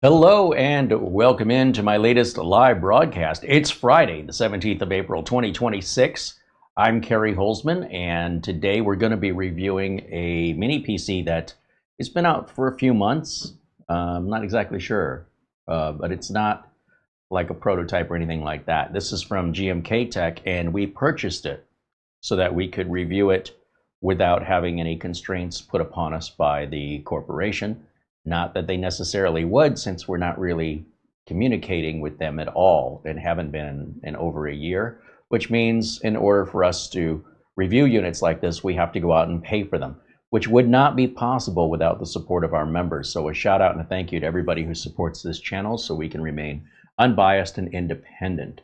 Hello and welcome into my latest live broadcast. It's Friday, the 17th of April, 2026. I'm Kerry Holzman, and today we're going to be reviewing a mini PC that has been out for a few months. I'm not exactly sure, but it's not like a prototype or anything like that. This is from GMKtec, and we purchased it so that we could review it without having any constraints put upon us by the corporation. Not that they necessarily would, since we're not really communicating with them at all and haven't been in over a year, which means in order for us to review units like this, we have to go out and pay for them, which would not be possible without the support of our members. So a shout out and a thank you to everybody who supports this channel so we can remain unbiased and independent.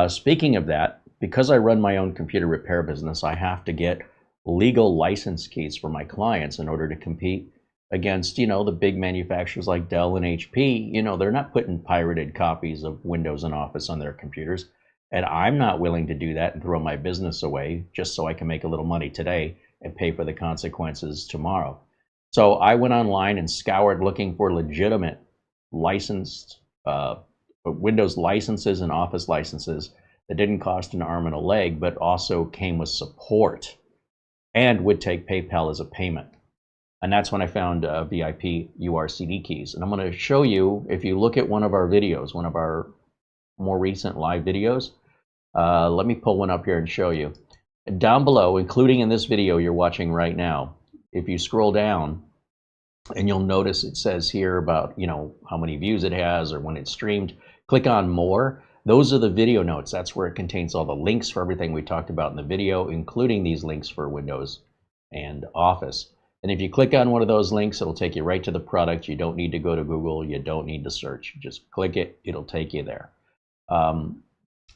Speaking of that, because I run my own computer repair business, I have to get legal license keys for my clients in order to compete against, the big manufacturers like Dell and HP. They're not putting pirated copies of Windows and Office on their computers. And I'm not willing to do that and throw my business away just so I can make a little money today and pay for the consequences tomorrow. So I went online and scoured looking for legitimate licensed Windows licenses and Office licenses that didn't cost an arm and a leg, but also came with support and would take PayPal as a payment. And that's when I found VIP URCD keys. And I'm going to show you, if you look at one of our videos, one of our more recent live videos, let me pull one up here and show you. Down below, including in this video you're watching right now, if you scroll down, and you'll notice it says here about, how many views it has or when it's streamed. Click on more. Those are the video notes. That's where it contains all the links for everything we talked about in the video, including these links for Windows and Office. And if you click on one of those links, it'll take you right to the product. You don't need to go to Google. You don't need to search. Just click it. It'll take you there.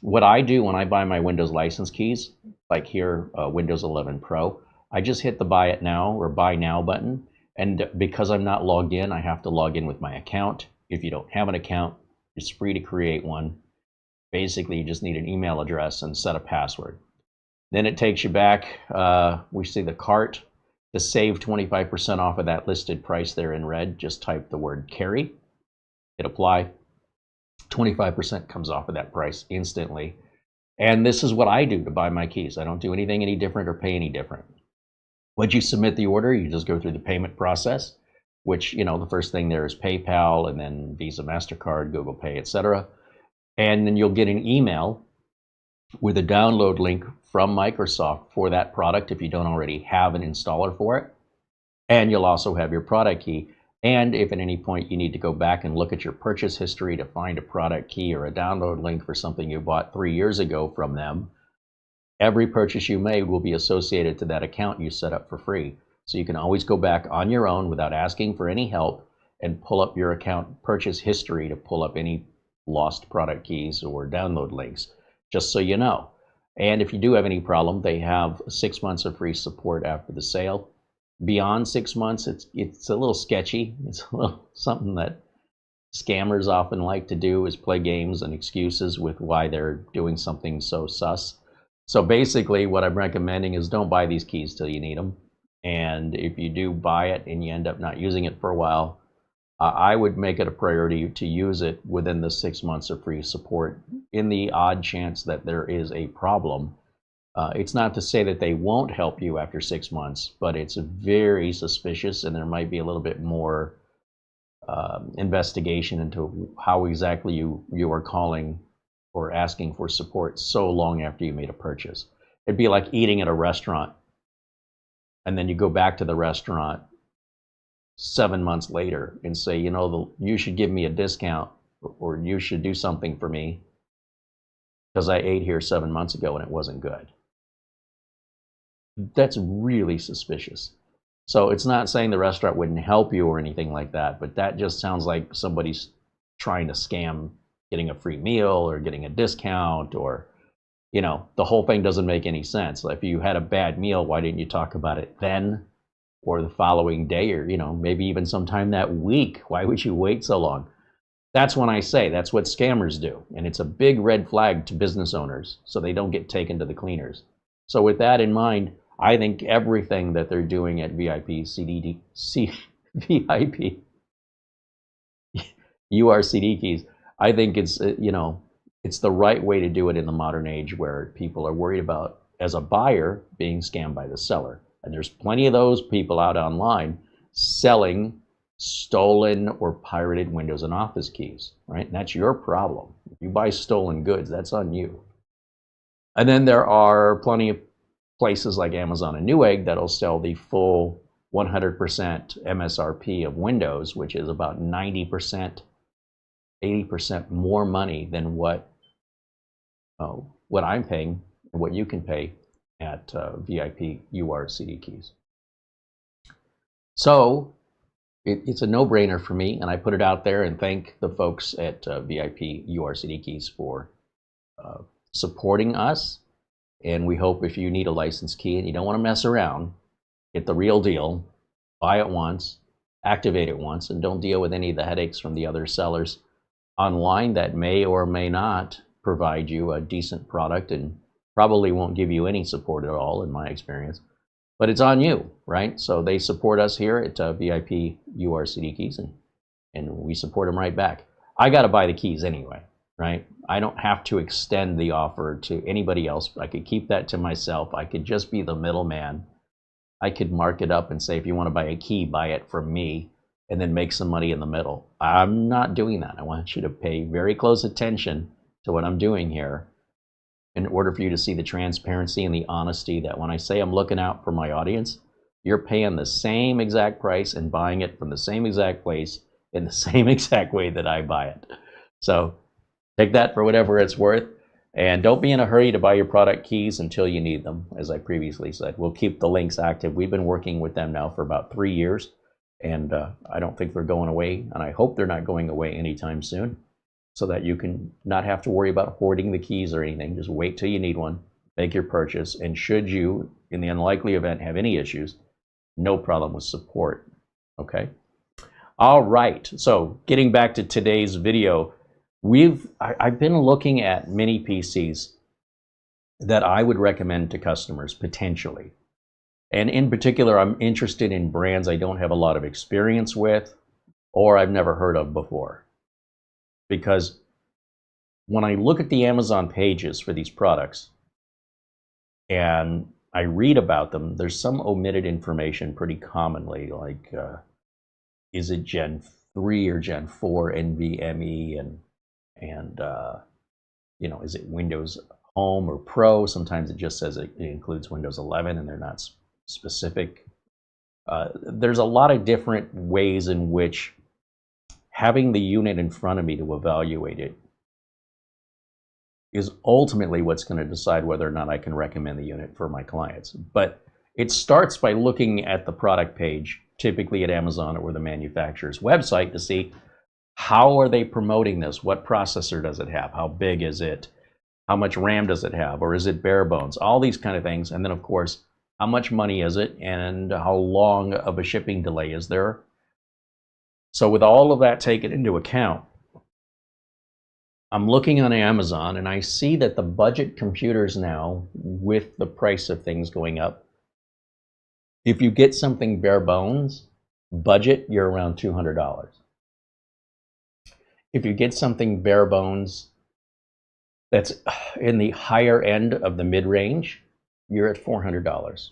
What I do when I buy my Windows license keys, like here, Windows 11 Pro, I just hit the Buy It Now or Buy Now button. And because I'm not logged in, I have to log in with my account. If you don't have an account, it's free to create one. Basically, you just need an email address and set a password. Then it takes you back. We see the cart. To save 25% off of that listed price there in red, just type the word Kerry, hit apply. 25% comes off of that price instantly. And this is what I do to buy my keys. I don't do anything any different or pay any different. Once you submit the order, you just go through the payment process, which, the first thing there is PayPal and then Visa, MasterCard, Google Pay, etc. And then you'll get an email with a download link from Microsoft for that product if you don't already have an installer for it. And you'll also have your product key. And if at any point you need to go back and look at your purchase history to find a product key or a download link for something you bought 3 years ago from them, every purchase you made will be associated to that account you set up for free. So you can always go back on your own without asking for any help and pull up your account purchase history to pull up any lost product keys or download links, just so you know. And if you do have any problem, they have 6 months of free support after the sale. Beyond 6 months, it's a little sketchy. It's a little something that scammers often like to do, is play games and excuses with why they're doing something so sus. So basically what I'm recommending is don't buy these keys till you need them. And if you do buy it and you end up not using it for a while, I would make it a priority to use it within the 6 months of free support. In the odd chance that there is a problem, it's not to say that they won't help you after 6 months, but it's very suspicious, and there might be a little bit more investigation into how exactly you are calling or asking for support so long after you made a purchase. It'd be like eating at a restaurant, and then you go back to the restaurant 7 months later and say, you should give me a discount, or you should do something for me because I ate here 7 months ago and it wasn't good. That's really suspicious. So it's not saying the restaurant wouldn't help you or anything like that, but that just sounds like somebody's trying to scam getting a free meal or getting a discount, or, the whole thing doesn't make any sense. If you had a bad meal, why didn't you talk about it then? Or the following day, or maybe even sometime that week? Why would you wait so long? That's when I say that's what scammers do, and it's a big red flag to business owners, so they don't get taken to the cleaners. So with that in mind, I think everything that they're doing at VIP URCD keys. I think it's, it's the right way to do it in the modern age where people are worried about, as a buyer, being scammed by the seller. And there's plenty of those people out online selling stolen or pirated Windows and Office keys, right? And that's your problem. If you buy stolen goods, that's on you. And then there are plenty of places like Amazon and Newegg that'll sell the full 100% MSRP of Windows, which is about 90%, 80% more money than what I'm paying, and what you can pay at VIP URCD keys. So it's a no-brainer for me, and I put it out there and thank the folks at VIP URCD keys for supporting us. And we hope if you need a license key and you don't want to mess around, get the real deal, buy it once, activate it once, and don't deal with any of the headaches from the other sellers online that may or may not provide you a decent product and probably won't give you any support at all, in my experience. But it's on you, right? So they support us here at VIP URCD keys, and we support them right back. I got to buy the keys anyway, right? I don't have to extend the offer to anybody else. I could keep that to myself. I could just be the middleman. I could mark it up and say, if you want to buy a key, buy it from me, and then make some money in the middle. I'm not doing that. I want you to pay very close attention to what I'm doing here in order for you to see the transparency and the honesty that when I say I'm looking out for my audience, you're paying the same exact price and buying it from the same exact place in the same exact way that I buy it. So take that for whatever it's worth, and don't be in a hurry to buy your product keys until you need them. As I previously said, we'll keep the links active. We've been working with them now for about 3 years, and I don't think they're going away, and I hope they're not going away anytime soon, so that you can not have to worry about hoarding the keys or anything. Just wait till you need one, make your purchase, and should you, in the unlikely event, have any issues, no problem with support, okay? All right, so getting back to today's video, I've been looking at mini PCs that I would recommend to customers potentially. And in particular, I'm interested in brands I don't have a lot of experience with or I've never heard of before. Because when I look at the Amazon pages for these products and I read about them, there's some omitted information pretty commonly, like is it Gen 3 or Gen 4 NVMe, and is it Windows Home or Pro? Sometimes it just says it includes Windows 11 and they're not specific. There's a lot of different ways in which having the unit in front of me to evaluate it is ultimately what's going to decide whether or not I can recommend the unit for my clients. But it starts by looking at the product page, typically at Amazon or the manufacturer's website, to see how are they promoting this? What processor does it have? How big is it? How much RAM does it have? Or is it bare bones? All these kind of things. And then, of course, how much money is it? And how long of a shipping delay is there? So with all of that taken into account, I'm looking on Amazon and I see that the budget computers now, with the price of things going up, if you get something bare bones, budget, you're around $200. If you get something bare bones that's in the higher end of the mid-range, you're at $400.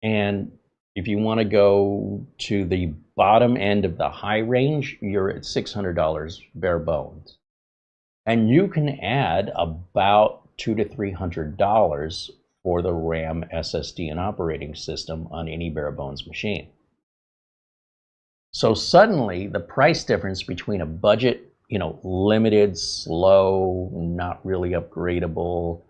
And if you want to go to the bottom end of the high range, you're at $600 bare bones. And you can add about $200 to $300 for the RAM, SSD, and operating system on any bare bones machine. So suddenly the price difference between a budget, limited, slow, not really upgradable,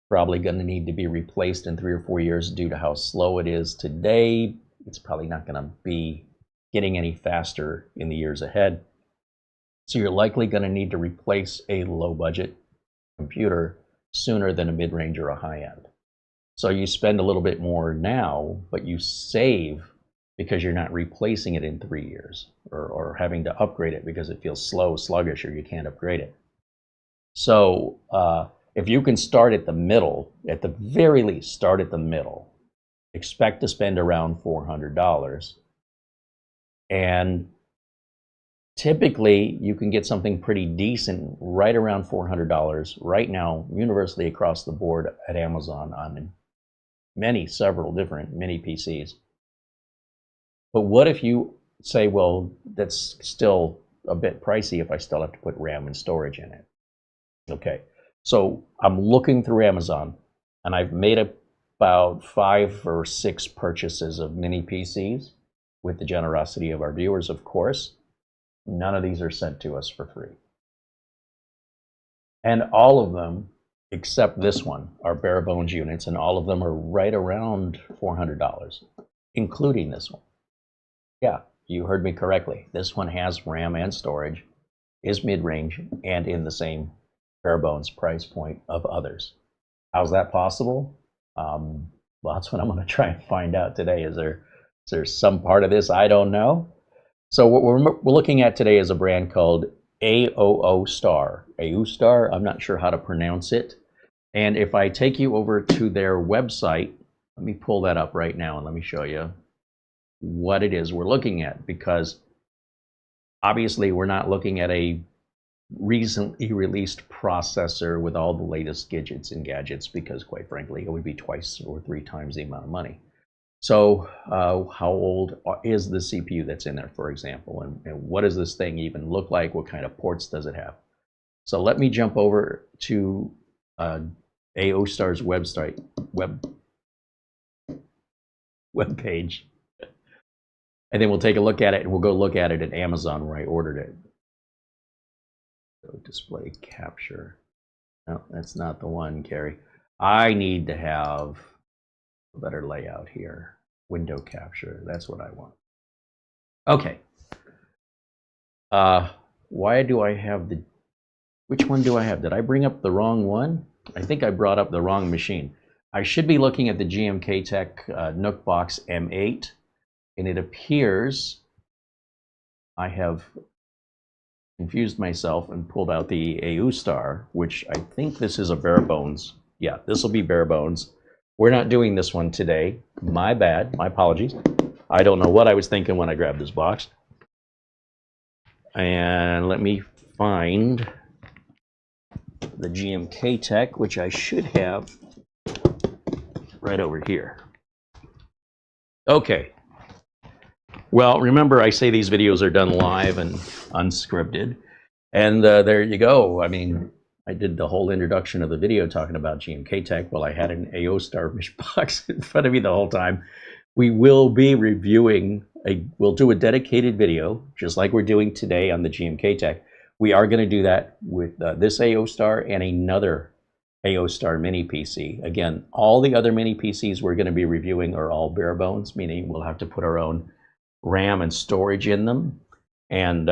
probably going to need to be replaced in 3 or 4 years due to how slow it is today. It's probably not going to be getting any faster in the years ahead. So you're likely going to need to replace a low budget computer sooner than a mid-range or a high-end. So you spend a little bit more now, but you save because you're not replacing it in 3 years or having to upgrade it because it feels slow, sluggish, or you can't upgrade it. So if you can start at the middle, at the very least, start at the middle, expect to spend around $400. And typically you can get something pretty decent right around $400 right now, universally across the board at Amazon on several different mini PCs. But what if you say, well, that's still a bit pricey if I still have to put RAM and storage in it? Okay, so I'm looking through Amazon, and I've made about 5 or 6 purchases of mini PCs with the generosity of our viewers, of course. None of these are sent to us for free. And all of them, except this one, are bare bones units, and all of them are right around $400, including this one. Yeah, you heard me correctly. This one has RAM and storage, is mid-range, and in the same bare bones price point of others. How's that possible? Well, that's what I'm going to try and find out today. Is there some part of this I don't know? So what we're looking at today is a brand called AOStar. AOStar, I'm not sure how to pronounce it. And if I take you over to their website, let me pull that up right now and let me show you what it is we're looking at, because obviously we're not looking at a recently released processor with all the latest gadgets and gadgets, because quite frankly it would be 2 or 3 times the amount of money. So how old is the CPU that's in there, for example, and what does this thing even look like? What kind of ports does it have? So let me jump over to AOStar's website web page, and then we'll take a look at it, and we'll go look at it at Amazon where I ordered it. So display capture. No, that's not the one, Carrie. I need to have a better layout here. Window capture, that's what I want. Okay. Why do I have the, which one do I have? Did I bring up the wrong one? I think I brought up the wrong machine. I should be looking at the GMKtec Nucbox M8, and it appears I have confused myself and pulled out the AOStar, which I think this is a bare bones. Yeah, this will be bare bones. We're not doing this one today. My bad, my apologies. I don't know what I was thinking when I grabbed this box. And let me find the GMKtec, which I should have right over here. Okay. Well, remember I say these videos are done live and unscripted. And there you go. I mean, I did the whole introduction of the video talking about GMKtec. Well, I had an AOStar box in front of me the whole time. We will be reviewing, we'll do a dedicated video, just like we're doing today on the GMKtec. We are going to do that with this AOStar and another AOStar mini PC. Again, all the other mini PCs we're going to be reviewing are all bare bones, meaning we'll have to put our own RAM and storage in them. And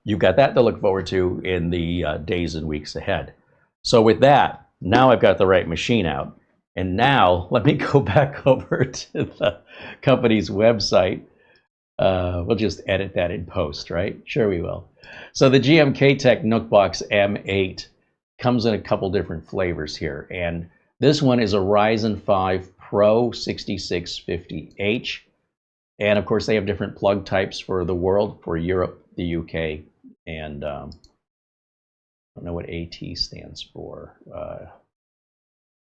you've got that to look forward to in the days and weeks ahead. So with that, now I've got the right machine out. And now let me go back over to the company's website. We'll just edit that in post, right? Sure we will. So the GMKtec Nucbox M8 comes in a couple different flavors here. And this one is a Ryzen 5 Pro 6650H. And of course they have different plug types for the world, for Europe, the UK, and I don't know what AT stands for.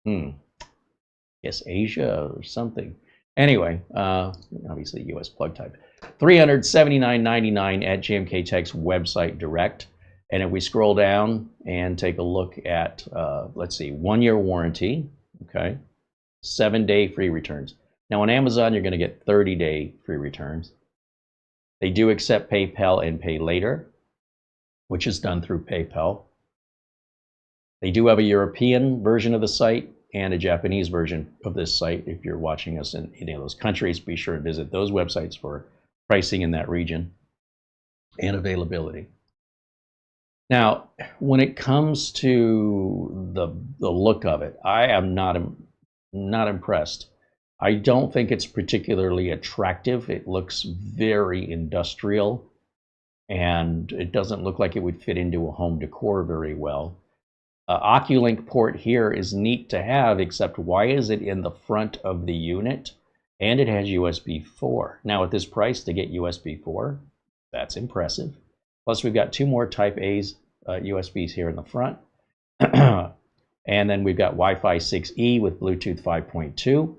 Guess Asia or something. Anyway, obviously US plug type. $379.99 at GMKtec's website direct. And if we scroll down and take a look at, let's see, 1-year warranty, okay, 7-day free returns. Now on Amazon, you're going to get 30-day free returns. They do accept PayPal and Pay Later, which is done through PayPal. They do have a European version of the site and a Japanese version of this site. If you're watching us in any of those countries, be sure to visit those websites for pricing in that region and availability. Now, when it comes to the look of it, I am not impressed. I don't think it's particularly attractive. It looks very industrial, and it doesn't look like it would fit into a home decor very well. OCulink port here is neat to have, except why is it in the front of the unit? And it has USB 4. Now at this price to get USB 4, That's impressive. Plus, we've got 2 more Type A's USBs here in the front. And then we've got Wi-Fi 6E with Bluetooth 5.2.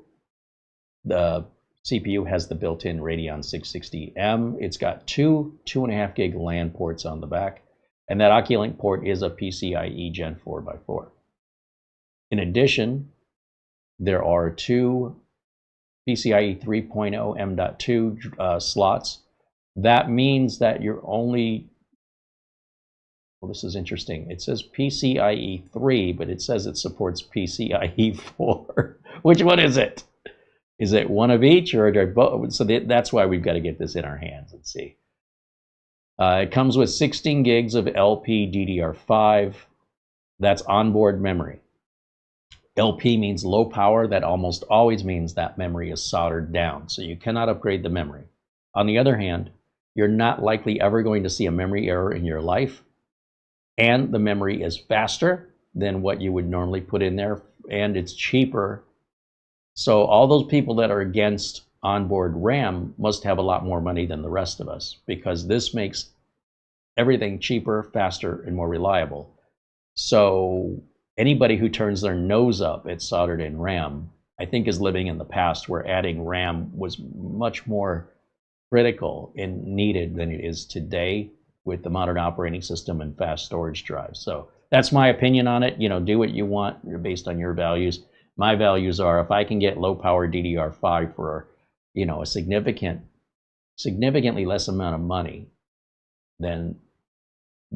The CPU has the built-in Radeon 660M. It's got 2 2.5 gig LAN ports on the back. And that OCulink port is a PCIe Gen 4x4. In addition, there are 2 PCIe 3.0 M.2 slots. That means that you're only, well, this is interesting. It says PCIe 3, but it says it supports PCIe 4. Which one is it? Is it one of each, or are they both? So that's why we've got to get this in our hands and see. It comes with 16 gigs of LPDDR5. That's onboard memory. LP means low power. That almost always means that memory is soldered down, so you cannot upgrade the memory. On the other hand, you're not likely ever going to see a memory error in your life, and the memory is faster than what you would normally put in there, and it's cheaper. So all those people that are against onboard RAM must have a lot more money than the rest of us, because this makes everything cheaper, faster, and more reliable. So anybody who turns their nose up at soldered in RAM, I think, is living in the past, where adding RAM was much more critical and needed than it is today with the modern operating system and fast storage drives. So that's my opinion on it. You know, do what you want based on your values. My values are, if I can get low power DDR5 for, you know, a significantly less amount of money than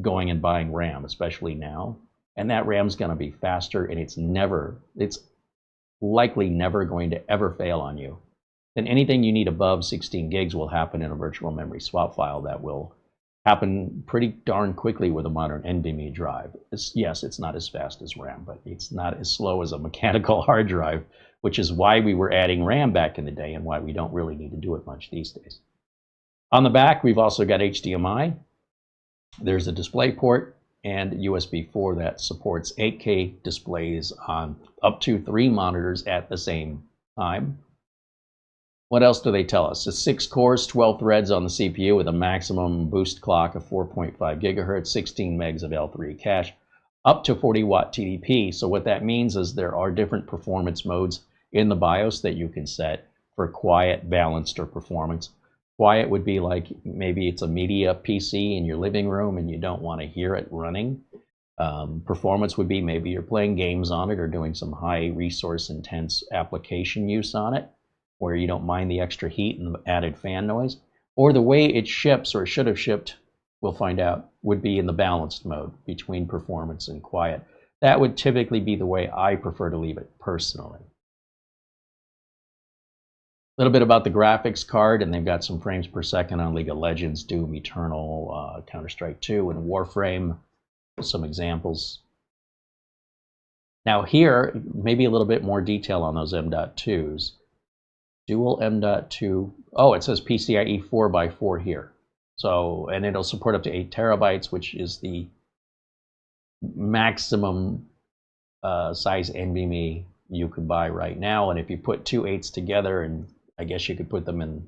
going and buying RAM, especially now, and that RAM's going to be faster, and it's likely never going to ever fail on you, then anything you need above 16 gigs will happen in a virtual memory swap file. That will happen pretty darn quickly with a modern NVMe drive. Yes, it's not as fast as RAM, but it's not as slow as a mechanical hard drive, which is why we were adding RAM back in the day and why we don't really need to do it much these days. On the back, we've also got HDMI. There's a DisplayPort and USB 4 that supports 8K displays on up to 3 monitors at the same time. What else do they tell us? It's 6 cores, 12 threads on the CPU with a maximum boost clock of 4.5 gigahertz, 16 megs of L3 cache, up to 40 watt TDP. So what that means is there are different performance modes in the BIOS that you can set for quiet, balanced, or performance. Quiet would be like, maybe it's a media PC in your living room and you don't want to hear it running. Performance would be maybe you're playing games on it or doing some high resource intense application use on it, where you don't mind the extra heat and the added fan noise. Or the way it ships, or should have shipped, we'll find out, would be in the balanced mode between performance and quiet. That would typically be the way I prefer to leave it personally. A little bit about the graphics card, and they've got some frames per second on League of Legends, Doom Eternal, Counter-Strike 2, and Warframe. Some examples. Now here, maybe a little bit more detail on those M.2s. Dual M.2, oh, it says PCIe 4x4 here. So, and it'll support up to 8 terabytes, which is the maximum size NVMe you could buy right now. And if you put 2 8s together, and I guess you could put them in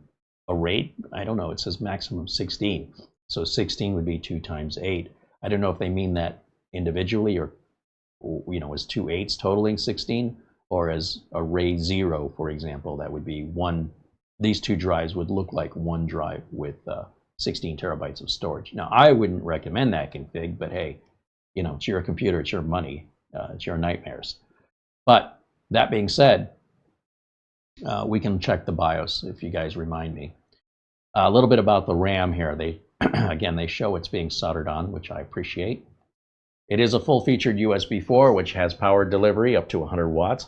a RAID, I don't know, it says maximum 16. So 16 would be 2 times 8. I don't know if they mean that individually, or, you know, as 2 8s totaling 16, or as a RAID 0, for example. That would be one, these 2 drives would look like one drive with 16 terabytes of storage. Now, I wouldn't recommend that config, but hey, you know, it's your computer, it's your money, it's your nightmares. But that being said, we can check the BIOS if you guys remind me. A little bit about the RAM here. They, again, they show it's being soldered on, which I appreciate. It is a full-featured USB 4, which has power delivery up to 100 watts.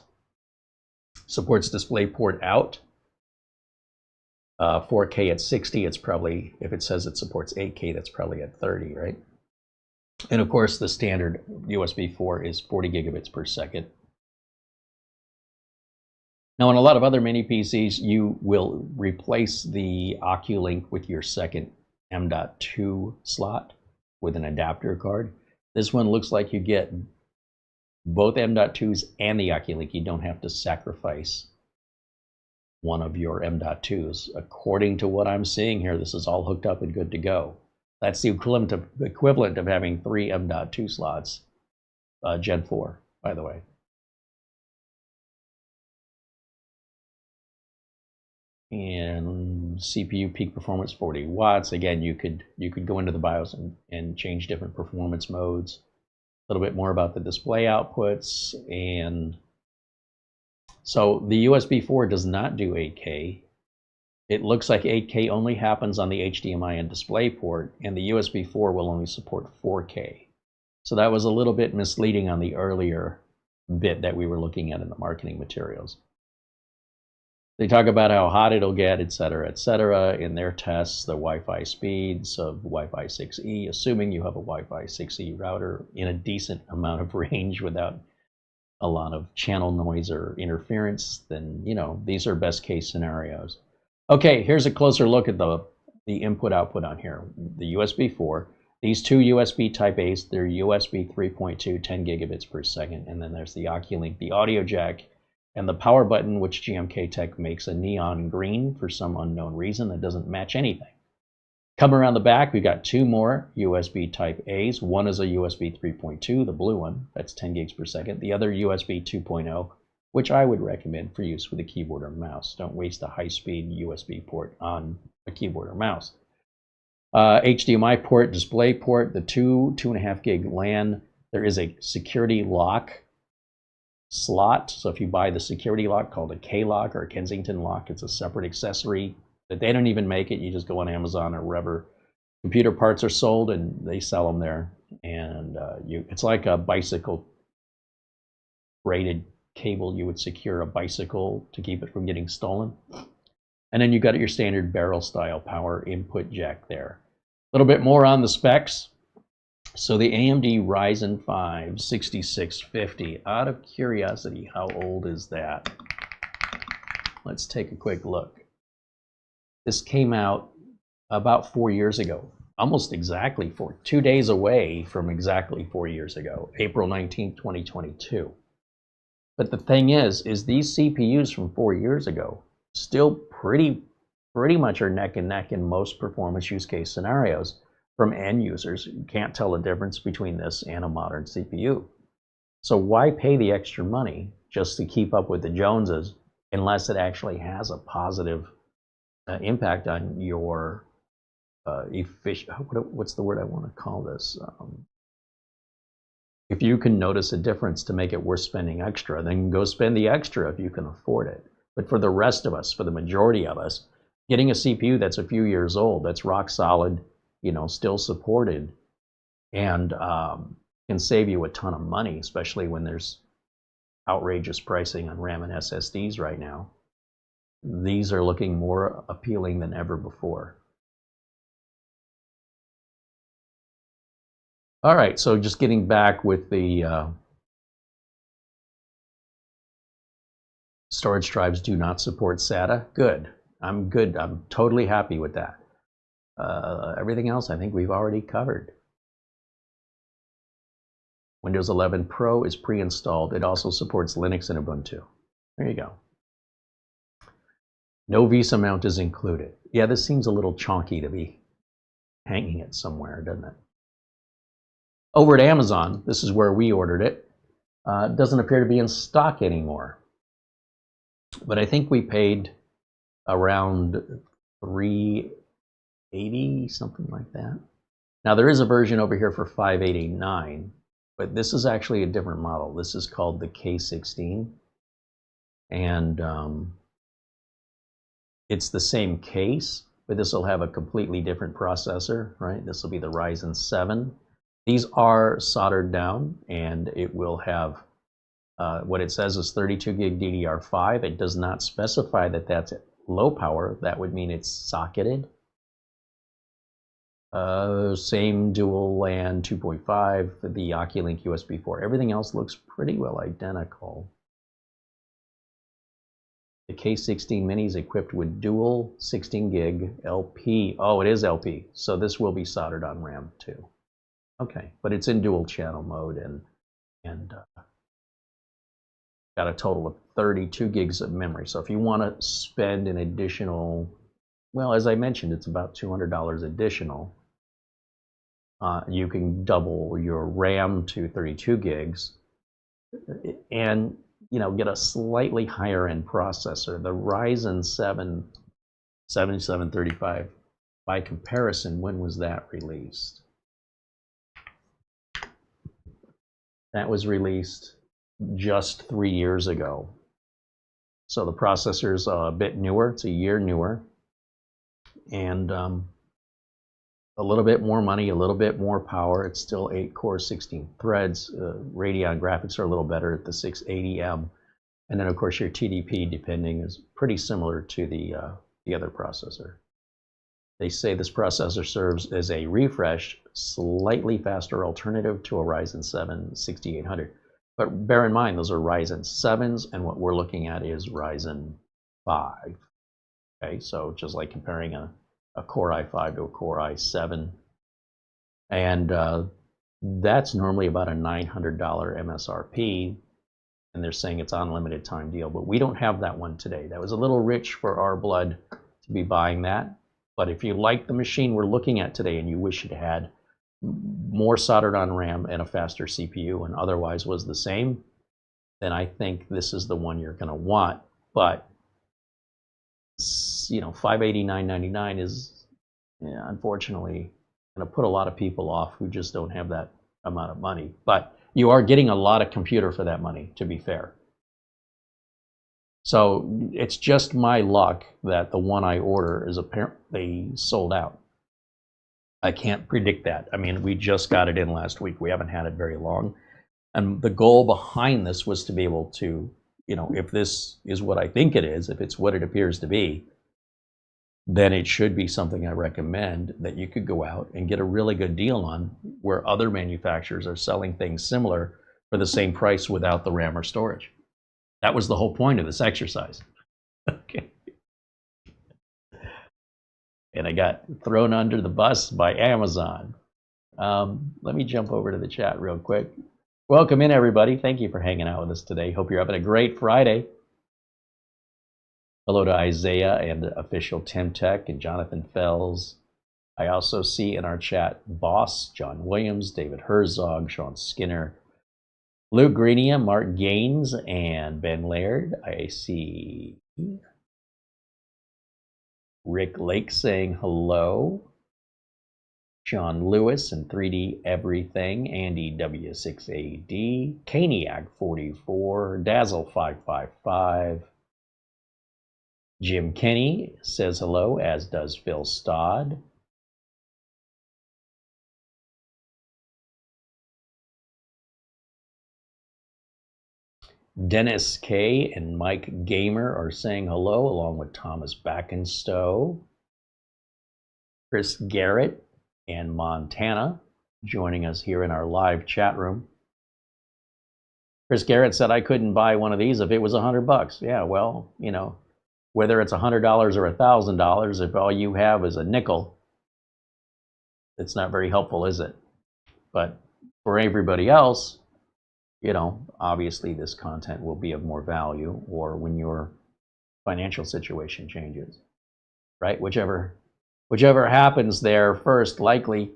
Supports DisplayPort out. 4K at 60, it's probably, if it says it supports 8K, that's probably at 30, right? And of course, the standard USB 4 is 40 gigabits per second. Now, on a lot of other mini PCs, you will replace the OCulink with your second M.2 slot with an adapter card. This one looks like you get both M.2s and the OCulink. You don't have to sacrifice one of your M.2s. According to what I'm seeing here, this is all hooked up and good to go. That's the equivalent of having 3 M.2 slots, Gen 4, by the way. And CPU peak performance 40 watts. Again, you could go into the BIOS and change different performance modes. A little bit more about the display outputs. And so the USB 4 does not do 8K. It looks like 8K only happens on the HDMI and DisplayPort, and the USB 4 will only support 4K. So that was a little bit misleading on the earlier bit that we were looking at in the marketing materials. They talk about how hot it'll get, etc. in their tests, the Wi-Fi speeds of Wi-Fi 6E, assuming you have a Wi-Fi 6E router in a decent amount of range without a lot of channel noise or interference, then, you know, these are best case scenarios. Okay, here's a closer look at the input-output on here. The USB 4, these two USB Type A's, they're USB 3.2, 10 gigabits per second, and then there's the OCulink, the audio jack, and the power button, which GMKtec makes a neon green for some unknown reason that doesn't match anything. Come around the back, we've got 2 more USB Type A's. One is a USB 3.2, the blue one, that's 10 gigs per second. The other USB 2.0, which I would recommend for use with a keyboard or mouse. Don't waste a high-speed USB port on a keyboard or mouse. HDMI port, DisplayPort, the 2.5 gig LAN. There is a security lock slot. So if you buy the security lock called a K-lock or a Kensington lock, it's a separate accessory that they don't even make it. You just go on Amazon or wherever computer parts are sold and they sell them there. And it's like a bicycle braided cable. You would secure a bicycle to keep it from getting stolen. And then you got your standard barrel style power input jack there. A little bit more on the specs. So the AMD Ryzen 5 6650, out of curiosity, how old is that? Let's take a quick look. This came out about 4 years ago, almost exactly 2 days away from exactly 4 years ago, April 19, 2022. But the thing is these CPUs from 4 years ago still pretty much are neck and neck in most performance use case scenarios. From end users, you can't tell the difference between this and a modern CPU. So why pay the extra money just to keep up with the Joneses unless it actually has a positive impact on your what's the word I want to call this? If you can notice a difference to make it worth spending extra, then go spend the extra if you can afford it. But for the rest of us, for the majority of us, getting a CPU that's a few years old, that's rock solid, you know, still supported, and can save you a ton of money, especially when there's outrageous pricing on RAM and SSDs right now. These are looking more appealing than ever before. All right, so just getting back with the storage drives do not support SATA. Good. I'm good. I'm totally happy with that. Everything else I think we've already covered. Windows 11 Pro is pre-installed. It also supports Linux and Ubuntu. There you go. No Visa mount is included. Yeah, this seems a little chonky to be hanging it somewhere, doesn't it? Over at Amazon, this is where we ordered it. It doesn't appear to be in stock anymore. But I think we paid around $380, something like that. Now there is a version over here for $589, but this is actually a different model. This is called the K16, and it's the same case, but this will have a completely different processor, right? This will be the Ryzen 7. These are soldered down, and it will have what it says is 32 gig DDR5. It does not specify that that's low power. That would mean it's socketed. Same dual LAN 2.5, the OCulink USB 4. Everything else looks pretty well identical. The K16 Mini is equipped with dual 16 gig LP. Oh, it is LP. So this will be soldered on RAM too. Okay, but it's in dual channel mode and got a total of 32 gigs of memory. So if you want to spend an additional, well, as I mentioned, it's about $200 additional. You can double your RAM to 32 gigs and, you know, get a slightly higher end processor. The Ryzen 7 7735, by comparison, when was that released? That was released just 3 years ago. So the processor's a bit newer, it's a year newer, and a little bit more money, a little bit more power. It's still 8 cores, 16 threads. Radeon graphics are a little better at the 680M. And then of course your TDP, depending, is pretty similar to the other processor. They say this processor serves as a refreshed, slightly faster alternative to a Ryzen 7 6800. But bear in mind, those are Ryzen 7s, and what we're looking at is Ryzen 5. Okay, so just like comparing a Core i5 to a Core i7. And that's normally about a $900 MSRP, and they're saying it's on limited time deal. But we don't have that one today. That was a little rich for our blood to be buying that. But if you like the machine we're looking at today and you wish it had more soldered on RAM and a faster CPU and otherwise was the same, then I think this is the one you're going to want. But you know, $589.99 is, yeah, unfortunately going to put a lot of people off who just don't have that amount of money. But you are getting a lot of computer for that money, to be fair. So it's just my luck that the one I order is apparently sold out. I can't predict that. I mean, we just got it in last week. We haven't had it very long. And the goal behind this was to be able to, you know, if this is what I think it is, if it's what it appears to be, then it should be something I recommend that you could go out and get a really good deal on, where other manufacturers are selling things similar for the same price without the RAM or storage. That was the whole point of this exercise. Okay. And I got thrown under the bus by Amazon. Let me jump over to the chat real quick. Welcome in, everybody. Thank you for hanging out with us today. Hope you're having a great Friday. Hello to Isaiah and official Tim Tech and Jonathan Fells. I also see in our chat Boss, John Williams, David Herzog, Sean Skinner, Luke Greenia, Mark Gaines, and Ben Laird. I see Rick Lake saying hello. John Lewis and 3D Everything, Andy W6AD, Caniac44, Dazzle555. Jim Kenny says hello, as does Phil Stodd. Dennis K and Mike Gamer are saying hello, along with Thomas Backenstow. Chris Garrett and Montana joining us here in our live chat room. Chris Garrett said I couldn't buy one of these if it was $100. Yeah, well, you know, whether it's $100 or $1,000, if all you have is a nickel, it's not very helpful, is it? But for everybody else, you know, obviously this content will be of more value, or when your financial situation changes, right? Whichever happens there first, likely.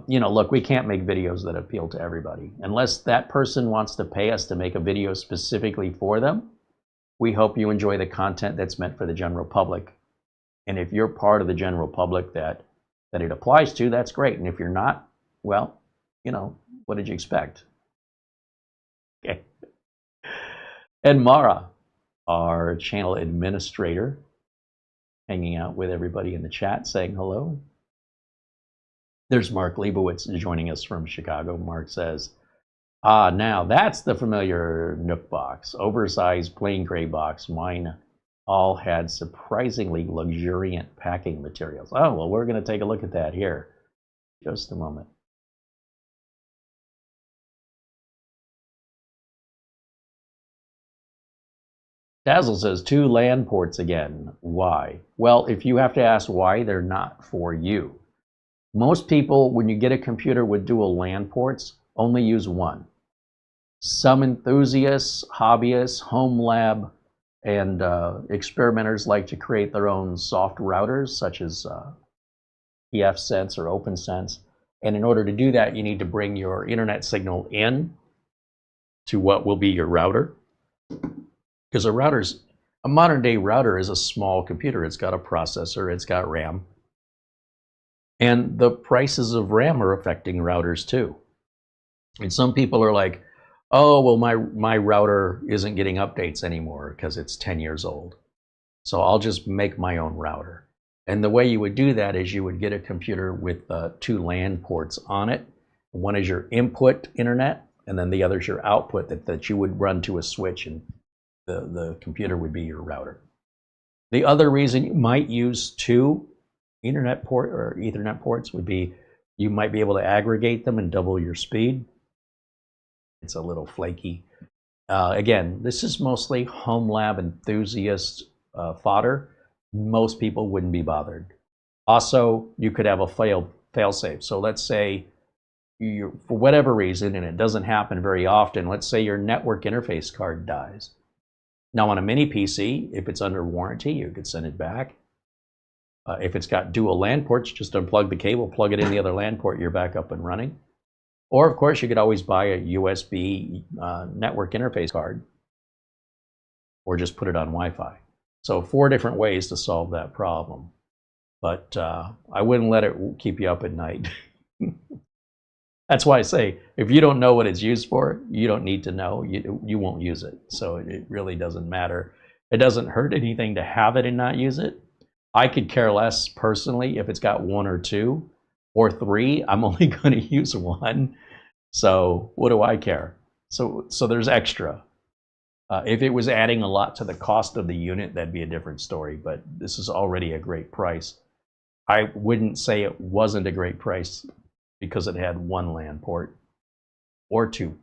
You know, look, we can't make videos that appeal to everybody. Unless that person wants to pay us to make a video specifically for them, we hope you enjoy the content that's meant for the general public. And if you're part of the general public that it applies to, that's great. And if you're not, well, you know, what did you expect? Okay. And Mara, our channel administrator, hanging out with everybody in the chat, saying hello. There's Mark Leibowitz joining us from Chicago. Mark says, now that's the familiar Nook box, oversized plain gray box. Mine all had surprisingly luxuriant packing materials. Oh, well, we're going to take a look at that here. Just a moment. Dazzle says 2 LAN ports again. Why? Well, if you have to ask why, they're not for you. Most people, when you get a computer with dual LAN ports, only use one. Some enthusiasts, hobbyists, home lab, and experimenters like to create their own soft routers, such as pfSense or OpenSense. And in order to do that, you need to bring your internet signal in to what will be your router. Because a modern day router is a small computer. It's got a processor, it's got RAM. And the prices of RAM are affecting routers too. And some people are like, oh, well, my router isn't getting updates anymore because it's 10 years old. So I'll just make my own router. And the way you would do that is you would get a computer with 2 LAN ports on it. One is your input internet, and then the other is your output that you would run to a switch, and the computer would be your router. The other reason you might use 2 internet port or Ethernet ports would be you might be able to aggregate them and double your speed. It's a little flaky. Again, this is mostly home lab enthusiast fodder. Most people wouldn't be bothered. Also, you could have a fail-safe. So let's say for whatever reason, and it doesn't happen very often, let's say your network interface card dies. Now on a mini PC, if it's under warranty, you could send it back. If it's got dual LAN ports, just unplug the cable, plug it in the other LAN port, you're back up and running. Or of course, you could always buy a USB network interface card, or just put it on Wi-Fi. So 4 different ways to solve that problem. But I wouldn't let it keep you up at night. That's why I say, if you don't know what it's used for, you don't need to know. You won't use it. So it really doesn't matter. It doesn't hurt anything to have it and not use it. I could care less personally if it's got 1 or 2 or 3. I'm only going to use 1. So what do I care? So there's extra. If it was adding a lot to the cost of the unit, that'd be a different story. But this is already a great price. I wouldn't say it wasn't a great price because it had 1 LAN port or 2.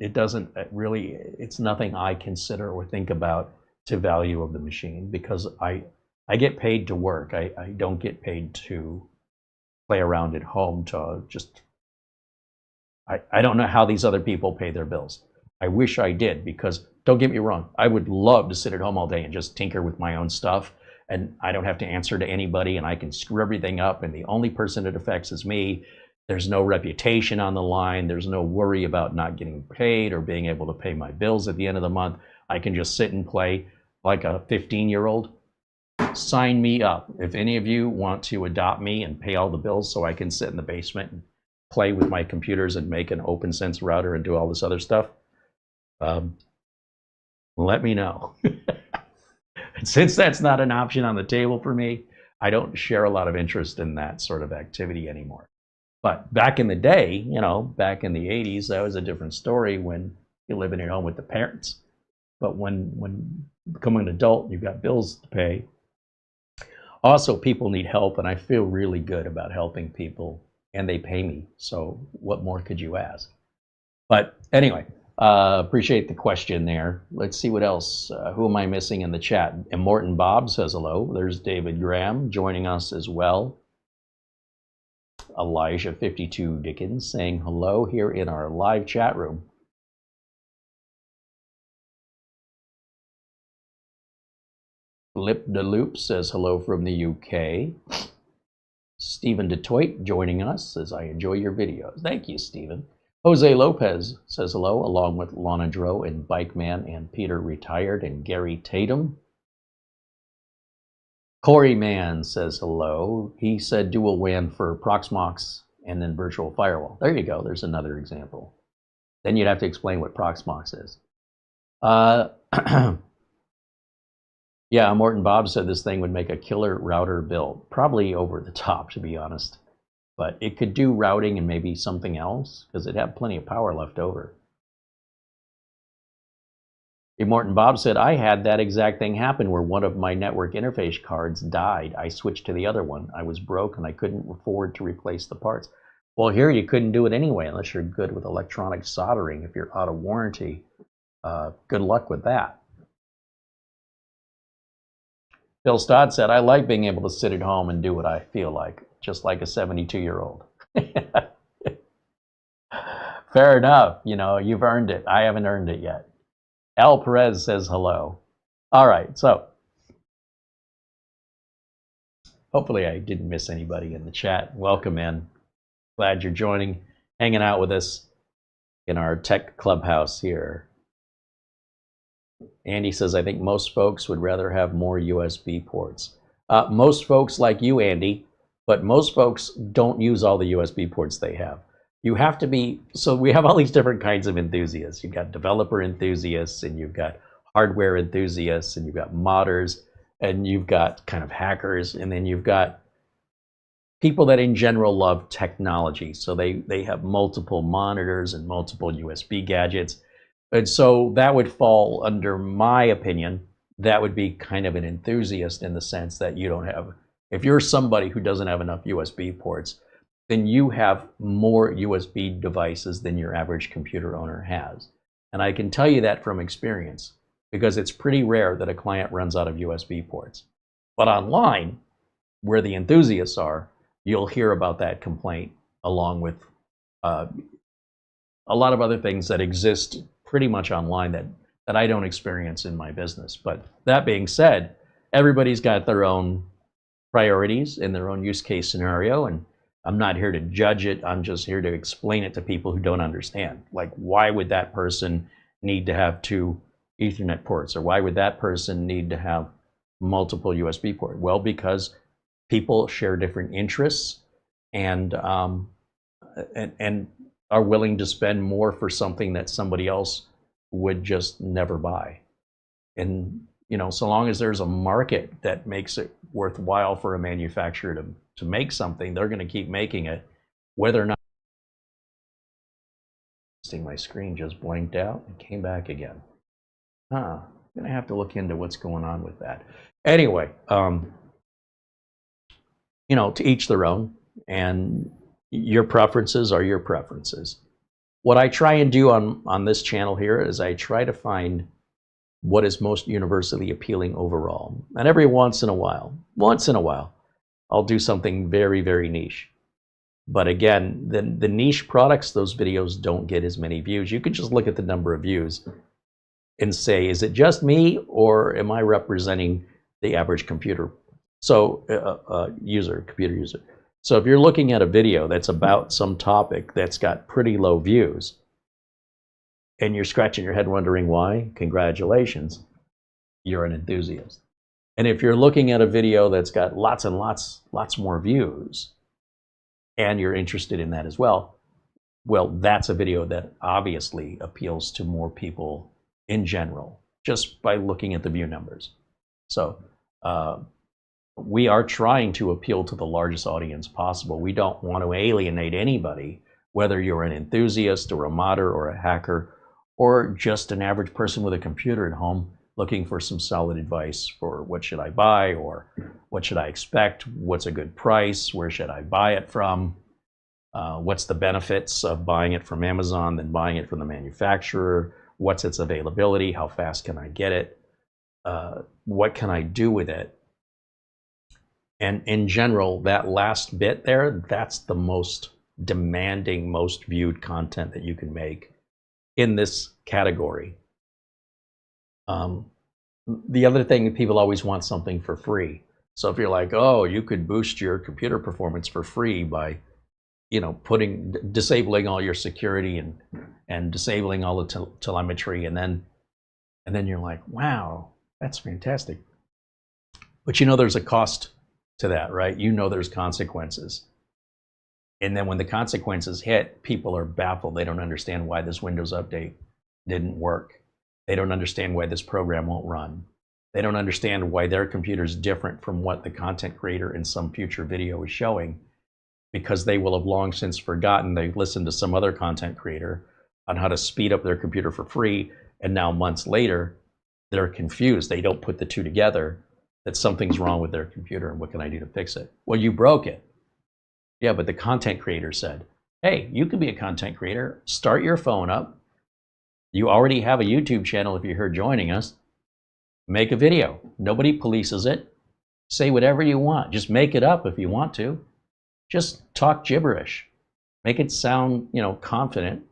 It doesn't really, it's nothing I consider or think about to value of the machine, because I get paid to work. I don't get paid to play around at home to just, I don't know how these other people pay their bills. I wish I did, because don't get me wrong, I would love to sit at home all day and just tinker with my own stuff, and I don't have to answer to anybody, and I can screw everything up, and the only person it affects is me. There's no reputation on the line. There's no worry about not getting paid or being able to pay my bills at the end of the month. I can just sit and play like a 15-year-old. Sign me up. If any of you want to adopt me and pay all the bills so I can sit in the basement and play with my computers and make an OpenSense router and do all this other stuff, let me know. Since that's not an option on the table for me, I don't share a lot of interest in that sort of activity anymore. But back in the day, you know, back in the 80s, that was a different story when you're living at home with the parents. But when becoming an adult, you've got bills to pay. Also, people need help, and I feel really good about helping people, and they pay me. So what more could you ask? But anyway, appreciate the question there. Let's see what else. Who am I missing in the chat? And Morton Bob says hello. There's David Graham joining us as well. Elijah 52 Dickens saying hello here in our live chat room. Lip de Loop says hello from the UK. Stephen DeToit joining us says, I enjoy your videos. Thank you, Stephen. Jose Lopez says hello, along with Lana Dro and Bike Man and Peter Retired and Gary Tatum. Corey Mann says hello. He said dual WAN for Proxmox and then virtual firewall. There you go. There's another example. Then you'd have to explain what Proxmox is. Yeah, Morton Bob said this thing would make a killer router build. Probably over the top, to be honest. But it could do routing and maybe something else, because it'd have plenty of power left over. Morton Bob said, I had that exact thing happen where one of my network interface cards died. I switched to the other one. I was broke and I couldn't afford to replace the parts. Well, here you couldn't do it anyway unless you're good with electronic soldering. If you're out of warranty, good luck with that. Bill Stott said, I like being able to sit at home and do what I feel like, just like a 72-year-old. Fair enough. You know, you've earned it. I haven't earned it yet. Al Perez says hello. All right, so hopefully I didn't miss anybody in the chat. Welcome in. Glad you're joining, hanging out with us in our tech clubhouse here. Andy says, I think most folks would rather have more USB ports. Most folks like you, Andy, but most folks don't use all the USB ports they have. You have to be, so we have all these different kinds of enthusiasts. You've got developer enthusiasts, and you've got hardware enthusiasts, and you've got modders, and you've got kind of hackers, and then you've got people that in general love technology. So they have multiple monitors and multiple USB gadgets. And so that would fall under my opinion. That would be kind of an enthusiast in the sense that you don't have, if you're somebody who doesn't have enough USB ports, then you have more USB devices than your average computer owner has. And I can tell you that from experience, because it's pretty rare that a client runs out of USB ports. But online, where the enthusiasts are, you'll hear about that complaint along with a lot of other things that exist pretty much online that I don't experience in my business. But that being said, everybody's got their own priorities in their own use case scenario, and I'm not here to judge it. I'm just here to explain it to people who don't understand. Like, why would that person need to have 2 Ethernet ports, or why would that person need to have multiple USB ports? Well, because people share different interests and are willing to spend more for something that somebody else would just never buy. And you know, so long as there's a market that makes it worthwhile for a manufacturer to make something, they're going to keep making it, whether or not. My screen just blanked out and came back again. I'm going to have to look into what's going on with that. Anyway, you know, to each their own, and your preferences are your preferences. What I try and do on this channel here is I try to find what is most universally appealing overall. And every once in a while, I'll do something very, very niche. But again, the niche products, those videos don't get as many views. You can just look at the number of views and say, is it just me, or am I representing the average computer user? So if you're looking at a video that's about some topic that's got pretty low views, and you're scratching your head wondering why, congratulations, you're an enthusiast. And if you're looking at a video that's got lots and lots more views, and you're interested in that as well, well, that's a video that obviously appeals to more people in general, just by looking at the view numbers. So we are trying to appeal to the largest audience possible. We don't want to alienate anybody, whether you're an enthusiast or a modder or a hacker, or just an average person with a computer at home looking for some solid advice for what should I buy, or what should I expect, what's a good price, where should I buy it from, what's the benefits of buying it from Amazon than buying it from the manufacturer, what's its availability, how fast can I get it, what can I do with it. And in general, that last bit there, that's the most demanding, most viewed content that you can make in this category. The other thing, people always want something for free. So if you're like, oh, you could boost your computer performance for free by, you know, disabling all your security and disabling all the telemetry, and then you're like, wow, that's fantastic. But you know, there's a cost to that, right? You know, there's consequences. And then when the consequences hit, people are baffled. They don't understand why this Windows update didn't work. They don't understand why this program won't run. They don't understand why their computer is different from what the content creator in some future video is showing, because they will have long since forgotten. They've listened to some other content creator on how to speed up their computer for free, and now months later, they're confused. They don't put the two together, that something's wrong with their computer, and what can I do to fix it? Well, you broke it. Yeah, but the content creator said, hey, you can be a content creator. Start your phone up. You already have a YouTube channel if you're here joining us. Make a video. Nobody polices it. Say whatever you want. Just make it up if you want to. Just talk gibberish. Make it sound, you know, confident.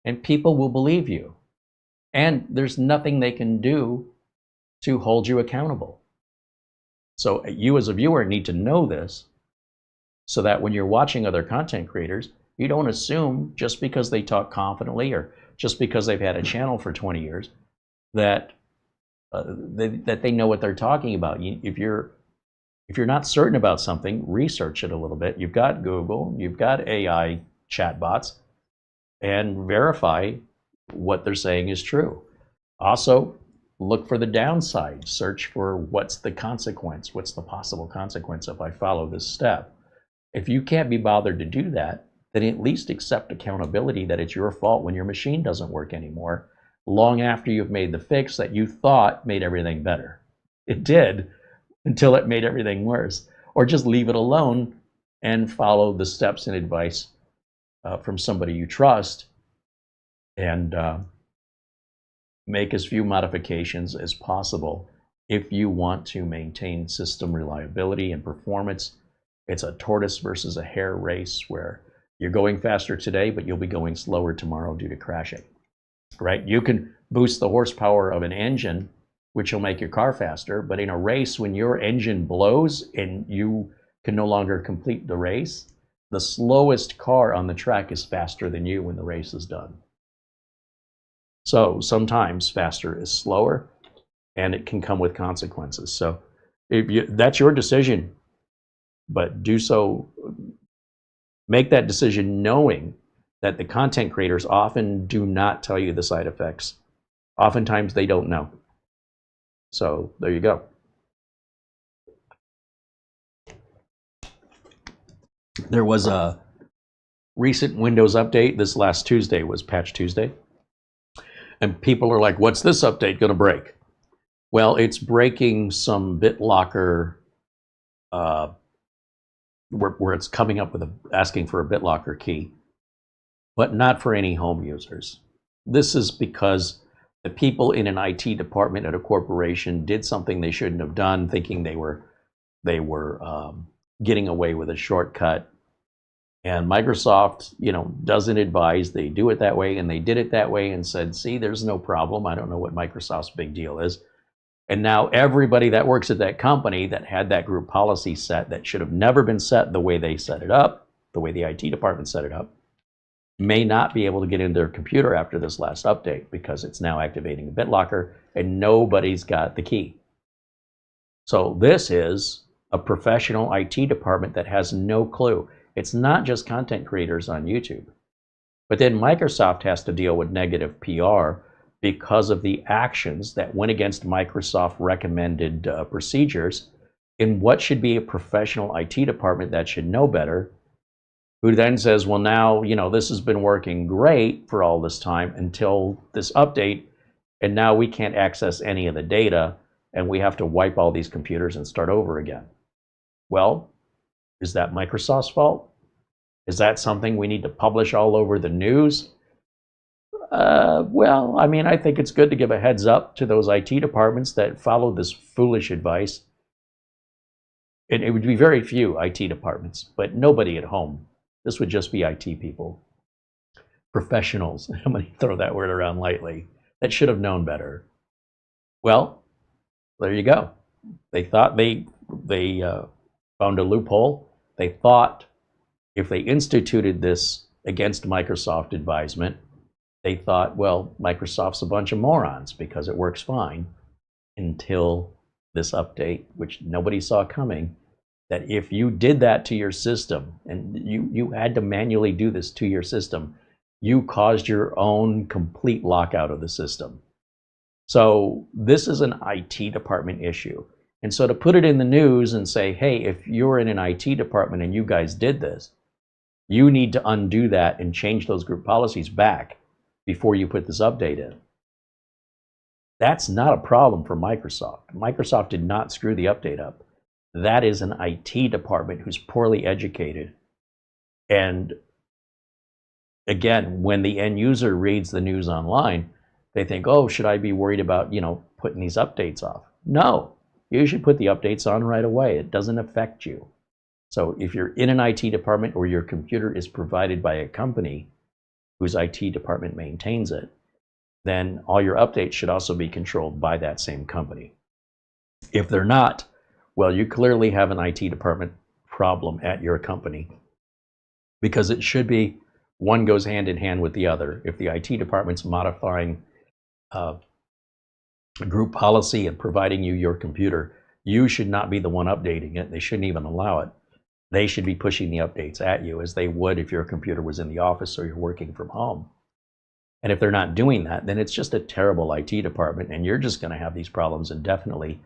and people will believe you. And there's nothing they can do to hold you accountable. So you as a viewer need to know this so that when you're watching other content creators, you don't assume just because they talk confidently or just because they've had a channel for 20 years that they know what they're talking about. If you're not certain about something, research it a little bit. You've got Google, you've got AI chatbots, and verify what they're saying is true. Also, look for the downside. Search for what's the consequence, what's the possible consequence if I follow this step. If you can't be bothered to do that, then at least accept accountability that it's your fault when your machine doesn't work anymore, long after you've made the fix that you thought made everything better. It did, until it made everything worse. Or just leave it alone and follow the steps and advice from somebody you trust, and make as few modifications as possible if you want to maintain system reliability and performance. It's a tortoise versus a hare race where you're going faster today, but you'll be going slower tomorrow due to crashing, right? You can boost the horsepower of an engine, which will make your car faster, but in a race, when your engine blows and you can no longer complete the race, the slowest car on the track is faster than you when the race is done. So sometimes faster is slower, and it can come with consequences. So that's your decision, but do so, make that decision knowing that the content creators often do not tell you the side effects. Oftentimes they don't know. So there you go. There was a recent Windows update. This last Tuesday was Patch Tuesday. And people are like, what's this update going to break? Well, it's breaking some BitLocker, where it's coming up with asking for a BitLocker key, but not for any home users. This is because the people in an IT department at a corporation did something they shouldn't have done, thinking they were getting away with a shortcut. And Microsoft, doesn't advise they do it that way, and they did it that way and said, see, there's no problem. I don't know what Microsoft's big deal is. And now everybody that works at that company that had that group policy set that should have never been set the way they set it up, the way the IT department set it up, may not be able to get into their computer after this last update because it's now activating a BitLocker and nobody's got the key. So this is a professional IT department that has no clue. It's not just content creators on YouTube. But then Microsoft has to deal with negative PR because of the actions that went against Microsoft recommended procedures in what should be a professional IT department that should know better, who then says, well, now, this has been working great for all this time until this update, and now we can't access any of the data, and we have to wipe all these computers and start over again. Well, is that Microsoft's fault? Is that something we need to publish all over the news? Well, I think it's good to give a heads up to those IT departments that follow this foolish advice. It would be very few IT departments, but nobody at home. This would just be IT people. Professionals, I'm going to throw that word around lightly, that should have known better. Well, there you go. They thought they found a loophole. They thought if they instituted this against Microsoft advisement, they thought, well, Microsoft's a bunch of morons because it works fine, until this update, which nobody saw coming, that if you did that to your system, and you had to manually do this to your system, you caused your own complete lockout of the system. So this is an IT department issue. And so to put it in the news and say, hey, if you're in an IT department and you guys did this, you need to undo that and change those group policies back before you put this update in. That's not a problem for Microsoft. Microsoft did not screw the update up. That is an IT department who's poorly educated. And again, when the end user reads the news online, they think, oh, should I be worried about, putting these updates off? No, you should put the updates on right away. It doesn't affect you. So if you're in an IT department or your computer is provided by a company whose IT department maintains it, then all your updates should also be controlled by that same company. If they're not, well, you clearly have an IT department problem at your company, because it should be one goes hand in hand with the other. If the IT department's modifying a group policy and providing you your computer, you should not be the one updating it. They shouldn't even allow it. They should be pushing the updates at you, as they would if your computer was in the office or you're working from home. And if they're not doing that, then it's just a terrible IT department, and you're just going to have these problems indefinitely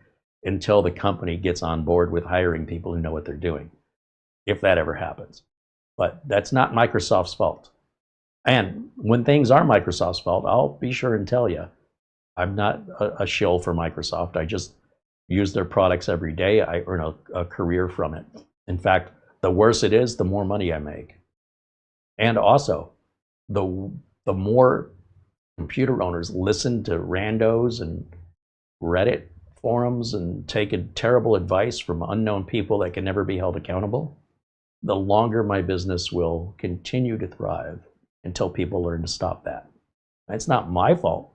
until the company gets on board with hiring people who know what they're doing, if that ever happens. But that's not Microsoft's fault. And when things are Microsoft's fault, I'll be sure and tell you. I'm not a shill for Microsoft. I just use their products every day. I earn a career from it. In fact, the worse it is, the more money I make. And also, the more computer owners listen to randos and Reddit forums and take terrible advice from unknown people that can never be held accountable, the longer my business will continue to thrive until people learn to stop that. It's not my fault.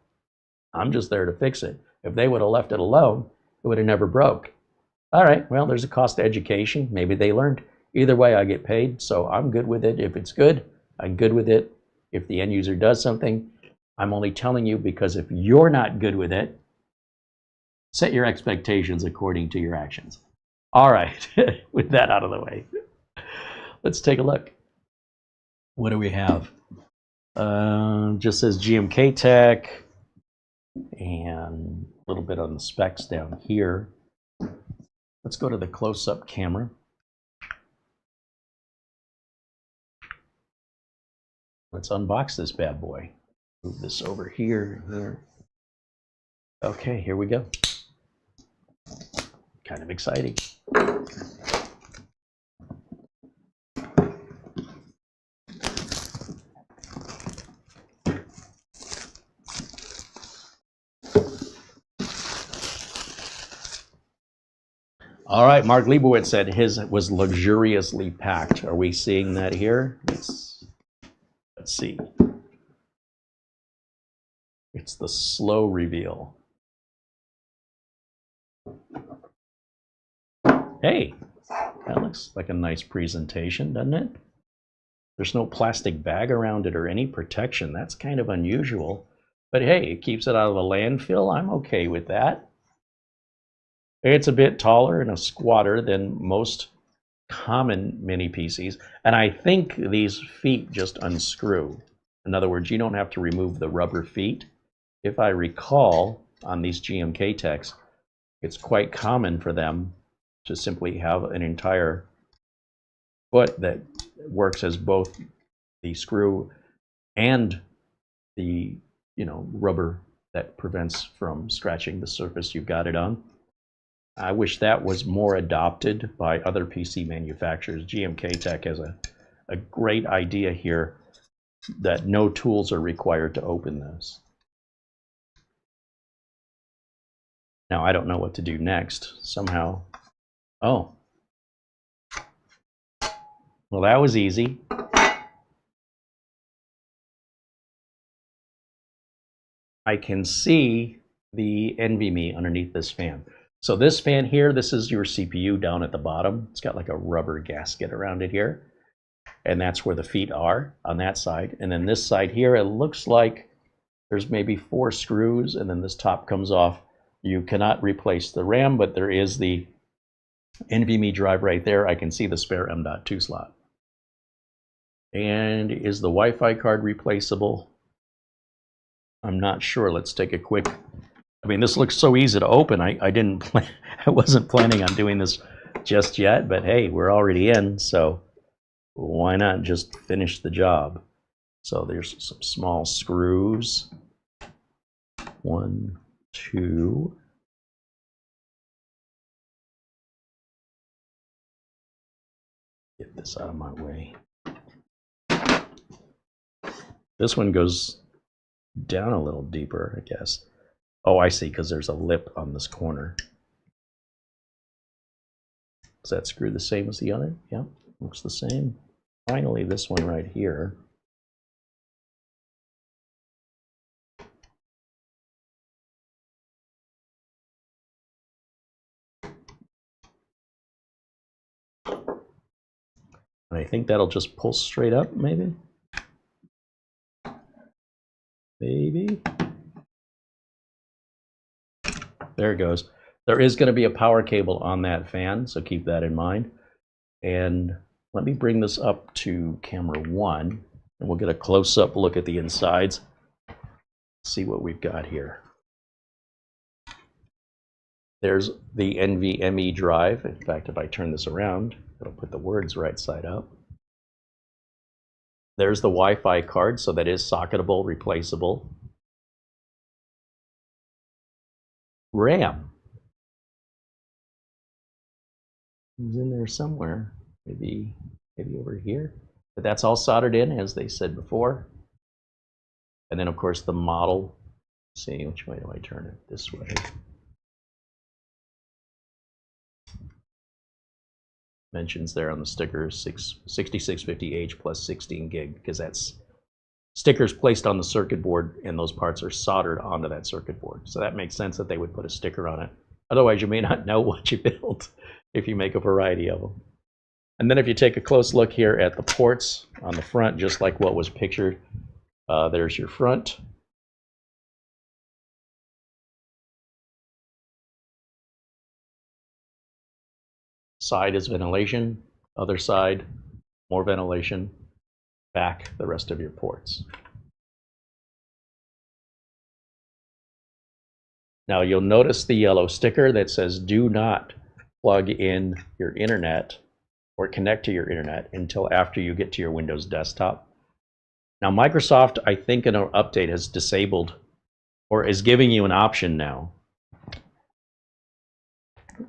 I'm just there to fix it. If they would have left it alone, it would have never broke. All right, well, there's a cost to education. Maybe they learned. Either way, I get paid, so I'm good with it. If it's good, I'm good with it. If the end user does something, I'm only telling you because if you're not good with it, set your expectations according to your actions. All right, with that out of the way, let's take a look. What do we have? Just says GMKtec, and a little bit on the specs down here. Let's go to the close-up camera. Let's unbox this bad boy. Move this over here. Okay, here we go. Kind of exciting. All right, Mark Leibowitz said his was luxuriously packed. Are we seeing that here? Let's see. It's the slow reveal. Hey, that looks like a nice presentation, doesn't it? There's no plastic bag around it or any protection. That's kind of unusual. But hey, it keeps it out of the landfill. I'm okay with that. It's a bit taller and a squatter than most common mini PCs. And I think these feet just unscrew. In other words, you don't have to remove the rubber feet. If I recall, on these GMKtecs, it's quite common for them to simply have an entire foot that works as both the screw and the rubber that prevents from scratching the surface you've got it on. I wish that was more adopted by other PC manufacturers. GMKtec has a great idea here that no tools are required to open this. Now, I don't know what to do next. Somehow, oh. Well, that was easy. I can see the NVMe underneath this fan. So this fan here, this is your CPU down at the bottom. It's got like a rubber gasket around it here. And that's where the feet are on that side. And then this side here, it looks like there's maybe 4 screws, and then this top comes off. You cannot replace the RAM, but there is the NVMe drive right there. I can see the spare M.2 slot. And is the Wi-Fi card replaceable? I'm not sure. Let's take a quick. I mean, this looks so easy to open. I wasn't planning on doing this just yet, but hey, we're already in, so why not just finish the job? So there's some small screws. 1, 2. Get this out of my way. This one goes down a little deeper, I guess. Oh, I see, because there's a lip on this corner. Does that screw the same as the other? Yep, looks the same. Finally, this one right here. I think that'll just pull straight up, maybe. Maybe. There it goes. There is going to be a power cable on that fan, so keep that in mind. And let me bring this up to camera 1, and we'll get a close-up look at the insides. See what we've got here. There's the NVMe drive. In fact, if I turn this around, it'll put the words right side up. There's the Wi-Fi card, so that is socketable, replaceable. RAM. It's in there somewhere. Maybe over here. But that's all soldered in, as they said before. And then, of course, the model. Let's see, which way do I turn it? This way. Mentions there on the sticker 6650H plus 16 gig, because that's stickers placed on the circuit board, and those parts are soldered onto that circuit board. So that makes sense that they would put a sticker on it. Otherwise, you may not know what you built if you make a variety of them. And then if you take a close look here at the ports on the front, just like what was pictured, there's your front. Side is ventilation, other side, more ventilation, back, the rest of your ports. Now you'll notice the yellow sticker that says do not plug in your internet or connect to your internet until after you get to your Windows desktop. Now Microsoft, I think in an update, has disabled or is giving you an option now.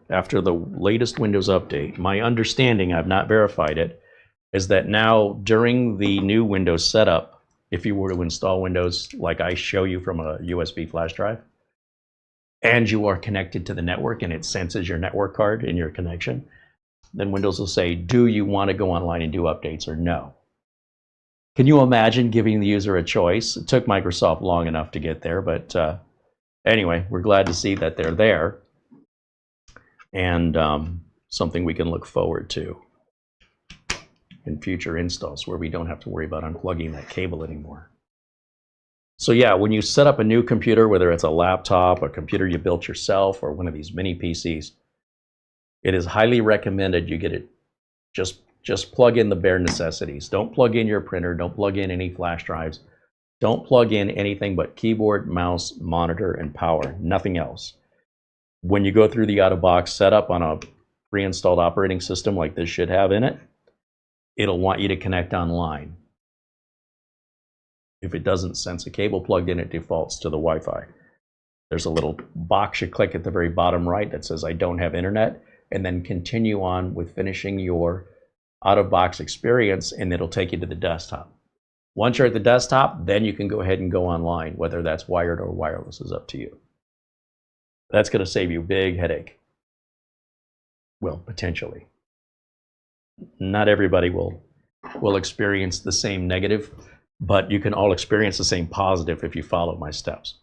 After the latest Windows update, my understanding, I've not verified it, is that now during the new Windows setup, if you were to install Windows like I show you from a USB flash drive, and you are connected to the network and it senses your network card in your connection, then Windows will say, do you want to go online and do updates or no? Can you imagine giving the user a choice? It took Microsoft long enough to get there, but anyway, we're glad to see that they're there, and something we can look forward to in future installs where we don't have to worry about unplugging that cable anymore. So yeah, when you set up a new computer, whether it's a laptop, a computer you built yourself, or one of these mini PCs, it is highly recommended you get it, just plug in the bare necessities. Don't plug in your printer, don't plug in any flash drives, don't plug in anything but keyboard, mouse, monitor, and power, nothing else. When you go through the out-of-box setup on a pre-installed operating system like this should have in it, it'll want you to connect online. If it doesn't sense a cable plugged in, it defaults to the Wi-Fi. There's a little box you click at the very bottom right that says I don't have internet, and then continue on with finishing your out-of-box experience, and it'll take you to the desktop. Once you're at the desktop, then you can go ahead and go online, whether that's wired or wireless is up to you. That's going to save you a big headache. Well, potentially. Not everybody will experience the same negative, but you can all experience the same positive if you follow my steps.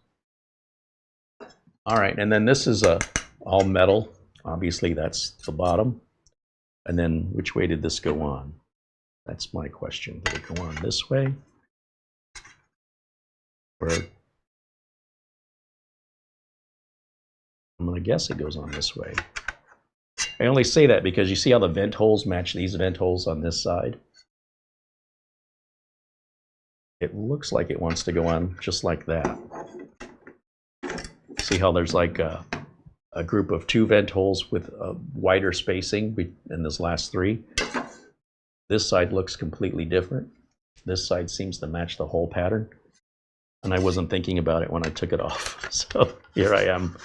All right, and then this is all metal. Obviously, that's the bottom. And then which way did this go on? That's my question. Did it go on this way? Or I'm going to guess it goes on this way. I only say that because you see how the vent holes match these vent holes on this side? It looks like it wants to go on just like that. See how there's like a group of 2 vent holes with a wider spacing in this last 3? This side looks completely different. This side seems to match the whole pattern. And I wasn't thinking about it when I took it off. So here I am.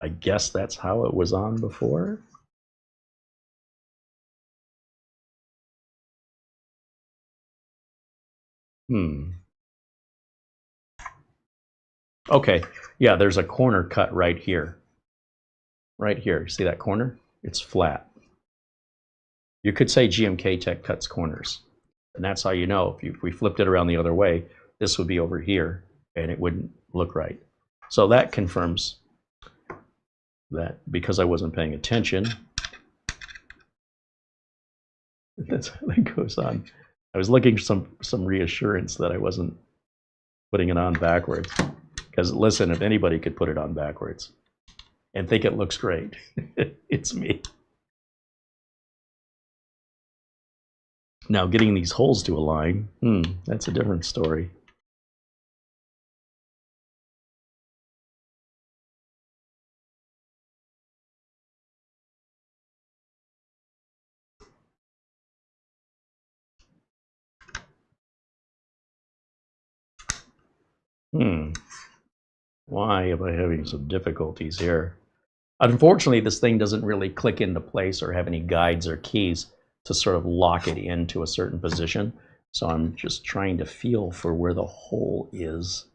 I guess that's how it was on before. Okay, yeah, there's a corner cut right here. Right here, see that corner? It's flat. You could say GMKtec cuts corners. And that's how you know. If we flipped it around the other way, this would be over here, and it wouldn't look right. So that confirms that because I wasn't paying attention. That's how that goes on. I was looking for some reassurance that I wasn't putting it on backwards. Because listen, if anybody could put it on backwards and think it looks great, it's me. Now getting these holes to align, that's a different story. Why am I having some difficulties here? Unfortunately, this thing doesn't really click into place or have any guides or keys to sort of lock it into a certain position. So I'm just trying to feel for where the hole is,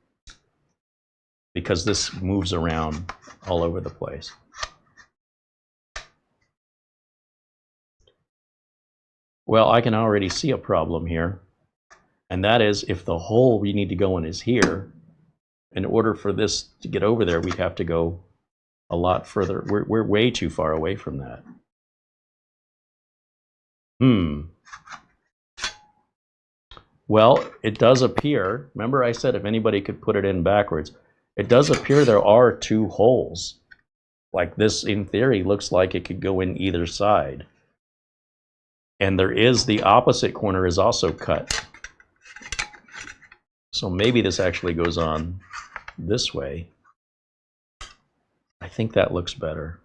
because this moves around all over the place. Well, I can already see a problem here, and that is if the hole we need to go in is here, in order for this to get over there, we'd have to go a lot further. We're way too far away from that. Well, it does appear, remember I said if anybody could put it in backwards, it does appear there are two holes. Like this, in theory, looks like it could go in either side. And there is, the opposite corner is also cut. So maybe this actually goes on this way. I think that looks better.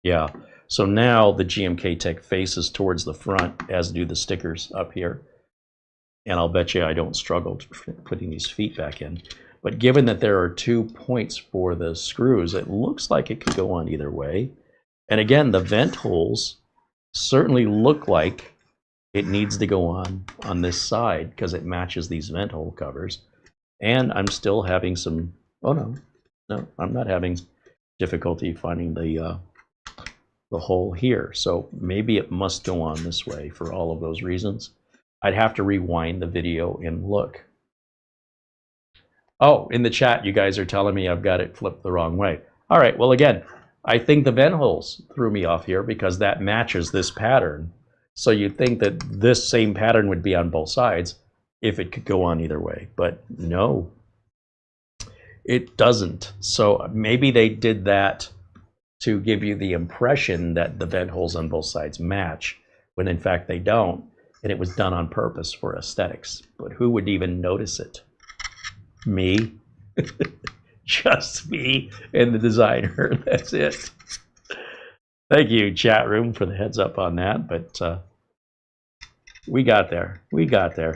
Yeah, so now the GMKtec faces towards the front, as do the stickers up here. And I'll bet you I don't struggle putting these feet back in. But given that there are 2 points for the screws, it looks like it could go on either way. And again, the vent holes certainly look like it needs to go on this side because it matches these vent hole covers. And I'm still having some, oh no, I'm not having difficulty finding the hole here. So maybe it must go on this way for all of those reasons. I'd have to rewind the video and look. Oh, in the chat, you guys are telling me I've got it flipped the wrong way. All right, well, again, I think the vent holes threw me off here because that matches this pattern. So you'd think that this same pattern would be on both sides if it could go on either way, but no, it doesn't. So maybe they did that to give you the impression that the vent holes on both sides match, when in fact they don't, and it was done on purpose for aesthetics. But who would even notice it? Me. Just me and the designer. That's it. Thank you, chat room, for the heads up on that, but we got there. We got there.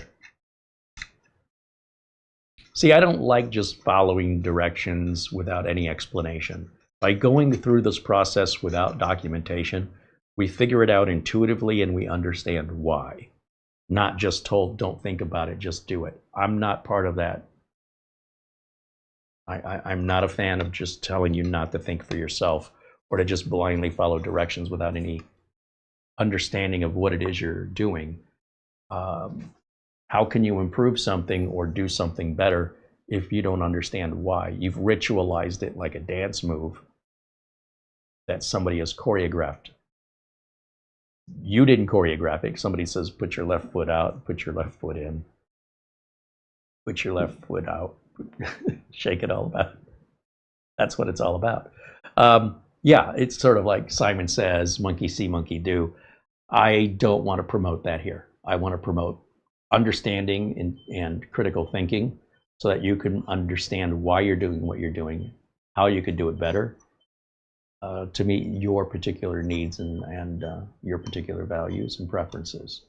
See, I don't like just following directions without any explanation. By going through this process without documentation, we figure it out intuitively and we understand why. Not just told, don't think about it, just do it. I'm not part of that. I'm not a fan of just telling you not to think for yourself or to just blindly follow directions without any understanding of what it is you're doing. How can you improve something or do something better if you don't understand why? You've ritualized it like a dance move that somebody has choreographed. You didn't choreograph it. Somebody says, put your left foot out, put your left foot in, put your left foot out, shake it all about. That's what it's all about. Yeah, it's sort of like Simon Says, monkey see, monkey do. I don't want to promote that here. I want to promote understanding and critical thinking so that you can understand why you're doing what you're doing, how you could do it better to meet your particular needs and your particular values and preferences.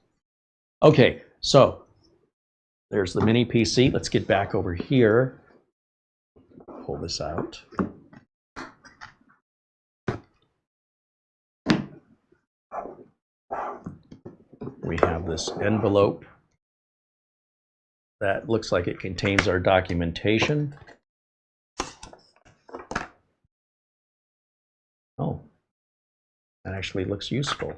Okay, so there's the mini PC. Let's get back over here. Pull this out. We have this envelope that looks like it contains our documentation. Oh, that actually looks useful.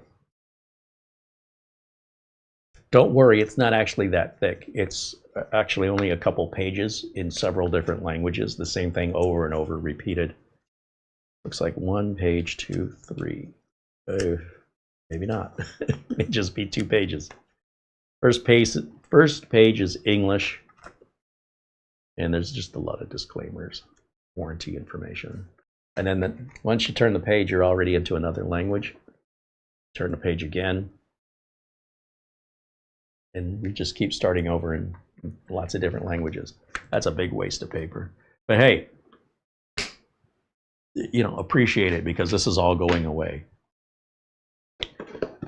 Don't worry, it's not actually that thick. It's actually only a couple pages in several different languages, the same thing over and over repeated. Looks like 1 page, 2, 3. Maybe not. It may just be 2 pages. First page is English, and there's just a lot of disclaimers, warranty information. And then once you turn the page, you're already into another language. Turn the page again, and we just keep starting over in lots of different languages. That's a big waste of paper. But hey, you know, appreciate it, because this is all going away.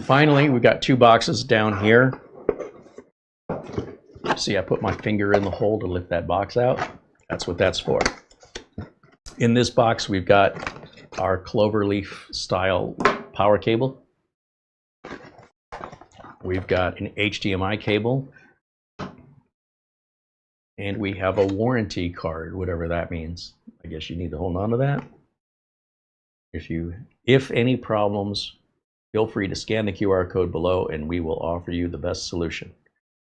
Finally, we've got 2 boxes down here. See, I put my finger in the hole to lift that box out. That's what that's for. In this box, we've got our cloverleaf style power cable. We've got an HDMI cable. And we have a warranty card, whatever that means. I guess you need to hold on to that. If any problems, feel free to scan the QR code below and we will offer you the best solution.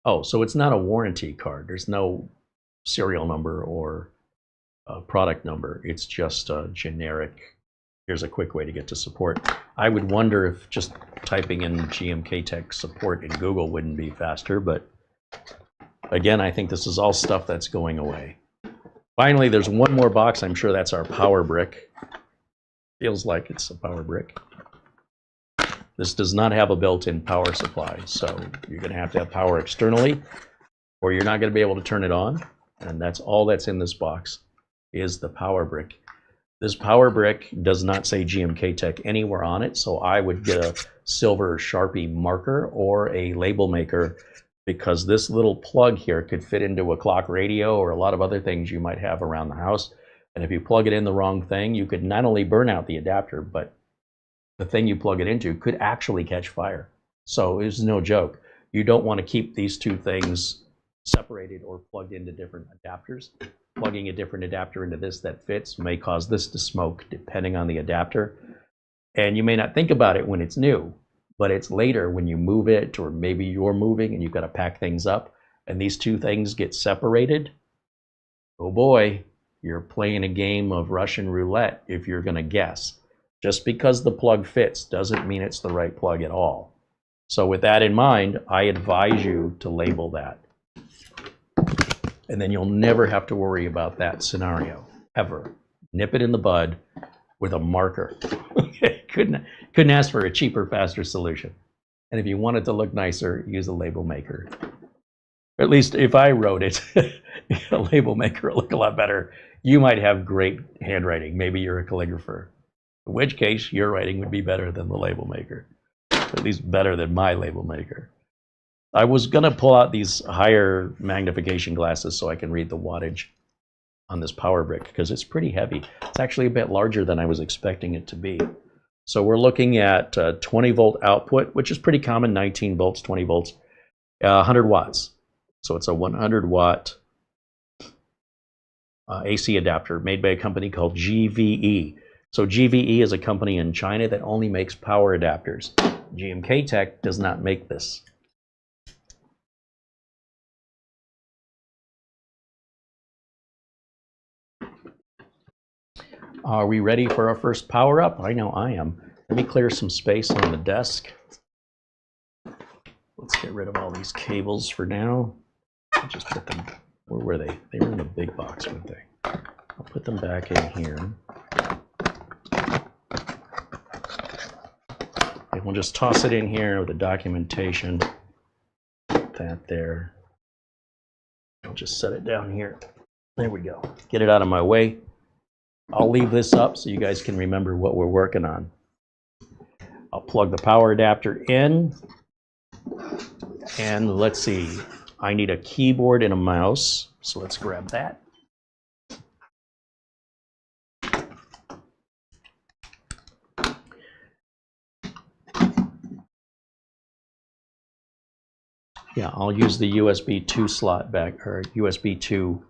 Oh, so it's not a warranty card. There's no serial number or a product number. It's just a generic, here's a quick way to get to support. I would wonder if just typing in GMKtec support in Google wouldn't be faster, but again, I think this is all stuff that's going away. Finally, there's one more box. I'm sure that's our power brick. Feels like it's a power brick. This does not have a built-in power supply, so you're going to have power externally, or you're not going to be able to turn it on. And that's all that's in this box, is the power brick. This power brick does not say GMKtec anywhere on it, so I would get a silver Sharpie marker or a label maker, because this little plug here could fit into a clock radio or a lot of other things you might have around the house. And if you plug it in the wrong thing, you could not only burn out the adapter, but the thing you plug it into could actually catch fire. So it's no joke. You don't want to keep these 2 things separated or plugged into different adapters. Plugging a different adapter into this that fits may cause this to smoke, depending on the adapter. And you may not think about it when it's new, but it's later when you move it, or maybe you're moving and you've got to pack things up, and these 2 things get separated. Oh boy, you're playing a game of Russian roulette if you're going to guess. Just because the plug fits doesn't mean it's the right plug at all. So with that in mind, I advise you to label that. And then you'll never have to worry about that scenario, ever. Nip it in the bud with a marker. Couldn't ask for a cheaper, faster solution. And if you want it to look nicer, use a label maker. Or at least if I wrote it, a label maker will look a lot better. You might have great handwriting. Maybe you're a calligrapher. In which case, your writing would be better than the label maker. At least better than my label maker. I was going to pull out these higher magnification glasses so I can read the wattage on this power brick, because it's pretty heavy. It's actually a bit larger than I was expecting it to be. So we're looking at 20 volt output, which is pretty common, 19 volts, 20 volts, 100 watts. So it's a 100 watt AC adapter made by a company called GVE. So GVE is a company in China that only makes power adapters. GMKtec does not make this. Are we ready for our first power up? I know I am. Let me clear some space on the desk. Let's get rid of all these cables for now. I'll just put them, where were they? They were in the big box, weren't they? I'll put them back in here. And we'll just toss it in here with the documentation. Put that there. I'll just set it down here. There we go. Get it out of my way. I'll leave this up so you guys can remember what we're working on. I'll plug the power adapter in. And let's see. I need a keyboard and a mouse. So let's grab that. Yeah, I'll use the USB 2 slot back, or USB 2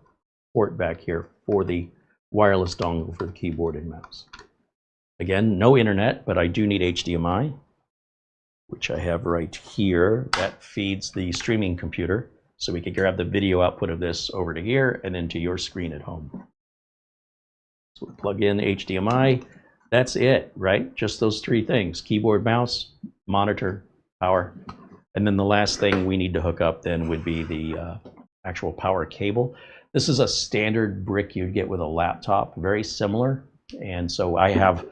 port back here for the wireless dongle for the keyboard and mouse. Again, no internet, but I do need HDMI, which I have right here. That feeds the streaming computer, so we can grab the video output of this over to here and then to your screen at home. So we plug in HDMI. That's it, right? Just those 3 things: keyboard, mouse, monitor, power. And then the last thing we need to hook up then would be the actual power cable. This is a standard brick you'd get with a laptop, very similar. And so I have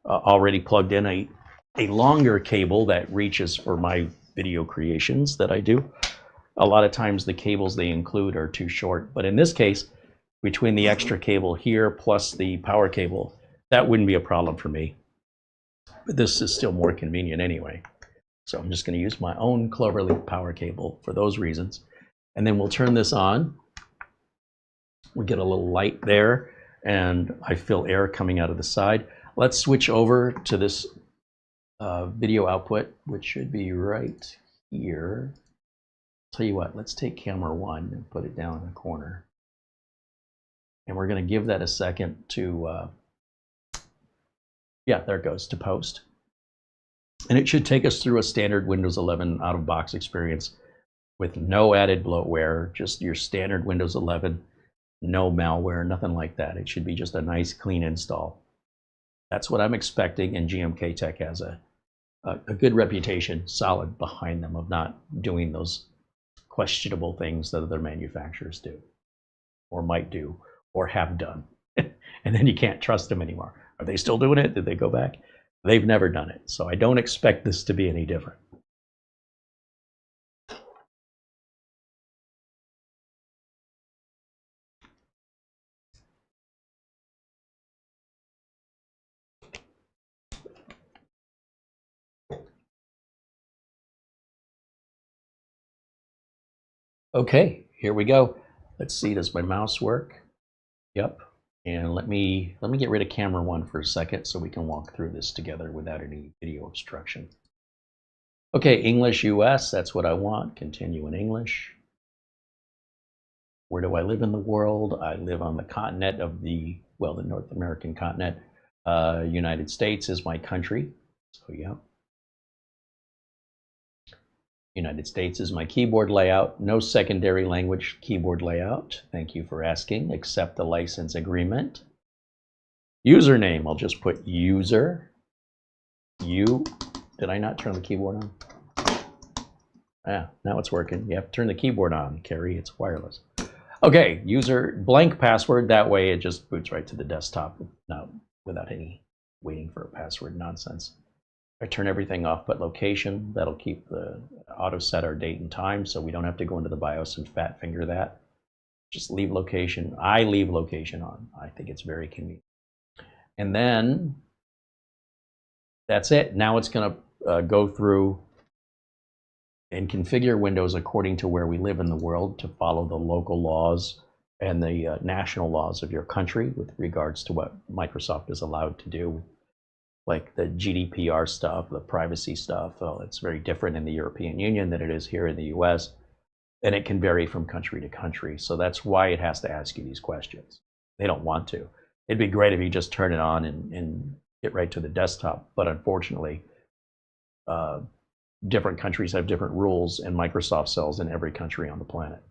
already plugged in a longer cable that reaches for my video creations that I do. A lot of times the cables they include are too short, but in this case, between the extra cable here plus the power cable, that wouldn't be a problem for me. But this is still more convenient anyway. So I'm just going to use my own Cloverleaf power cable for those reasons. And then we'll turn this on. We get a little light there, and I feel air coming out of the side. Let's switch over to this video output, which should be right here. Tell you what, let's take camera 1 and put it down in the corner. And we're going to give that a second to, yeah, there it goes, to post. And it should take us through a standard Windows 11 out-of-box experience with no added bloatware, just your standard Windows 11, no malware, nothing like that. It should be just a nice, clean install. That's what I'm expecting, and GMKtec has a good reputation, solid behind them, of not doing those questionable things that other manufacturers do, or might do, or have done. And then you can't trust them anymore. Are they still doing it? Did they go back? They've never done it, so I don't expect this to be any different. Okay, here we go. Let's see, does my mouse work? Yep. And let me get rid of camera 1 for a second so we can walk through this together without any video obstruction. Okay, English US, that's what I want. Continue in English. Where do I live in the world? I live on the continent of the North American continent. United States is my country. So yeah. United States is my keyboard layout. No secondary language keyboard layout. Thank you for asking. Accept the license agreement. Username, I'll just put user. Did I not turn the keyboard on? Yeah, now it's working. You have to turn the keyboard on, Carrie. It's wireless. Okay, user blank password. That way it just boots right to the desktop without any waiting for a password nonsense. I turn everything off but location. That'll keep the auto set our date and time so we don't have to go into the BIOS and fat finger that. Just leave location. I leave location on. I think it's very convenient. And then that's it. Now it's going to go through and configure Windows according to where we live in the world to follow the local laws and the national laws of your country with regards to what Microsoft is allowed to do. Like the GDPR stuff, the privacy stuff. Well, it's very different in the European Union than it is here in the US, and it can vary from country to country. So that's why it has to ask you these questions. They don't want to. It'd be great if you just turn it on and get right to the desktop, but unfortunately, different countries have different rules, and Microsoft sells in every country on the planet.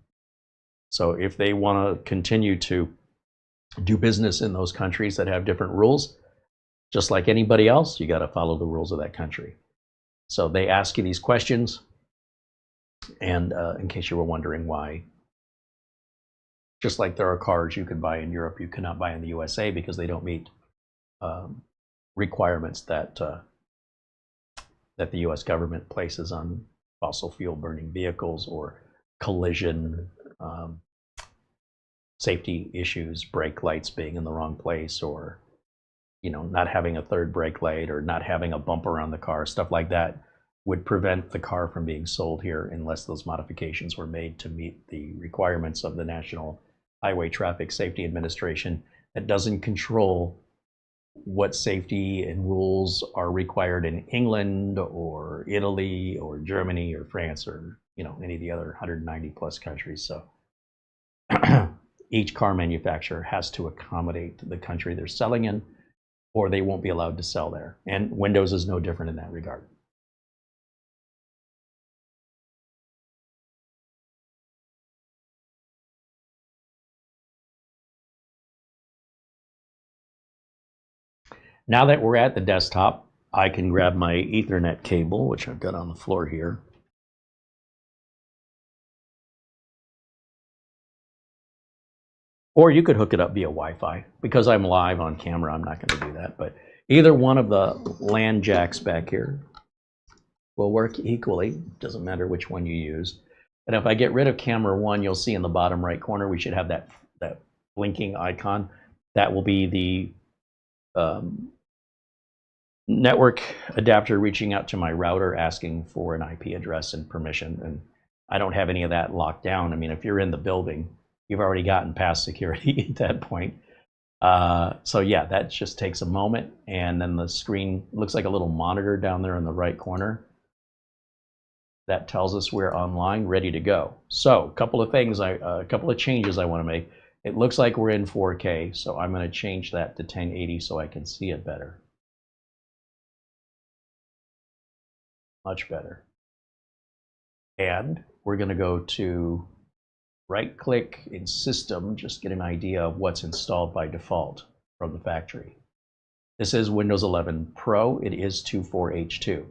So if they want to continue to do business in those countries that have different rules, just like anybody else, you got to follow the rules of that country. So they ask you these questions, and in case you were wondering why, just like there are cars you can buy in Europe you cannot buy in the USA because they don't meet requirements that that the US government places on fossil fuel burning vehicles, or collision safety issues, brake lights being in the wrong place, or not having a third brake light, or not having a bumper on the car. Stuff like that would prevent the car from being sold here unless those modifications were made to meet the requirements of the National Highway Traffic Safety Administration that doesn't control what safety and rules are required in England or Italy or Germany or France or any of the other 190 plus countries. So each car manufacturer has to accommodate the country they're selling in, or they won't be allowed to sell there. And Windows is no different in that regard. Now that we're at the desktop, I can grab my Ethernet cable, which I've got on the floor here. Or you could hook it up via Wi-Fi. Because I'm live on camera, I'm not going to do that. But either one of the LAN jacks back here will work equally. Doesn't matter which one you use. And if I get rid of camera 1, you'll see in the bottom right corner, we should have that blinking icon. That will be the network adapter reaching out to my router asking for an IP address and permission. And I don't have any of that locked down. I mean, if you're in the building, you've already gotten past security at that point. So yeah, that just takes a moment. And then the screen looks like a little monitor down there in the right corner. That tells us we're online, ready to go. So a couple of things, a couple of changes I want to make. It looks like we're in 4K, so I'm going to change that to 1080 so I can see it better. Much better. And we're going to go to right-click in System, just get an idea of what's installed by default from the factory. This is Windows 11 Pro. It is 24H2.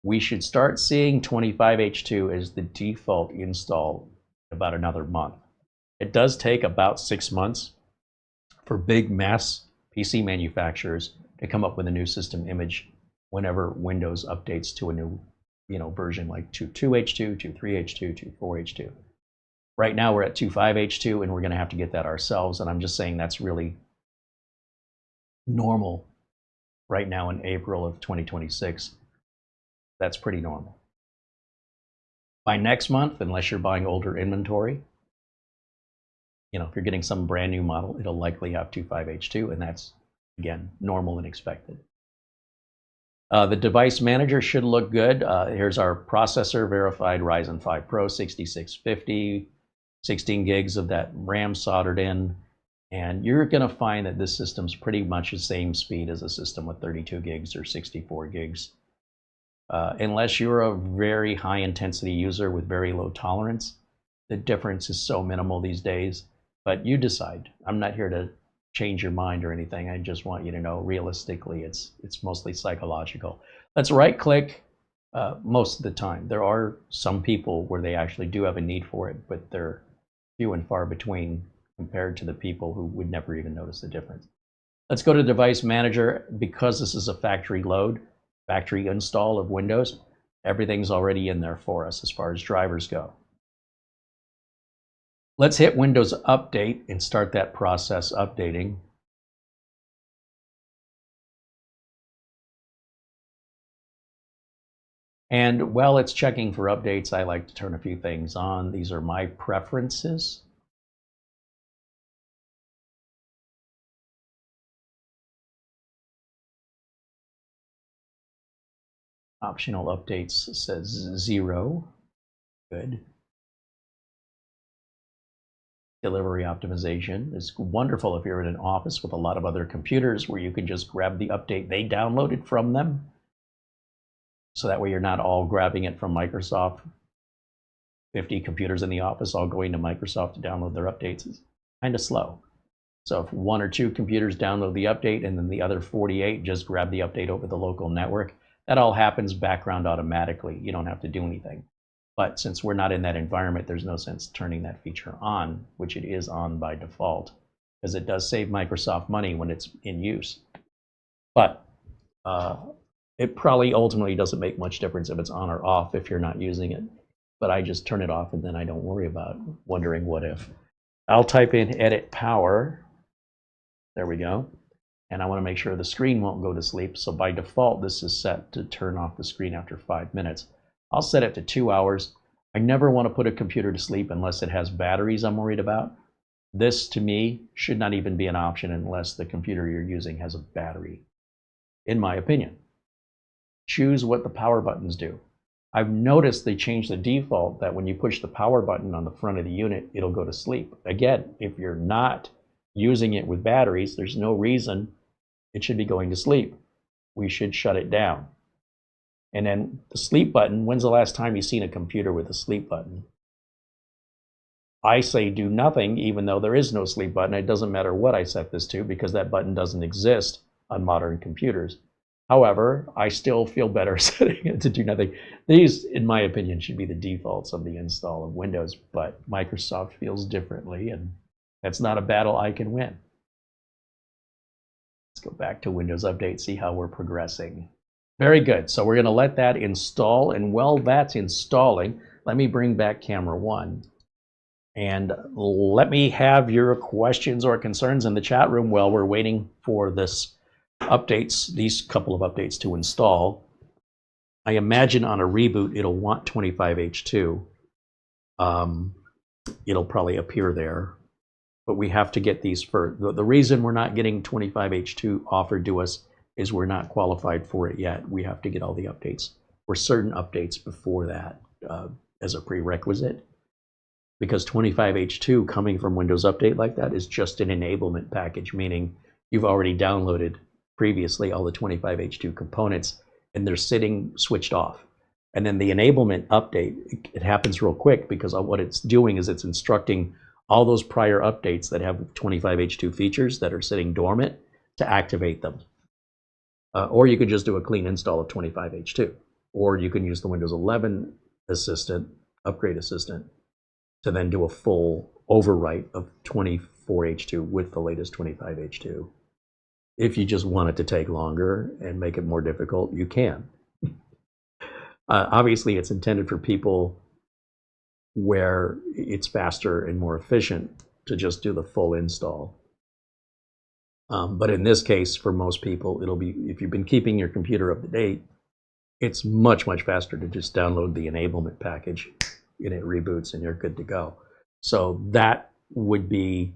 We should start seeing 25H2 as the default install in about another month. It does take about 6 months for big mass PC manufacturers to come up with a new system image whenever Windows updates to a new version like 2.2H2, 2.3H2, 2.4H2. Right now we're at 2.5H2 and we're going to have to get that ourselves, and I'm just saying that's really normal right now in April of 2026. That's pretty normal. By next month, unless you're buying older inventory, if you're getting some brand new model, it'll likely have 2.5H2, and that's, again, normal and expected. The device manager should look good. Here's our processor, verified Ryzen 5 Pro 6650, 16 gigs of that RAM soldered in, and you're going to find that this system's pretty much the same speed as a system with 32 gigs or 64 gigs. Unless you're a very high intensity user with very low tolerance, the difference is so minimal these days. But you decide. I'm not here to change your mind or anything. I just want you to know realistically it's mostly psychological. Let's right click most of the time. There are some people where they actually do have a need for it, but they're few and far between compared to the people who would never even notice the difference. Let's go to Device Manager. Because this is a factory load, factory install of Windows, everything's already in there for us as far as drivers go. Let's hit Windows Update and start that process updating. And while it's checking for updates, I like to turn a few things on. These are my preferences. Optional updates says 0. Good. Delivery optimization is wonderful if you're in an office with a lot of other computers where you can just grab the update they downloaded from them. So that way you're not all grabbing it from Microsoft. 50 computers in the office all going to Microsoft to download their updates is kind of slow. So if 1 or 2 computers download the update and then the other 48 just grab the update over the local network, that all happens background automatically. You don't have to do anything. But since we're not in that environment, there's no sense turning that feature on, which it is on by default, because it does save Microsoft money when it's in use. But it probably ultimately doesn't make much difference if it's on or off if you're not using it. But I just turn it off and then I don't worry about wondering what if. I'll type in edit power. There we go. And I want to make sure the screen won't go to sleep. So by default, this is set to turn off the screen after 5 minutes. I'll set it to 2 hours. I never want to put a computer to sleep unless it has batteries I'm worried about. This, to me, should not even be an option unless the computer you're using has a battery, in my opinion. Choose what the power buttons do. I've noticed they changed the default that when you push the power button on the front of the unit, it'll go to sleep. Again, if you're not using it with batteries, there's no reason it should be going to sleep. We should shut it down. And then the sleep button, when's the last time you've seen a computer with a sleep button? I say do nothing, even though there is no sleep button. It doesn't matter what I set this to because that button doesn't exist on modern computers. However, I still feel better setting it to do nothing. These, in my opinion, should be the defaults of the install of Windows, but Microsoft feels differently, and that's not a battle I can win. Let's go back to Windows Update, see how we're progressing. Very good. So we're going to let that install, and while that's installing, let me bring back camera 1. And let me have your questions or concerns in the chat room while we're waiting for these couple of updates to install. I imagine on a reboot, it'll want 25H2. It'll probably appear there, but we have to get these first. The reason we're not getting 25H2 offered to us is we're not qualified for it yet. We have to get all the updates, or certain updates before that as a prerequisite. Because 25H2 coming from Windows Update like that is just an enablement package, meaning you've already downloaded previously all the 25H2 components and they're sitting switched off. And then the enablement update, it happens real quick because what it's doing is it's instructing all those prior updates that have 25H2 features that are sitting dormant to activate them. Or you could just do a clean install of 25H2. Or you can use the Windows 11 Assistant, Upgrade Assistant, to then do a full overwrite of 24H2 with the latest 25H2. If you just want it to take longer and make it more difficult, you can. Obviously, it's intended for people where it's faster and more efficient to just do the full install. But in this case, for most people, it'll be, if you've been keeping your computer up to date, it's much, much faster to just download the enablement package and it reboots and you're good to go. So that would be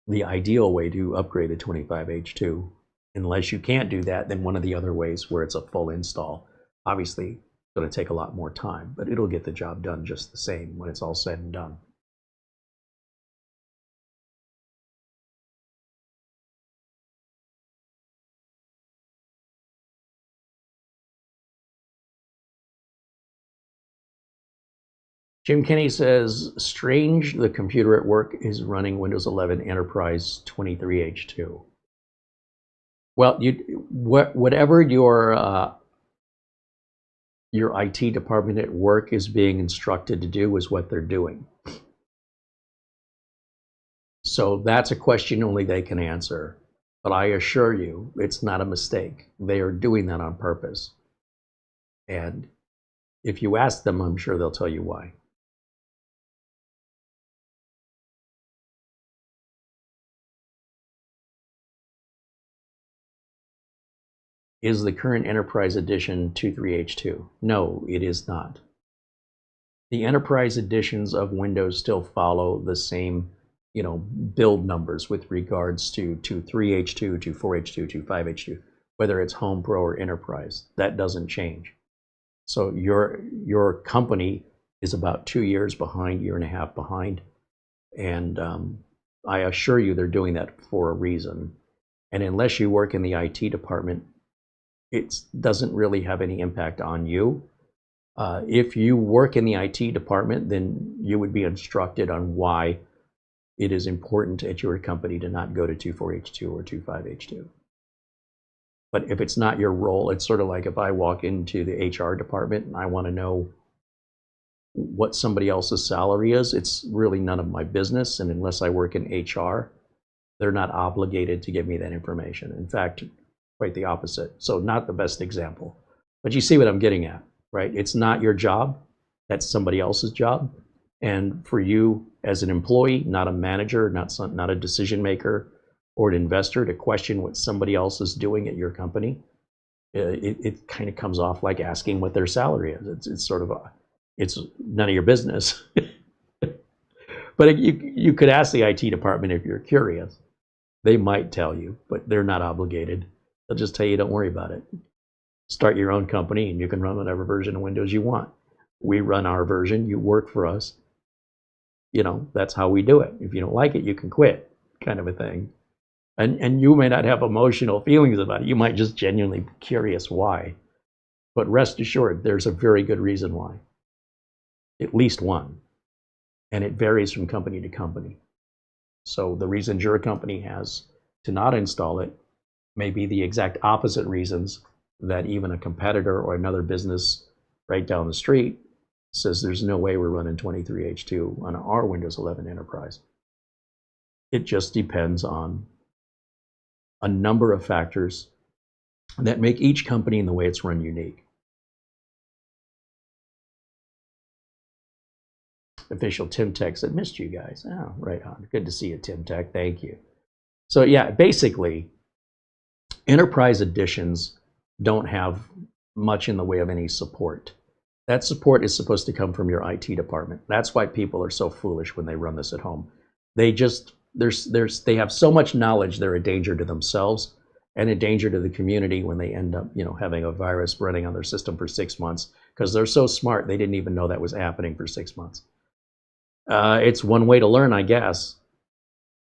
the ideal way to upgrade to 25H2. Unless you can't do that, then one of the other ways where it's a full install, obviously it's going to take a lot more time, but it'll get the job done just the same when it's all said and done. Jim Kinney says, strange, the computer at work is running Windows 11 Enterprise 23H2. Well, whatever your IT department at work is being instructed to do is what they're doing. So that's a question only they can answer. But I assure you, it's not a mistake. They are doing that on purpose. And if you ask them, I'm sure they'll tell you why. Is the current Enterprise Edition 23H2? No, it is not. The Enterprise editions of Windows still follow the same, build numbers with regards to 23H2, 24H2, 25H2, whether it's Home Pro or Enterprise. That doesn't change. So your company is about 2 years behind, year and a half behind, and I assure you they're doing that for a reason. And unless you work in the IT department, it doesn't really have any impact on you. If you work in the IT department, then you would be instructed on why it is important at your company to not go to 24H2 or 25H2. But if it's not your role, it's sort of like if I walk into the HR department and I want to know what somebody else's salary is, it's really none of my business. And unless I work in HR, they're not obligated to give me that information. In fact, quite the opposite. So not the best example. But you see what I'm getting at, right? It's not your job. That's somebody else's job. And for you as an employee, not a manager, not a decision maker or an investor, to question what somebody else is doing at your company, it kind of comes off like asking what their salary is. It's sort of it's none of your business. But you could ask the IT department if you're curious. They might tell you, but they're not obligated. They'll just tell you, don't worry about it. Start your own company and you can run whatever version of Windows you want. We run our version, you work for us. That's how we do it. If you don't like it, you can quit, kind of a thing. And you may not have emotional feelings about it. You might just genuinely be curious why. But rest assured, there's a very good reason why. At least one. And it varies from company to company. So the reasons your company has to not install it may be the exact opposite reasons that even a competitor or another business right down the street says there's no way we're running 23H2 on our Windows 11 Enterprise. It just depends on a number of factors that make each company and the way it's run unique. Official Tim Tech said, missed you guys. Oh, right on. Good to see you, Tim Tech. Thank you. So yeah, basically, enterprise editions don't have much in the way of any support. That support is supposed to come from your IT department. That's why people are so foolish when they run this at home. They just, they have so much knowledge, they're a danger to themselves and a danger to the community when they end up, having a virus running on their system for 6 months, because they're so smart, they didn't even know that was happening for 6 months. It's one way to learn, I guess.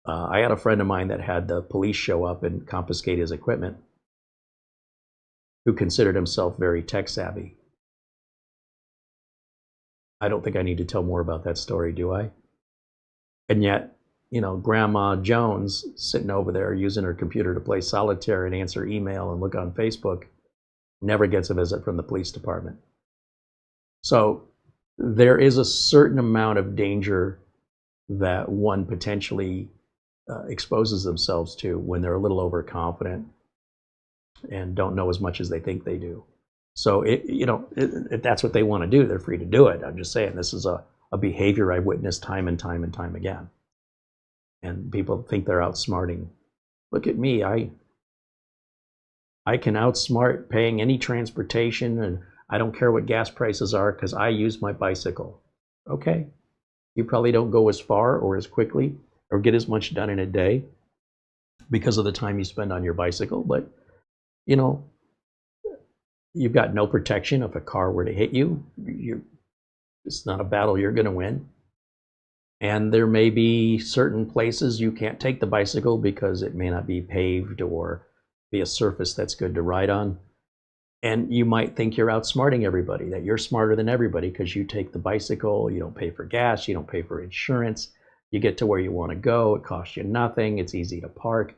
I had a friend of mine that had the police show up and confiscate his equipment, who considered himself very tech savvy. I don't think I need to tell more about that story, do I? And yet, Grandma Jones sitting over there using her computer to play solitaire and answer email and look on Facebook never gets a visit from the police department. So there is a certain amount of danger that one potentially exposes themselves to when they're a little overconfident and don't know as much as they think they do. So if that's what they want to do, they're free to do it. I'm just saying, this is a behavior I've witnessed time and time and time again. And people think they're outsmarting. Look at me, I can outsmart paying any transportation, and I don't care what gas prices are because I use my bicycle. Okay, you probably don't go as far or as quickly or get as much done in a day because of the time you spend on your bicycle, but you've got no protection if a car were to hit you. It's not a battle you're going to win. And there may be certain places you can't take the bicycle because it may not be paved or be a surface that's good to ride on. And you might think you're outsmarting everybody, that you're smarter than everybody because you take the bicycle, you don't pay for gas, you don't pay for insurance, you get to where you want to go, it costs you nothing, it's easy to park,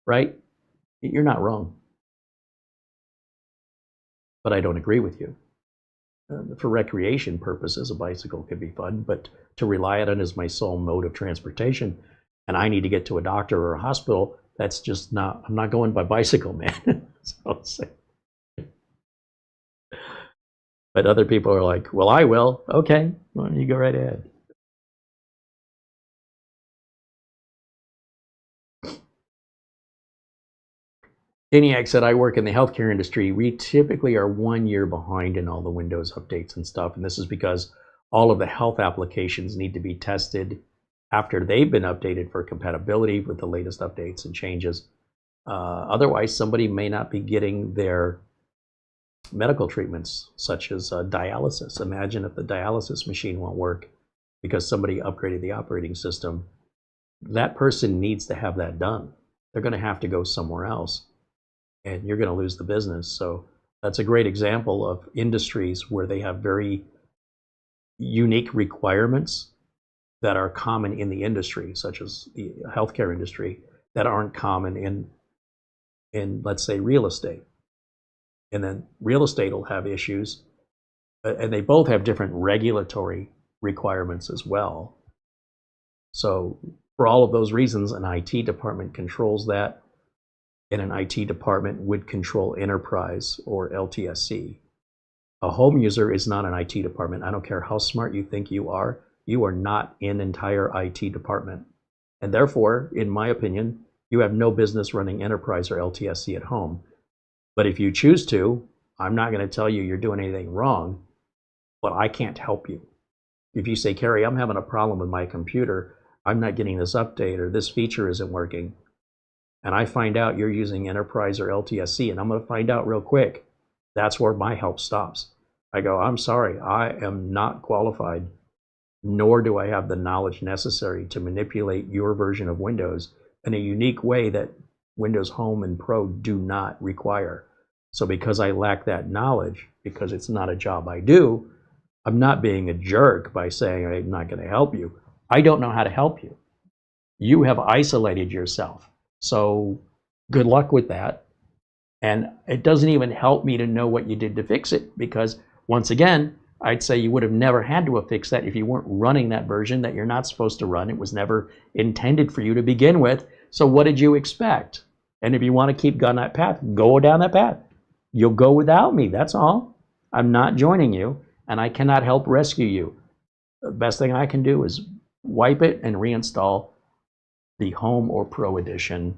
right? You're not wrong. But I don't agree with you. For recreation purposes, a bicycle could be fun, but to rely on it as my sole mode of transportation, and I need to get to a doctor or a hospital, that's just not, I'm not going by bicycle, man. But other people are like, well, I will. Okay, well, you go right ahead. ENIAC said, I work in the healthcare industry. We typically are 1 year behind in all the Windows updates and stuff. And this is because all of the health applications need to be tested after they've been updated for compatibility with the latest updates and changes. Otherwise, somebody may not be getting their medical treatments, such as dialysis. Imagine if the dialysis machine won't work because somebody upgraded the operating system. That person needs to have that done. They're going to have to go somewhere else, and you're going to lose the business. So that's a great example of industries where they have very unique requirements that are common in the industry, such as the healthcare industry, that aren't common in let's say, real estate. And then real estate will have issues, and they both have different regulatory requirements as well. So for all of those reasons, an IT department controls that, and an IT department would control enterprise or LTSC. A home user is not an IT department. I don't care how smart you think you are not an entire IT department. And therefore, in my opinion, you have no business running enterprise or LTSC at home. But if you choose to, I'm not going to tell you you're doing anything wrong, but I can't help you. If you say, Kerry, I'm having a problem with my computer, I'm not getting this update, or this feature isn't working, and I find out you're using enterprise or LTSC, and I'm going to find out real quick, that's where my help stops. I go, I'm sorry, I am not qualified, nor do I have the knowledge necessary to manipulate your version of Windows in a unique way that Windows Home and Pro do not require. So because I lack that knowledge, because it's not a job I do, I'm not being a jerk by saying I'm not going to help you. I don't know how to help you. You have isolated yourself. So good luck with that. And it doesn't even help me to know what you did to fix it, because once again, I'd say you would have never had to have fixed that if you weren't running that version that you're not supposed to run. It was never intended for you to begin with. So what did you expect? And if you want to keep going that path, go down that path. You'll go without me, that's all. I'm not joining you, and I cannot help rescue you. The best thing I can do is wipe it and reinstall the Home or Pro Edition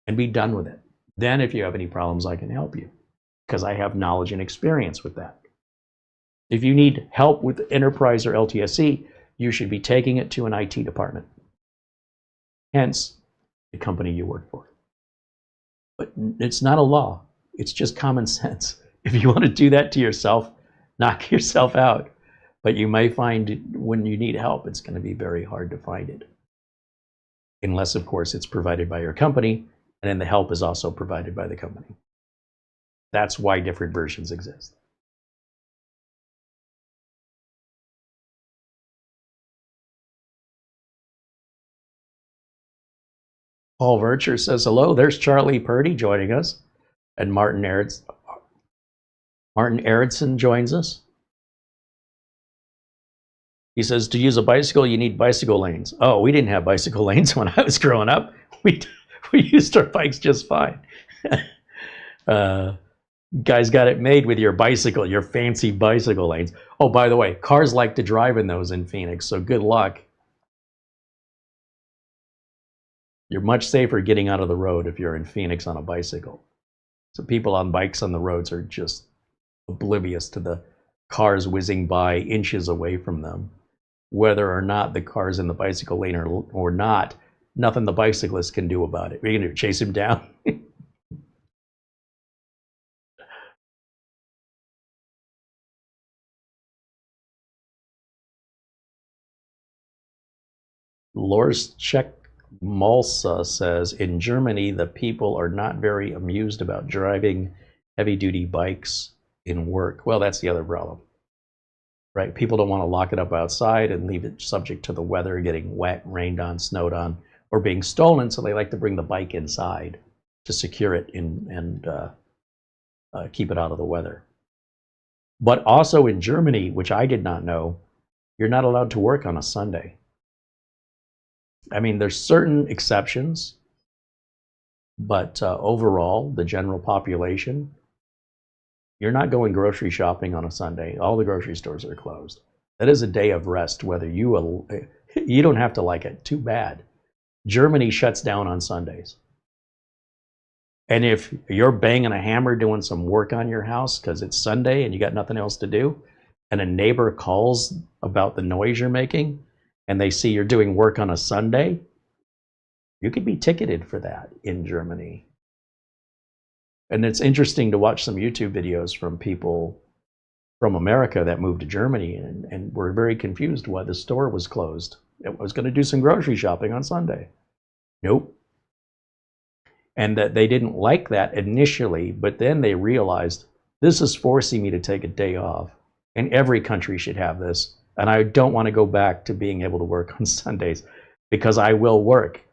and be done with it. Then if you have any problems, I can help you, because I have knowledge and experience with that. If you need help with Enterprise or LTSC, you should be taking it to an IT department, hence the company you work for. But it's not a law, it's just common sense. If you want to do that to yourself, knock yourself out. But you may find when you need help, it's going to be very hard to find it. Unless, of course, it's provided by your company, and then the help is also provided by the company. That's why different versions exist. Paul Vircher says hello. There's Charlie Purdy joining us. And Martin Aronson joins us. He says, to use a bicycle, you need bicycle lanes. Oh, we didn't have bicycle lanes when I was growing up. We used our bikes just fine. Guys got it made with your bicycle, your fancy bicycle lanes. Oh, by the way, cars like to drive in those in Phoenix, so good luck. You're much safer getting out of the road if you're in Phoenix on a bicycle. So people on bikes on the roads are just oblivious to the cars whizzing by inches away from them. Whether or not the car's in the bicycle lane or not, nothing the bicyclist can do about it. What are you going to do, chase him down? Lorschek Malsa says, in Germany, the people are not very amused about driving heavy-duty bikes in work. Well, that's the other problem, right? People don't want to lock it up outside and leave it subject to the weather, getting wet, rained on, snowed on, or being stolen, so they like to bring the bike inside to secure it and keep it out of the weather. But also in Germany, which I did not know, you're not allowed to work on a Sunday. I mean, there's certain exceptions, but overall, the general population, you're not going grocery shopping on a Sunday. All the grocery stores are closed. That is a day of rest, whether you don't have to like it. Too bad. Germany shuts down on Sundays. And if you're banging a hammer doing some work on your house because it's Sunday and you got nothing else to do, and a neighbor calls about the noise you're making, and they see you're doing work on a Sunday, you could be ticketed for that in Germany. And it's interesting to watch some YouTube videos from people from America that moved to Germany and were very confused why the store was closed. It was going to do some grocery shopping on Sunday. Nope. And that they didn't like that initially, but then they realized this is forcing me to take a day off. And every country should have this. And I don't want to go back to being able to work on Sundays, because I will work.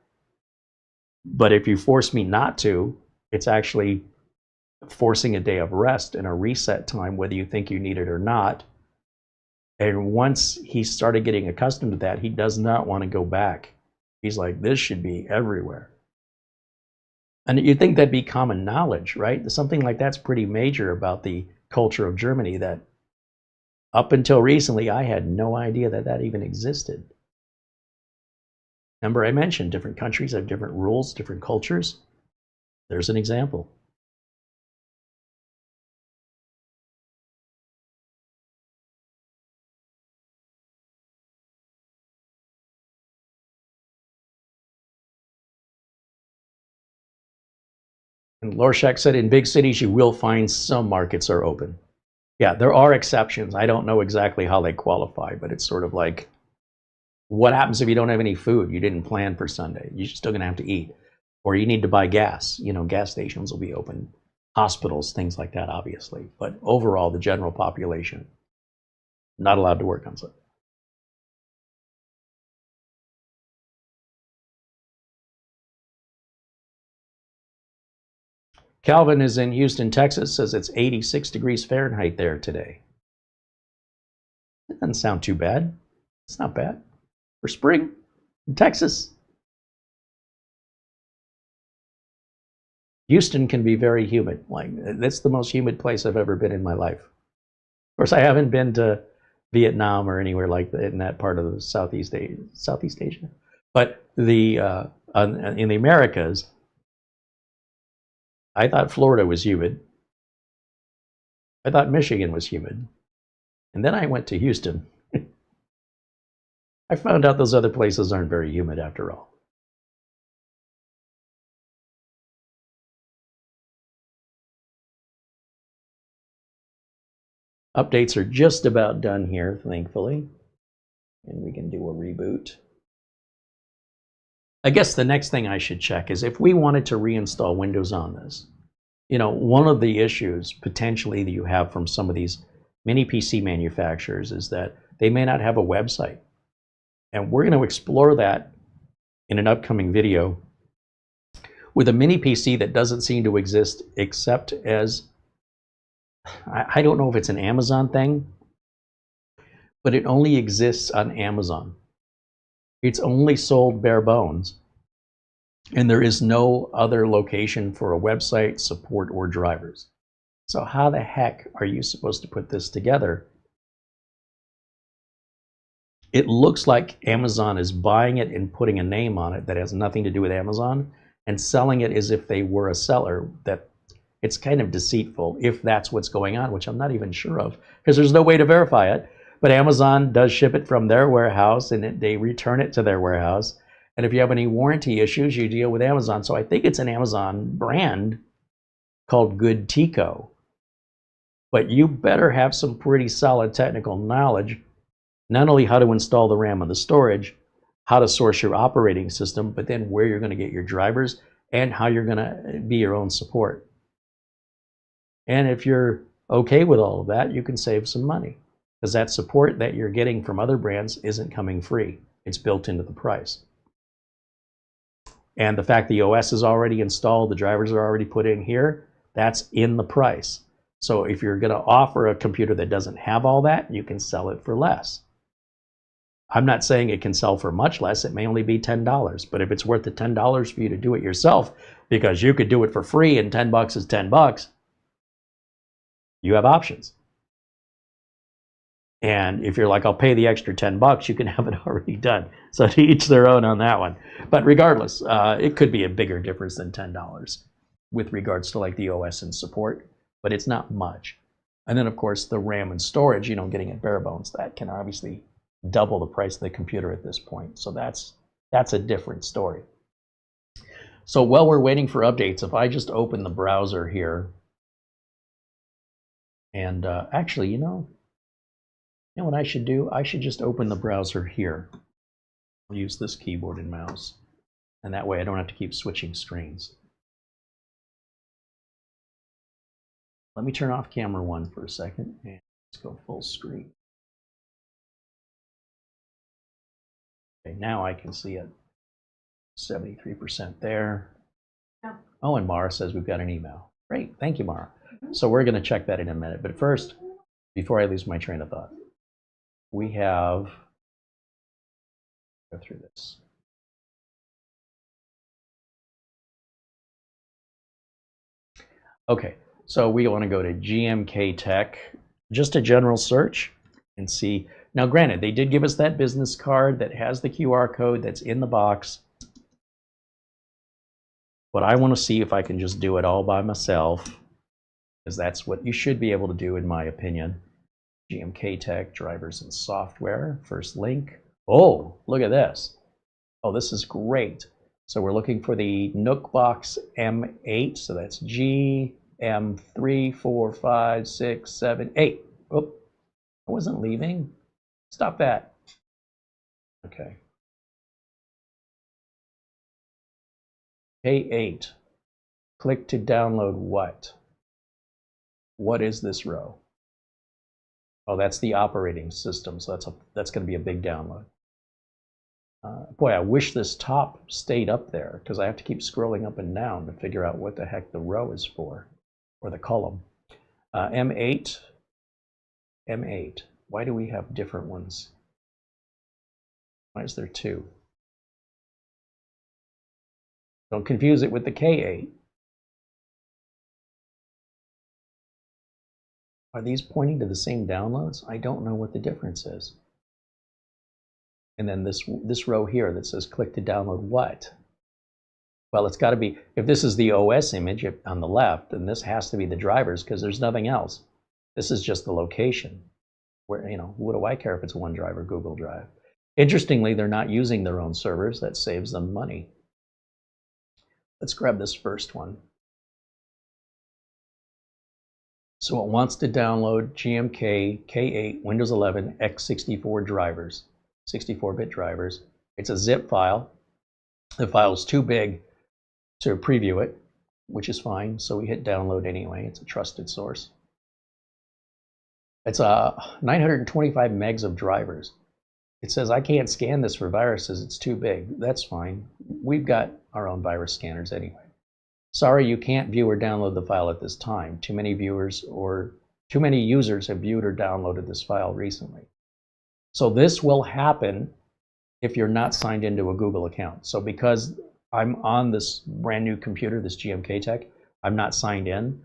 But if you force me not to, it's actually forcing a day of rest and a reset time, whether you think you need it or not. And once he started getting accustomed to that, he does not want to go back. He's like, this should be everywhere. And you'd think that'd be common knowledge, right? Something like that's pretty major about the culture of Germany, that up until recently, I had no idea that that even existed. Remember, I mentioned different countries have different rules, different cultures. There's an example. And Lorschak said, in big cities, you will find some markets are open. Yeah, there are exceptions. I don't know exactly how they qualify, but it's sort of like, what happens if you don't have any food? You didn't plan for Sunday. You're still going to have to eat. Or you need to buy gas. You know, gas stations will be open. Hospitals, things like that, obviously. But overall, the general population, not allowed to work on Sunday. Calvin is in Houston, Texas, says it's 86 degrees Fahrenheit there today. That doesn't sound too bad. It's not bad for spring in Texas. Houston can be very humid. Like, that's the most humid place I've ever been in my life. Of course, I haven't been to Vietnam or anywhere like that in that part of the Southeast Asia. But in the Americas, I thought Florida was humid. I thought Michigan was humid. And then I went to Houston. I found out those other places aren't very humid after all. Updates are just about done here, thankfully. And we can do a reboot. I guess the next thing I should check is if we wanted to reinstall Windows on this. You know, one of the issues potentially that you have from some of these mini PC manufacturers is that they may not have a website. And we're going to explore that in an upcoming video with a mini PC that doesn't seem to exist except as, I don't know if it's an Amazon thing, but it only exists on Amazon. It's only sold bare bones, and there is no other location for a website, support, or drivers. So how the heck are you supposed to put this together? It looks like Amazon is buying it and putting a name on it that has nothing to do with Amazon and selling it as if they were a seller. That it's kind of deceitful if that's what's going on, which I'm not even sure of because there's no way to verify it. But Amazon does ship it from their warehouse and they return it to their warehouse. And if you have any warranty issues, you deal with Amazon. So I think it's an Amazon brand called Good Tico. But you better have some pretty solid technical knowledge, not only how to install the RAM and the storage, how to source your operating system, but then where you're going to get your drivers and how you're going to be your own support. And if you're okay with all of that, you can save some money because that support that you're getting from other brands isn't coming free. It's built into the price. And the fact the OS is already installed, the drivers are already put in here, that's in the price. So if you're going to offer a computer that doesn't have all that, you can sell it for less. I'm not saying it can sell for much less. It may only be $10. But if it's worth the $10 for you to do it yourself, because you could do it for free and $10 is $10, you have options. And if you're like, I'll pay the extra $10, you can have it already done. So to each their own on that one. But regardless, it could be a bigger difference than $10 with regards to like the OS and support, but it's not much. And then of course the RAM and storage, you know, getting it bare bones, that can obviously double the price of the computer at this point. So that's a different story. So while we're waiting for updates, if I just open the browser here, and actually, you know what I should do? I should just open the browser here. I'll use this keyboard and mouse, and that way I don't have to keep switching screens. Let me turn off camera 1 for a second, and let's go full screen. Okay, now I can see it. 73% there. Yeah. Oh, and Mara says we've got an email. Great, thank you, Mara. So we're going to check that in a minute. But first, before I lose my train of thought, we have, go through this. Okay, so we want to go to GMKtec, just a general search, and see. Now, granted, they did give us that business card that has the QR code that's in the box. But I want to see if I can just do it all by myself, because that's what you should be able to do, in my opinion. GMKtec drivers and software, first link. Oh, look at this. Oh, this is great. So we're looking for the Nucbox M8. So that's GM3, 4, 5, 6, 7, 8. Oh, I wasn't leaving. Stop that. Okay. K8. Click to download what? What is this row? Oh, that's the operating system. So that's going to be a big download. Boy, I wish this top stayed up there because I have to keep scrolling up and down to figure out what the heck the row is for, or the column. M8, M8. Why do we have different ones? Why is there two? Don't confuse it with the K8. Are these pointing to the same downloads? I don't know what the difference is. And then this row here that says click to download what? Well, it's got to be, if this is the OS image on the left, then this has to be the drivers because there's nothing else. This is just the location. Where, you know, what do I care if it's OneDrive or Google Drive? Interestingly, they're not using their own servers. That saves them money. Let's grab this first one. So it wants to download GMK K8 Windows 11 x64 drivers, 64-bit drivers. It's a zip file. The file's too big to preview it, which is fine. So we hit download anyway. It's a trusted source. It's 925 megs of drivers. It says I can't scan this for viruses. It's too big. That's fine. We've got our own virus scanners anyway. Sorry, you can't view or download the file at this time. Too many viewers or too many users have viewed or downloaded this file recently. So this will happen if you're not signed into a Google account. So because I'm on this brand new computer, this GMKtec, I'm not signed in.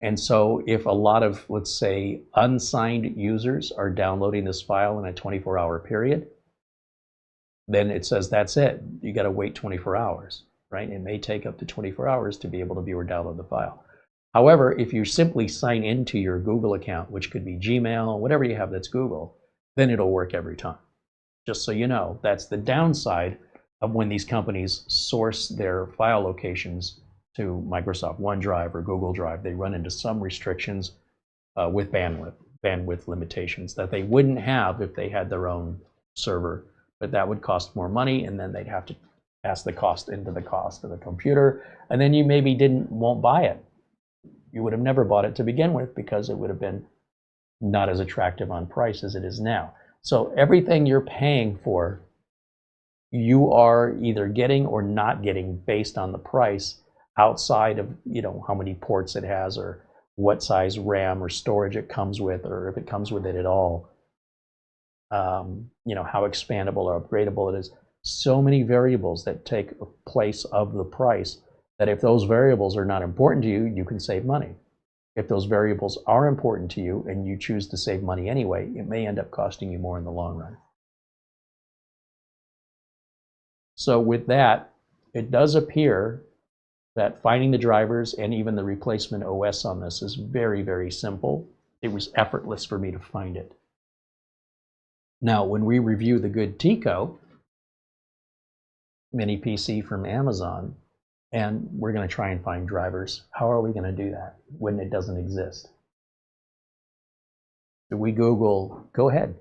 And so if a lot of, let's say, unsigned users are downloading this file in a 24-hour period, then it says that's it. You got to wait 24 hours. Right? It may take up to 24 hours to be able to view or download the file. However, if you simply sign into your Google account, which could be Gmail, whatever you have that's Google, then it'll work every time. Just so you know, that's the downside of when these companies source their file locations to Microsoft OneDrive or Google Drive. They run into some restrictions with bandwidth limitations that they wouldn't have if they had their own server, but that would cost more money, and then they'd have to pass the cost into the cost of the computer, and then you maybe won't buy it. You would have never bought it to begin with because it would have been not as attractive on price as it is now. So everything you're paying for, you are either getting or not getting based on the price outside of, you know, how many ports it has or what size RAM or storage it comes with, or if it comes with it at all. You know, how expandable or upgradable it is. So many variables that take place of the price that if those variables are not important to you, you can save money. If those variables are important to you and you choose to save money anyway, it may end up costing you more in the long run. So with that, it does appear that finding the drivers and even the replacement OS on this is very, very simple. It was effortless for me to find it. Now, when we review the good Tico mini PC from Amazon, and we're going to try and find drivers, how are we going to do that when it doesn't exist? Do we Google? Go ahead.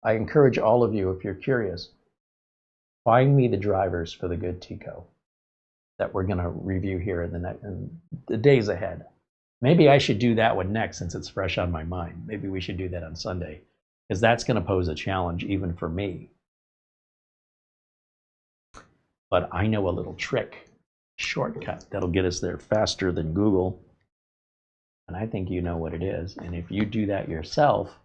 I encourage all of you, if you're curious, find me the drivers for the good Tico that we're going to review here in the days ahead. Maybe I should do that one next since it's fresh on my mind. Maybe we should do that on Sunday, because that's going to pose a challenge even for me. But I know a little trick, shortcut that'll get us there faster than Google. And I think you know what it is. And if you do that yourself,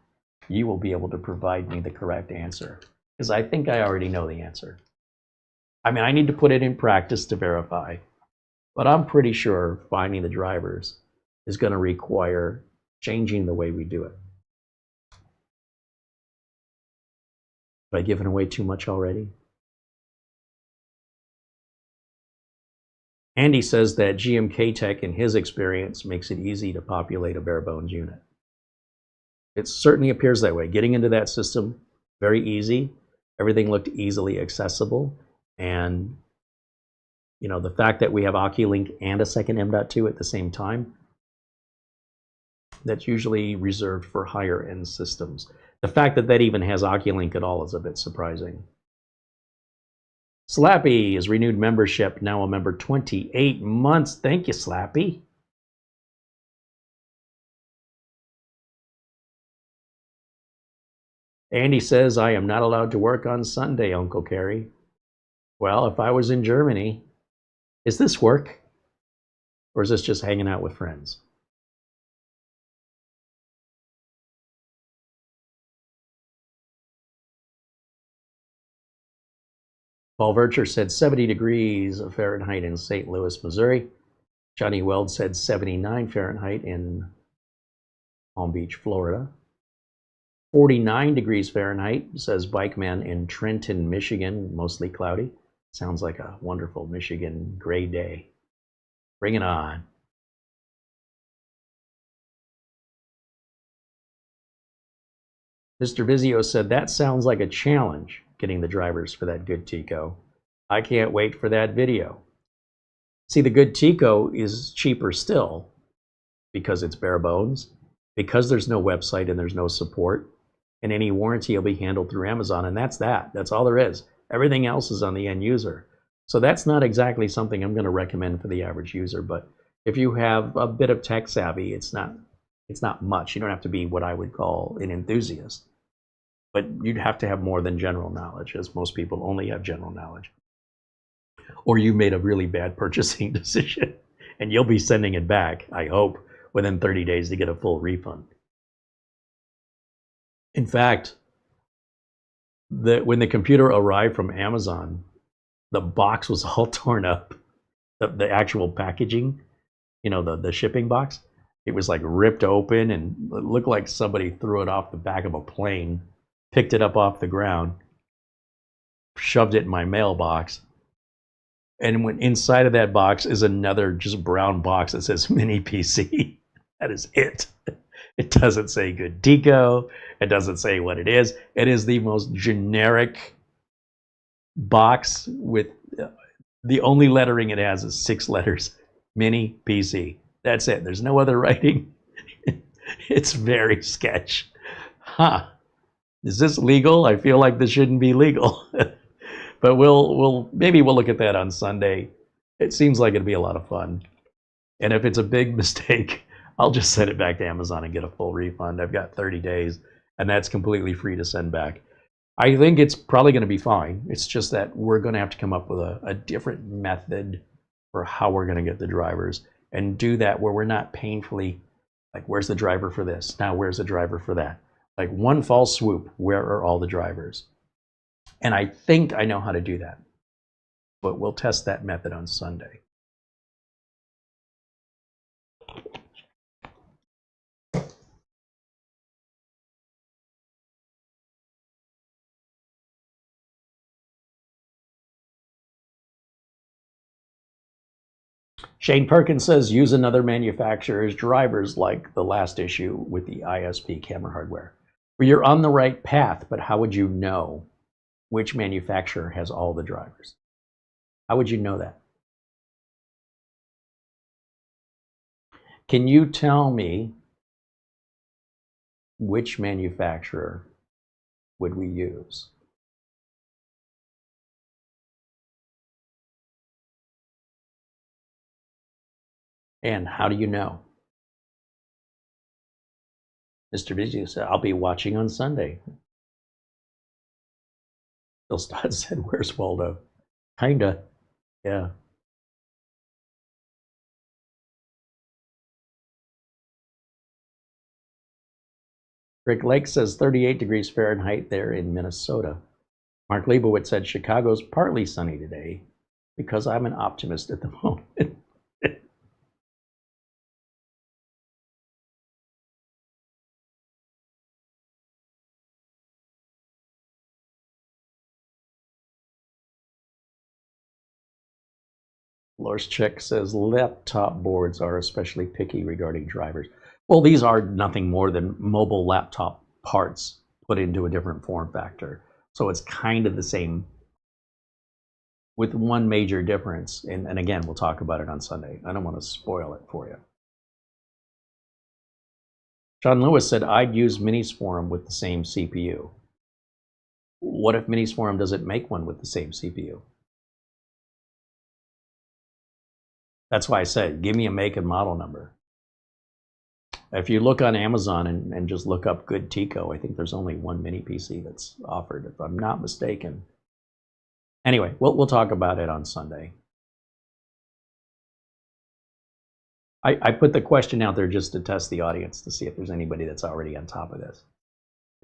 you will be able to provide me the correct answer, because I think I already know the answer. I mean, I need to put it in practice to verify, but I'm pretty sure finding the drivers is going to require changing the way we do it. Have I given away too much already? Andy says that GMKtec, in his experience, makes it easy to populate a bare bones unit. It certainly appears that way. Getting into that system, very easy. Everything looked easily accessible. And you know, the fact that we have OCulink and a second M.2 at the same time, that's usually reserved for higher end systems. The fact that that even has OCulink at all is a bit surprising. Slappy is renewed membership, now a member 28 months. Thank you, Slappy. Andy says, I am not allowed to work on Sunday, Uncle Kerry. Well, if I was in Germany, is this work? Or is this just hanging out with friends? Paul Vercher said 70 degrees Fahrenheit in St. Louis, Missouri. Johnny Weld said 79 Fahrenheit in Palm Beach, Florida. 49 degrees Fahrenheit, says Bikeman in Trenton, Michigan, mostly cloudy. Sounds like a wonderful Michigan gray day. Bring it on. Mr. Vizio said, that sounds like a challenge, getting the drivers for that good Tico. I can't wait for that video. See, the good Tico is cheaper still because it's bare bones, because there's no website and there's no support, and any warranty will be handled through Amazon, and that's that. That's all there is. Everything else is on the end user. So that's not exactly something I'm going to recommend for the average user, but if you have a bit of tech savvy, it's not much. You don't have to be what I would call an enthusiast, but you'd have to have more than general knowledge, as most people only have general knowledge. Or you made a really bad purchasing decision, and you'll be sending it back, I hope, within 30 days to get a full refund. In fact, when the computer arrived from Amazon, the box was all torn up. The actual packaging, you know, the shipping box, it was like ripped open, and it looked like somebody threw it off the back of a plane, picked it up off the ground, shoved it in my mailbox. And when inside of that box is another just brown box that says mini PC. That is it. It doesn't say good Tico. It doesn't say what it is. It is the most generic box with the only lettering it has is 6 letters. Mini PC. That's it. There's no other writing. It's very sketch. Huh. Is this legal? I feel like this shouldn't be legal. But maybe we'll look at that on Sunday. It seems like it'd be a lot of fun. And if it's a big mistake, I'll just send it back to Amazon and get a full refund. I've got 30 days, and that's completely free to send back. I think it's probably going to be fine. It's just that we're going to have to come up with a different method for how we're going to get the drivers, and do that where we're not painfully, like, where's the driver for this? Now, where's the driver for that? Like one fell swoop, where are all the drivers? And I think I know how to do that, but we'll test that method on Sunday. Shane Perkins says, use another manufacturer's drivers like the last issue with the ISP camera hardware. Well, you're on the right path, but how would you know which manufacturer has all the drivers? How would you know that? Can you tell me which manufacturer would we use? And how do you know? Mr. Vizio said, I'll be watching on Sunday. Bill Stott said, where's Waldo? Kinda, yeah. Rick Lake says 38 degrees Fahrenheit there in Minnesota. Mark Leibowitz said Chicago's partly sunny today because I'm an optimist at the moment. Lorschek says laptop boards are especially picky regarding drivers. Well, these are nothing more than mobile laptop parts put into a different form factor. So it's kind of the same, with one major difference. And again, we'll talk about it on Sunday. I don't want to spoil it for you. John Lewis said, I'd use Minisforum with the same CPU. What if Minisforum doesn't make one with the same CPU? That's why I said, give me a make and model number. If you look on Amazon and just look up good Tico, I think there's only one mini PC that's offered, if I'm not mistaken. Anyway, we'll talk about it on Sunday. I put the question out there just to test the audience to see if there's anybody that's already on top of this.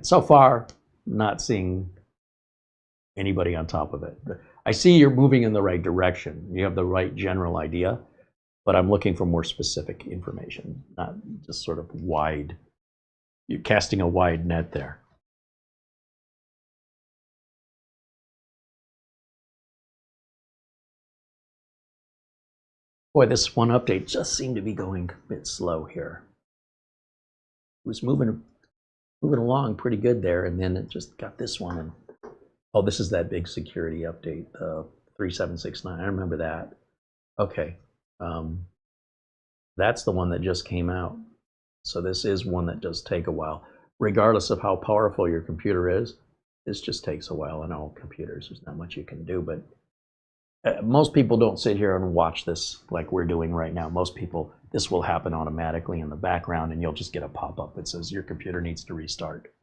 So far, not seeing anybody on top of it. I see you're moving in the right direction. You have the right general idea, but I'm looking for more specific information, not just sort of wide. You're casting a wide net there. Boy, this one update just seemed to be going a bit slow here. It was moving along pretty good there, and then it just got this one. And oh, this is that big security update, 3769. I remember that. Okay, that's the one that just came out. So this is one that does take a while. Regardless of how powerful your computer is, this just takes a while on all computers. There's not much you can do, but most people don't sit here and watch this like we're doing right now. Most people, this will happen automatically in the background, and you'll just get a pop-up that says your computer needs to restart.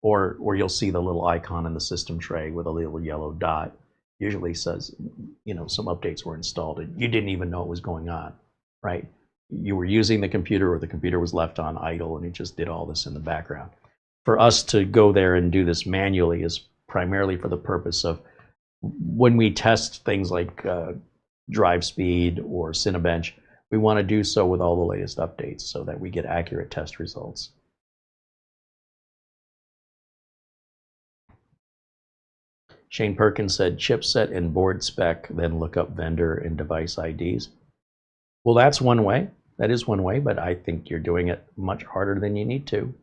Or you'll see the little icon in the system tray with a little yellow dot. Usually says, you know, some updates were installed, and you didn't even know it was going on, right? You were using the computer, or the computer was left on idle, and it just did all this in the background. For us to go there and do this manually is primarily for the purpose of when we test things like drive speed or Cinebench, we want to do so with all the latest updates so that we get accurate test results. Shane Perkins said chipset and board spec, then look up vendor and device IDs. Well, that's one way. That is one way, but I think you're doing it much harder than you need to.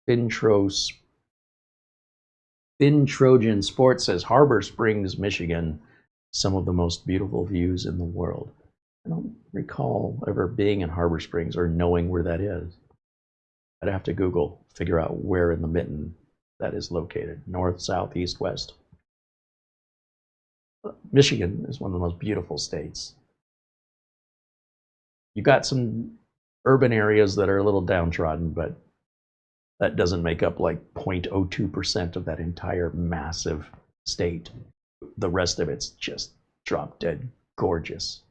Thin Trojan Sports says Harbor Springs, Michigan, some of the most beautiful views in the world. I don't recall ever being in Harbor Springs or knowing where that is. I'd have to Google, figure out where in the mitten that is located. North, south, east, west. Michigan is one of the most beautiful states. You got some urban areas that are a little downtrodden, but that doesn't make up like 0.02% of that entire massive state. The rest of it's just drop dead gorgeous.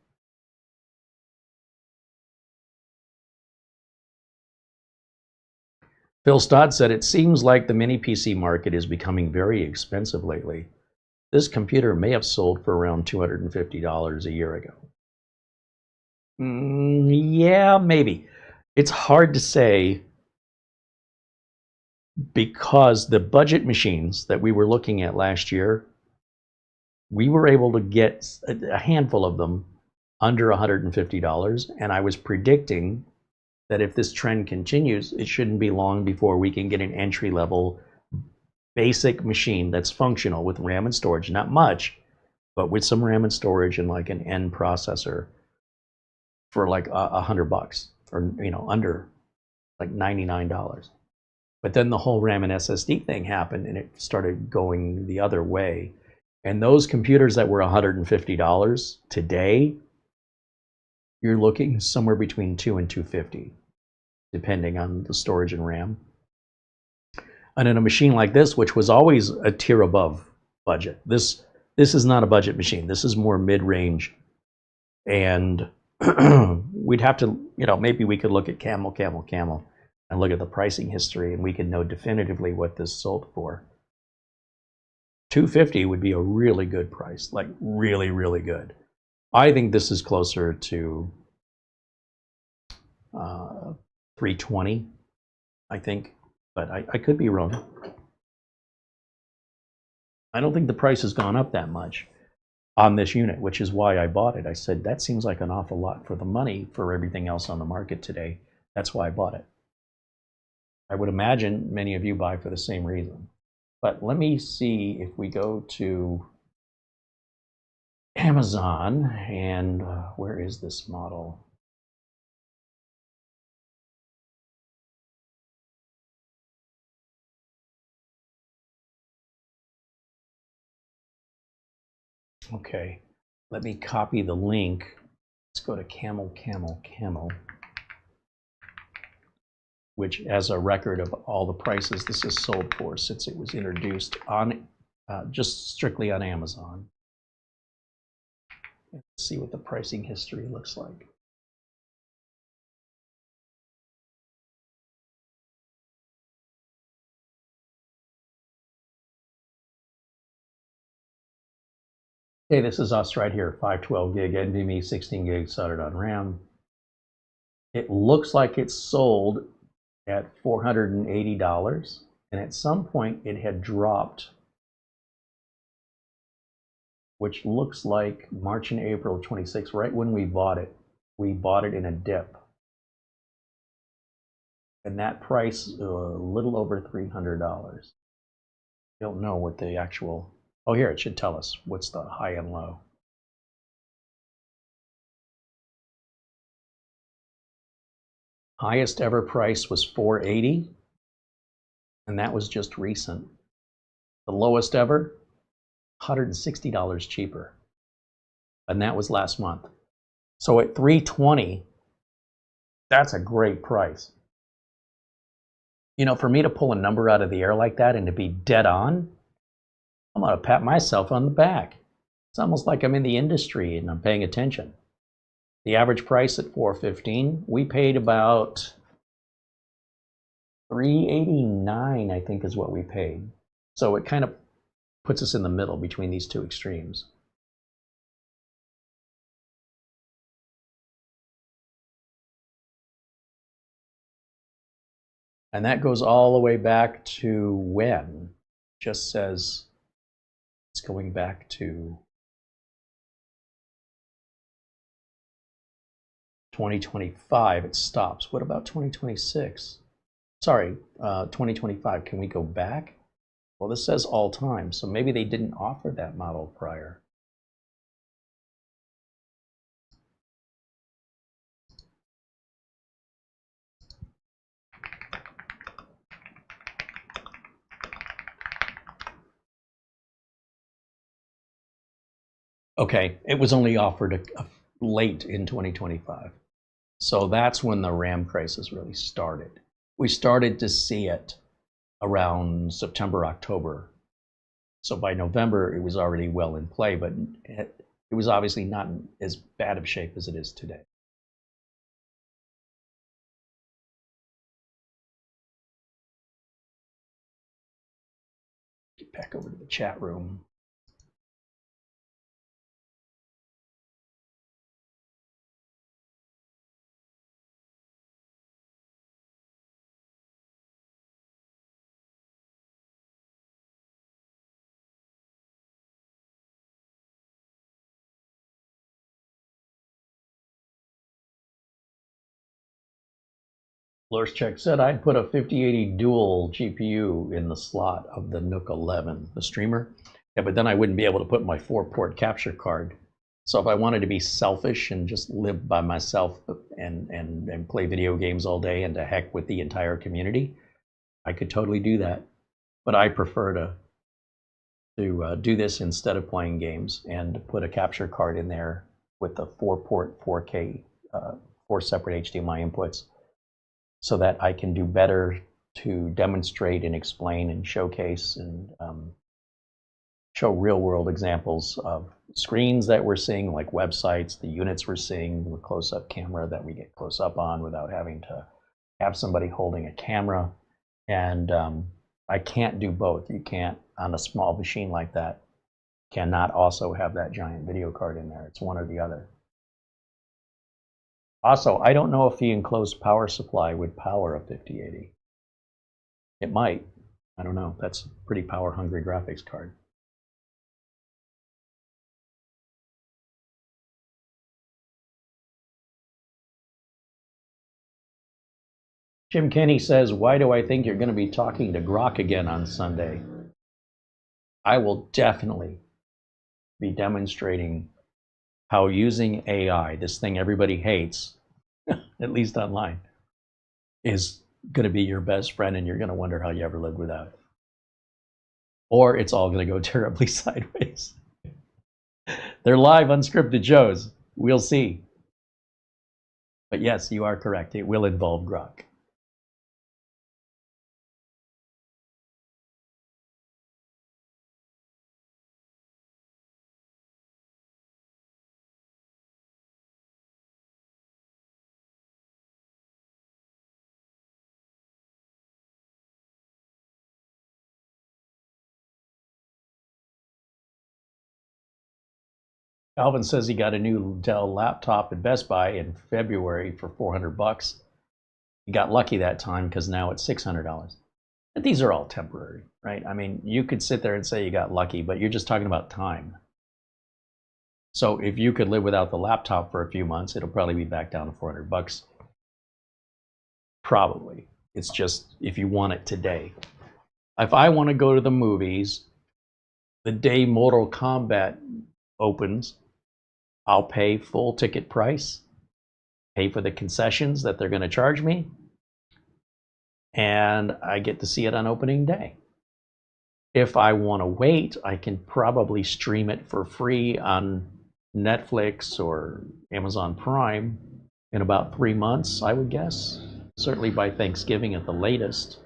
Phil Stott said, it seems like the mini PC market is becoming very expensive lately. This computer may have sold for around $250 a year ago. Yeah, maybe. It's hard to say, because the budget machines that we were looking at last year, we were able to get a handful of them under $150, and I was predicting that if this trend continues, it shouldn't be long before we can get an entry-level basic machine that's functional with RAM and storage, not much, but with some RAM and storage and like an N processor for like $100, or under like $99. But then the whole RAM and SSD thing happened, and it started going the other way. And those computers that were $150 today, you're looking somewhere between $200 and $250, depending on the storage and RAM. And in a machine like this, which was always a tier above budget, this is not a budget machine. This is more mid-range, and we'd have to, maybe we could look at Camel, and look at the pricing history, and we could know definitively what this sold for. $250 would be a really good price, like really, really good. I think this is closer to $320, I think, but I could be wrong. I don't think the price has gone up that much on this unit, which is why I bought it. I said, that seems like an awful lot for the money for everything else on the market today. That's why I bought it. I would imagine many of you buy for the same reason. But let me see if we go to Amazon, and where is this model? Okay, let me copy the link. Let's go to Camel. which has a record of all the prices this is sold for since it was introduced on just strictly on Amazon. Let's see what the pricing history looks like. Okay, this is us right here, 512 gig NVMe, 16 gig soldered on RAM. It looks like it's sold at $480, and at some point it had dropped, which looks like March and April of 26, right when we bought it. We bought it in a dip. And that price, a little over $300. Don't know what the actual, oh here, it should tell us what's the high and low. Highest ever price was $480, and that was just recent. The lowest ever, $160 cheaper, and that was last month. So at $320, that's a great price. You know, for me to pull a number out of the air like that and to be dead on, I'm gonna pat myself on the back. It's almost like I'm in the industry and I'm paying attention. The average price at $415, we paid about $389, I think is what we paid. So it kind of puts us in the middle between these two extremes. And that goes all the way back to when? Just says it's going back to 2025, it stops. What about 2026? Sorry, 2025, can we go back? Well, this says all time, so maybe they didn't offer that model prior. Okay, it was only offered late in 2025. So that's when the RAM crisis really started. We started to see it around September, October. So by November, it was already well in play, but it was obviously not in as bad of shape as it is today. Get back over to the chat room. Lorscheck said I'd put a 5080 dual GPU in the slot of the Nook 11, the streamer. Yeah, but then I wouldn't be able to put my 4-port capture card. So if I wanted to be selfish and just live by myself and play video games all day and to heck with the entire community, I could totally do that. But I prefer to do this instead of playing games and put a capture card in there with the 4-port 4K, 4 separate HDMI inputs, so that I can do better to demonstrate and explain and showcase and show real-world examples of screens that we're seeing, like websites, the units we're seeing with close-up camera that we get close up on without having to have somebody holding a camera. And I can't do both. You can't, on a small machine like that, cannot also have that giant video card in there. It's one or the other. Also, I don't know if the enclosed power supply would power a 5080. It might. I don't know. That's a pretty power-hungry graphics card. Jim Kenny says, why do I think you're going to be talking to Grok again on Sunday? I will definitely be demonstrating how using AI, this thing everybody hates, at least online, is going to be your best friend, and you're going to wonder how you ever lived without it. Or it's all going to go terribly sideways. They're live unscripted shows. We'll see. But yes, you are correct. It will involve Grok. Alvin says he got a new Dell laptop at Best Buy in February for $400. He got lucky that time because now it's $600. But these are all temporary, right? I mean, you could sit there and say you got lucky, but you're just talking about time. So if you could live without the laptop for a few months, it'll probably be back down to $400. Probably. It's just if you want it today. If I want to go to the movies, the day Mortal Kombat opens, I'll pay full ticket price, pay for the concessions that they're going to charge me, and I get to see it on opening day. If I want to wait, I can probably stream it for free on Netflix or Amazon Prime in about 3 months, I would guess. Certainly by Thanksgiving at the latest.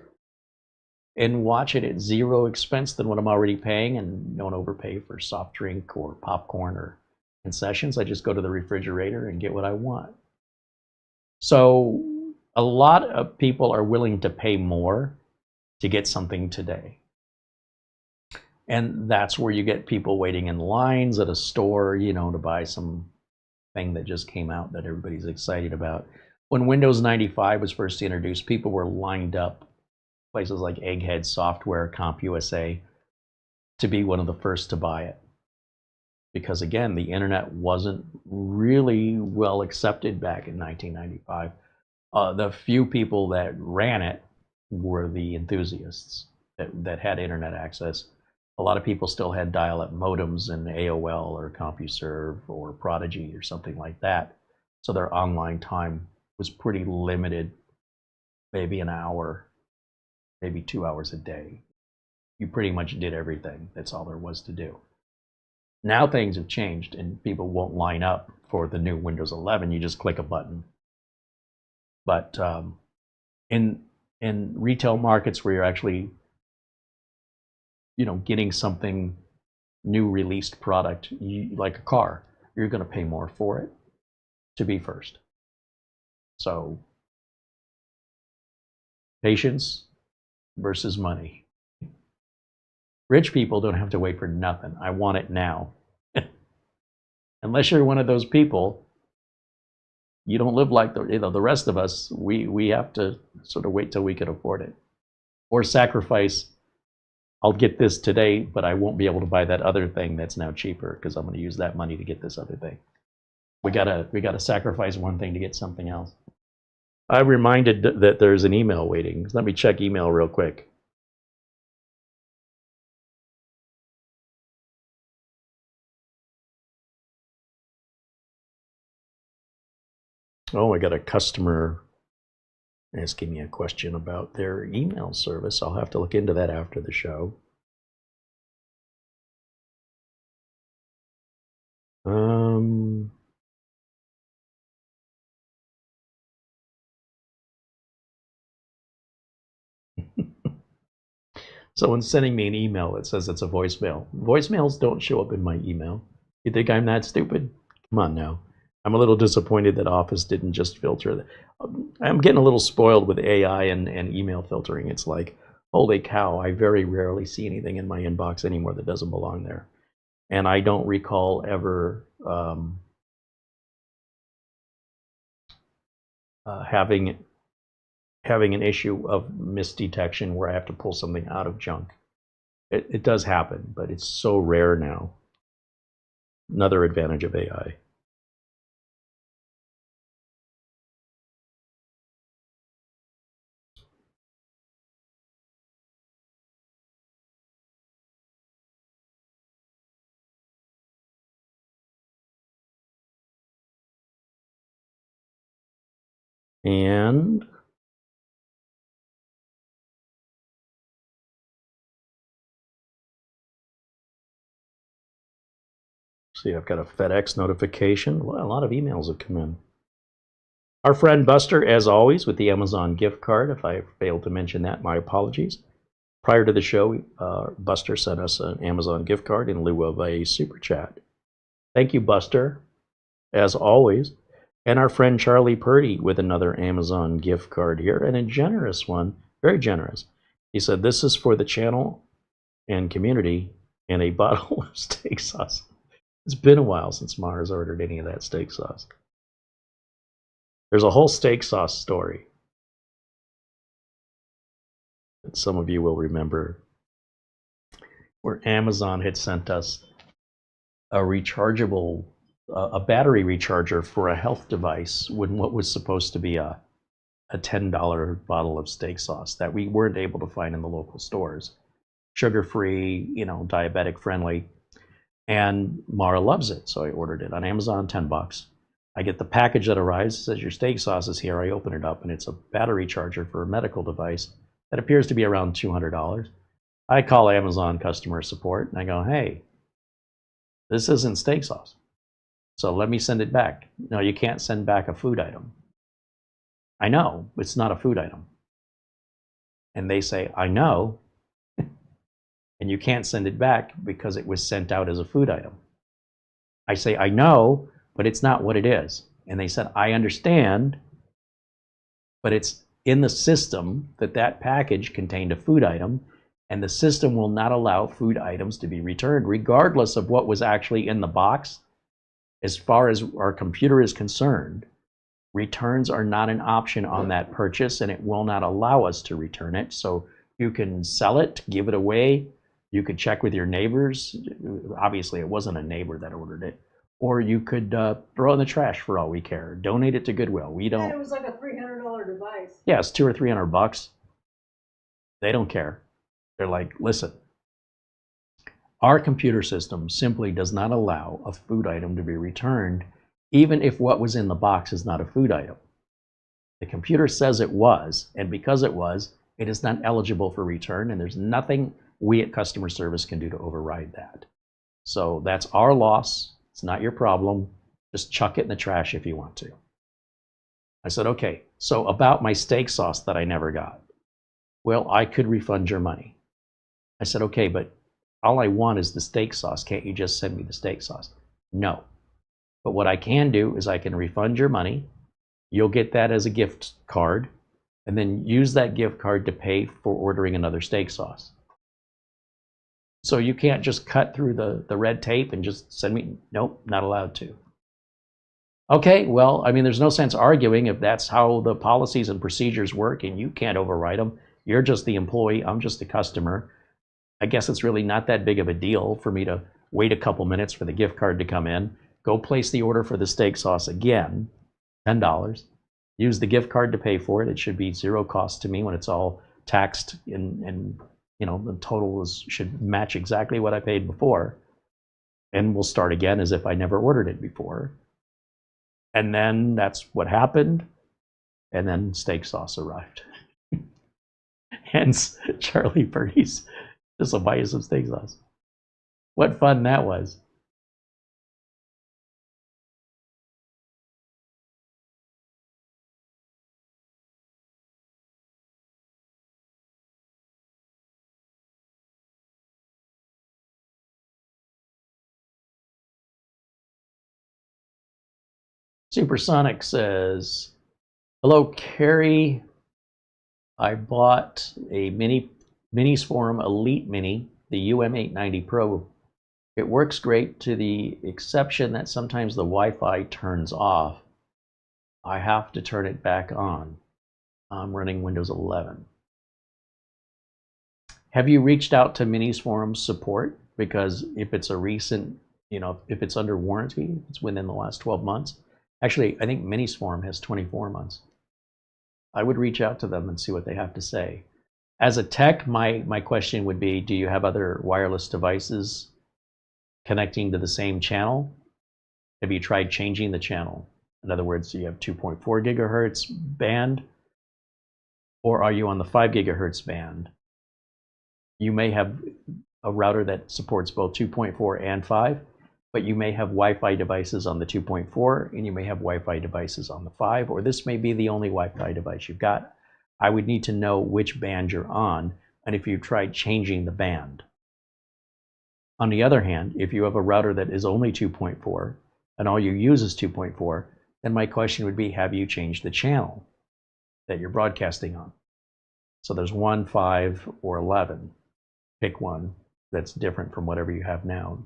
And watch it at zero expense than what I'm already paying, and don't overpay for soft drink or popcorn or concessions. I just go to the refrigerator and get what I want. So a lot of people are willing to pay more to get something today. And that's where you get people waiting in lines at a store, you know, to buy some thing that just came out that everybody's excited about. When Windows 95 was first introduced, people were lined up places like Egghead Software, CompUSA, to be one of the first to buy it. Because again, the internet wasn't really well accepted back in 1995. The few people that ran it were the enthusiasts that had internet access. A lot of people still had dial-up modems in AOL or CompuServe or Prodigy or something like that. So their online time was pretty limited, maybe an hour, maybe 2 hours a day. You pretty much did everything. That's all there was to do. Now things have changed and people won't line up for the new Windows 11. You just click a button. But in retail markets where you're actually, you know, getting something new released product, like a car, you're going to pay more for it to be first. So patience versus money. Rich people don't have to wait for nothing. I want it now. Unless you're one of those people, you don't live like the rest of us. We have to sort of wait till we can afford it, or sacrifice. I'll get this today, but I won't be able to buy that other thing that's now cheaper because I'm going to use that money to get this other thing. We gotta sacrifice one thing to get something else. I'm reminded that there's an email waiting. Let me check email real quick. Oh, I got a customer asking me a question about their email service. I'll have to look into that after the show. Someone's sending me an email that says it's a voicemail. Voicemails don't show up in my email. You think I'm that stupid? Come on now. I'm a little disappointed that Office didn't just filter that. I'm getting a little spoiled with AI and email filtering. It's like, holy cow, I very rarely see anything in my inbox anymore that doesn't belong there. And I don't recall ever having an issue of misdetection where I have to pull something out of junk. It does happen, but it's so rare now. Another advantage of AI. And see, I've got a FedEx notification. Well, a lot of emails have come in. Our friend Buster, as always, with the Amazon gift card. If I failed to mention that, my apologies. Prior to the show, Buster sent us an Amazon gift card in lieu of a super chat. Thank you, Buster, as always. And our friend Charlie Purdy with another Amazon gift card here, and a generous one, very generous. He said, this is for the channel and community and a bottle of steak sauce. It's been a while since Mars ordered any of that steak sauce. There's a whole steak sauce story that some of you will remember, where Amazon had sent us a rechargeable, a battery recharger for a health device when what was supposed to be a $10 bottle of steak sauce that we weren't able to find in the local stores. Sugar-free, diabetic friendly. And Mara loves it, so I ordered it on Amazon, 10 bucks. I get the package that arrives, it says your steak sauce is here. I open it up and it's a battery charger for a medical device that appears to be around $200. I call Amazon customer support and I go, hey, this isn't steak sauce, so let me send it back. No, you can't send back a food item. I know, it's not a food item. And they say, I know, and you can't send it back because it was sent out as a food item. I say, I know, but it's not what it is. And they said, I understand, but it's in the system that that package contained a food item, and the system will not allow food items to be returned, regardless of what was actually in the box. As far as our computer is concerned, returns are not an option on that purchase, and it will not allow us to return it. So you can sell it, give it away. You could check with your neighbors. Obviously, it wasn't a neighbor that ordered it. Or you could throw it in the trash for all we care. Donate it to Goodwill. We don't. And it was like a $300 device. Yeah, it's $200 or $300. They don't care. They're like, listen, our computer system simply does not allow a food item to be returned, even if what was in the box is not a food item. The computer says it was, and because it was, it is not eligible for return, and there's nothing we at customer service can do to override that. So that's our loss. It's not your problem. Just chuck it in the trash if you want to. I said, okay, so about my steak sauce that I never got. Well, I could refund your money. I said, okay, but all I want is the steak sauce. Can't you just send me the steak sauce? No. But what I can do is I can refund your money. You'll get that as a gift card, and then use that gift card to pay for ordering another steak sauce. So you can't just cut through the red tape and just send me, nope, not allowed to. Okay, well, I mean, there's no sense arguing if that's how the policies and procedures work and you can't override them. You're just the employee, I'm just the customer. I guess it's really not that big of a deal for me to wait a couple minutes for the gift card to come in, go place the order for the steak sauce again, $10, use the gift card to pay for it. It should be zero cost to me when it's all taxed, and the total should match exactly what I paid before. And we'll start again as if I never ordered it before. And then that's what happened. And then steak sauce arrived. Hence, Charlie Birdie's, this will buy you some steak sauce. What fun that was. Supersonic says, hello, Carrie. I bought a Minis Forum Elite Mini, the UM890 Pro. It works great to the exception that sometimes the Wi-Fi turns off. I have to turn it back on. I'm running Windows 11. Have you reached out to Minis Forum support? Because if it's a recent, if it's under warranty, it's within the last 12 months. Actually, I think Minis Forum has 24 months. I would reach out to them and see what they have to say. As a tech, my question would be, do you have other wireless devices connecting to the same channel? Have you tried changing the channel? In other words, do you have 2.4 gigahertz band, or are you on the 5 gigahertz band? You may have a router that supports both 2.4 and 5, but you may have Wi-Fi devices on the 2.4 and you may have Wi-Fi devices on the 5, or this may be the only Wi-Fi device you've got. I would need to know which band you're on and if you've tried changing the band. On the other hand, if you have a router that is only 2.4 and all you use is 2.4, then my question would be, have you changed the channel that you're broadcasting on? So there's 1, 5, or 11. Pick one that's different from whatever you have now.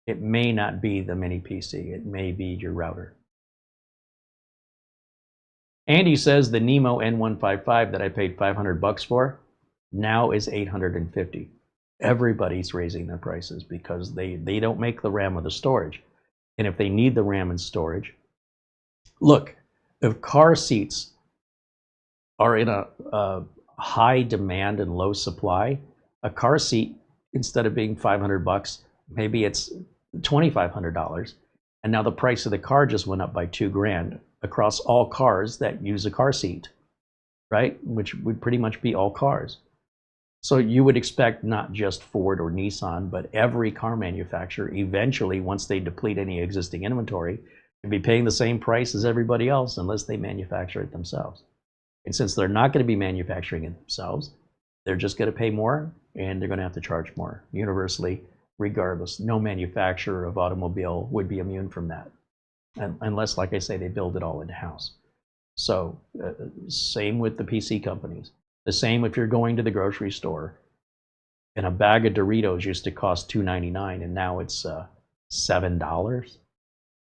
It may not be the mini PC. It may be your router. Andy says the Nemo N155 that I paid $500 for now is $850. Everybody's raising their prices because they don't make the RAM or the storage. And if they need the RAM and storage, look, if car seats are in a high demand and low supply, a car seat, instead of being $500, maybe it's $2,500. And now the price of the car just went up by $2,000 across all cars that use a car seat, right? Which would pretty much be all cars. So you would expect not just Ford or Nissan, but every car manufacturer eventually, once they deplete any existing inventory, to be paying the same price as everybody else unless they manufacture it themselves. And since they're not going to be manufacturing it themselves, they're just going to pay more and they're going to have to charge more universally, regardless. No manufacturer of automobile would be immune from that, unless, like I say, they build it all in-house. So same with the PC companies. The same if you're going to the grocery store and a bag of Doritos used to cost $2.99 and now it's $7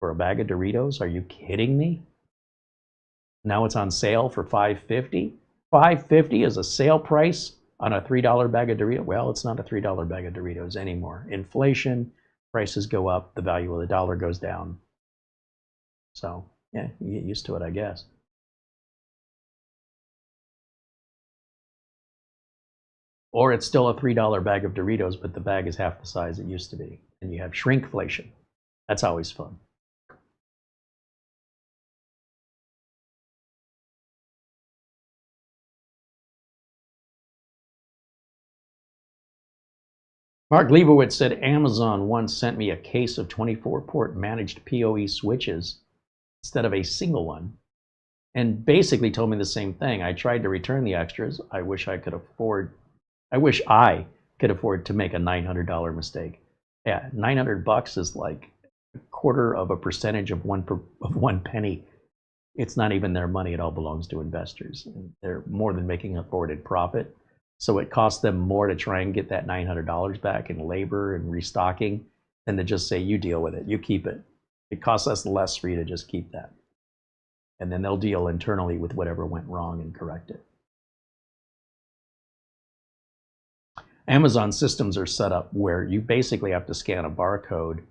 for a bag of Doritos. Are you kidding me? Now it's on sale for $5.50. $5.50 is a sale price on a $3 bag of Doritos. Well, it's not a $3 bag of Doritos anymore. Inflation, prices go up, the value of the dollar goes down. So yeah, you get used to it, I guess. Or it's still a $3 bag of Doritos, but the bag is half the size it used to be. And you have shrinkflation. That's always fun. Mark Leibowitz said, Amazon once sent me a case of 24-port managed PoE switches instead of a single one, and basically told me the same thing. I tried to return the extras. I wish I could afford to make a $900 mistake. Yeah, $900 is like a quarter of a percentage of one penny. It's not even their money. It all belongs to investors. They're more than making a forwarded profit. So it costs them more to try and get that $900 back in labor and restocking than to just say, you deal with it, you keep it. It costs us less for you to just keep that. And then they'll deal internally with whatever went wrong and correct it. Amazon systems are set up where you basically have to scan a barcode.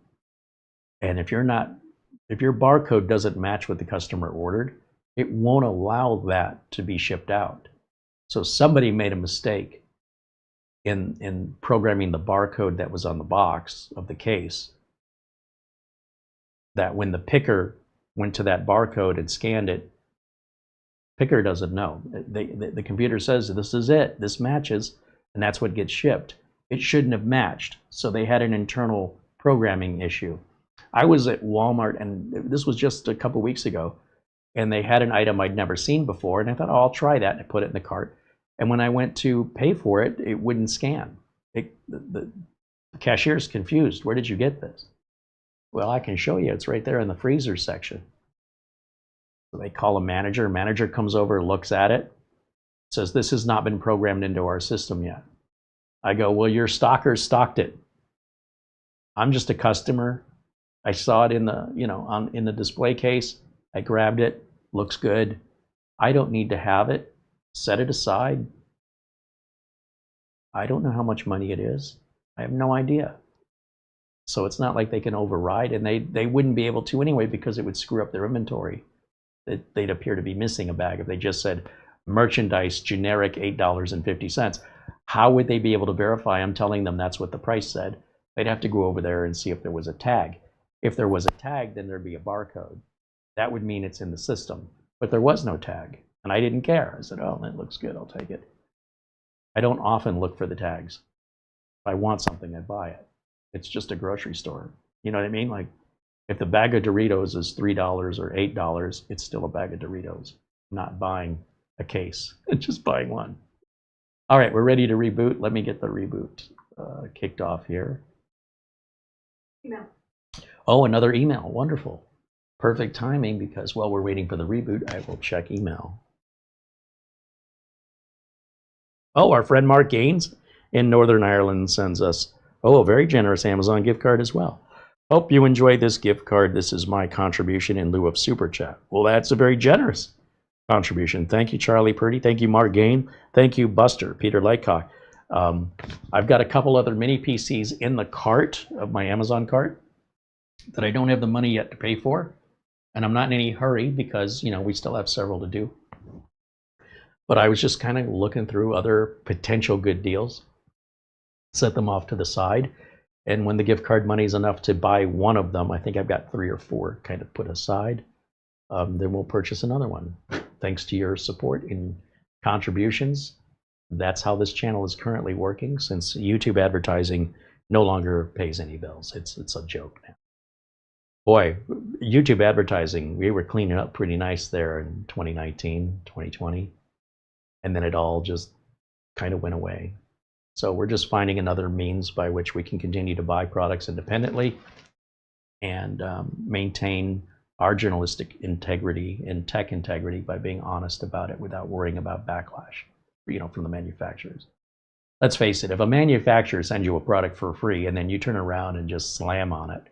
And if your barcode doesn't match what the customer ordered, it won't allow that to be shipped out. So somebody made a mistake in programming the barcode that was on the box of the case, that when the picker went to that barcode and scanned it, picker doesn't know. The computer says, this is it, this matches, and that's what gets shipped. It shouldn't have matched. So they had an internal programming issue. I was at Walmart, and this was just a couple weeks ago, and they had an item I'd never seen before, and I thought, oh, I'll try that, and I put it in the cart. And when I went to pay for it, it wouldn't scan. The cashier's confused. Where did you get this? Well, I can show you. It's right there in the freezer section. So they call a manager. Manager comes over, looks at it, says, this has not been programmed into our system yet. I go, well, your stockers stocked it. I'm just a customer. I saw it in the, in the display case. I grabbed it. Looks good. I don't need to have it. Set it aside. I don't know how much money it is. I have no idea. So it's not like they can override, and they wouldn't be able to anyway because it would screw up their inventory. They'd appear to be missing a bag if they just said merchandise generic $8.50. How would they be able to verify I'm telling them that's what the price said? They'd have to go over there and see if there was a tag. If there was a tag, then there'd be a barcode. That would mean it's in the system. But there was no tag, and I didn't care. I said, oh, that looks good, I'll take it. I don't often look for the tags. If I want something, I buy it. It's just a grocery store. You know what I mean? Like, if the bag of Doritos is $3 or $8, it's still a bag of Doritos. I'm not buying a case, just buying one. All right, we're ready to reboot. Let me get the reboot kicked off here. Email. Oh, another email. Wonderful. Perfect timing, because while we're waiting for the reboot, I will check email. Oh, our friend Mark Gaines in Northern Ireland sends us, oh, a very generous Amazon gift card as well. Hope you enjoy this gift card. This is my contribution in lieu of Super Chat. Well, that's a very generous contribution. Thank you, Charlie Purdy. Thank you, Mark Gain. Thank you, Buster, Peter Lightcock. I've got a couple other mini PCs in the cart of my Amazon cart that I don't have the money yet to pay for. And I'm not in any hurry because, you know, we still have several to do. But I was just kind of looking through other potential good deals, set them off to the side. And when the gift card money is enough to buy one of them, I think I've got 3 or 4 kind of put aside, then we'll purchase another one. Thanks to your support in contributions, that's how this channel is currently working, since YouTube advertising no longer pays any bills. It's a joke now. Boy, YouTube advertising, we were cleaning up pretty nice there in 2019, 2020, and then it all just kind of went away. So we're just finding another means by which we can continue to buy products independently and maintain our journalistic integrity and tech integrity by being honest about it without worrying about backlash, you know, from the manufacturers. Let's face it, if a manufacturer sends you a product for free and then you turn around and just slam on it,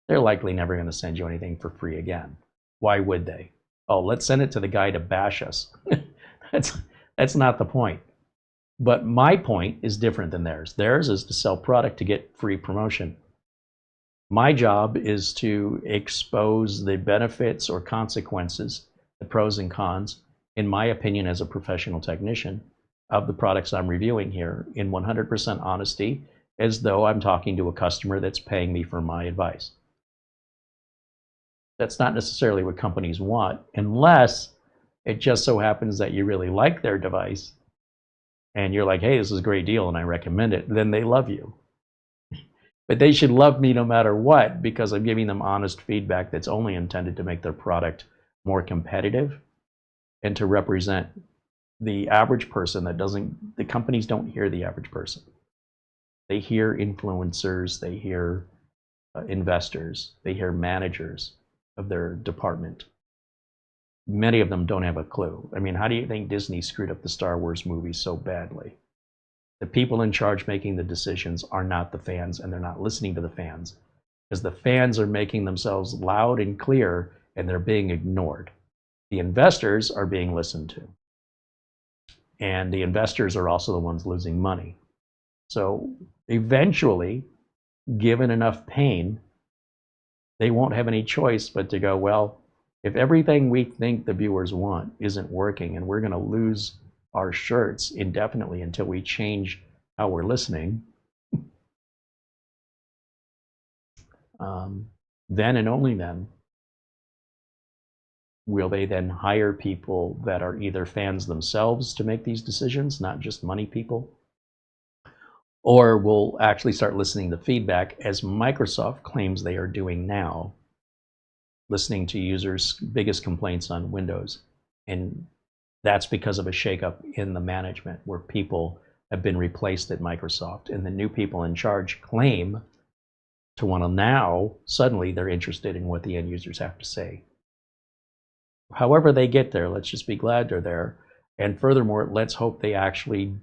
they're likely never going to send you anything for free again. Why would they? Oh, let's send it to the guy to bash us. That's not the point. But my point is different than theirs. Theirs is to sell product to get free promotion. My job is to expose the benefits or consequences, the pros and cons, in my opinion as a professional technician, of the products I'm reviewing here in 100% honesty, as though I'm talking to a customer that's paying me for my advice. That's not necessarily what companies want, unless it just so happens that you really like their device and you're like, hey, this is a great deal and I recommend it, then they love you. But they should love me no matter what, because I'm giving them honest feedback that's only intended to make their product more competitive and to represent the average person that doesn't, the companies don't hear the average person. They hear influencers, they hear investors, they hear managers of their department. Many of them don't have a clue. I mean, how do you think Disney screwed up the Star Wars movies so badly? The people in charge making the decisions are not the fans, and they're not listening to the fans, because the fans are making themselves loud and clear and they're being ignored. The investors are being listened to, and the investors are also the ones losing money. So eventually, given enough pain, they won't have any choice but to go, well, if everything we think the viewers want isn't working and we're going to lose our shirts indefinitely until we change how we're listening, then and only then will they then hire people that are either fans themselves to make these decisions, not just money people, or will actually start listening to feedback, as Microsoft claims they are doing now, listening to users' biggest complaints on Windows. And that's because of a shakeup in the management, where people have been replaced at Microsoft, and the new people in charge claim to want to now, suddenly they're interested in what the end users have to say. However they get there, let's just be glad they're there. And furthermore, let's hope they actually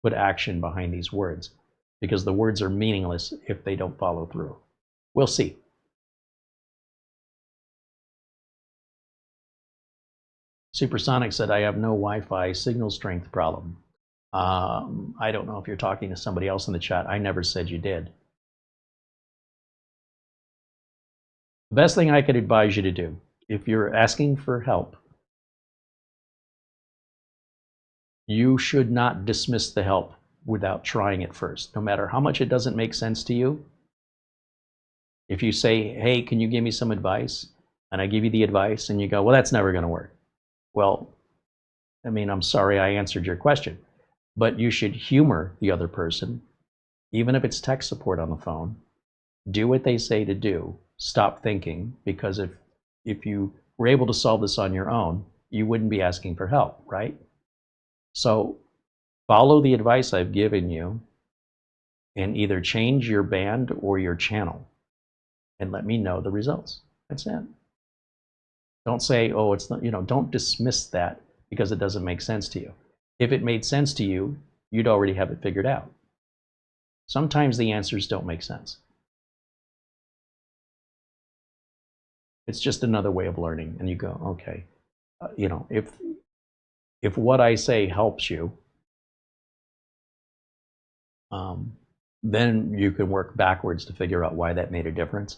put action behind these words, because the words are meaningless if they don't follow through. We'll see. Supersonic said, I have no Wi-Fi signal strength problem. I don't know if you're talking to somebody else in the chat. I never said you did. The best thing I could advise you to do, if you're asking for help, you should not dismiss the help without trying it first, no matter how much it doesn't make sense to you. If you say, hey, can you give me some advice? And I give you the advice and you go, well, that's never going to work. Well, I mean, I'm sorry I answered your question, but you should humor the other person, even if it's tech support on the phone. Do what they say to do. Stop thinking, because if you were able to solve this on your own, you wouldn't be asking for help, right? So follow the advice I've given you and either change your band or your channel and let me know the results. That's it. Don't say, oh, it's not, you know, don't dismiss that because it doesn't make sense to you. If it made sense to you, you'd already have it figured out. Sometimes the answers don't make sense. It's just another way of learning. And you go, okay, you know, if what I say helps you, then you can work backwards to figure out why that made a difference.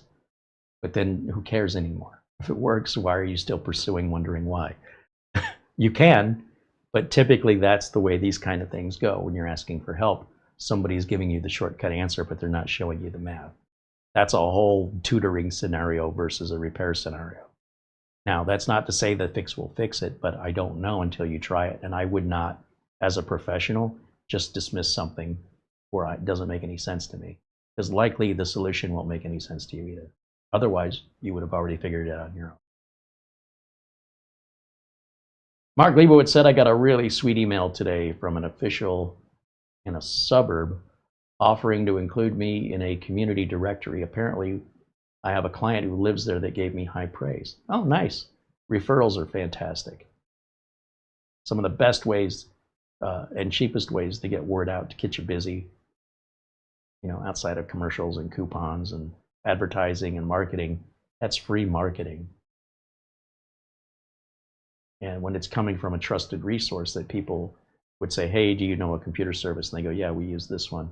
But then who cares anymore? If it works, why are you still pursuing, wondering why? You can, but typically that's the way these kind of things go. When you're asking for help, somebody's giving you the shortcut answer, but they're not showing you the math. That's a whole tutoring scenario versus a repair scenario. Now, that's not to say the fix will fix it, but I don't know until you try it. And I would not, as a professional, just dismiss something where it doesn't make any sense to me. Because likely the solution won't make any sense to you either. Otherwise, you would have already figured it out on your own. Mark Leibowitz said, I got a really sweet email today from an official in a suburb offering to include me in a community directory. Apparently, I have a client who lives there that gave me high praise. Oh, nice. Referrals are fantastic. Some of the best ways and cheapest ways to get word out to get you busy, you know, outside of commercials and coupons and advertising and marketing. That's free marketing. And when it's coming from a trusted resource that people would say, hey, do you know a computer service? And they go, yeah, we use this one.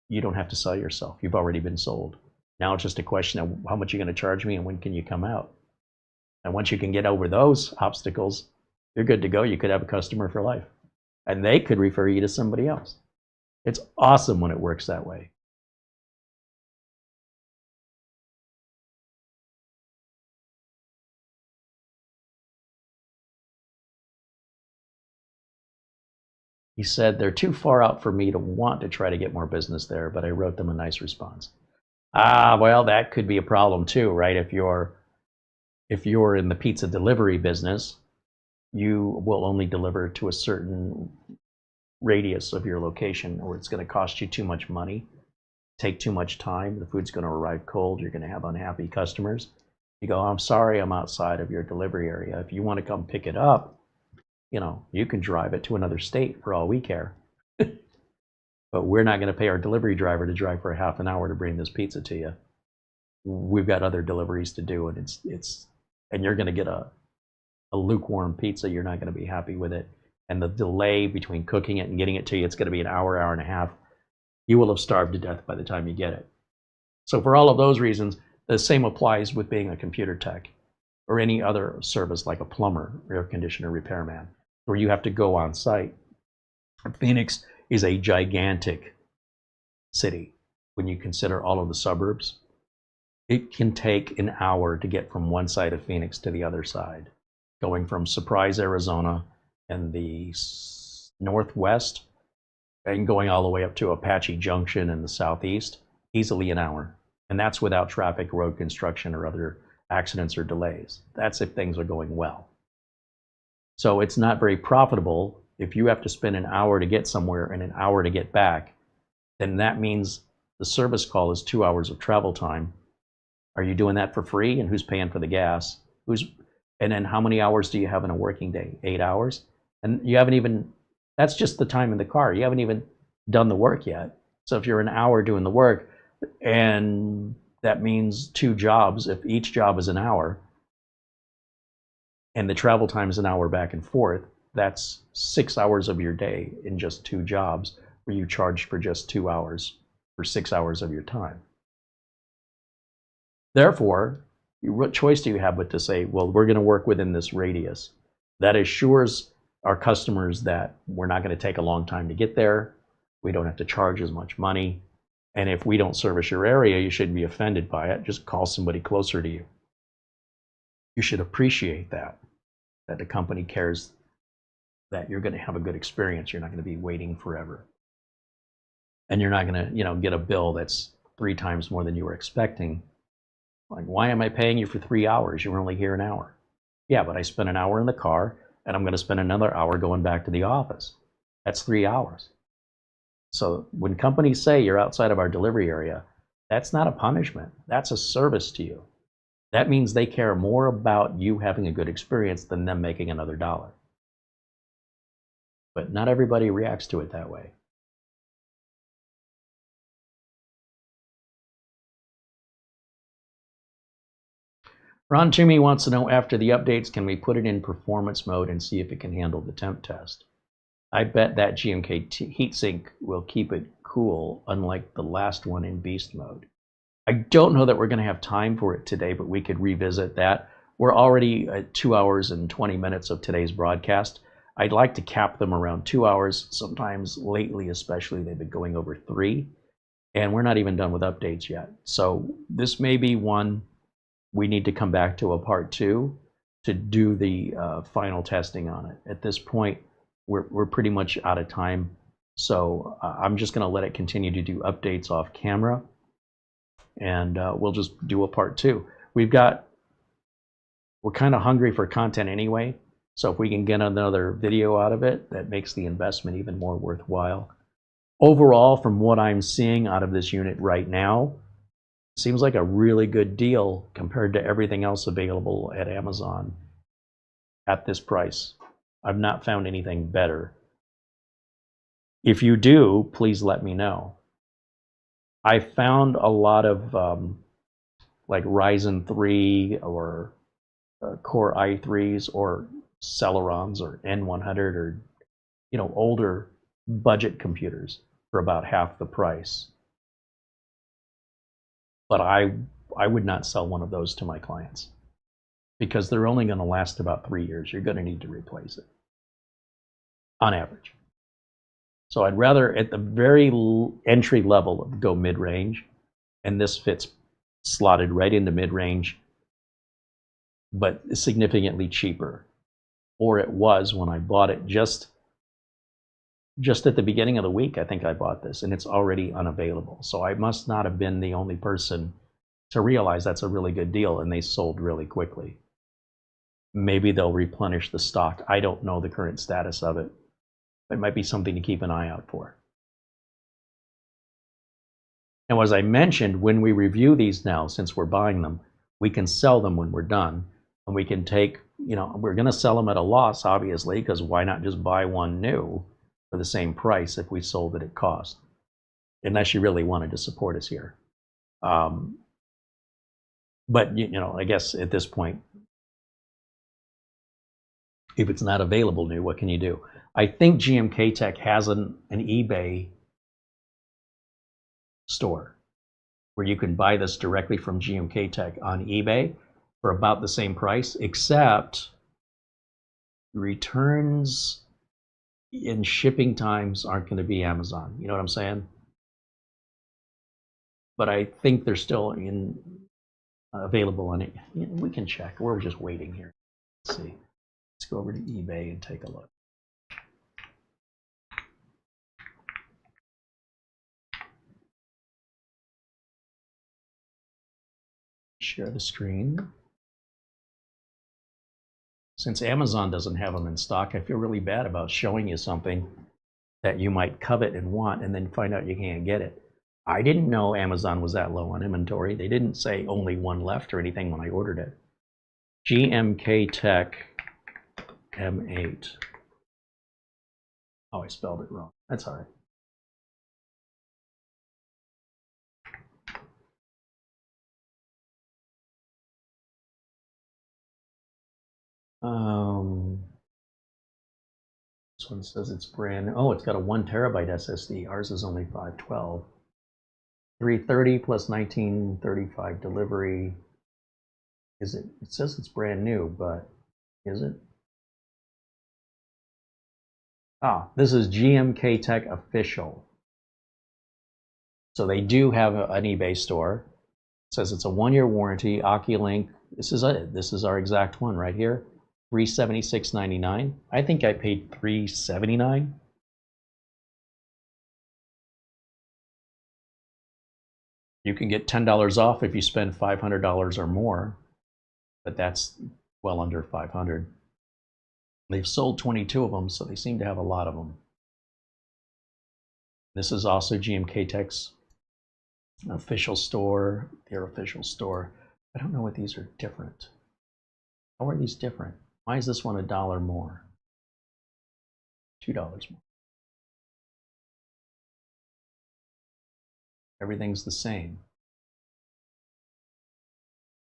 You don't have to sell yourself. You've already been sold. Now it's just a question of how much you're going to charge me and when can you come out. And once you can get over those obstacles, you're good to go. You could have a customer for life. And they could refer you to somebody else. It's awesome when it works that way. He said, they're too far out for me to want to try to get more business there, but I wrote them a nice response. Ah, well, that could be a problem too, right? If you're in the pizza delivery business, you will only deliver to a certain radius of your location, or it's going to cost you too much money, take too much time, the food's going to arrive cold, you're going to have unhappy customers. You go, I'm sorry, I'm outside of your delivery area. If you want to come pick it up, you know, you can drive it to another state for all we care. But we're not going to pay our delivery driver to drive for a half an hour to bring this pizza to you. We've got other deliveries to do, and and you're going to get a lukewarm pizza. You're not going to be happy with it. And the delay between cooking it and getting it to you, it's going to be an hour, hour and a half. You will have starved to death by the time you get it. So for all of those reasons, the same applies with being a computer tech or any other service like a plumber, air conditioner repairman, where you have to go on site. Phoenix is a gigantic city. When you consider all of the suburbs, it can take an hour to get from one side of Phoenix to the other side. Going from Surprise, Arizona and the northwest and going all the way up to Apache Junction in the southeast, easily an hour. And that's without traffic, road construction, or other accidents or delays. That's if things are going well. So it's not very profitable. If you have to spend an hour to get somewhere and an hour to get back, then that means the service call is 2 hours of travel time. Are you doing that for free? And who's paying for the gas? And then how many hours do you have in a working day? 8 hours? And you haven't even, that's just the time in the car. You haven't even done the work yet. So if you're an hour doing the work, and that means 2 jobs, if each job is an hour, and the travel time is an hour back and forth, that's 6 hours of your day in just 2 jobs, where you charge for just 2 hours for 6 hours of your time. Therefore, what choice do you have but to say, well, we're going to work within this radius? That assures our customers that we're not going to take a long time to get there. We don't have to charge as much money. And if we don't service your area, you shouldn't be offended by it. Just call somebody closer to you. You should appreciate that the company cares that you're going to have a good experience. You're not going to be waiting forever. And you're not going to, get a bill that's 3 times more than you were expecting. Like, why am I paying you for 3 hours? You were only here an hour. Yeah, but I spent an hour in the car, and I'm going to spend another hour going back to the office. That's 3 hours. So when companies say you're outside of our delivery area, that's not a punishment. That's a service to you. That means they care more about you having a good experience than them making another dollar. But not everybody reacts to it that way. Ron Toomey wants to know, after the updates, can we put it in performance mode and see if it can handle the temp test? I bet that GMK heatsink will keep it cool, unlike the last one in beast mode. I don't know that we're going to have time for it today, but we could revisit that. We're already at 2 hours and 20 minutes of today's broadcast. I'd like to cap them around 2 hours. Sometimes lately, especially, they've been going over 3. And we're not even done with updates yet. So this may be one we need to come back to a part 2 to do the final testing on it. At this point, we're pretty much out of time. So I'm just going to let it continue to do updates off camera. And we'll just do a part 2. We're kind of hungry for content anyway. So if we can get another video out of it, that makes the investment even more worthwhile. Overall, from what I'm seeing out of this unit right now, seems like a really good deal compared to everything else available at Amazon at this price. I've not found anything better. If you do, please let me know. I found a lot of like Ryzen 3 or Core i3s or Celerons or N100 or older budget computers for about half the price. But I would not sell one of those to my clients because they're only going to last about 3 years. You're going to need to replace it on average. So I'd rather at the very entry level go mid-range, and this fits slotted right into mid-range, but significantly cheaper. Or it was when I bought it just at the beginning of the week. I think I bought this, and it's already unavailable. So I must not have been the only person to realize that's a really good deal, and they sold really quickly. Maybe they'll replenish the stock. I don't know the current status of it. It might be something to keep an eye out for. Now, as I mentioned, when we review these now, since we're buying them, we can sell them when we're done. And we can take, we're going to sell them at a loss, obviously, because why not just buy one new for the same price if we sold it at cost? Unless you really wanted to support us here. But, I guess at this point, if it's not available new, what can you do? I think GMKtec has an eBay store where you can buy this directly from GMKtec on eBay for about the same price, except returns and shipping times aren't going to be Amazon. You know what I'm saying? But I think they're still available on it. We can check. We're just waiting here. Let's see. Let's go over to eBay and take a look. Share the screen. Since Amazon doesn't have them in stock, I feel really bad about showing you something that you might covet and want and then find out you can't get it. I didn't know Amazon was that low on inventory. They didn't say only one left or anything when I ordered it. GMKtec M8. Oh, I spelled it wrong. That's all right. This one says it's brand new. Oh, it's got a 1 terabyte SSD. Ours is only 512. 330 plus 1935 delivery. Is it? It says it's brand new, but is it? Ah, this is GMKtec official. So they do have an eBay store. It says it's a 1-year warranty. OCulink. This is it. This is our exact one right here. $376.99. I think I paid $379. You can get $10 off if you spend $500 or more, but that's well under $500. They've sold 22 of them, so they seem to have a lot of them. This is also GMKtec's official store, their official store. I don't know what these are different. How are these different? Why is this one $1 more? $2 more. Everything's the same.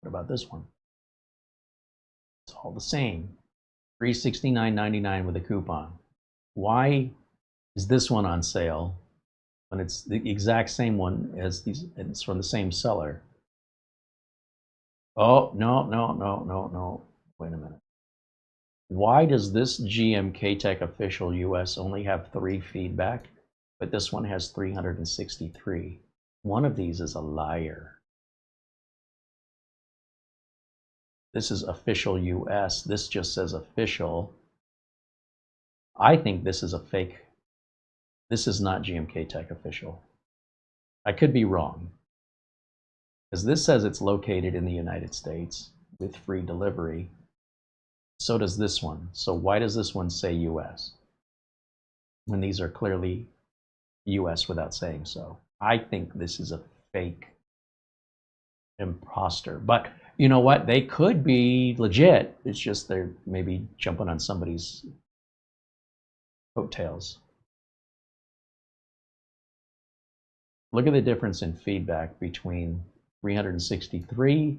What about this one? It's all the same. $369.99 with a coupon. Why is this one on sale when it's the exact same one as these, and it's from the same seller? Oh, no. Wait a minute. Why does this GMKtec official US only have 3 feedback, but this one has 363? One of these is a liar. This is official US. This just says official. I think this is a fake. This is not GMKtec official. I could be wrong, because this says it's located in the United States with free delivery. So does this one. So why does this one say US when these are clearly US without saying so? I think this is a fake imposter. But you know what? They could be legit. It's just they're maybe jumping on somebody's coattails. Look at the difference in feedback between 363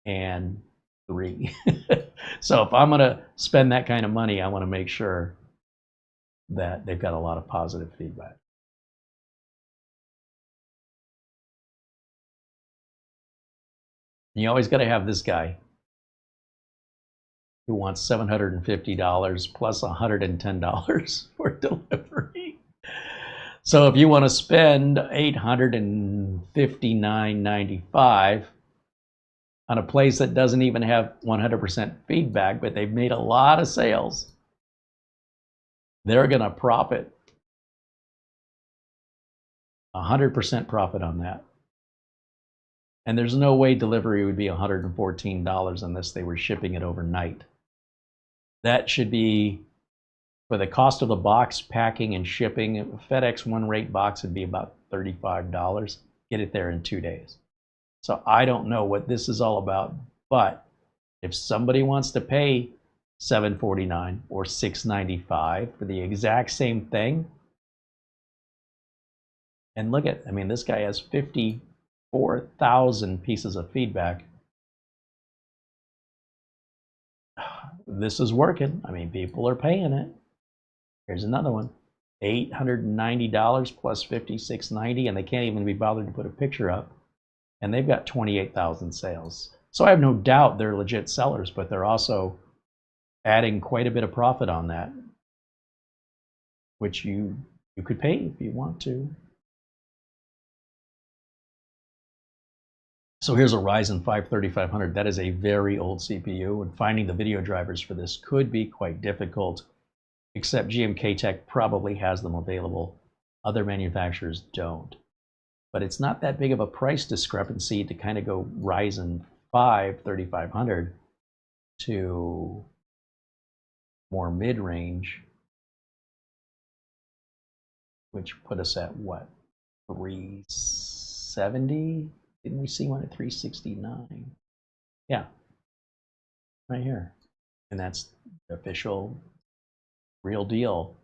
and 3. So if I'm going to spend that kind of money, I want to make sure that they've got a lot of positive feedback. You always got to have this guy who wants $750 plus $110 for delivery. So if you want to spend $859.95 on a place that doesn't even have 100% feedback, but they've made a lot of sales, they're going to profit 100% profit on that. And there's no way delivery would be $114 unless they were shipping it overnight. That should be, for the cost of the box, packing and shipping, a FedEx one rate box would be about $35. Get it there in 2 days. So I don't know what this is all about, but if somebody wants to pay $749 or $695 for the exact same thing, and look at, I mean, this guy has 54,000 pieces of feedback. This is working. I mean, people are paying it. Here's another one. $890 plus $56.90, and they can't even be bothered to put a picture up. And they've got 28,000 sales. So I have no doubt they're legit sellers, but they're also adding quite a bit of profit on that, which you could pay if you want to. So here's a Ryzen 5 3500. That is a very old CPU, and finding the video drivers for this could be quite difficult, except GMKtec probably has them available. Other manufacturers don't. But it's not that big of a price discrepancy to kind of go Ryzen 5 3500 to more mid-range, which put us at what, 370? Didn't we see one at 369? Yeah, right here. And that's the official real deal.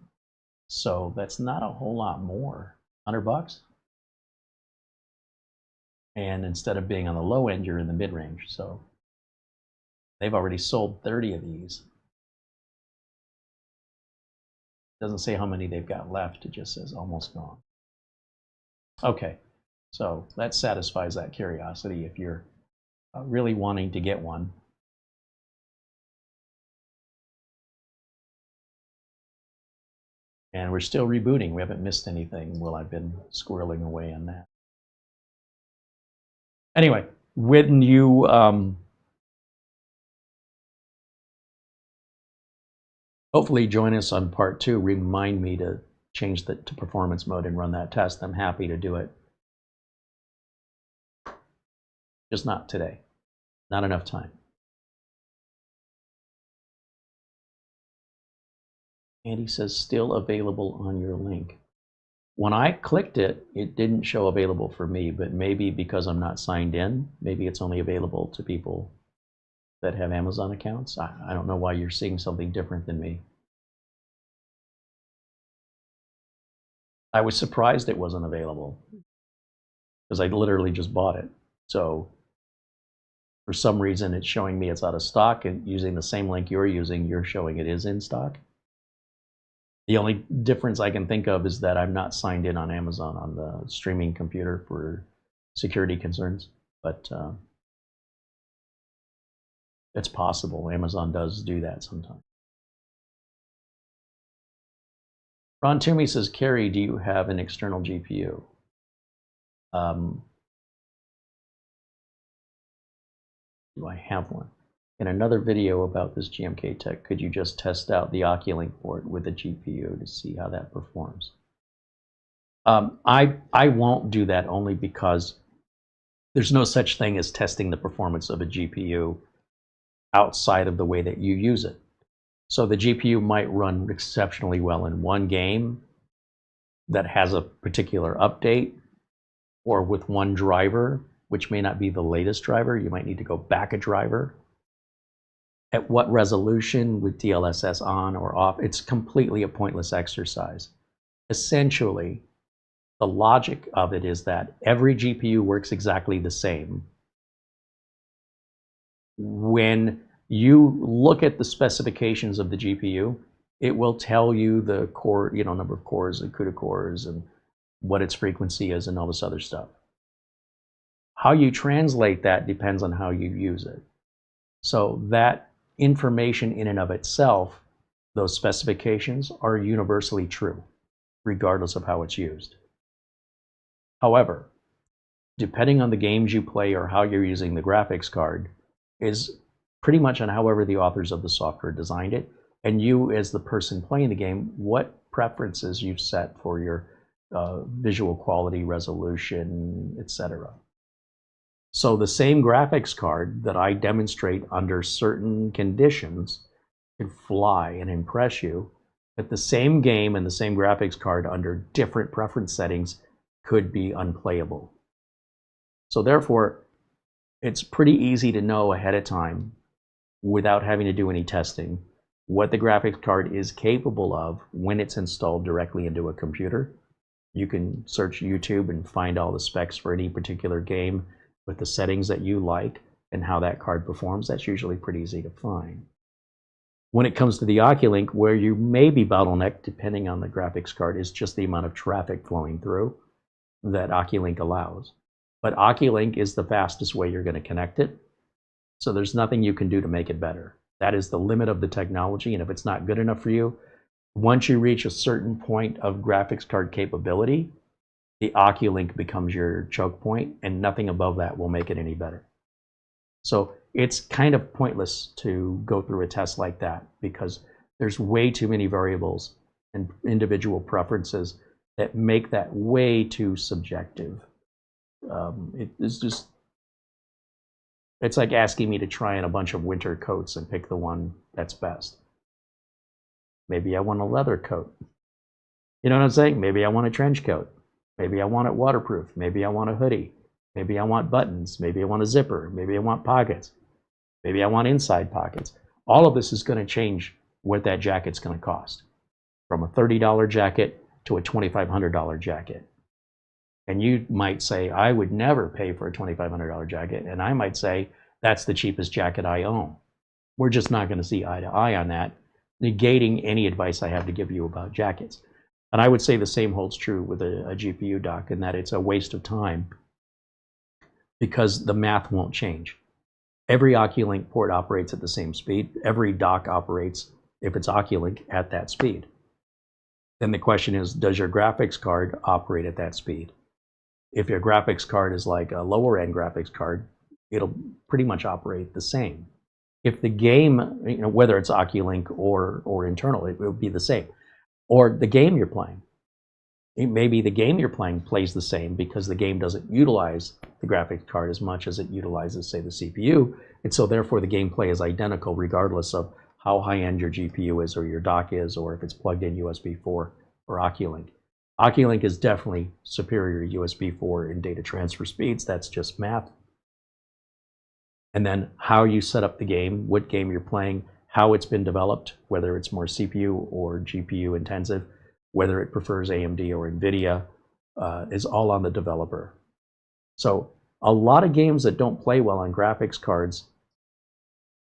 So that's not a whole lot more. $100? And instead of being on the low end, you're in the mid-range. So they've already sold 30 of these. Doesn't say how many they've got left. It just says almost gone. Okay, so that satisfies that curiosity if you're really wanting to get one. And we're still rebooting. We haven't missed anything while I've been squirreling away on that. Anyway, when you hopefully join us on part 2, remind me to change that to performance mode and run that test. I'm happy to do it. Just not today. Not enough time. Andy says still available on your link. When I clicked it, it didn't show available for me, but maybe because I'm not signed in, maybe it's only available to people that have Amazon accounts. I don't know why you're seeing something different than me. I was surprised it wasn't available because I literally just bought it. So For some reason, it's showing me it's out of stock, and using the same link you're using, you're showing it is in stock. The only difference I can think of is that I'm not signed in on Amazon on the streaming computer for security concerns, but it's possible. Amazon does do that sometimes. Ron Toomey says, Carrie, do you have an external GPU? Do I have one? In another video about this GMKtec, could you just test out the OCulink port with a GPU to see how that performs? I won't do that only because there's no such thing as testing the performance of a GPU outside of the way that you use it. So the GPU might run exceptionally well in one game that has a particular update, or with one driver, which may not be the latest driver. You might need to go back a driver. At what resolution with DLSS on or off? It's completely a pointless exercise. Essentially, the logic of it is that every GPU works exactly the same. When you look at the specifications of the GPU, it will tell you the core, number of cores and CUDA cores and what its frequency is and all this other stuff. How you translate that depends on how you use it. So that information in and of itself, those specifications are universally true, regardless of how it's used. However, depending on the games you play or how you're using the graphics card is pretty much on however the authors of the software designed it, and you as the person playing the game, what preferences you've set for your visual quality, resolution, etc. So the same graphics card that I demonstrate under certain conditions can fly and impress you, but the same game and the same graphics card under different preference settings could be unplayable. So therefore, it's pretty easy to know ahead of time, without having to do any testing, what the graphics card is capable of when it's installed directly into a computer. You can search YouTube and find all the specs for any particular game with the settings that you like and how that card performs. That's usually pretty easy to find. When it comes to the OCulink, where you may be bottlenecked, depending on the graphics card, is just the amount of traffic flowing through that OCulink allows. But OCulink is the fastest way you're going to connect it. So there's nothing you can do to make it better. That is the limit of the technology, and if it's not good enough for you, once you reach a certain point of graphics card capability, the OCulink becomes your choke point, and nothing above that will make it any better. So it's kind of pointless to go through a test like that because there's way too many variables and individual preferences that make that way too subjective. It's like asking me to try on a bunch of winter coats and pick the one that's best. Maybe I want a leather coat. You know what I'm saying? Maybe I want a trench coat. Maybe I want it waterproof. Maybe I want a hoodie. Maybe I want buttons. Maybe I want a zipper. Maybe I want pockets. Maybe I want inside pockets. All of this is going to change what that jacket's going to cost, from a $30 jacket to a $2,500 jacket. And you might say, I would never pay for a $2,500 jacket. And I might say, that's the cheapest jacket I own. We're just not going to see eye to eye on that, negating any advice I have to give you about jackets. And I would say the same holds true with a GPU dock, in that it's a waste of time because the math won't change. Every OCulink port operates at the same speed. Every dock operates, if it's OCulink, at that speed. Then the question is, does your graphics card operate at that speed? If your graphics card is like a lower end graphics card, it'll pretty much operate the same. If the game, whether it's OCulink or internal, it will be the same. Or the game you're playing. Maybe the game you're playing plays the same because the game doesn't utilize the graphics card as much as it utilizes, say, the CPU. And so therefore the gameplay is identical regardless of how high-end your GPU is or your dock is, or if it's plugged in USB 4 or OCulink. OCulink is definitely superior to USB 4 in data transfer speeds. That's just math. And then how you set up the game, what game you're playing, how it's been developed, whether it's more CPU or GPU intensive, whether it prefers AMD or NVIDIA, is all on the developer. So A lot of games that don't play well on graphics cards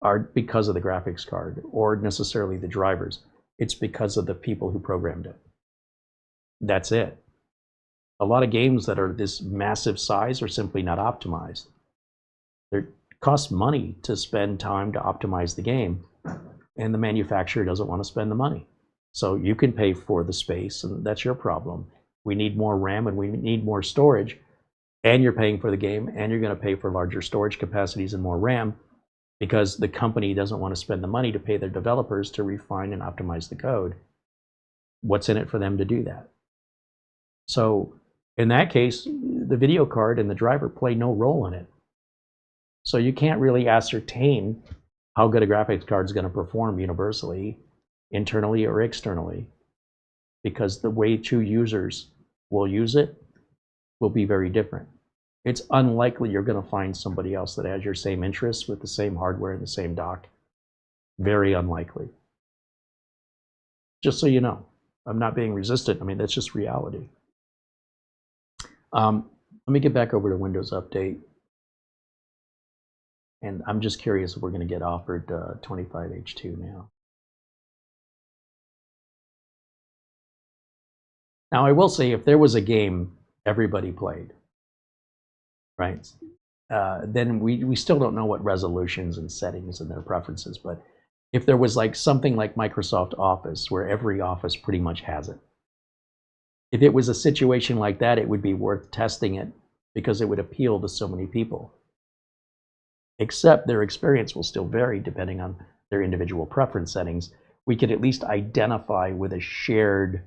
are because of the graphics card or necessarily the drivers. It's because of the people who programmed it. That's it. A lot of games that are this massive size are simply not optimized. It costs money to spend time to optimize the game, and the manufacturer doesn't want to spend the money. So you can pay for the space, and that's your problem. We need more RAM and we need more storage, and you're paying for the game, and you're going to pay for larger storage capacities and more RAM because the company doesn't want to spend the money to pay their developers to refine and optimize the code. What's in it for them to do that? So in that case, the video card and the driver play no role in it. So you can't really ascertain how good a graphics card is going to perform universally, internally or externally, because the way two users will use it will be very different. It's unlikely you're going to find somebody else that has your same interests with the same hardware and the same dock. Very unlikely. Just so you know, I'm not being resistant. I mean, that's just reality. Let me get back over to Windows Update. And I'm just curious if we're going to get offered 25H2 now. Now, I will say, if there was a game everybody played, right, then we still don't know what resolutions and settings and their preferences. But if there was like something like Microsoft Office, where every office pretty much has it, if it was a situation like that, it would be worth testing it because it would appeal to so many people. Except their experience will still vary depending on their individual preference settings. We could at least identify with a shared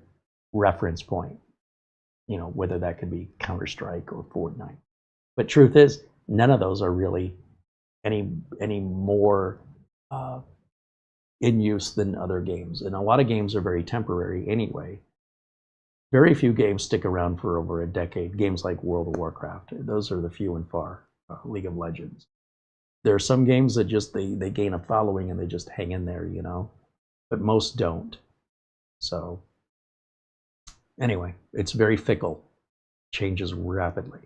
reference point, you know, whether that could be Counter-Strike or Fortnite. But truth is, none of those are really any more in use than other games. And a lot of games are very temporary anyway. Very few games stick around for over a decade. Games like World of Warcraft, those are the few and far. League of Legends. There are some games that just they gain a following and they just hang in there, you know, but most don't. So anyway, it's very fickle, changes rapidly.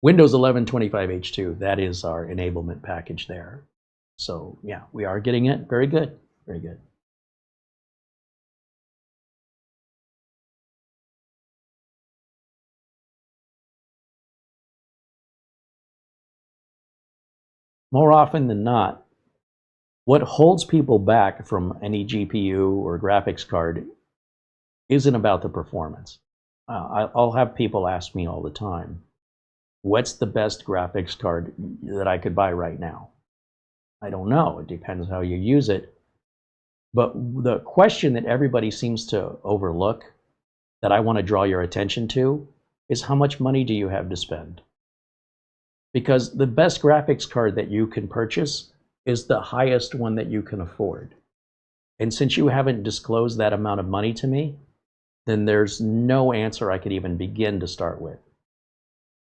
Windows 11 25H2, that is our enablement package there. So yeah, we are getting it. Very good, very good. More often than not, what holds people back from any GPU or graphics card isn't about the performance. I'll have people ask me all the time, what's the best graphics card that I could buy right now? I don't know. It depends how you use it. But the question that everybody seems to overlook, that I want to draw your attention to, is how much money do you have to spend? Because the best graphics card that you can purchase is the highest one that you can afford. And since you haven't disclosed that amount of money to me, then there's no answer I could even begin to start with.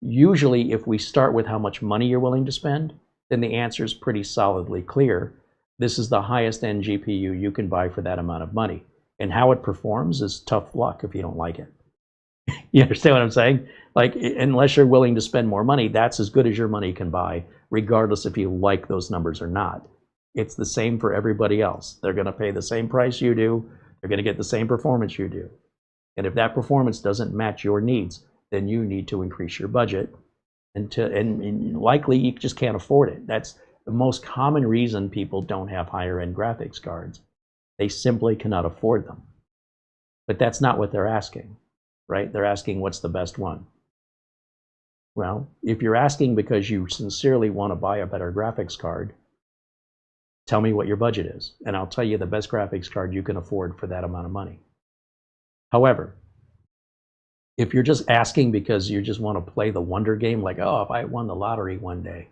Usually, if we start with how much money you're willing to spend, then the answer is pretty solidly clear. This is the highest end GPU you can buy for that amount of money. And how it performs is tough luck if you don't like it. You understand what I'm saying? Like, unless you're willing to spend more money, that's as good as your money can buy, regardless if you like those numbers or not. It's the same for everybody else. They're going to pay the same price you do. They're going to get the same performance you do. And if that performance doesn't match your needs, then you need to increase your budget. And likely you just can't afford it. That's the most common reason people don't have higher end graphics cards. They simply cannot afford them. But that's not what they're asking, right? They're asking what's the best one. Well, if you're asking because you sincerely want to buy a better graphics card, tell me what your budget is, and I'll tell you the best graphics card you can afford for that amount of money. However, if you're just asking because you just want to play the wonder game, like, oh, if I won the lottery one day,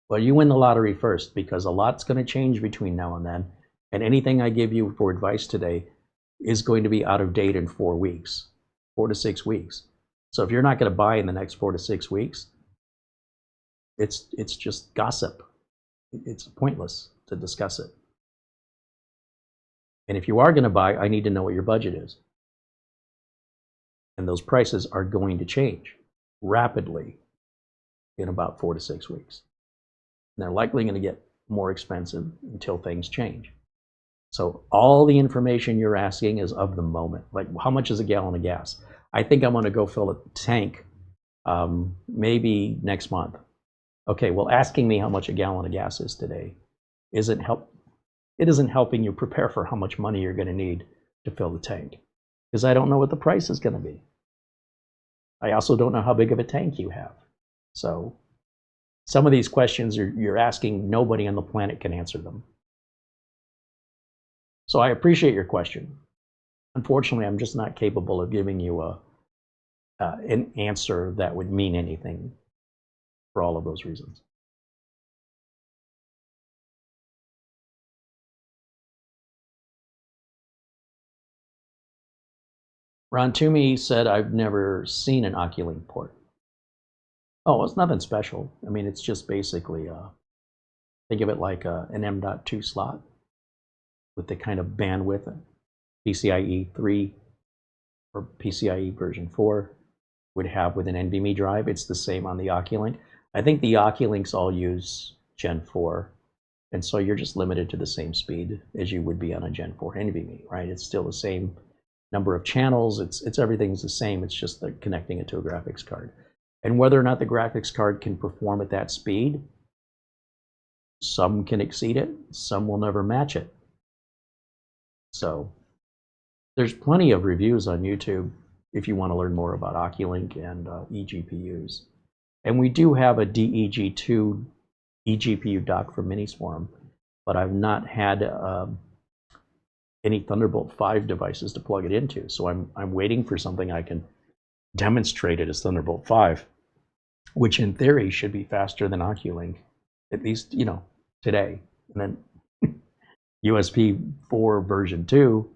well, you win the lottery first, because a lot's going to change between now and then, and anything I give you for advice today is going to be out of date in 4 weeks, 4 to 6 weeks. So if you're not going to buy in the next 4 to 6 weeks, it's just gossip. It's pointless to discuss it. And if you are going to buy, I need to know what your budget is. And those prices are going to change rapidly. in about 4 to 6 weeks. And they're likely going to get more expensive until things change. So all the information you're asking is of the moment. Like, how much is a gallon of gas? I think I'm going to go fill a tank maybe next month. Okay, well, asking me how much a gallon of gas is today it isn't helping you prepare for how much money you're going to need to fill the tank, because I don't know what the price is going to be. I also don't know how big of a tank you have. So some of these questions you're asking, nobody on the planet can answer them. So I appreciate your question. Unfortunately, I'm just not capable of giving you an answer that would mean anything for all of those reasons. Ron Toomey said, I've never seen an OCulink port. Oh, it's nothing special. I mean, it's just basically, think of it like an M.2 slot with the kind of bandwidth PCIe 3 or PCIe version 4 would have with an NVMe drive. It's the same on the OCulink. I think the OCulinks all use Gen 4, and so you're just limited to the same speed as you would be on a Gen 4 NVMe, right? It's still the same number of channels. It's everything's the same. It's just like connecting it to a graphics card. And whether or not the graphics card can perform at that speed, some can exceed it, some will never match it. So there's plenty of reviews on YouTube if you want to learn more about OCulink and eGPUs. And we do have a DEG2 eGPU dock for Miniswarm, but I've not had any Thunderbolt 5 devices to plug it into. So I'm waiting for something I can demonstrate it as Thunderbolt 5, which in theory should be faster than OCulink, at least, you know, today. And then USB 4 version 2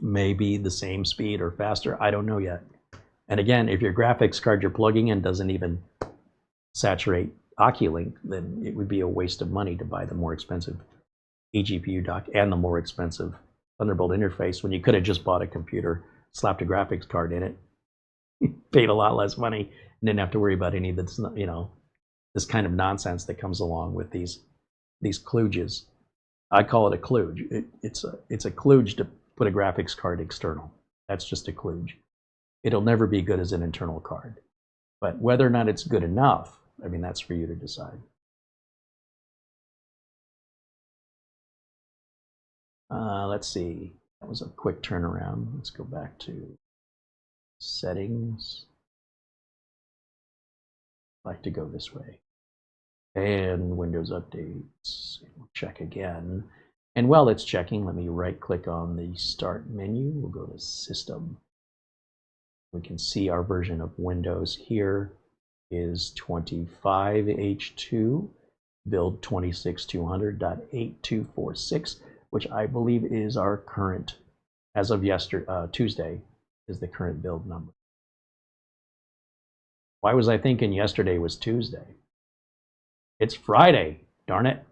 may be the same speed or faster. I don't know yet. And again, if your graphics card you're plugging in doesn't even saturate OCulink, then it would be a waste of money to buy the more expensive eGPU dock and the more expensive Thunderbolt interface when you could have just bought a computer, slapped a graphics card in it, paid a lot less money, and didn't have to worry about any of this, you know, this kind of nonsense that comes along with these kludges. I call it a kludge. It's a kludge to put a graphics card external. That's just a kludge. It'll never be good as an internal card. But whether or not it's good enough, I mean, that's for you to decide. Let's see. That was a quick turnaround. Let's go back to settings. I like to go this way. And Windows updates. We'll check again. And while it's checking, let me right-click on the Start menu. We'll go to System. We can see our version of Windows here is 25H2, build 26200.8246, which I believe is our current, as of Tuesday, is the current build number. Why was I thinking yesterday was Tuesday? It's Friday, darn it.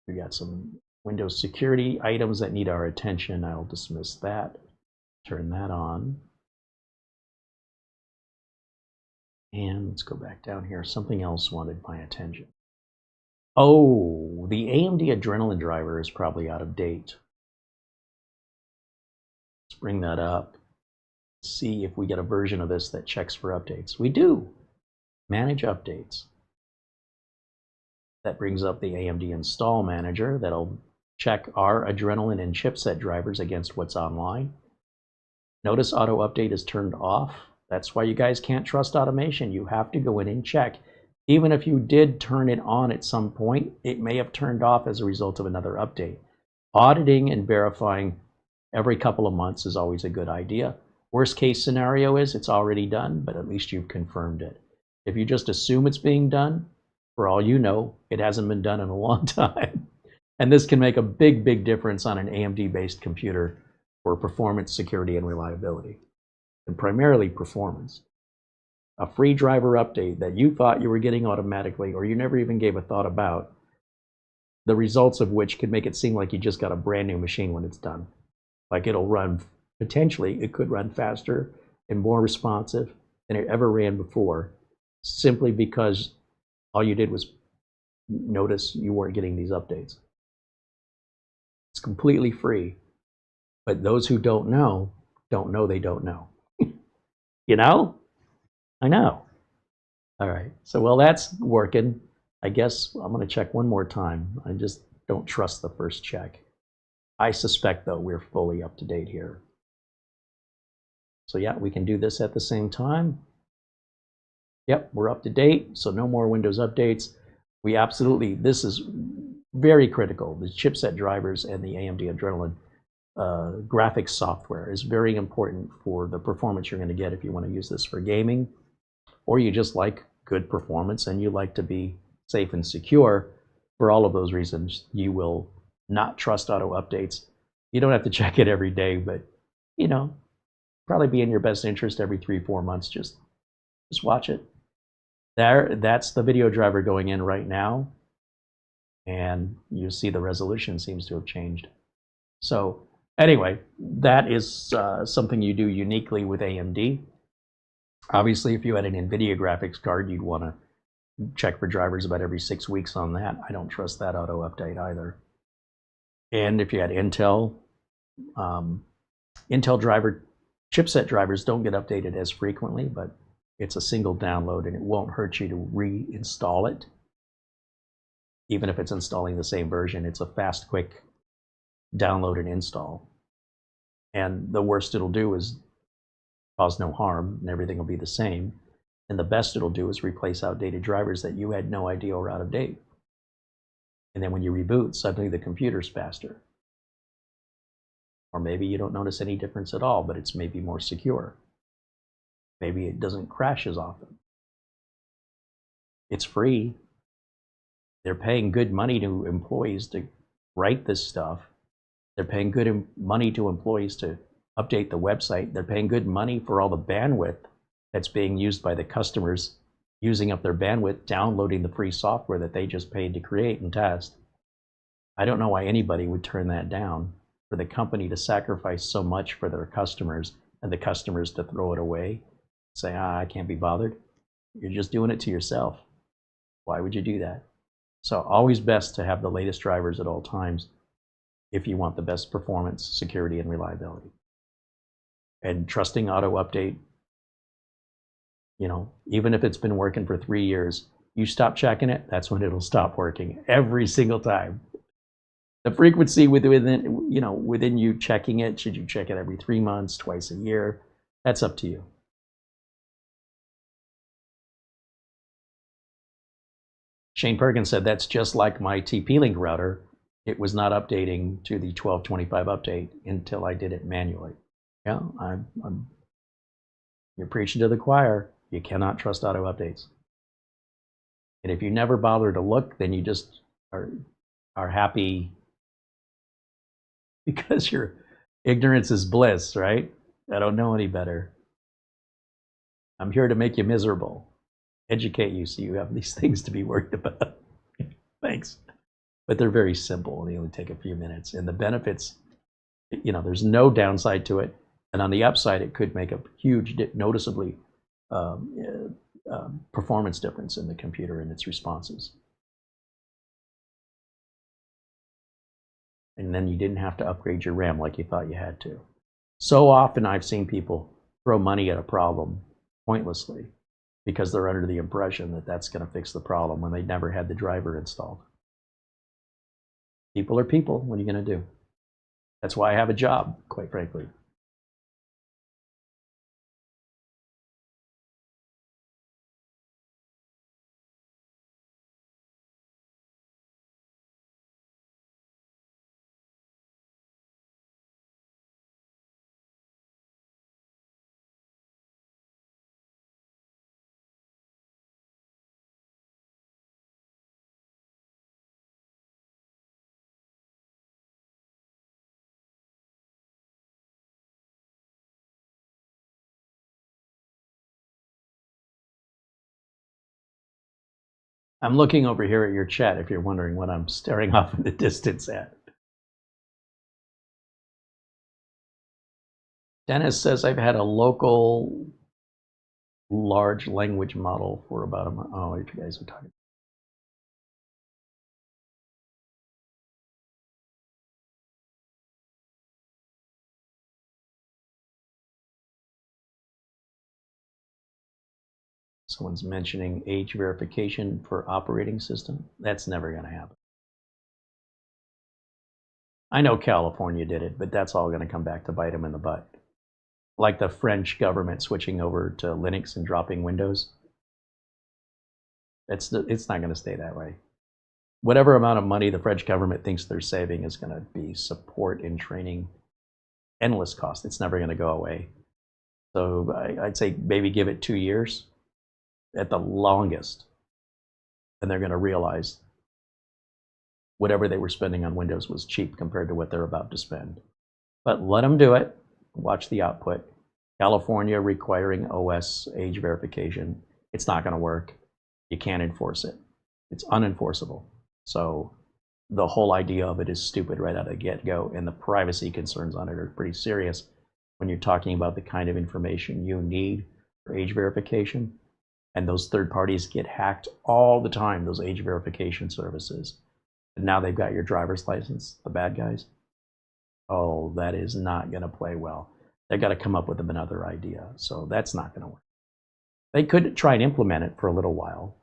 We got some Windows security items that need our attention. I'll dismiss that, turn that on. And let's go back down here. Something else wanted my attention. Oh, the AMD Adrenalin driver is probably out of date. Let's bring that up. See if we get a version of this that checks for updates. We do. Manage updates. That brings up the AMD Install Manager. That'll check our Adrenalin and chipset drivers against what's online. Notice auto update is turned off. That's why you guys can't trust automation. You have to go in and check. Even if you did turn it on at some point, it may have turned off as a result of another update. Auditing and verifying every couple of months is always a good idea. Worst case scenario is it's already done, but at least you've confirmed it. If you just assume it's being done, for all you know, it hasn't been done in a long time. And this can make a big, big difference on an AMD-based computer for performance, security, and reliability. And primarily performance. A free driver update that you thought you were getting automatically or you never even gave a thought about, the results of which could make it seem like you just got a brand new machine when it's done. Like it'll run potentially it could run faster and more responsive than it ever ran before, simply because all you did was notice you weren't getting these updates. It's completely free, but those who don't know they don't know. You know? I know. All right, so while that's working, I guess I'm going to check one more time. I just don't trust the first check. I suspect, though, we're fully up to date here. So yeah, we can do this at the same time. Yep, we're up to date, so no more Windows updates. We absolutely, this is very critical. The chipset drivers and the AMD Adrenalin graphics software is very important for the performance you're going to get if you want to use this for gaming, or you just like good performance and you like to be safe and secure. For all of those reasons, you will not trust auto updates. You don't have to check it every day, but you know, probably be in your best interest every 3-4 months. Just watch it. That's the video driver going in right now, and you see the resolution seems to have changed. So anyway, that is something you do uniquely with AMD. Obviously, if you had an NVIDIA graphics card, you'd want to check for drivers about every 6 weeks on that. I don't trust that auto update either. And if you had Intel, Intel driver chipset drivers don't get updated as frequently, but it's a single download and it won't hurt you to reinstall it. Even if it's installing the same version, it's a fast, quick download and install. And the worst it'll do is cause no harm and everything will be the same. And the best it'll do is replace outdated drivers that you had no idea were out of date. And then when you reboot, suddenly the computer's faster. Or maybe you don't notice any difference at all, but it's maybe more secure. Maybe it doesn't crash as often. It's free. They're paying good money to employees to write this stuff. They're paying good money to employees to update the website. They're paying good money for all the bandwidth that's being used by the customers, using up their bandwidth, downloading the free software that they just paid to create and test. I don't know why anybody would turn that down, for the company to sacrifice so much for their customers and the customers to throw it away. Say, I can't be bothered. You're just doing it to yourself. Why would you do that? So always best to have the latest drivers at all times if you want the best performance, security, and reliability. And trusting auto update, you know, even if it's been working for 3 years, you stop checking it, that's when it'll stop working every single time. The frequency within you checking it, should you check it every 3 months, twice a year? That's up to you. Shane Perkins said, that's just like my TP-Link router. It was not updating to the 1225 update until I did it manually. Yeah, you're preaching to the choir. You cannot trust auto updates. And if you never bother to look, then you just are happy because your ignorance is bliss, right? I don't know any better. I'm here to make you miserable, educate you so you have these things to be worried about. Thanks. But they're very simple. They only take a few minutes. And the benefits, you know, there's no downside to it. And on the upside, it could make a huge, noticeably performance difference in the computer and its responses. And then you didn't have to upgrade your RAM like you thought you had to. So often I've seen people throw money at a problem pointlessly because they're under the impression that that's going to fix the problem when they never had the driver installed. People are people. What are you going to do? That's why I have a job, quite frankly. I'm looking over here at your chat if you're wondering what I'm staring off in the distance at. Dennis says I've had a local large language model for about a month. Oh, you guys are talking. Someone's mentioning age verification for operating system. That's never going to happen. I know California did it, but that's all going to come back to bite them in the butt. Like the French government switching over to Linux and dropping Windows. It's not going to stay that way. Whatever amount of money the French government thinks they're saving is going to be support and training, endless cost. It's never going to go away. So I'd say maybe give it 2 years at the longest, and they're going to realize whatever they were spending on Windows was cheap compared to what they're about to spend. But let them do it. Watch the output. California requiring OS age verification. It's not going to work. You can't enforce it. It's unenforceable. So the whole idea of it is stupid right out of the get-go, and the privacy concerns on it are pretty serious when you're talking about the kind of information you need for age verification. And those third parties get hacked all the time, those age verification services. And now they've got your driver's license, the bad guys. Oh, that is not going to play well. They've got to come up with another idea. So that's not going to work. They could try and implement it for a little while,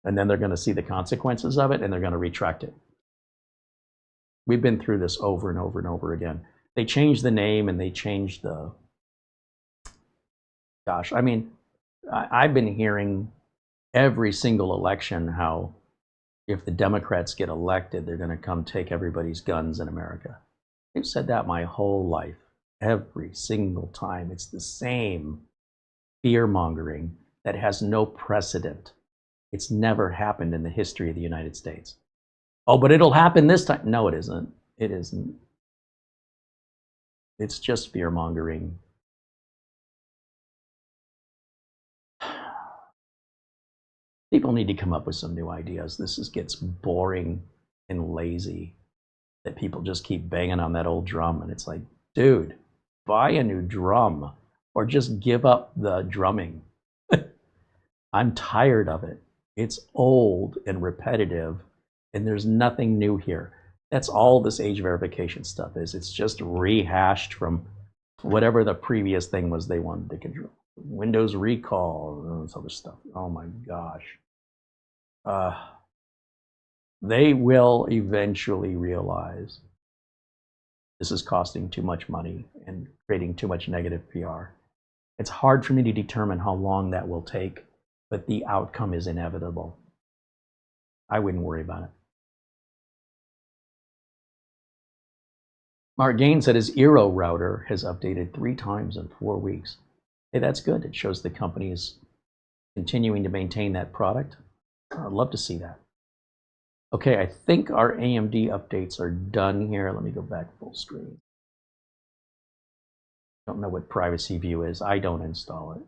and then they're going to see the consequences of it, and they're going to retract it. We've been through this over and over and over again. They changed the name, and they changed the... Gosh, I mean, I've been hearing every single election how if the Democrats get elected, they're going to come take everybody's guns in America. They've said that my whole life. Every single time. It's the same fear-mongering that has no precedent. It's never happened in the history of the United States. Oh, but it'll happen this time. No, it isn't. It isn't. It's just fear-mongering. People need to come up with some new ideas. This gets boring and lazy, that people just keep banging on that old drum, and it's like, dude, buy a new drum or just give up the drumming. I'm tired of it. It's old and repetitive, and there's nothing new here. That's all this age verification stuff is. It's just rehashed from whatever the previous thing was they wanted to control. Windows recall and all this other stuff. Oh my gosh. They will eventually realize this is costing too much money and creating too much negative PR. It's hard for me to determine how long that will take, but the outcome is inevitable. I wouldn't worry about it. Mark Gaines said his Eero router has updated 3 times in 4 weeks. Hey, that's good. It shows the company is continuing to maintain that product. I'd love to see that. Okay, I think our AMD updates are done here. Let me go back full screen. Don't know what privacy view is. I don't install it.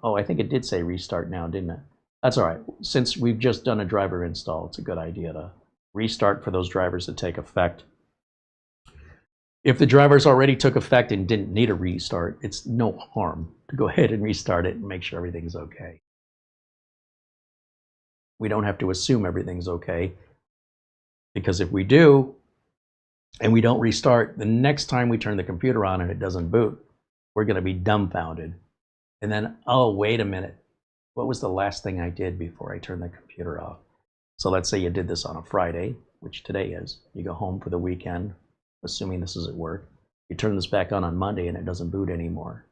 Oh, I think it did say restart now, didn't it? That's all right. Since we've just done a driver install, it's a good idea to restart for those drivers to take effect. If the drivers already took effect and didn't need a restart, it's no harm to go ahead and restart it and make sure everything's okay. We don't have to assume everything's okay, because if we do and we don't restart, the next time we turn the computer on and it doesn't boot, we're going to be dumbfounded. And then, oh, wait a minute. What was the last thing I did before I turned the computer off? So let's say you did this on a Friday, which today is. You go home for the weekend, assuming this is at work. You turn this back on Monday and it doesn't boot anymore.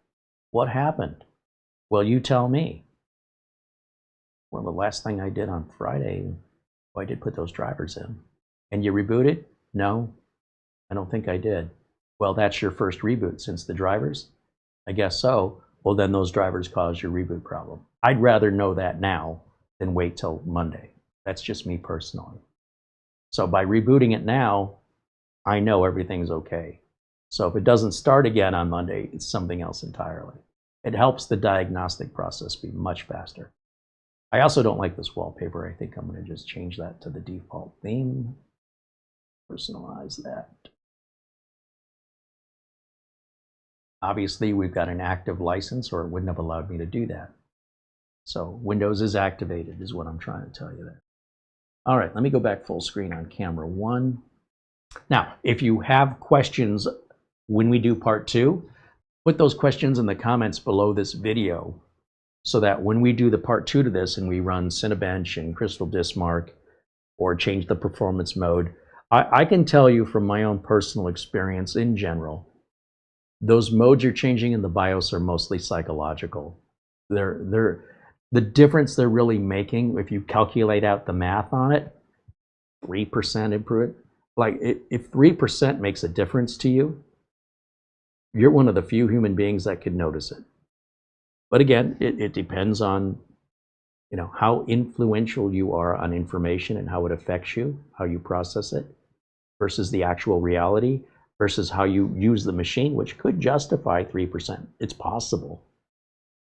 What happened? Well, you tell me. Well, the last thing I did on Friday, oh, I did put those drivers in. And you rebooted? No, I don't think I did. Well, that's your first reboot since the drivers? I guess so. Well, then those drivers caused your reboot problem. I'd rather know that now than wait till Monday. That's just me personally. So by rebooting it now, I know everything's okay. So if it doesn't start again on Monday, it's something else entirely. It helps the diagnostic process be much faster. I also don't like this wallpaper. I think I'm going to just change that to the default theme. Personalize that. Obviously, we've got an active license, or it wouldn't have allowed me to do that. So Windows is activated, is what I'm trying to tell you there. All right, let me go back full screen on camera 1. Now, if you have questions when we do part 2, put those questions in the comments below this video so that when we do the part 2 to this and we run Cinebench and Crystal Diskmark or change the performance mode, I can tell you from my own personal experience in general, those modes you're changing in the BIOS are mostly psychological. The difference they're really making, if you calculate out the math on it, 3% improvement. Like if 3% makes a difference to you, you're one of the few human beings that could notice it. But again, it depends on, you know, how influential you are on information and how it affects you, how you process it, versus the actual reality, versus how you use the machine, which could justify 3%. It's possible.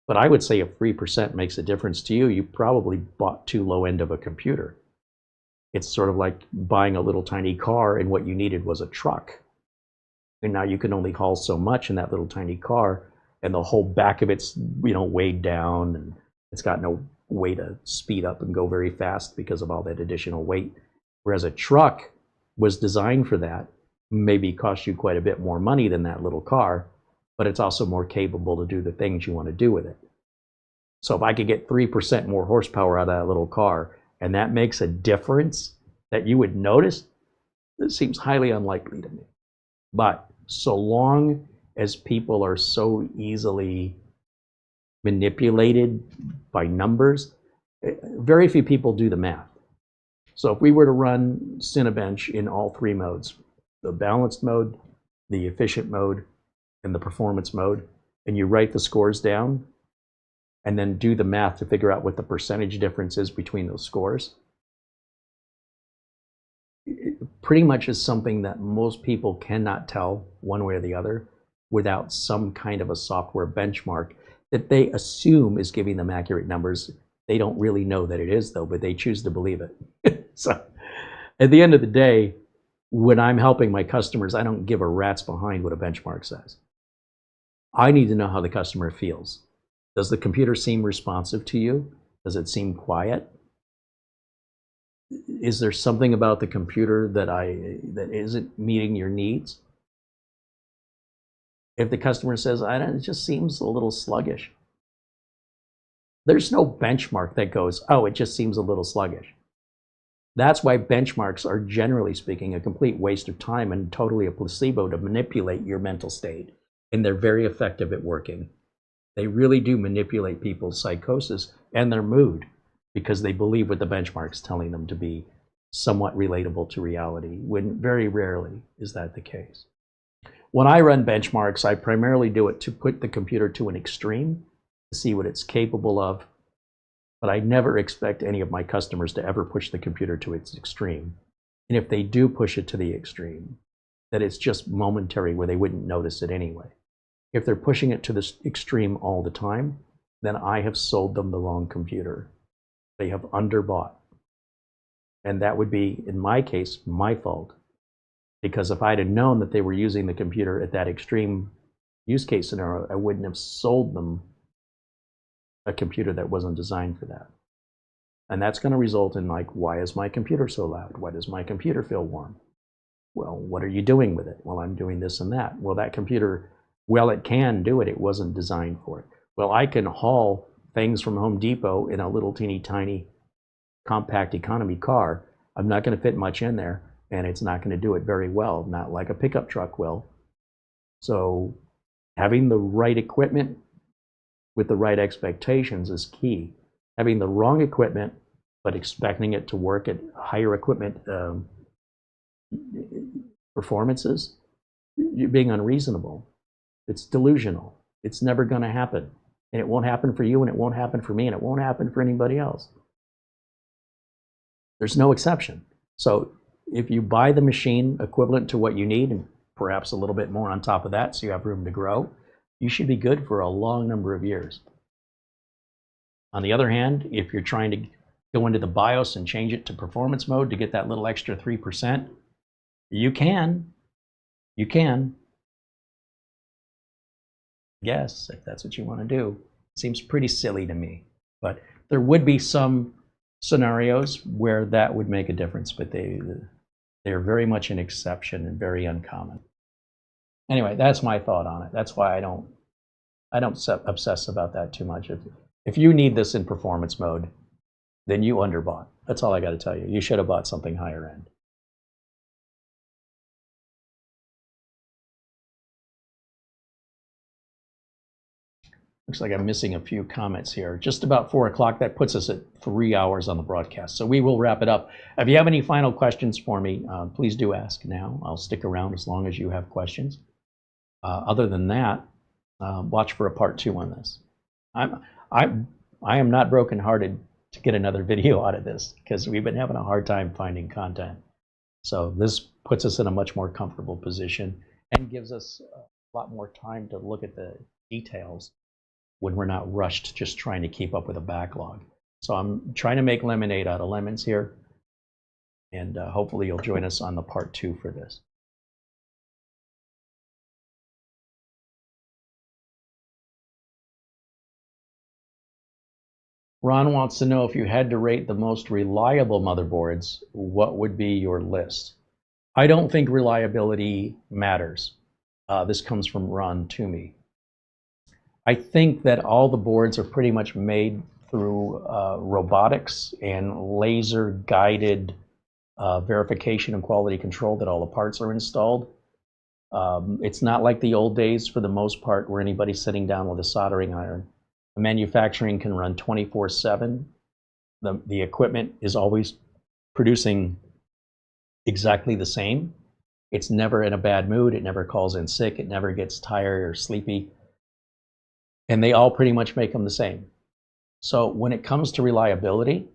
But I would say if 3% makes a difference to you, you probably bought too low end of a computer. It's sort of like buying a little tiny car and what you needed was a truck. And now you can only haul so much in that little tiny car, and the whole back of it's, you know, weighed down, and it's got no way to speed up and go very fast because of all that additional weight. Whereas a truck was designed for that, maybe cost you quite a bit more money than that little car, but it's also more capable to do the things you want to do with it. So if I could get 3% more horsepower out of that little car, and that makes a difference that you would notice, it seems highly unlikely to me. But so long as people are so easily manipulated by numbers, very few people do the math. So if we were to run Cinebench in all 3 modes, the balanced mode, the efficient mode, and the performance mode, and you write the scores down, and then do the math to figure out what the percentage difference is between those scores, it pretty much is something that most people cannot tell one way or the other without some kind of a software benchmark that they assume is giving them accurate numbers. They don't really know that it is, though, but they choose to believe it. So at the end of the day, when I'm helping my customers, I don't give a rat's behind what a benchmark says. I need to know how the customer feels. Does the computer seem responsive to you? Does it seem quiet? Is there something about the computer that isn't meeting your needs? If the customer says, it just seems a little sluggish, there's no benchmark that goes, oh, it just seems a little sluggish. That's why benchmarks are, generally speaking, a complete waste of time and totally a placebo to manipulate your mental state. And they're very effective at working. They really do manipulate people's psychosis and their mood because they believe what the benchmark's telling them to be somewhat relatable to reality, when very rarely is that the case. When I run benchmarks, I primarily do it to put the computer to an extreme, to see what it's capable of, but I never expect any of my customers to ever push the computer to its extreme. And if they do push it to the extreme, that it's just momentary where they wouldn't notice it anyway. If they're pushing it to the extreme all the time, then I have sold them the wrong computer. They have underbought. And that would be, in my case, my fault. Because if I'd have known that they were using the computer at that extreme use case scenario, I wouldn't have sold them a computer that wasn't designed for that. And that's going to result in, like, why is my computer so loud? Why does my computer feel warm? Well, what are you doing with it? Well, I'm doing this and that. Well, that computer, well, it can do it. It wasn't designed for it. Well, I can haul things from Home Depot in a little teeny tiny compact economy car. I'm not going to fit much in there, and it's not going to do it very well, not like a pickup truck will. So having the right equipment with the right expectations is key. Having the wrong equipment, but expecting it to work at higher equipment performances, you're being unreasonable. It's delusional. It's never going to happen. And it won't happen for you, and it won't happen for me, and it won't happen for anybody else. There's no exception. So if you buy the machine equivalent to what you need, and perhaps a little bit more on top of that so you have room to grow, you should be good for a long number of years. On the other hand, if you're trying to go into the BIOS and change it to performance mode to get that little extra 3%, you can. Yes, if that's what you want to do. Seems pretty silly to me, but there would be some scenarios where that would make a difference, but they're very much an exception and very uncommon. Anyway, that's my thought on it. That's why I don't obsess about that too much. If you need this in performance mode, then you underbought. That's all I got to tell you. You should have bought something higher end. Looks like I'm missing a few comments here. Just about 4 o'clock. That puts us at 3 hours on the broadcast. So we will wrap it up. If you have any final questions for me, please do ask now. I'll stick around as long as you have questions. Other than that, watch for a part 2 on this. I am not brokenhearted to get another video out of this because we've been having a hard time finding content. So this puts us in a much more comfortable position and gives us a lot more time to look at the details when we're not rushed just trying to keep up with a backlog. So I'm trying to make lemonade out of lemons here, and hopefully you'll join us on the part 2 for this. Ron wants to know if you had to rate the most reliable motherboards, what would be your list? I don't think reliability matters. This comes from Ron to me. I think that all the boards are pretty much made through robotics and laser-guided verification and quality control that all the parts are installed. It's not like the old days, for the most part, where anybody's sitting down with a soldering iron. The manufacturing can run 24/7. The equipment is always producing exactly the same. It's never in a bad mood. It never calls in sick. It never gets tired or sleepy. And they all pretty much make them the same. So when it comes to reliability,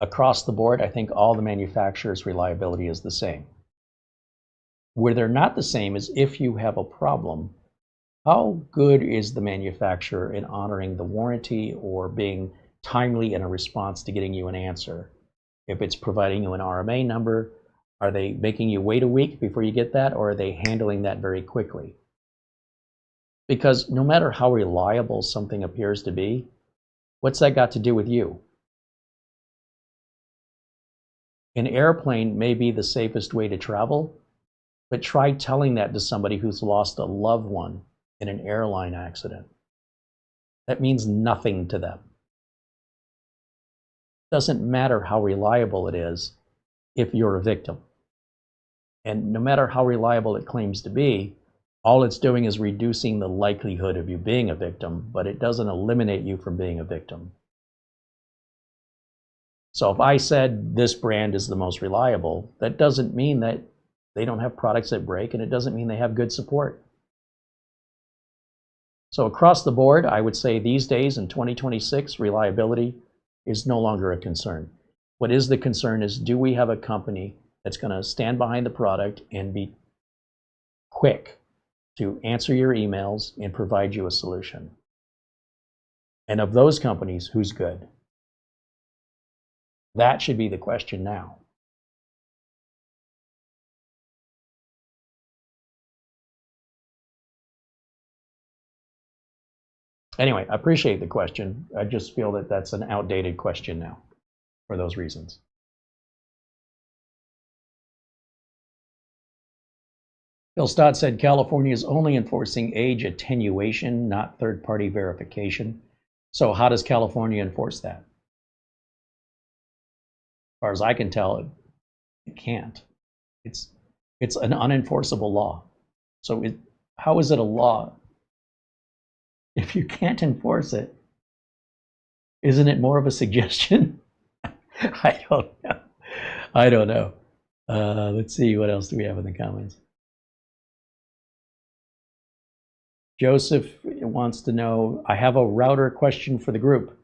across the board, I think all the manufacturers' reliability is the same. Where they're not the same is if you have a problem, how good is the manufacturer in honoring the warranty or being timely in a response to getting you an answer? If it's providing you an RMA number, are they making you wait a week before you get that, or are they handling that very quickly? Because no matter how reliable something appears to be, what's that got to do with you? An airplane may be the safest way to travel, but try telling that to somebody who's lost a loved one in an airline accident. That means nothing to them. It doesn't matter how reliable it is if you're a victim. And no matter how reliable it claims to be, all it's doing is reducing the likelihood of you being a victim, but it doesn't eliminate you from being a victim. So if I said this brand is the most reliable, that doesn't mean that they don't have products that break, and it doesn't mean they have good support. So across the board, I would say these days in 2026, reliability is no longer a concern. What is the concern is, do we have a company that's going to stand behind the product and be quick to answer your emails and provide you a solution? And of those companies, who's good? That should be the question now. Anyway, I appreciate the question. I just feel that that's an outdated question now for those reasons. Bill Stott said California is only enforcing age attenuation, not third-party verification. So how does California enforce that? As far as I can tell, it can't. It's an unenforceable law. So how is it a law if you can't enforce it? Isn't it more of a suggestion? I don't know. I don't know. Let's see, what else do we have in the comments? Joseph wants to know, I have a router question for the group.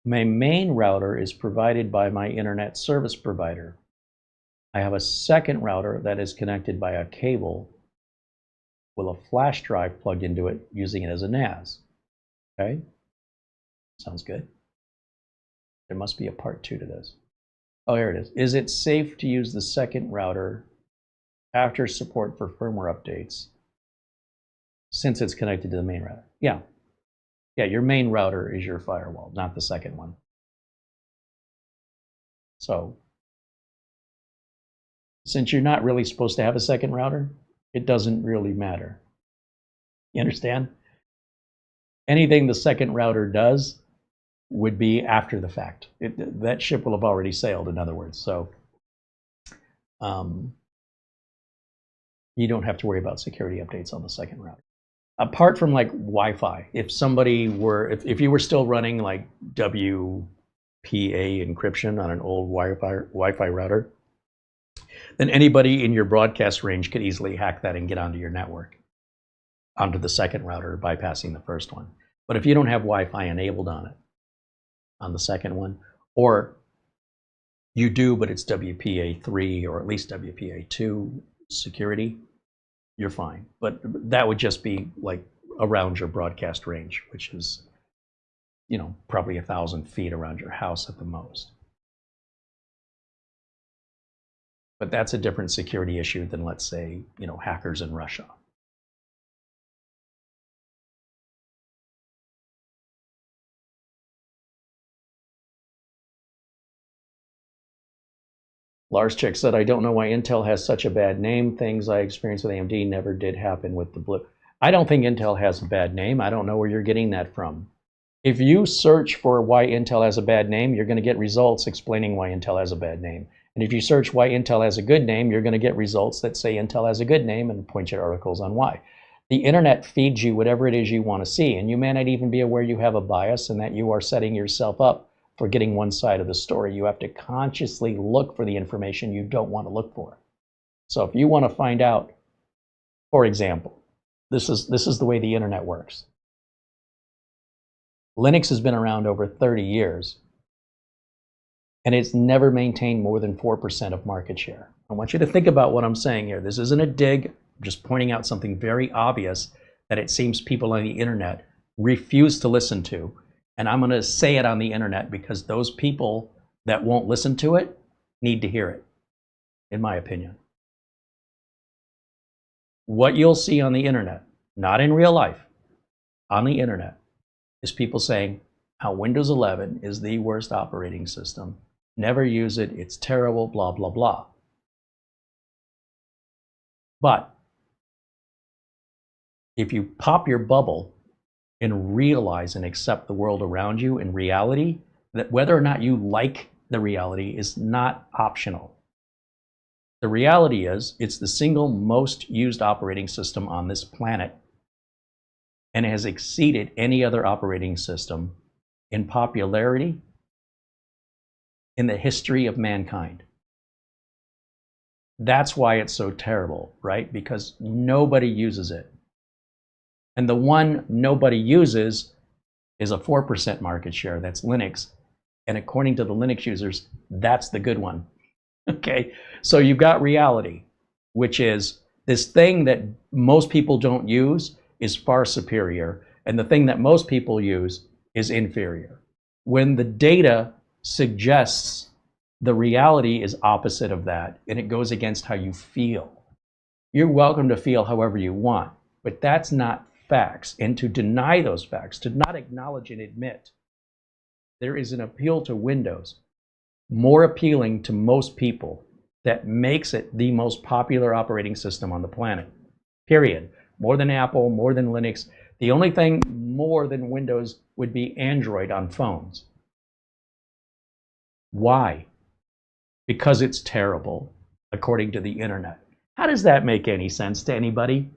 My main router is provided by my internet service provider. I have a second router that is connected by a cable with a flash drive plugged into it, using it as a NAS. Okay, sounds good. There must be a part 2 to this. Oh, here it is. Is it safe to use the second router after support for firmware updates? since it's connected to the main router. Yeah. Yeah, your main router is your firewall, not the second one. So, since you're not really supposed to have a second router, it doesn't really matter. You understand? Anything the second router does would be after the fact. That ship will have already sailed, in other words. So you don't have to worry about security updates on the second router. Apart from like Wi-Fi, if somebody were, if you were still running like WPA encryption on an old Wi-Fi router, then anybody in your broadcast range could easily hack that and get onto your network, onto the second router, bypassing the first one. But if you don't have Wi-Fi enabled on it, on the second one, or you do, but it's WPA3 or at least WPA2 security, you're fine. But that would just be like around your broadcast range, which is, you know, probably 1,000 feet around your house at the most. But that's a different security issue than, let's say, you know, hackers in Russia. Lars Chick said, I don't know why Intel has such a bad name. Things I experienced with AMD never did happen with the blue. I don't think Intel has a bad name. I don't know where you're getting that from. If you search for why Intel has a bad name, you're going to get results explaining why Intel has a bad name. And if you search why Intel has a good name, you're going to get results that say Intel has a good name and point you to articles on why. The internet feeds you whatever it is you want to see, and you may not even be aware you have a bias and that you are setting yourself up for getting one side of the story. You have to consciously look for the information you don't want to look for. So if you want to find out, for example, this is the way the internet works. Linux has been around over 30 years, and it's never maintained more than 4% of market share. I want you to think about what I'm saying here. This isn't a dig. I'm just pointing out something very obvious that it seems people on the internet refuse to listen to. And I'm going to say it on the internet because those people that won't listen to it need to hear it, in my opinion. What you'll see on the internet, not in real life, on the internet, is people saying how Windows 11 is the worst operating system. Never use it. It's terrible, blah, blah, blah. But if you pop your bubble and realize and accept the world around you in reality, that whether or not you like the reality is not optional. The reality is it's the single most used operating system on this planet and has exceeded any other operating system in popularity in the history of mankind. That's why it's so terrible, right? Because nobody uses it. And the one nobody uses is a 4% market share. That's Linux. And according to the Linux users, that's the good one. Okay, so you've got reality, which is this thing that most people don't use is far superior. And the thing that most people use is inferior. When the data suggests the reality is opposite of that, and it goes against how you feel. You're welcome to feel however you want, but that's not facts. And to deny those facts, to not acknowledge and admit there is an appeal to Windows more appealing to most people that makes it the most popular operating system on the planet, period. More than Apple, more than Linux. The only thing more than Windows would be Android on phones. Why? Because it's terrible, according to the internet. How does that make any sense to anybody?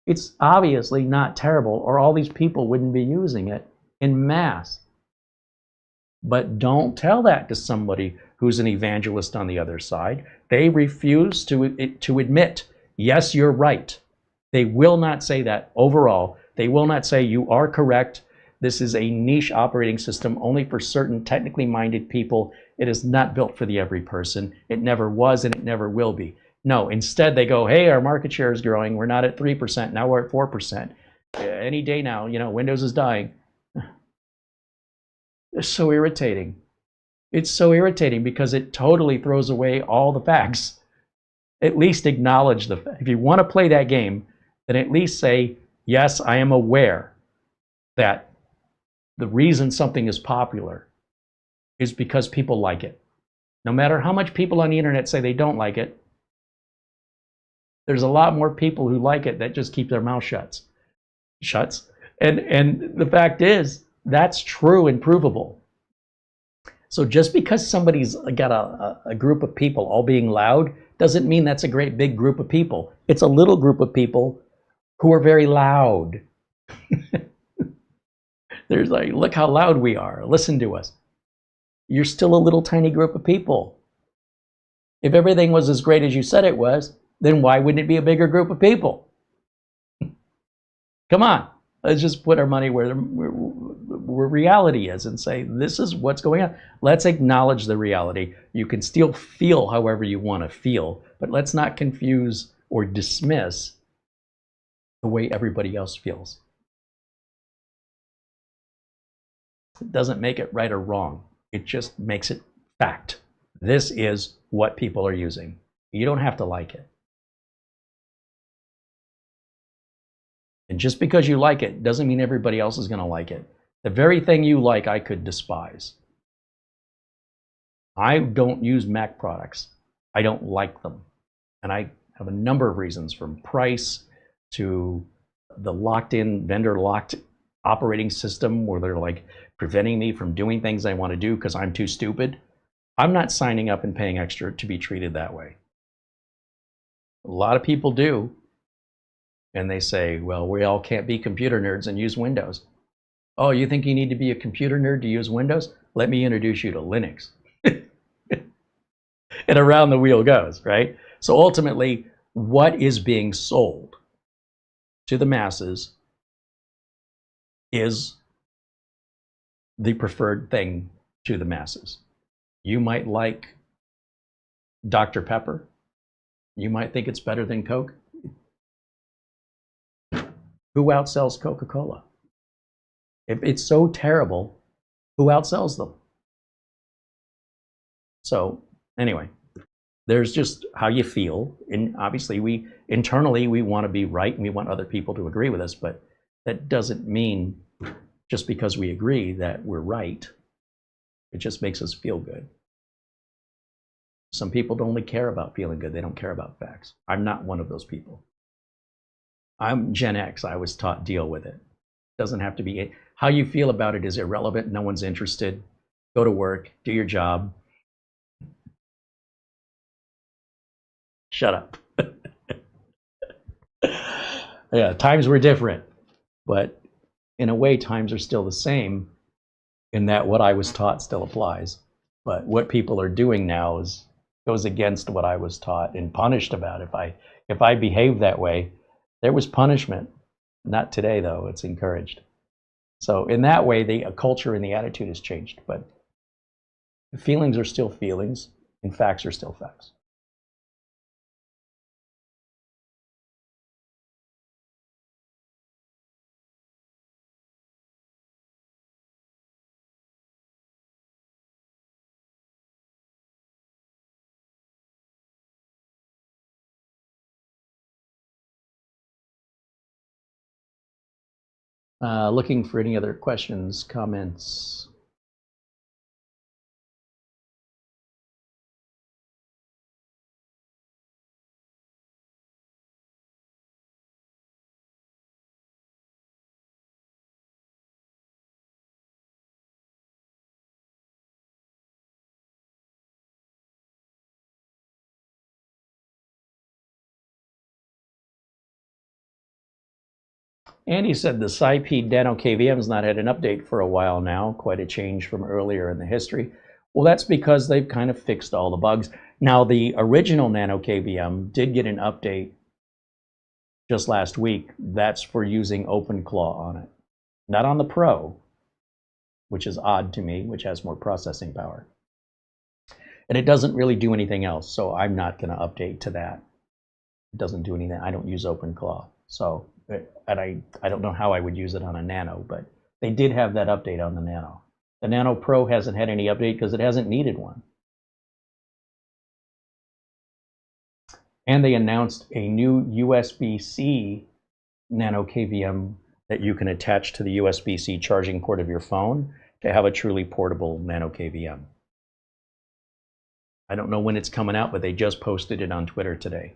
It's obviously not terrible, or all these people wouldn't be using it en masse. But don't tell that to somebody who's an evangelist on the other side. They refuse to admit, yes, you're right. They will not say that overall. They will not say you are correct. This is a niche operating system only for certain technically minded people. It is not built for the every person. It never was and it never will be. No, instead they go, hey, our market share is growing. We're not at 3%. Now we're at 4%. Any day now, you know, Windows is dying. It's so irritating. It's so irritating because it totally throws away all the facts. At least acknowledge the fact. If you want to play that game, then at least say, yes, I am aware that the reason something is popular is because people like it. No matter how much people on the internet say they don't like it, there's a lot more people who like it that just keep their mouth shut. And the fact is, that's true and provable. So just because somebody's got a group of people all being loud doesn't mean that's a great big group of people. It's a little group of people who are very loud. There's like, look how loud we are. Listen to us. You're still a little tiny group of people. If everything was as great as you said it was, then why wouldn't it be a bigger group of people? Come on, let's just put our money where reality is and say, this is what's going on. Let's acknowledge the reality. You can still feel however you want to feel, but let's not confuse or dismiss the way everybody else feels. It doesn't make it right or wrong. It just makes it fact. This is what people are using. You don't have to like it. And just because you like it doesn't mean everybody else is going to like it. The very thing you like, I could despise. I don't use Mac products. I don't like them. And I have a number of reasons, from price to the locked-in, vendor-locked operating system where they're like preventing me from doing things I want to do because I'm too stupid. I'm not signing up and paying extra to be treated that way. A lot of people do. And they say, well, we all can't be computer nerds and use Windows. Oh, you think you need to be a computer nerd to use Windows? Let me introduce you to Linux. And around the wheel goes, right? So ultimately, what is being sold to the masses is the preferred thing to the masses. You might like Dr. Pepper. You might think it's better than Coke. Who outsells Coca-Cola? If it's so terrible, who outsells them? So anyway, there's just how you feel. And obviously internally we want to be right and we want other people to agree with us, but that doesn't mean just because we agree that we're right. It just makes us feel good. Some people only care about feeling good. They don't care about facts. I'm not one of those people. I'm Gen X. I was taught deal with it. Doesn't have to be. How you feel about it is irrelevant. No one's interested. Go to work. Do your job. Shut up. Yeah, times were different. But in a way, times are still the same in that what I was taught still applies. But what people are doing now goes against what I was taught and punished about. If I behave that way, there was punishment. Not today, though. It's encouraged. So in that way, the culture and the attitude has changed. But feelings are still feelings, and facts are still facts. Looking for any other questions, comments. Andy said the SiP Nano KVM's not had an update for a while now, quite a change from earlier in the history. Well, that's because they've kind of fixed all the bugs. Now, the original Nano KVM did get an update just last week. That's for using OpenClaw on it. Not on the Pro, which is odd to me, which has more processing power. And it doesn't really do anything else, so I'm not going to update to that. It doesn't do anything. I don't use OpenClaw. So, and I don't know how I would use it on a Nano, but they did have that update on the Nano. The Nano Pro hasn't had any update because it hasn't needed one. And they announced a new USB-C nano KVM that you can attach to the USB-C charging port of your phone to have a truly portable nano KVM. I don't know when it's coming out, but they just posted it on Twitter today.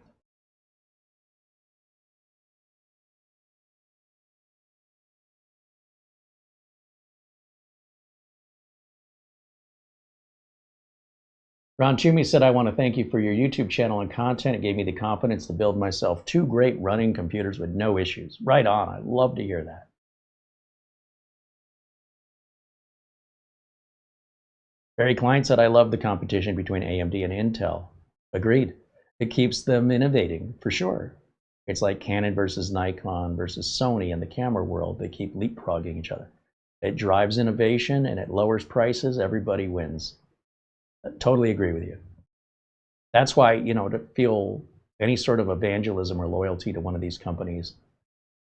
Ron Toomey said, I want to thank you for your YouTube channel and content. It gave me the confidence to build myself 2 great running computers with no issues. Right on. I love to hear that. Barry Klein said, I love the competition between AMD and Intel. Agreed. It keeps them innovating, for sure. It's like Canon versus Nikon versus Sony in the camera world. They keep leapfrogging each other. It drives innovation and it lowers prices. Everybody wins. I totally agree with you. That's why, to feel any sort of evangelism or loyalty to one of these companies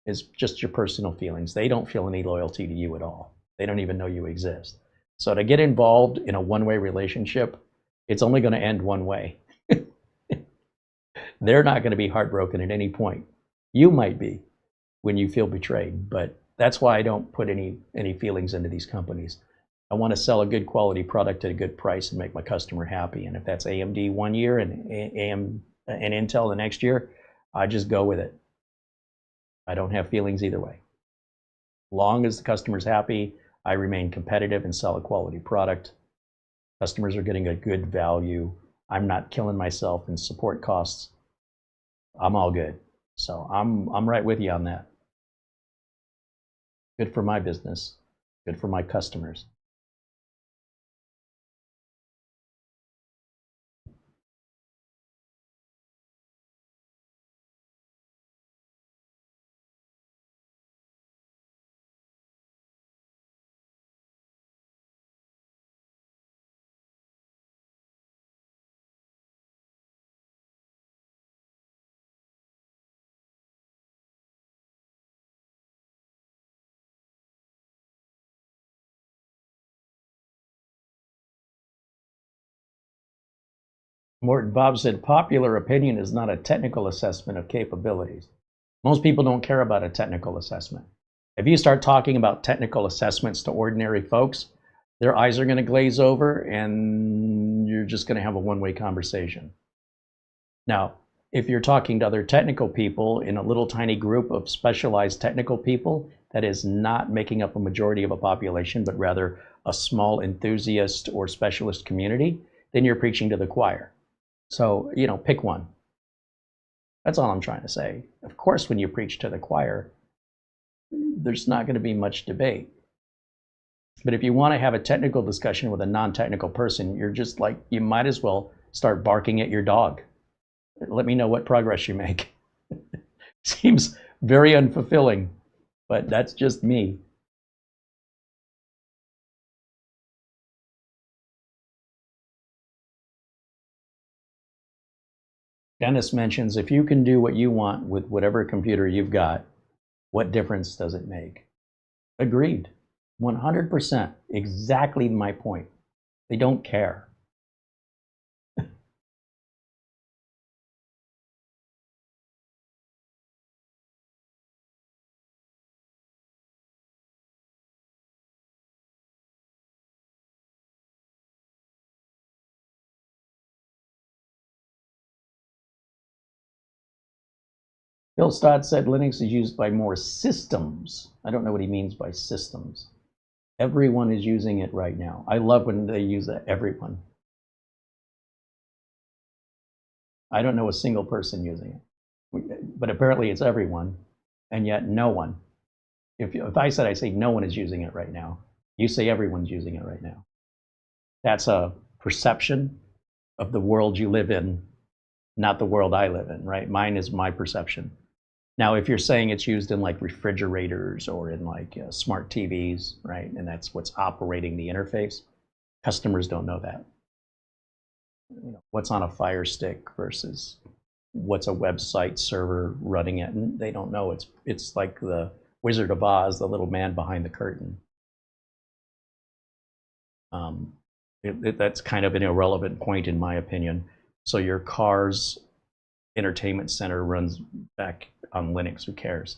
is just your personal feelings. They don't feel any loyalty to you at all. They don't even know you exist. So to get involved in a one-way relationship, it's only going to end one way. They're not going to be heartbroken at any point. You might be when you feel betrayed, but that's why I don't put any feelings into these companies. I want to sell a good quality product at a good price and make my customer happy. And if that's AMD one year and Intel the next year, I just go with it. I don't have feelings either way. Long as the customer's happy, I remain competitive and sell a quality product. Customers are getting a good value. I'm not killing myself in support costs. I'm all good. So I'm right with you on that. Good for my business. Good for my customers. Morton Bob said, popular opinion is not a technical assessment of capabilities. Most people don't care about a technical assessment. If you start talking about technical assessments to ordinary folks, their eyes are going to glaze over and you're just going to have a one-way conversation. Now, if you're talking to other technical people in a little tiny group of specialized technical people, that is not making up a majority of a population, but rather a small enthusiast or specialist community, then you're preaching to the choir. So, pick one. That's all I'm trying to say. Of course, when you preach to the choir, there's not going to be much debate. But if you want to have a technical discussion with a non-technical person, you're just like, you might as well start barking at your dog. Let me know what progress you make. Seems very unfulfilling, but that's just me. Dennis mentions, if you can do what you want with whatever computer you've got, what difference does it make? Agreed. 100%. Exactly my point. They don't care. Bill Stott said Linux is used by more systems. I don't know what he means by systems. Everyone is using it right now. I love when they use that, everyone. I don't know a single person using it, but apparently it's everyone, and yet no one. If I say no one is using it right now, you say everyone's using it right now. That's a perception of the world you live in, not the world I live in, right? Mine is my perception. Now, if you're saying it's used in like refrigerators or in like smart TVs, right, and that's what's operating the interface, customers don't know that. What's on a Fire Stick versus what's a website server running it, and they don't know. It's like the Wizard of Oz, the little man behind the curtain. That's kind of an irrelevant point in my opinion. So your car's entertainment center runs back on Linux, who cares?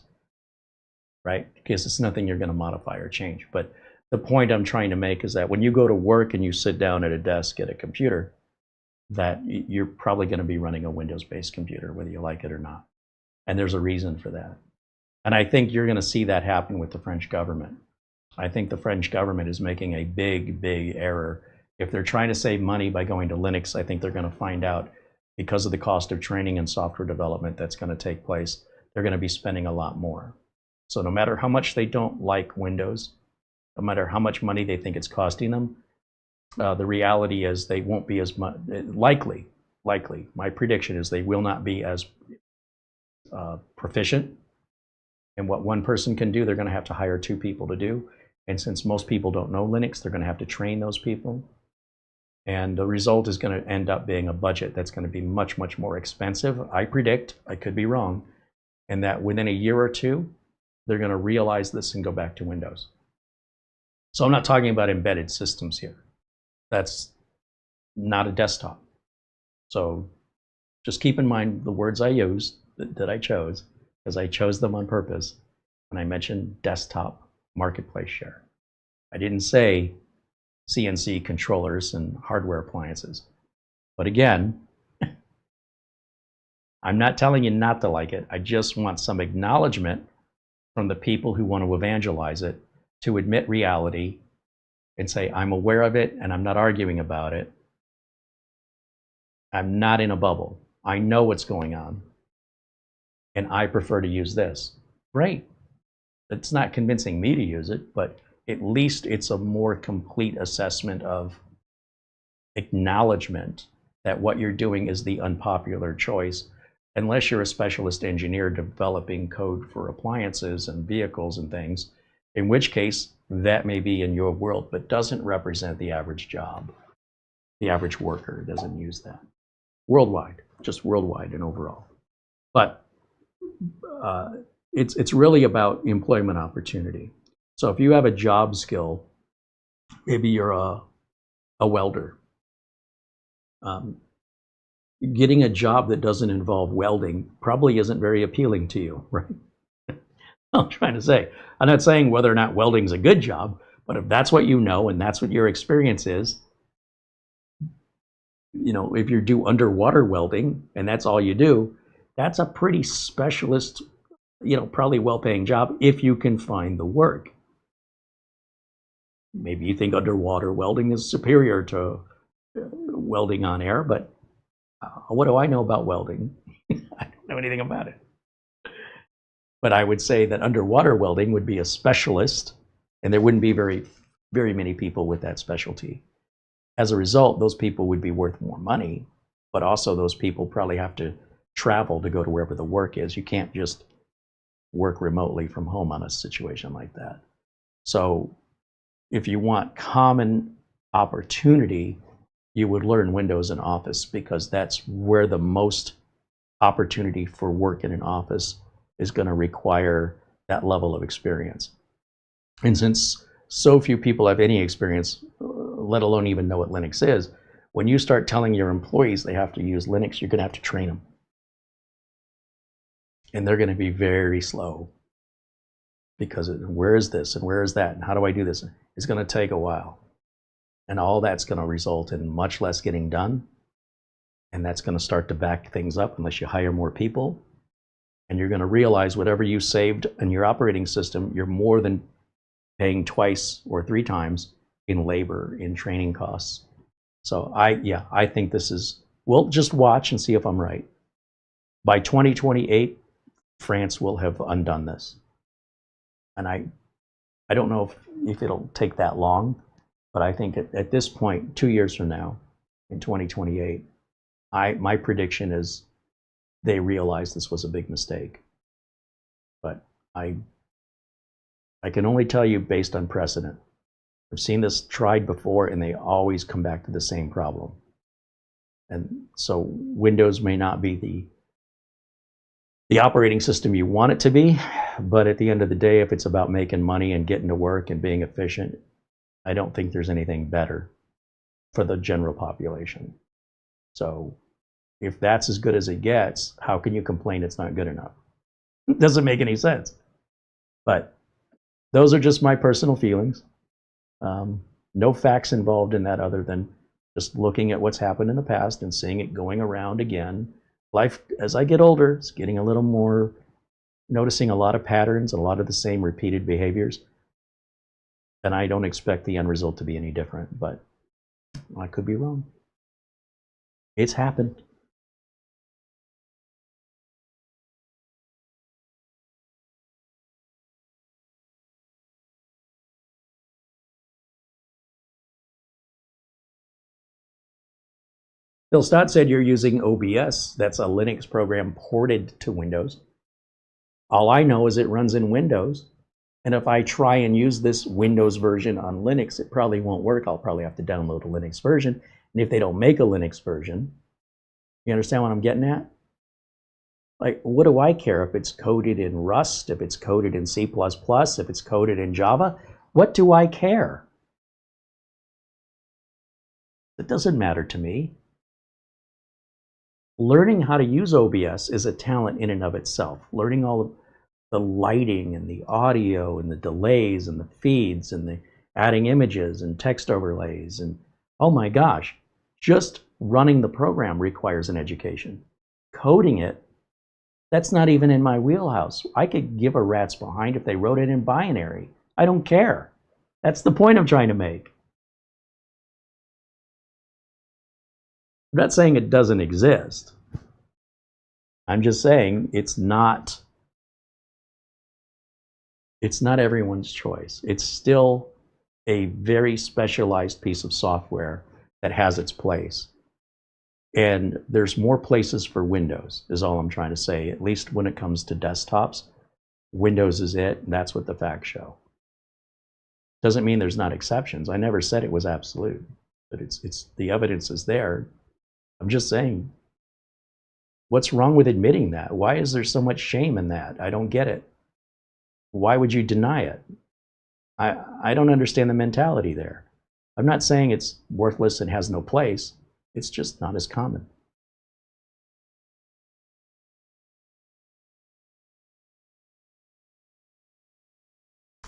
right? Because it's nothing you're going to modify or change. But the point I'm trying to make is that when you go to work and you sit down at a desk at a computer, that you're probably going to be running a Windows-based computer, whether you like it or not. And there's a reason for that. And I think you're going to see that happen with the French government. I think the French government is making a big, big error. If they're trying to save money by going to Linux, I think they're going to find out, because of the cost of training and software development that's going to take place, they're going to be spending a lot more. So no matter how much they don't like Windows, no matter how much money they think it's costing them, the reality is they won't be as much, likely, my prediction is they will not be as proficient in what one person can do. They're going to have to hire 2 people to do. And since most people don't know Linux, they're going to have to train those people. And the result is going to end up being a budget that's going to be much, much more expensive. I predict, I could be wrong, and that within a year or 2, they're going to realize this and go back to Windows. So I'm not talking about embedded systems here. That's not a desktop. So just keep in mind the words I used, that I chose, because I chose them on purpose when I mentioned desktop marketplace share. I didn't say CNC controllers and hardware appliances. But again, I'm not telling you not to like it. I just want some acknowledgement from the people who want to evangelize it to admit reality and say, I'm aware of it and I'm not arguing about it. I'm not in a bubble. I know what's going on. And I prefer to use this. Great. It's not convincing me to use it, but at least it's a more complete assessment of acknowledgement that what you're doing is the unpopular choice, unless you're a specialist engineer developing code for appliances and vehicles and things, in which case that may be in your world, but doesn't represent the average job. The average worker doesn't use that. Worldwide, just worldwide and overall. But it's really about employment opportunity. So if you have a job skill, maybe you're a welder. Getting a job that doesn't involve welding probably isn't very appealing to you, right? I'm trying to say, I'm not saying whether or not welding's a good job, but if that's what you know and that's what your experience is, you know, if you do underwater welding and that's all you do, that's a pretty specialist, you know, probably well-paying job if you can find the work. Maybe you think underwater welding is superior to welding on air, but what do I know about welding? I don't know anything about it. But I would say that underwater welding would be a specialist, and there wouldn't be very many people with that specialty. As a result, those people would be worth more money, but also those people probably have to travel to go to wherever the work is. You can't just work remotely from home on a situation like that. So if you want common opportunity, you would learn Windows and Office, because that's where the most opportunity for work in an office is going to require that level of experience. And since so few people have any experience, let alone even know what Linux is, when you start telling your employees they have to use Linux, you're going to have to train them. And they're going to be very slow, because where is this and where is that and how do I do this? It's going to take a while. And all that's going to result in much less getting done. And that's going to start to back things up unless you hire more people. And you're going to realize whatever you saved in your operating system, you're more than paying twice or 3 times in labor, in training costs. So I think this is, we'll just watch and see if I'm right. By 2028, France will have undone this. And I don't know if it'll take that long, but I think at this point, 2 years from now, in 2028, my prediction is they realize this was a big mistake. But I can only tell you based on precedent. I've seen this tried before, and they always come back to the same problem. And so Windows may not be the operating system you want it to be, but at the end of the day, if it's about making money and getting to work and being efficient, I don't think there's anything better for the general population. So if that's as good as it gets, how can you complain it's not good enough? It doesn't make any sense. But those are just my personal feelings. No facts involved in that other than just looking at what's happened in the past and seeing it going around again. Life, as I get older, is getting a little more, noticing a lot of patterns, a lot of the same repeated behaviors. And I don't expect the end result to be any different, but I could be wrong. It's happened. Bill Stott said you're using OBS. That's a Linux program ported to Windows. All I know is it runs in Windows. And if I try and use this Windows version on Linux, it probably won't work. I'll probably have to download a Linux version. And if they don't make a Linux version, you understand what I'm getting at? Like, what do I care if it's coded in Rust, if it's coded in C++, if it's coded in Java? What do I care? It doesn't matter to me. Learning how to use OBS is a talent in and of itself. Learning all of the lighting and the audio and the delays and the feeds and the adding images and text overlays and, oh my gosh, just running the program requires an education. Coding it, that's not even in my wheelhouse. I could give a rat's behind if they wrote it in binary. I don't care. That's the point I'm trying to make. I'm not saying it doesn't exist. I'm just saying it's not everyone's choice. It's still a very specialized piece of software that has its place. And there's more places for Windows, is all I'm trying to say. At least when it comes to desktops, Windows is it, and that's what the facts show. Doesn't mean there's not exceptions. I never said it was absolute, but it's the evidence is there. I'm just saying, what's wrong with admitting that? Why is there so much shame in that? I don't get it. Why would you deny it? I don't understand the mentality there. I'm not saying it's worthless and has no place. It's just not as common.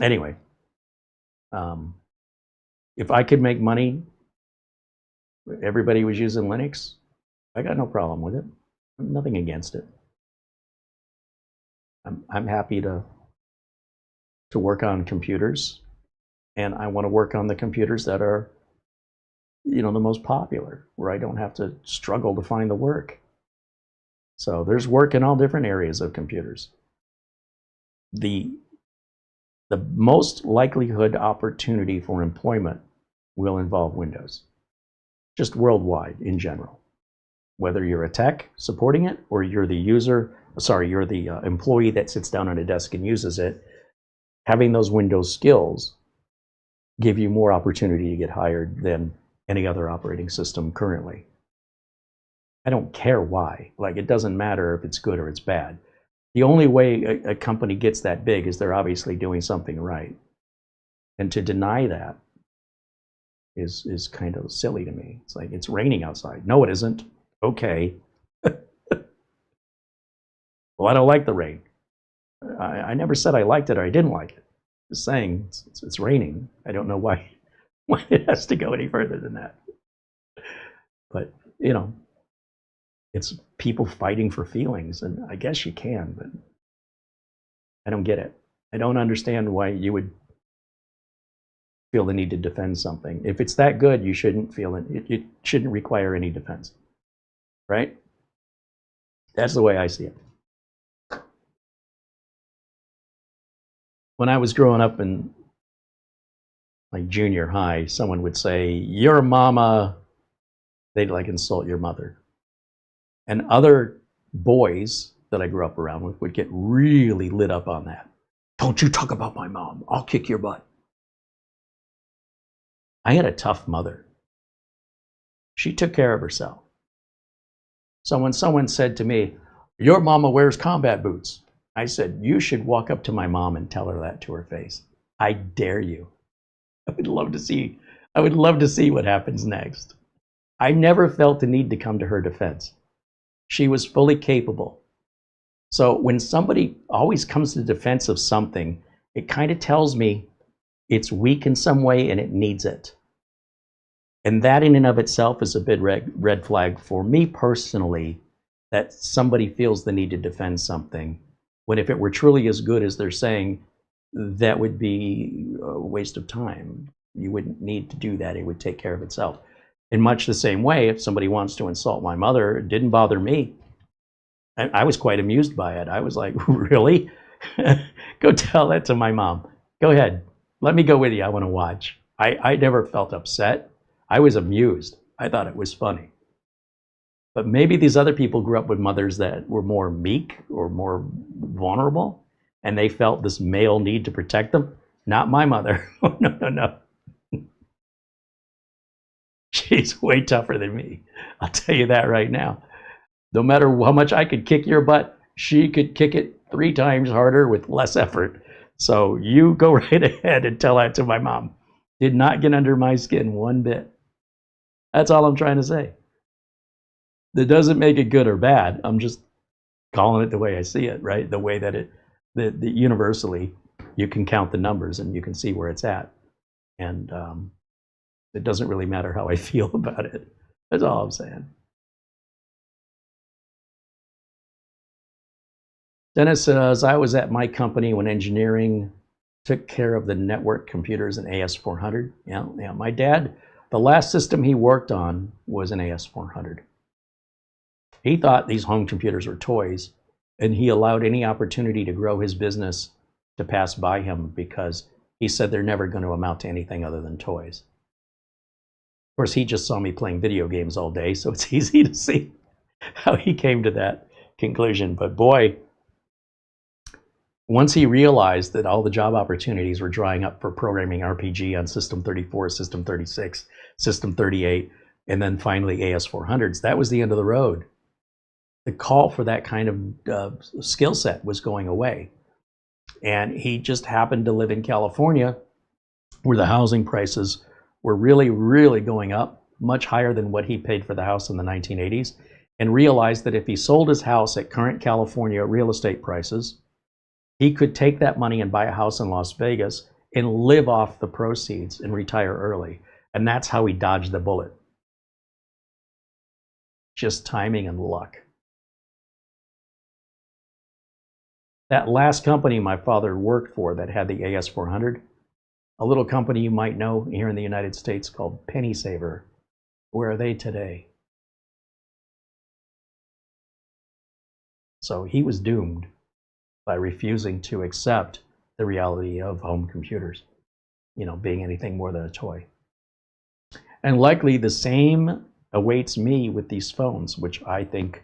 Anyway, if I could make money, everybody was using Linux, I got no problem with it. Nothing against it. I'm happy to work on computers, and I want to work on the computers that are, you know, the most popular, where I don't have to struggle to find the work. So there's work in all different areas of computers. The most likelihood opportunity for employment will involve Windows, just worldwide in general. Whether you're a tech supporting it or you're the user, sorry, you're the employee that sits down at a desk and uses it, having those Windows skills give you more opportunity to get hired than any other operating system currently. I don't care why. Like, it doesn't matter if it's good or it's bad. The only way a company gets that big is they're obviously doing something right. And to deny that is kind of silly to me. It's like, it's raining outside. No, it isn't. Okay. Well, I don't like the rain. I never said I liked it or I didn't like it. Just saying it's raining. I don't know why it has to go any further than that. But, you know, it's people fighting for feelings, and I guess you can, but I don't get it. I don't understand why you would feel the need to defend something. If it's that good, you shouldn't feel it. It shouldn't require any defense, right? That's the way I see it. When I was growing up in like junior high, someone would say, "Your mama," they'd like insult your mother. And other boys that I grew up around with would get really lit up on that. "Don't you talk about my mom. I'll kick your butt." I had a tough mother. She took care of herself. So when someone said to me, "Your mama wears combat boots," I said, "You should walk up to my mom and tell her that to her face. I dare you." I would love to see what happens next. I never felt the need to come to her defense. She was fully capable. So when somebody always comes to the defense of something it kind of tells me it's weak in some way and it needs it. And that in and of itself is a big red flag for me personally, that somebody feels the need to defend something, when if it were truly as good as they're saying, that would be a waste of time. You wouldn't need to do that. It would take care of itself. In much the same way, if somebody wants to insult my mother, it didn't bother me. I was quite amused by it. I was like, really? Go tell that to my mom. Go ahead. Let me go with you. I want to watch. I never felt upset. I was amused. I thought it was funny. But maybe these other people grew up with mothers that were more meek or more vulnerable, and they felt this male need to protect them. Not my mother. Oh, no, no, no. She's way tougher than me. I'll tell you that right now. No matter how much I could kick your butt, she could kick it 3 times harder with less effort. So you go right ahead and tell that to my mom. Did not get under my skin one bit. That's all I'm trying to say. That doesn't make it good or bad. I'm just calling it the way I see it, right? The way that that universally, you can count the numbers and you can see where it's at. And it doesn't really matter how I feel about it. That's all I'm saying. Dennis says, I was at my company when engineering took care of the network computers in AS400. Yeah, my dad, the last system he worked on was an AS400. He thought these home computers were toys, and he allowed any opportunity to grow his business to pass by him because he said they're never going to amount to anything other than toys. Of course, he just saw me playing video games all day, so it's easy to see how he came to that conclusion. But boy, once he realized that all the job opportunities were drying up for programming RPG on System 34, System 36, System 38, and then finally AS400s, that was the end of the road. The call for that kind of skill set was going away. And he just happened to live in California, where the housing prices were really, really going up, much higher than what he paid for the house in the 1980s, and realized that if he sold his house at current California real estate prices, he could take that money and buy a house in Las Vegas and live off the proceeds and retire early. And that's how he dodged the bullet. Just timing and luck. That last company my father worked for that had the AS400, a little company you might know here in the United States called Penny Saver. Where are they today? So he was doomed by refusing to accept the reality of home computers, being anything more than a toy. And likely the same awaits me with these phones, which I think,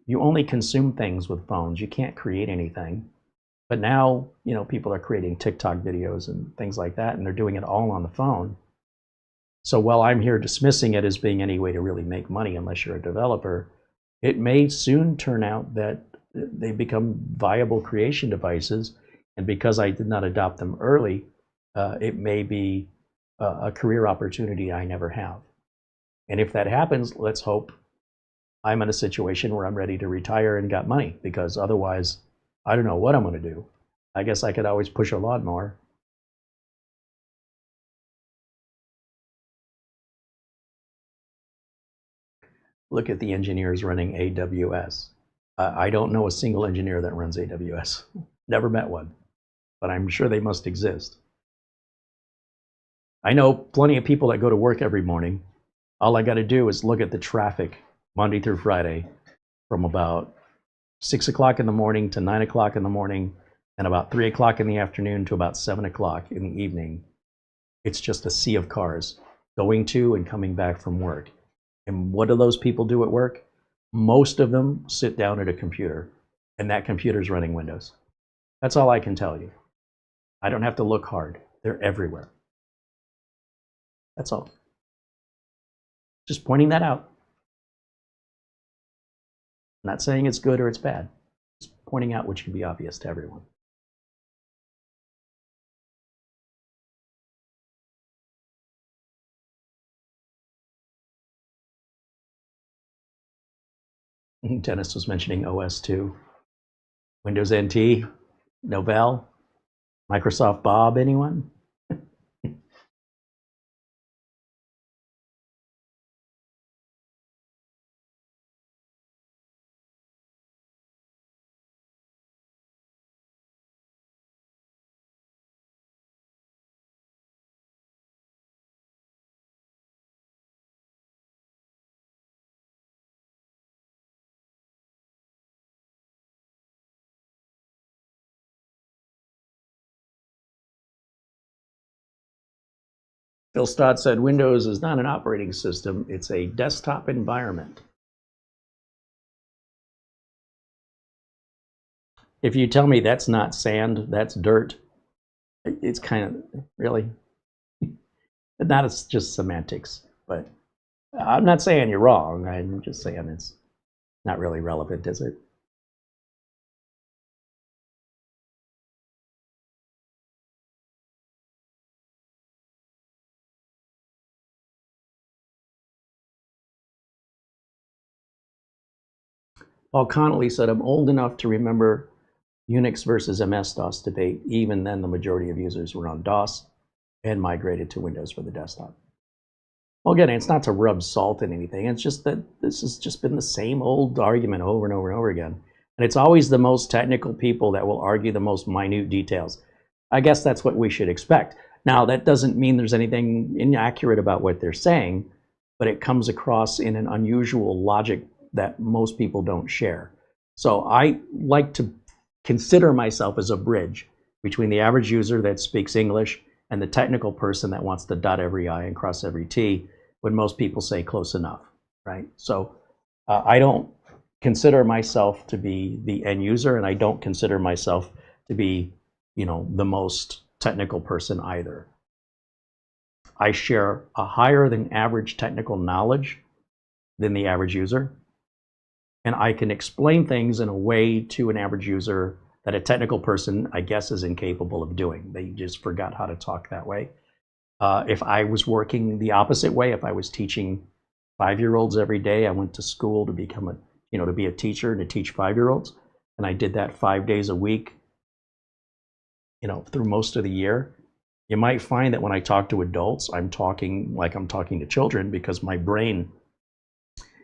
you only consume things with phones. You can't create anything. But now, people are creating TikTok videos and things like that, and they're doing it all on the phone. So while I'm here dismissing it as being any way to really make money, unless you're a developer, it may soon turn out that they become viable creation devices. And because I did not adopt them early, it may be a career opportunity I never have. And if that happens, let's hope I'm in a situation where I'm ready to retire and got money, because otherwise, I don't know what I'm going to do. I guess I could always push a lawnmower. Look at the engineers running AWS. I don't know a single engineer that runs AWS. Never met one, but I'm sure they must exist. I know plenty of people that go to work every morning. All I got to do is look at the traffic Monday through Friday from about 6 o'clock in the morning to 9 o'clock in the morning, and about 3 o'clock in the afternoon to about 7 o'clock in the evening. It's just a sea of cars going to and coming back from work. And what do those people do at work? Most of them sit down at a computer, and that computer's running Windows. That's all I can tell you. I don't have to look hard. They're everywhere. That's all. Just pointing that out. I'm not saying it's good or it's bad. Just pointing out what should be obvious to everyone. Dennis was mentioning OS 2, Windows NT, Novell. Microsoft Bob, anyone? Phil Stott said Windows is not an operating system, it's a desktop environment. If you tell me that's not sand, that's dirt, it's kind of, really? Not, it's just semantics, but I'm not saying you're wrong, I'm just saying it's not really relevant, is it? Paul Connolly said, I'm old enough to remember Unix versus MS-DOS debate. Even then, the majority of users were on DOS and migrated to Windows for the desktop. Well, again, it's not to rub salt in anything. It's just that this has just been the same old argument over and over and over again. And it's always the most technical people that will argue the most minute details. I guess that's what we should expect. Now, that doesn't mean there's anything inaccurate about what they're saying, but it comes across in an unusual logic that most people don't share. So I like to consider myself as a bridge between the average user that speaks English and the technical person that wants to dot every I and cross every T when most people say close enough, right? So I don't consider myself to be the end user, and I don't consider myself to be, you know, the most technical person either. I share a higher than average technical knowledge than the average user, and I can explain things in a way to an average user that a technical person, I guess, is incapable of doing. They just forgot how to talk that way. If I was working the opposite way, if I was teaching 5-year-olds every day, I went to school to become a, you know, to be a teacher and to teach 5-year-olds, and I did that 5 days a week, you know, through most of the year. You might find that when I talk to adults, I'm talking like I'm talking to children because my brain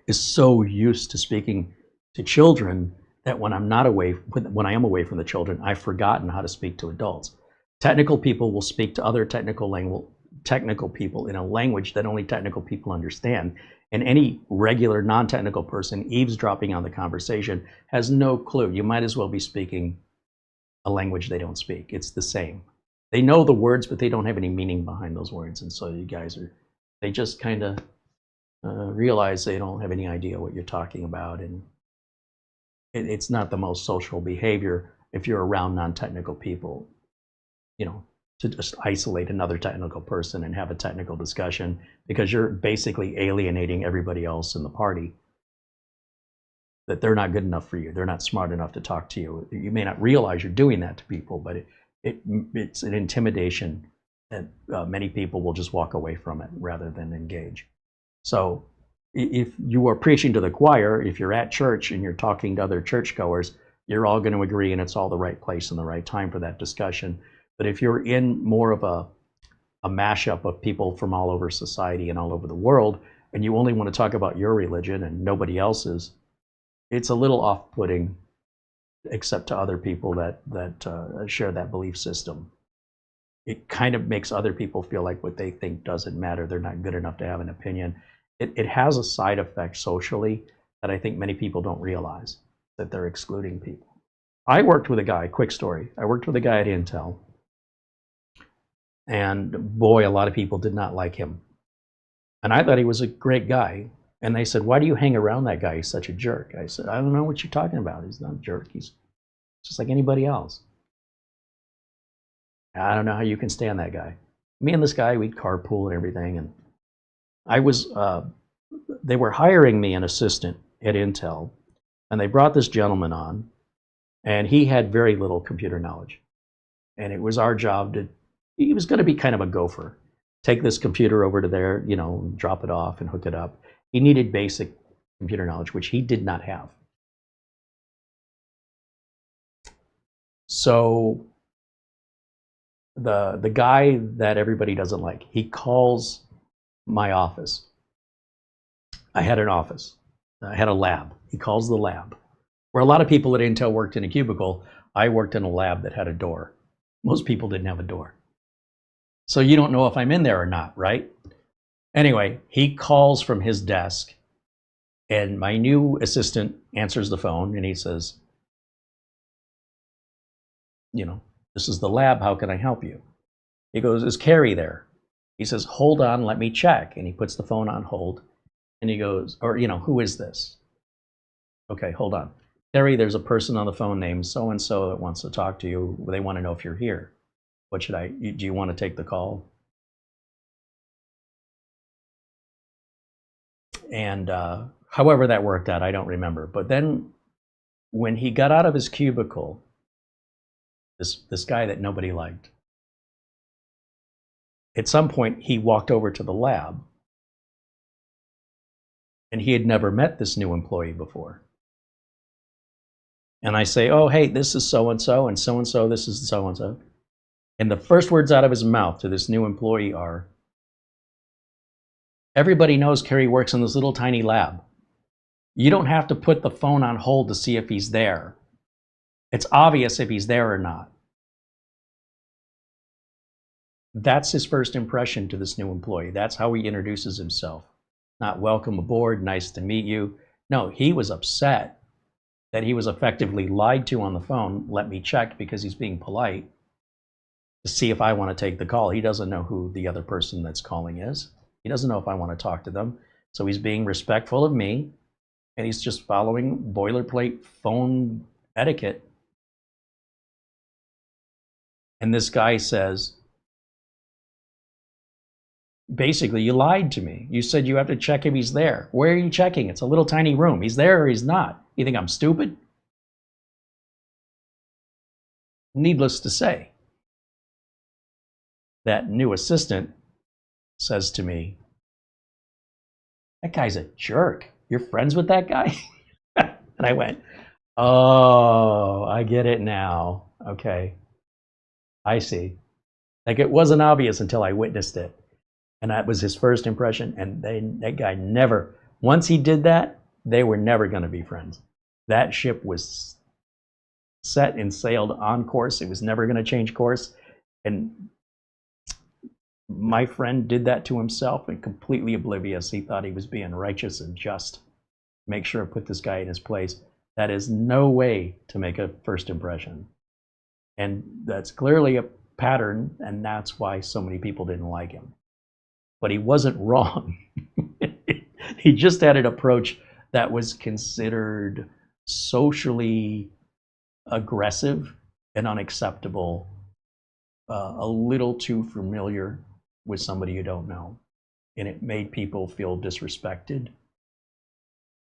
is so used to speaking to children that when I'm not away, when I am away from the children, I've forgotten how to speak to adults. Technical people will speak to other technical people in a language that only technical people understand. And any regular non-technical person eavesdropping on the conversation has no clue. You might as well be speaking a language they don't speak. It's the same. They know the words, but they don't have any meaning behind those words. And so you guys are, they just kind of realize they don't have any idea what you're talking about. And it's not the most social behavior if you're around non-technical people, you know, to just isolate another technical person and have a technical discussion, because you're basically alienating everybody else in the party. That they're not good enough for you. They're not smart enough to talk to you. You may not realize you're doing that to people, but it's an intimidation that many people will just walk away from it rather than engage. So if you are preaching to the choir, if you're at church and you're talking to other churchgoers, you're all going to agree and it's all the right place and the right time for that discussion. But if you're in more of a mashup of people from all over society and all over the world, and you only want to talk about your religion and nobody else's, it's a little off-putting, except to other people that share that belief system. It kind of makes other people feel like what they think doesn't matter. They're not good enough to have an opinion. It has a side effect socially that I think many people don't realize, that they're excluding people. I worked with a guy, quick story, I worked with a guy at Intel, and boy, a lot of people did not like him. And I thought he was a great guy. And they said, why do you hang around that guy? He's such a jerk. I said, I don't know what you're talking about. He's not a jerk. He's just like anybody else. I don't know how you can stand that guy. Me and this guy, we'd carpool and everything. And I was, they were hiring me an assistant at Intel. And they brought this gentleman on. And he had very little computer knowledge. And it was our job to, he was going to be kind of a gopher. Take this computer over to there, you know, drop it off and hook it up. He needed basic computer knowledge, which he did not have. So the guy that everybody doesn't like, he calls my office. I had an office. I had a lab. He calls the lab. Where a lot of people at Intel worked in a cubicle, I worked in a lab that had a door. Most people didn't have a door. So you don't know if I'm in there or not, right? Anyway, he calls from his desk, and my new assistant answers the phone, and he says, this is the lab, how can I help you? He goes, is Carrie there? He says, hold on, let me check. And he puts the phone on hold, and he goes, who is this? Okay, hold on. Carrie, there's a person on the phone named so-and-so that wants to talk to you. They want to know if you're here. What should do you want to take the call? And however that worked out, I don't remember. But then when he got out of his cubicle, this guy that nobody liked, at some point he walked over to the lab, and he had never met this new employee before. And I say, oh, hey, this is so-and-so, and so-and-so, this is so-and-so. And the first words out of his mouth to this new employee are, everybody knows Kerry works in this little tiny lab. You don't have to put the phone on hold to see if he's there. It's obvious if he's there or not. That's his first impression to this new employee. That's how he introduces himself. Not welcome aboard, nice to meet you. No, he was upset that he was effectively lied to on the phone. Let me check, because he's being polite, to see if I want to take the call. He doesn't know who the other person that's calling is. He doesn't know if I want to talk to them. So he's being respectful of me, and he's just following boilerplate phone etiquette. And this guy says, basically, you lied to me. You said you have to check if he's there. Where are you checking? It's a little tiny room. He's there or he's not. You think I'm stupid? Needless to say, that new assistant says to me, that guy's a jerk. You're friends with that guy? And I went, oh, I get it now. Okay, I see. Like, it wasn't obvious until I witnessed it. And that was his first impression. And that guy never, once he did that, they were never going to be friends. That ship was set and sailed on course. It was never going to change course. And my friend did that to himself, and completely oblivious. He thought he was being righteous and just. Make sure I put this guy in his place. That is no way to make a first impression. And that's clearly a pattern, and that's why so many people didn't like him. But he wasn't wrong. He just had an approach that was considered socially aggressive and unacceptable, a little too familiar with somebody you don't know. And it made people feel disrespected.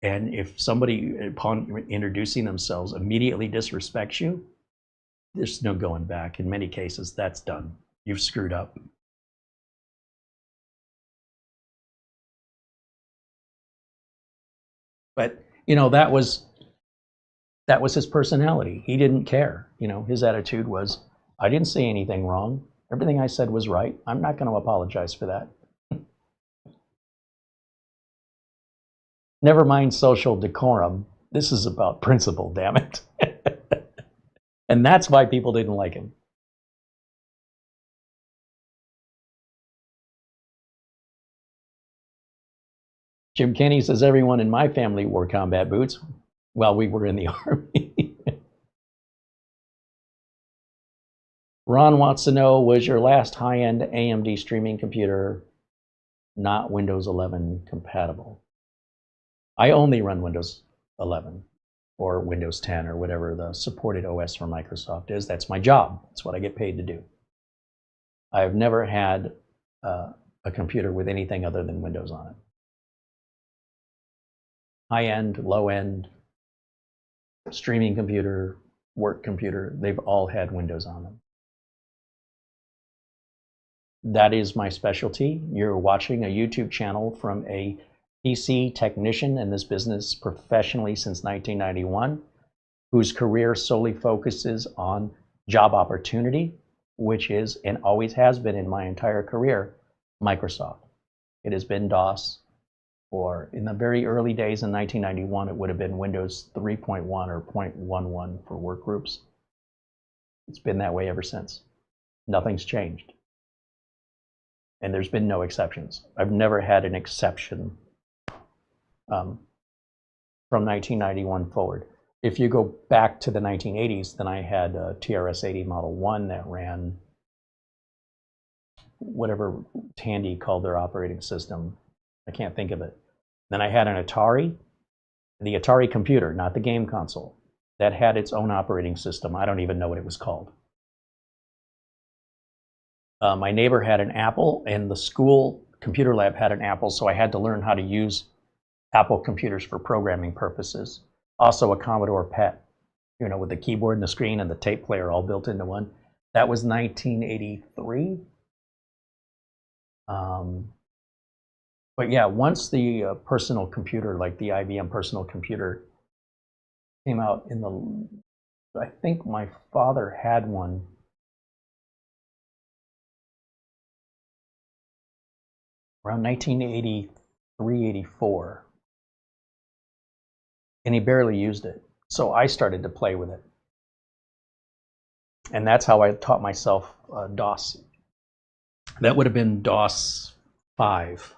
And if somebody, upon introducing themselves, immediately disrespects you, there's no going back. In many cases, that's done. You've screwed up. But, that was his personality. He didn't care. His attitude was, I didn't say anything wrong. Everything I said was right. I'm not going to apologize for that. Never mind social decorum. This is about principle, damn it. And that's why people didn't like him. Jim Kenny says, everyone in my family wore combat boots while we were in the Army. Ron wants to know, was your last high-end AMD streaming computer not Windows 11 compatible? I only run Windows 11 or Windows 10 or whatever the supported OS from Microsoft is. That's my job. That's what I get paid to do. I've never had a computer with anything other than Windows on it. High-end, low-end, streaming computer, work computer, they've all had Windows on them. That is my specialty. You're watching a YouTube channel from a PC technician in this business professionally since 1991, whose career solely focuses on job opportunity which is and always has been in my entire career, Microsoft. It has been DOS, or in the very early days in 1991, it would have been Windows 3.1 or 0.11 for workgroups. It's been that way ever since. Nothing's changed. And there's been no exceptions. I've never had an exception from 1991 forward. If you go back to the 1980s, then I had a TRS-80 Model 1 that ran whatever Tandy called their operating system. I can't think of it. Then I had an Atari, the Atari computer, not the game console, that had its own operating system. I don't even know what it was called. My neighbor had an Apple, and the school computer lab had an Apple, so I had to learn how to use Apple computers for programming purposes. Also a Commodore PET, you know, with the keyboard and the screen and the tape player all built into one. That was 1983. But yeah, once the personal computer, like the IBM personal computer, came out in the, I think my father had one around 1983, 84. And he barely used it. So I started to play with it. And that's how I taught myself DOS. That would have been DOS 5.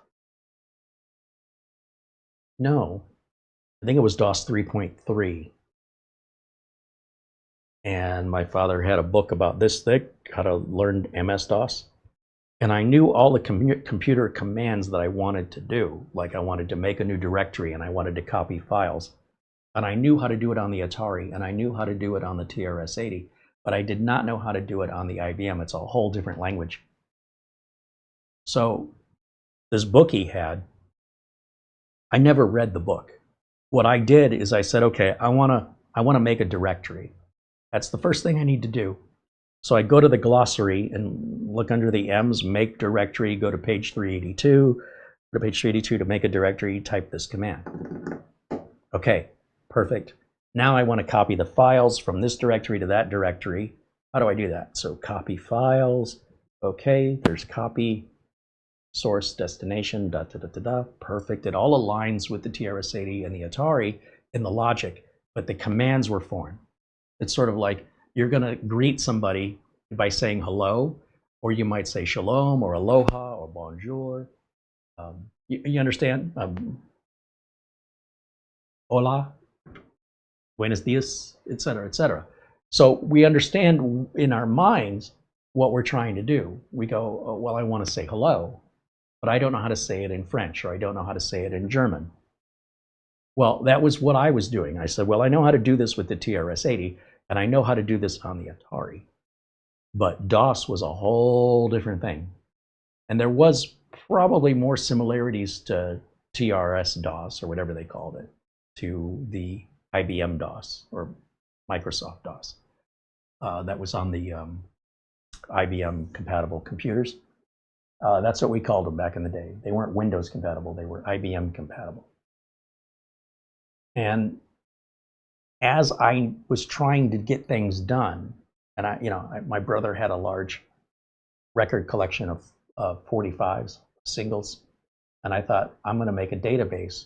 No, I think it was DOS 3.3. And my father had a book about this thick, how to learn MS-DOS. And I knew all the computer commands that I wanted to do. Like I wanted to make a new directory and I wanted to copy files. And I knew how to do it on the Atari, and I knew how to do it on the TRS-80, but I did not know how to do it on the IBM. It's a whole different language. So this book he had, I never read the book. What I did is I said, okay, I want to make a directory. That's the first thing I need to do. So I go to the glossary and look under the M's, make directory, go to page 382, go to page 382 to make a directory, type this command. Okay. Perfect. Now I want to copy the files from this directory to that directory. How do I do that? So copy files. Okay, there's copy, source, destination, da da da da da. Perfect. It all aligns with the TRS-80 and the Atari in the logic, but the commands were foreign. It's sort of like you're going to greet somebody by saying hello, or you might say shalom, or aloha, or bonjour. You understand? Hola. Buenos dias, etc., etc. So we understand in our minds what we're trying to do. We go, oh, well, I want to say hello, but I don't know how to say it in French, or I don't know how to say it in German. Well, that was what I was doing. I said, well, I know how to do this with the TRS-80, and I know how to do this on the Atari. But DOS was a whole different thing. And there was probably more similarities to TRS-DOS, or whatever they called it, to the IBM DOS or Microsoft DOS that was on the IBM compatible computers. That's what we called them back in the day. They weren't Windows compatible, they were IBM compatible. And as I was trying to get things done, and my brother had a large record collection of 45s, singles, and I thought, I'm going to make a database.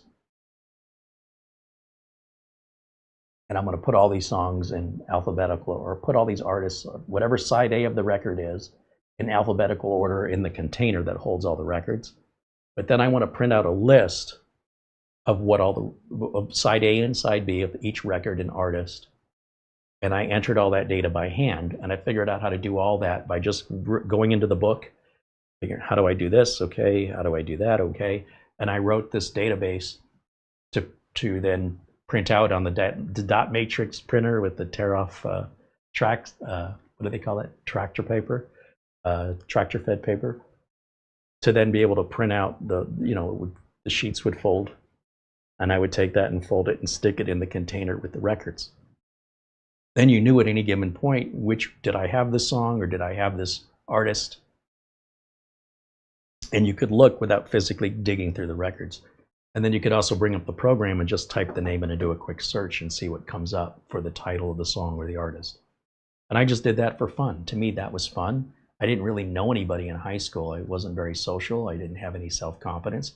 And I'm going to put all these songs in alphabetical, or put all these artists, whatever side A of the record is, in alphabetical order in the container that holds all the records. But then I want to print out a list of what all of side A and side B of each record and artist. And I entered all that data by hand, and I figured out how to do all that by just going into the book, figuring, how do I do this? Okay. How do I do that? Okay. And I wrote this database to then print out on the dot matrix printer with the tear-off tracks. What do they call it? Tractor paper, tractor-fed paper, to then be able to print out the sheets would fold, and I would take that and fold it and stick it in the container with the records. Then you knew at any given point, which did I have this song or did I have this artist? And you could look without physically digging through the records. And then you could also bring up the program and just type the name in and do a quick search and see what comes up for the title of the song or the artist. And I just did that for fun. To me, that was fun. I didn't really know anybody in high school. I wasn't very social. I didn't have any self-confidence.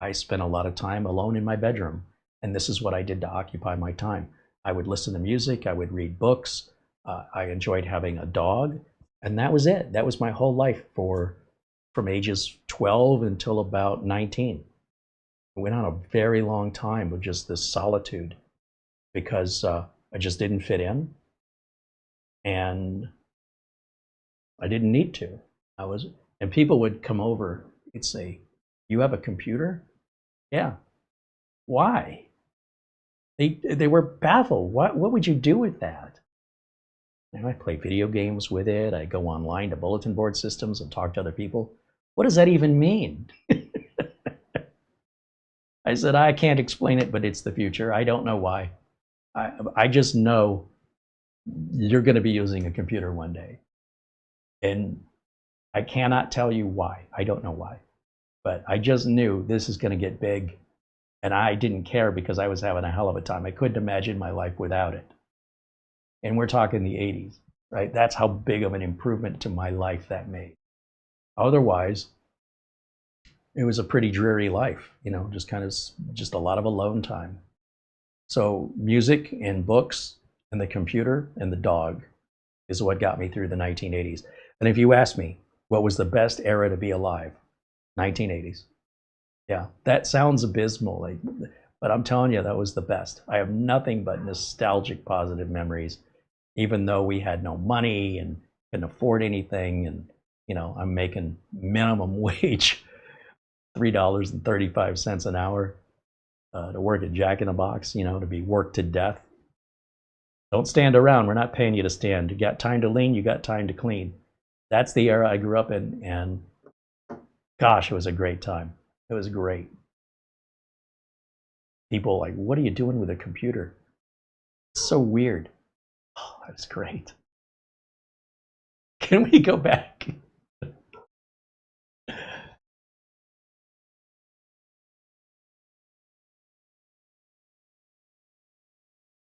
I spent a lot of time alone in my bedroom. And this is what I did to occupy my time. I would listen to music. I would read books. I enjoyed having a dog. And that was it. That was my whole life from ages 12 until about 19. It went on a very long time with just this solitude because I just didn't fit in. And I didn't need to. And people would come over and say, "You have a computer?" "Yeah." "Why?" They were baffled. What would you do with that? And I play video games with it. I go online to bulletin board systems and talk to other people. What does that even mean? I said, I can't explain it, but it's the future. I don't know why. I just know you're going to be using a computer one day. And I cannot tell you why. I don't know why. But I just knew this is going to get big. And I didn't care because I was having a hell of a time. I couldn't imagine my life without it. And we're talking the 80s, right? That's how big of an improvement to my life that made. Otherwise, it was a pretty dreary life, you know, just a lot of alone time. So music and books and the computer and the dog is what got me through the 1980s. And if you ask me, what was the best era to be alive? 1980s. Yeah, that sounds abysmal, but I'm telling you, that was the best. I have nothing but nostalgic, positive memories, even though we had no money and couldn't afford anything. And, you know, I'm making minimum wage, $3.35 an hour to work at Jack in the Box, you know, to be worked to death. Don't stand around. We're not paying you to stand. You got time to lean, you got time to clean. That's the era I grew up in, and gosh, it was a great time. It was great. People like, what are you doing with a computer? It's so weird. Oh, that's great. Can we go back?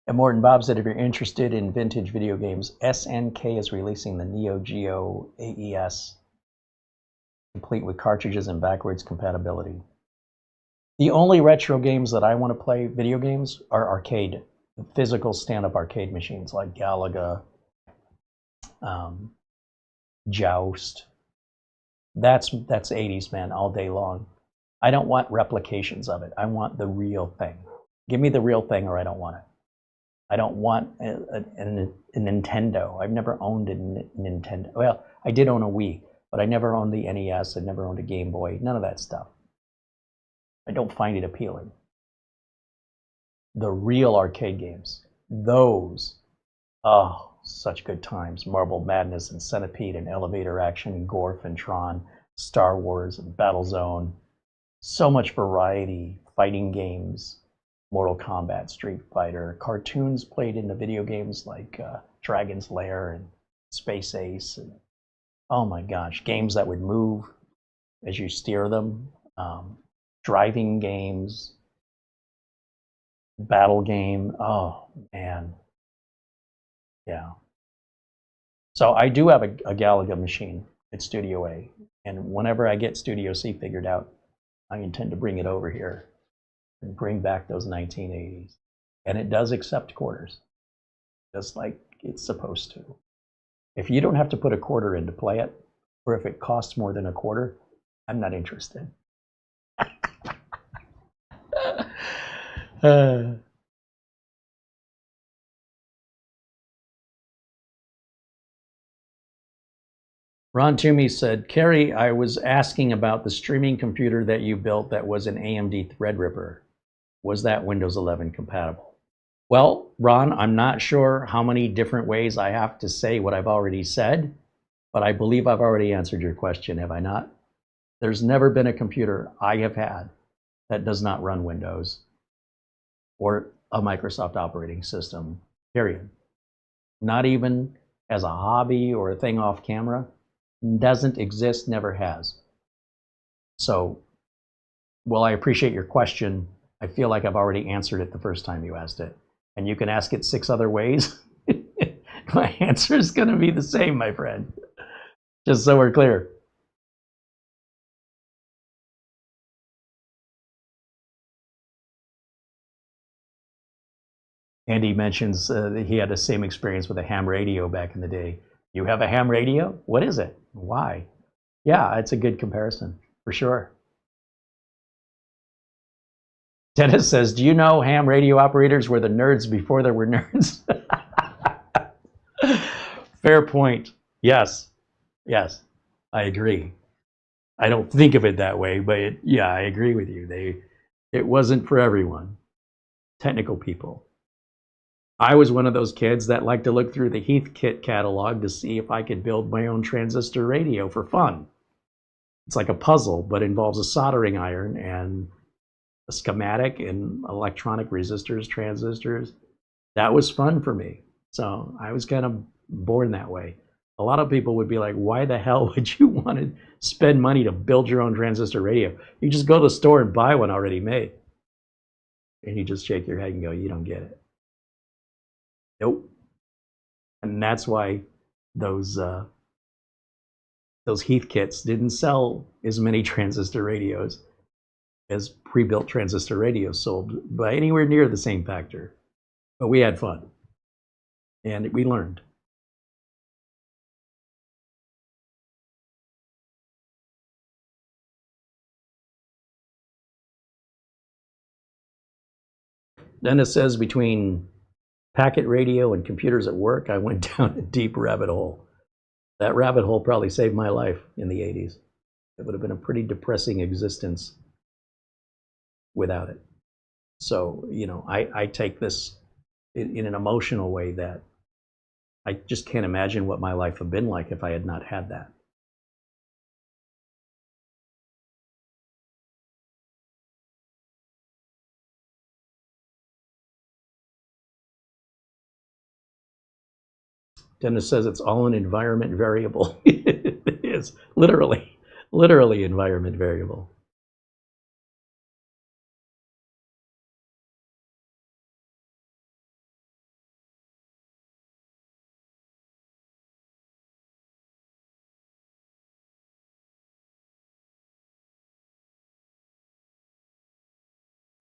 And Morton Bob said, if you're interested in vintage video games, SNK is releasing the Neo Geo AES, complete with cartridges and backwards compatibility. The only retro games that I want to play, video games, are arcade, physical stand-up arcade machines like Galaga, Joust. That's 80s, man, all day long. I don't want replications of it. I want the real thing. Give me the real thing or I don't want it. I don't want a Nintendo. I've never owned a Nintendo. Well, I did own a Wii, but I never owned the NES. I never owned a Game Boy. None of that stuff. I don't find it appealing. The real arcade games, those, oh, such good times. Marble Madness and Centipede and Elevator Action and Gorf and Tron, Star Wars and Battlezone. So much variety, fighting games, Mortal Kombat, Street Fighter, cartoons played into video games like Dragon's Lair and Space Ace. And, oh my gosh, games that would move as you steer them. Driving games, battle game. Oh man, yeah. So I do have a Galaga machine at Studio A, and whenever I get Studio C figured out, I intend to bring it over here and bring back those 1980s. And it does accept quarters, just like it's supposed to. If you don't have to put a quarter in to play it, or if it costs more than a quarter, I'm not interested. Ron Toomey said, Kerry, I was asking about the streaming computer that you built that was an AMD Threadripper. Was that Windows 11 compatible? Well, Ron, I'm not sure how many different ways I have to say what I've already said, but I believe I've already answered your question, have I not? There's never been a computer I have had that does not run Windows or a Microsoft operating system, period. Not even as a hobby or a thing off camera. Doesn't exist, never has. So, while I appreciate your question, I feel like I've already answered it the first time you asked it. And you can ask it 6 other ways. My answer is going to be the same, my friend. Just so we're clear. Andy mentions that he had the same experience with a ham radio back in the day. You have a ham radio? What is it? Why? Yeah, it's a good comparison, for sure. Dennis says, do you know ham radio operators were the nerds before there were nerds? Fair point. Yes. Yes, I agree. I don't think of it that way, but yeah, I agree with you. It wasn't for everyone. Technical people. I was one of those kids that liked to look through the Heathkit catalog to see if I could build my own transistor radio for fun. It's like a puzzle, but involves a soldering iron and a schematic and electronic resistors, transistors. That was fun for me. So I was kind of born that way. A lot of people would be like, why the hell would you want to spend money to build your own transistor radio? You just go to the store and buy one already made. And you just shake your head and go, you don't get it. Nope. And that's why those Heathkits didn't sell as many transistor radios as pre-built transistor radios sold by anywhere near the same factor. But we had fun. And we learned. Dennis says between packet radio and computers at work, I went down a deep rabbit hole. That rabbit hole probably saved my life in the 80s. It would have been a pretty depressing existence without it. So, you know, I take this in an emotional way that I just can't imagine what my life would have been like if I had not had that. Dennis says it's all an environment variable. It is literally environment variable.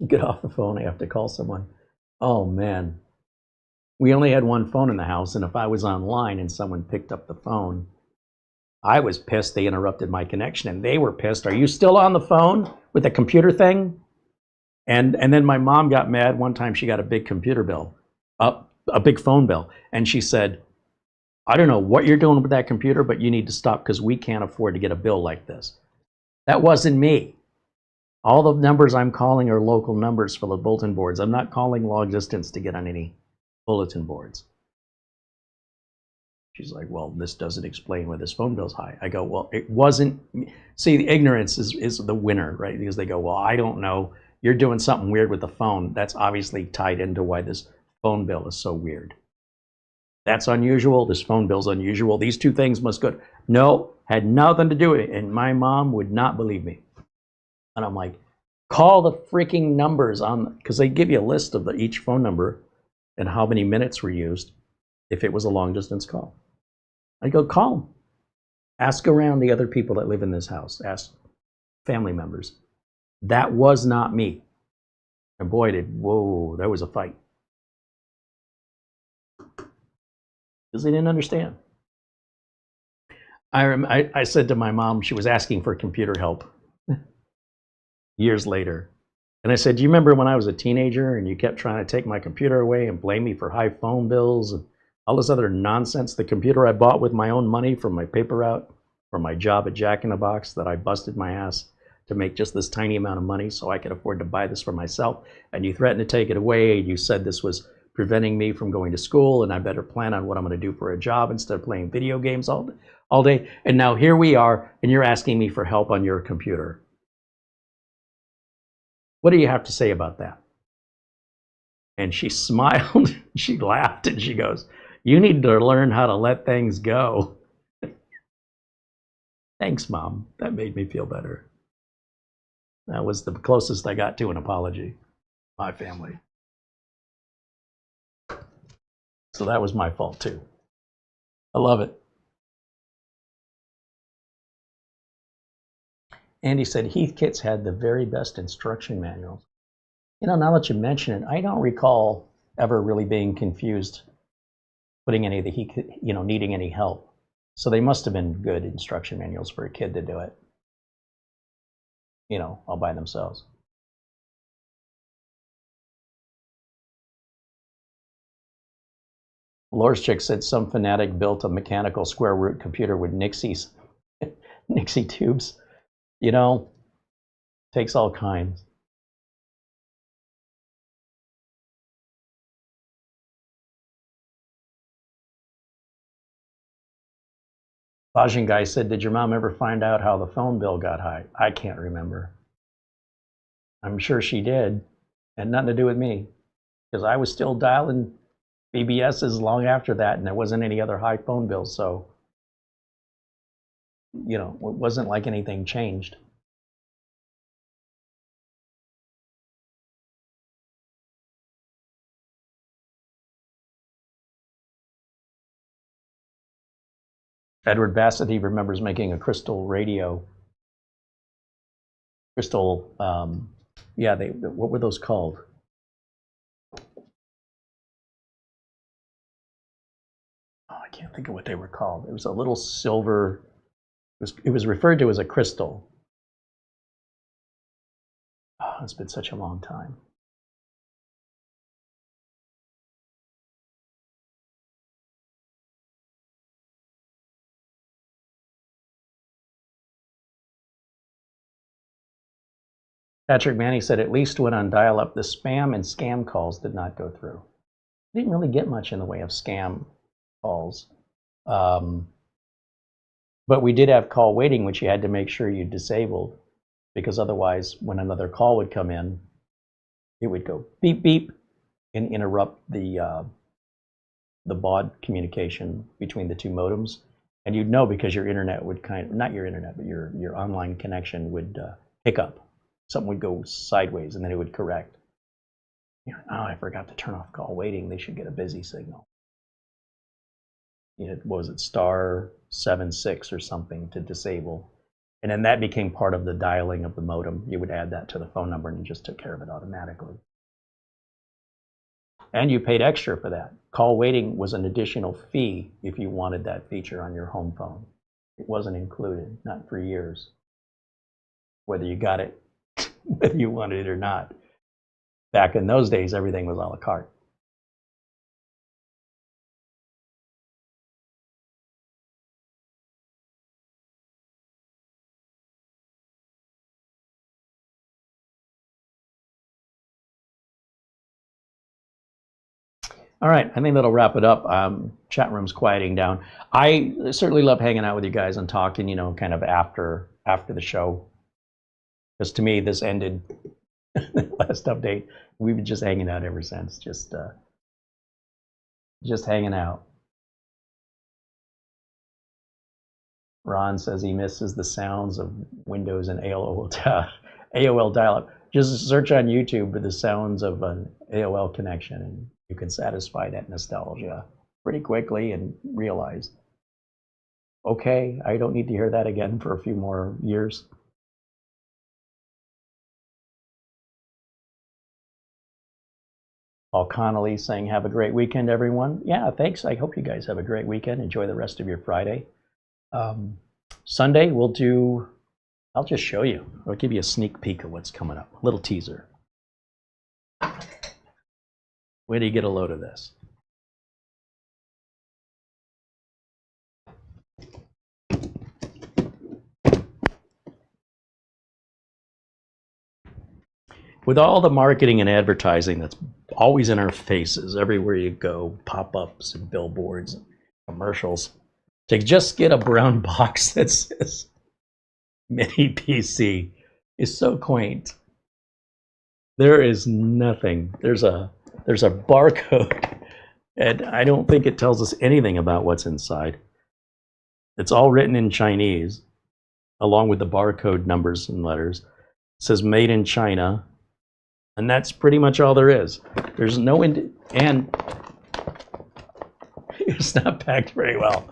Get off the phone, I have to call someone. Oh man. We only had one phone in the house, and if I was online and someone picked up the phone, I was pissed they interrupted my connection, and they were pissed. Are you still on the phone with the computer thing? And then my mom got mad. One time she got a big computer bill, a big phone bill, and she said, I don't know what you're doing with that computer, but you need to stop because we can't afford to get a bill like this. That wasn't me. All the numbers I'm calling are local numbers for the bulletin boards. I'm not calling long distance to get on any bulletin boards. She's like, well, this doesn't explain why this phone bill's high. I go, well, it wasn't. See, the ignorance is the winner, right? Because they go, well, I don't know. You're doing something weird with the phone. That's obviously tied into why this phone bill is so weird. That's unusual. This phone bill's unusual. These two things must go. No, had nothing to do with it. And my mom would not believe me. And I'm like, call the freaking numbers on, because they give you a list of each phone number and how many minutes were used if it was a long distance call. I go, call them. Ask around the other people that live in this house. Ask family members. That was not me. And boy, whoa, there was a fight. Because they didn't understand. I said to my mom, she was asking for computer help years later. And I said, do you remember when I was a teenager and you kept trying to take my computer away and blame me for high phone bills and all this other nonsense? The computer I bought with my own money from my paper route, from my job at Jack in the Box that I busted my ass to make just this tiny amount of money so I could afford to buy this for myself. And you threatened to take it away. You said this was preventing me from going to school and I better plan on what I'm going to do for a job instead of playing video games all day. And now here we are, and you're asking me for help on your computer. What do you have to say about that? And she smiled, she laughed, and she goes, you need to learn how to let things go. Thanks, Mom. That made me feel better. That was the closest I got to an apology. My family. So that was my fault too. I love it. Andy said Heathkit's had the very best instruction manuals. You know, now that you mention it, I don't recall ever really being confused putting any of the Heathkit, you know, needing any help. So they must have been good instruction manuals for a kid to do it, you know, all by themselves. Laura's chick said some fanatic built a mechanical square root computer with Nixie tubes. You know, takes all kinds. Bajin guy said, did your mom ever find out how the phone bill got high? I can't remember. I'm sure she did. Had nothing to do with me, because I was still dialing BBSs long after that, and there wasn't any other high phone bills, so, you know, it wasn't like anything changed. Edward Bassett, he remembers making a crystal radio. Crystal, yeah, what were those called? Oh, I can't think of what they were called. It was a little silver, it was referred to as a crystal. Oh, it's been such a long time. Patrick Manny said, at least when on dial-up, the spam and scam calls did not go through. I didn't really get much in the way of scam calls. But we did have call waiting, which you had to make sure you disabled, because otherwise, when another call would come in, it would go beep, beep, and interrupt the baud communication between the two modems. And you'd know because your internet would not your internet, but your online connection would hiccup. Something would go sideways, and then it would correct. You know, oh, I forgot to turn off call waiting. They should get a busy signal. You know, what was it, *76 or something to disable. And then that became part of the dialing of the modem. You would add that to the phone number, and it just took care of it automatically. And you paid extra for that. Call waiting was an additional fee if you wanted that feature on your home phone. It wasn't included, not for years. Whether you got it, whether you wanted it or not. Back in those days, everything was a la carte. All right, I think that'll wrap it up. Chat room's quieting down. I certainly love hanging out with you guys and talking, you know, kind of after the show. Because to me, this ended the last update. We've been just hanging out ever since, just hanging out. Ron says he misses the sounds of Windows and AOL dial-up. Just search on YouTube for the sounds of an AOL connection, and you can satisfy that nostalgia pretty quickly and realize, okay, I don't need to hear that again for a few more years. Paul Connolly saying, have a great weekend, everyone. Yeah, thanks. I hope you guys have a great weekend. Enjoy the rest of your Friday. Sunday, we'll do, I'll just show you. I'll give you a sneak peek of what's coming up. A little teaser. Wait till you get a load of this. With all the marketing and advertising that's always in our faces, everywhere you go, pop-ups and billboards and commercials, to just get a brown box that says Mini PC is so quaint. There is nothing. There's a barcode, and I don't think it tells us anything about what's inside. It's all written in Chinese, along with the barcode numbers and letters. It says made in China, and that's pretty much all there is. There's no and It's not packed very well.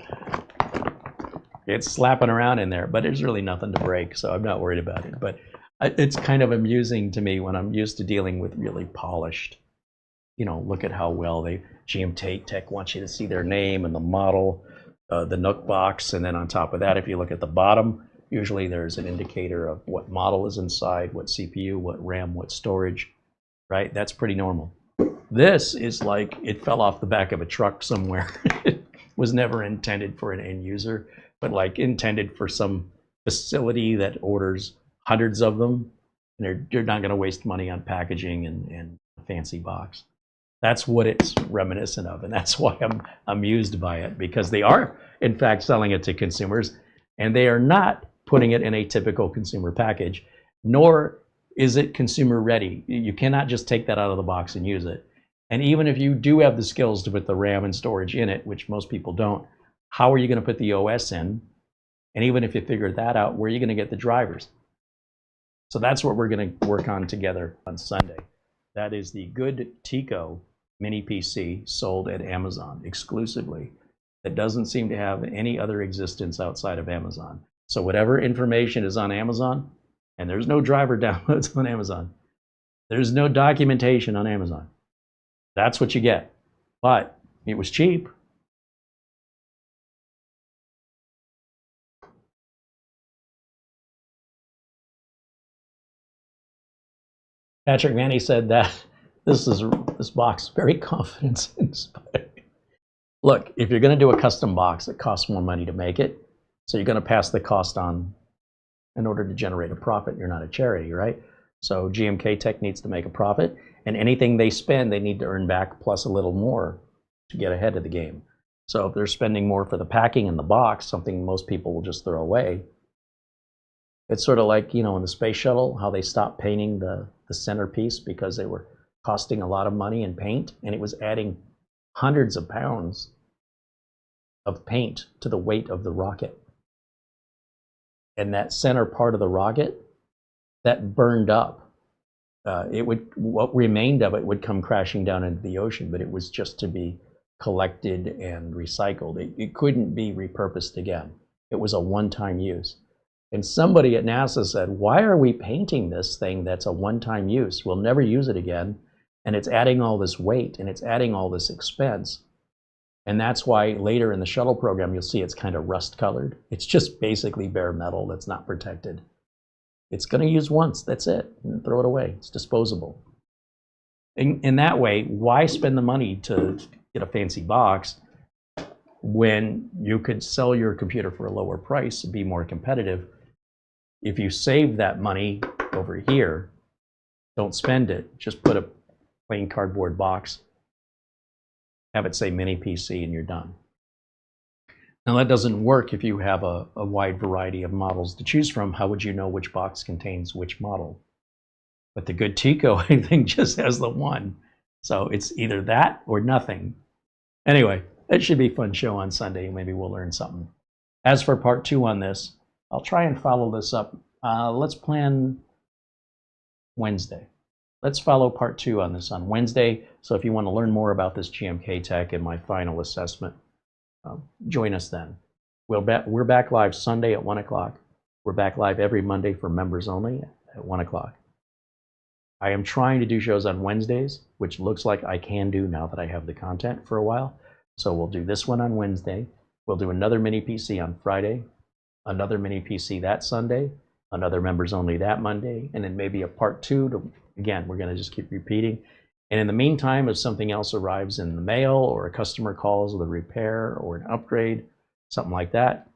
It's slapping around in there, but there's really nothing to break, so I'm not worried about it. But it's kind of amusing to me when I'm used to dealing with really polished, you know, look at how well GMKtec wants you to see their name and the model, the Nucbox, and then on top of that, if you look at the bottom, usually there's an indicator of what model is inside, what CPU, what RAM, what storage, right? That's pretty normal. This is like it fell off the back of a truck somewhere. It was never intended for an end user, but like intended for some facility that orders hundreds of them, and they're not going to waste money on packaging and a fancy box. That's what it's reminiscent of, and that's why I'm amused by it, because they are, in fact, selling it to consumers, and they are not putting it in a typical consumer package, nor is it consumer ready. You cannot just take that out of the box and use it. And even if you do have the skills to put the RAM and storage in it, which most people don't, how are you going to put the OS in? And even if you figure that out, where are you going to get the drivers? So that's what we're going to work on together on Sunday. That is the good Tico mini PC sold at Amazon exclusively. That doesn't seem to have any other existence outside of Amazon. So whatever information is on Amazon, and there's no driver downloads on Amazon, there's no documentation on Amazon. That's what you get. But it was cheap. Patrick Manny said that this box is very confidence inspiring. Look, if you're going to do a custom box, it costs more money to make it. So you're going to pass the cost on in order to generate a profit. You're not a charity, right? So GMKtec needs to make a profit, and anything they spend, they need to earn back plus a little more to get ahead of the game. So if they're spending more for the packing in the box, something most people will just throw away. It's sort of like, you know, in the space shuttle, how they stopped painting the centerpiece because they were costing a lot of money in paint, and it was adding hundreds of pounds of paint to the weight of the rocket. And that center part of the rocket, that burned up. What remained of it would come crashing down into the ocean, but it was just to be collected and recycled. It couldn't be repurposed again. It was a one-time use. And somebody at NASA said, why are we painting this thing that's a one-time use? We'll never use it again. And it's adding all this weight, and it's adding all this expense. And that's why later in the shuttle program, you'll see it's kind of rust-colored. It's just basically bare metal that's not protected. It's going to use once, that's it. And throw it away. It's disposable. In that way, why spend the money to get a fancy box when you could sell your computer for a lower price and be more competitive? If you save that money over here, don't spend it. Just put a plain cardboard box, have it say mini PC, and you're done. Now that doesn't work if you have a wide variety of models to choose from. How would you know which box contains which model? But the good Tico, I think, just has the one. So it's either that or nothing. Anyway, it should be a fun show on Sunday. Maybe we'll learn something. As for part 2 on this, I'll try and follow this up. Let's plan Wednesday. Let's follow part 2 on this on Wednesday. So if you want to learn more about this GMKtec and my final assessment, join us then. We're back live Sunday at 1 o'clock. We're back live every Monday for members only at 1 o'clock. I am trying to do shows on Wednesdays, which looks like I can do now that I have the content for a while. So we'll do this one on Wednesday. We'll do another mini PC on Friday, another mini PC that Sunday, another members only that Monday, and then maybe a part 2. Again, we're going to just keep repeating. And in the meantime, if something else arrives in the mail or a customer calls with a repair or an upgrade, something like that,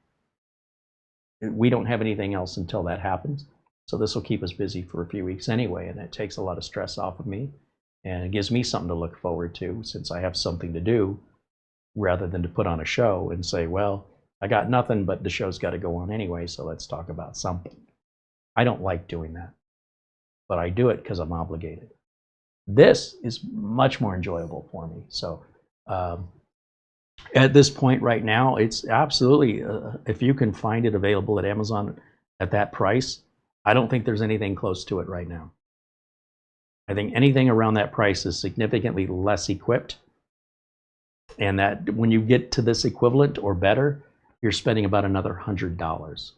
we don't have anything else until that happens. So this will keep us busy for a few weeks anyway, and it takes a lot of stress off of me. And it gives me something to look forward to, since I have something to do, rather than to put on a show and say, well, I got nothing, but the show's got to go on anyway, so let's talk about something. I don't like doing that, but I do it because I'm obligated. This is much more enjoyable for me. So at this point right now, it's absolutely, if you can find it available at Amazon at that price, I don't think there's anything close to it right now. I think anything around that price is significantly less equipped And that when you get to this equivalent or better, you're spending about another $100.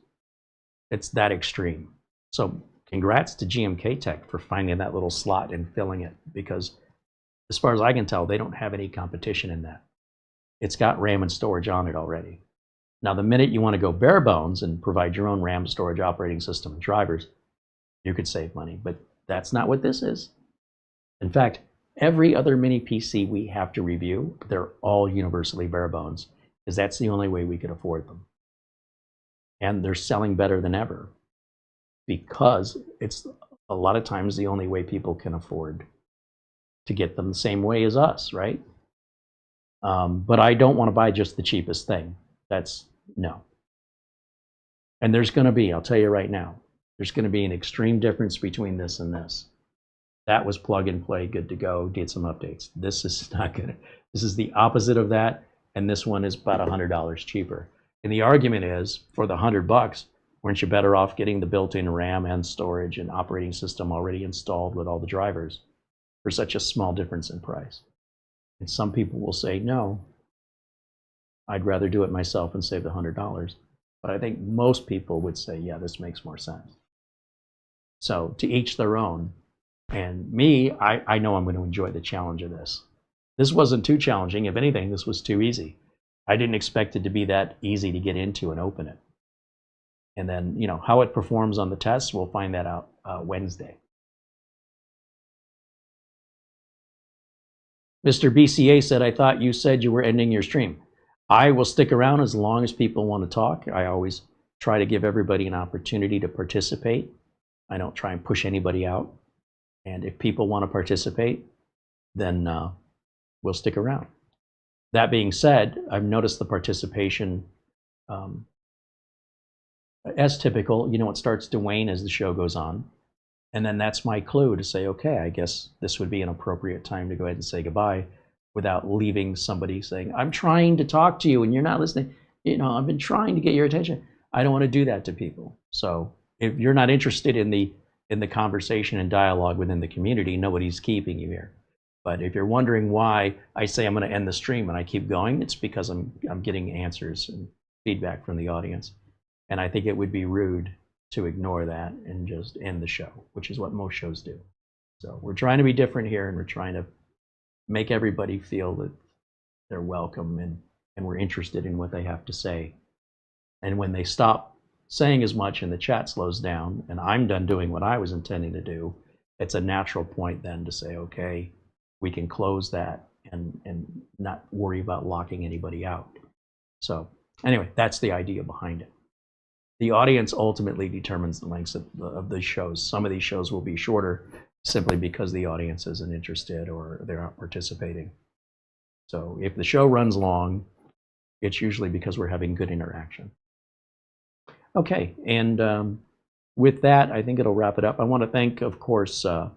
It's that extreme. So congrats to GMKtec for finding that little slot and filling it, because as far as I can tell, they don't have any competition in that. It's got RAM and storage on it already. Now, the minute you want to go bare bones and provide your own RAM, storage, operating system, and drivers, you could save money, but that's not what this is. In fact, every other mini PC we have to review, they're all universally bare bones, because that's the only way we could afford them. And they're selling better than ever, because it's a lot of times the only way people can afford to get them the same way as us, right? But I don't want to buy just the cheapest thing. That's no. And there's going to be, I'll tell you right now, there's going to be an extreme difference between this and this. That was plug and play, good to go, did some updates. This is not good. This is the opposite of that, and this one is about $100 cheaper. And the argument is, for the $100, weren't you better off getting the built-in RAM and storage and operating system already installed with all the drivers for such a small difference in price? And some people will say, no, I'd rather do it myself and save the $100. But I think most people would say, yeah, this makes more sense. So to each their own. And me, I know I'm going to enjoy the challenge of this. This wasn't too challenging. If anything, this was too easy. I didn't expect it to be that easy to get into and open it. And then, you know, how it performs on the tests, we'll find that out Wednesday. Mr. BCA said, I thought you said you were ending your stream. I will stick around as long as people want to talk. I always try to give everybody an opportunity to participate. I don't try and push anybody out. And if people want to participate, then we'll stick around. That being said, I've noticed the participation, as typical, you know, it starts to wane as the show goes on. And then that's my clue to say, okay, I guess this would be an appropriate time to go ahead and say goodbye without leaving somebody saying, I'm trying to talk to you and you're not listening. You know, I've been trying to get your attention. I don't want to do that to people. So if you're not interested in the conversation and dialogue within the community, nobody's keeping you here. But if you're wondering why I say I'm going to end the stream and I keep going, it's because I'm getting answers and feedback from the audience. And I think it would be rude to ignore that and just end the show, which is what most shows do. So we're trying to be different here, and we're trying to make everybody feel that they're welcome and we're interested in what they have to say. And when they stop saying as much and the chat slows down and I'm done doing what I was intending to do, it's a natural point then to say, okay, we can close that and not worry about locking anybody out. So anyway, that's the idea behind it. The audience ultimately determines the lengths of the shows. Some of these shows will be shorter simply because the audience isn't interested or they're not participating. So if the show runs long, it's usually because we're having good interaction. Okay, and with that, I think it'll wrap it up. I want to thank, of course, our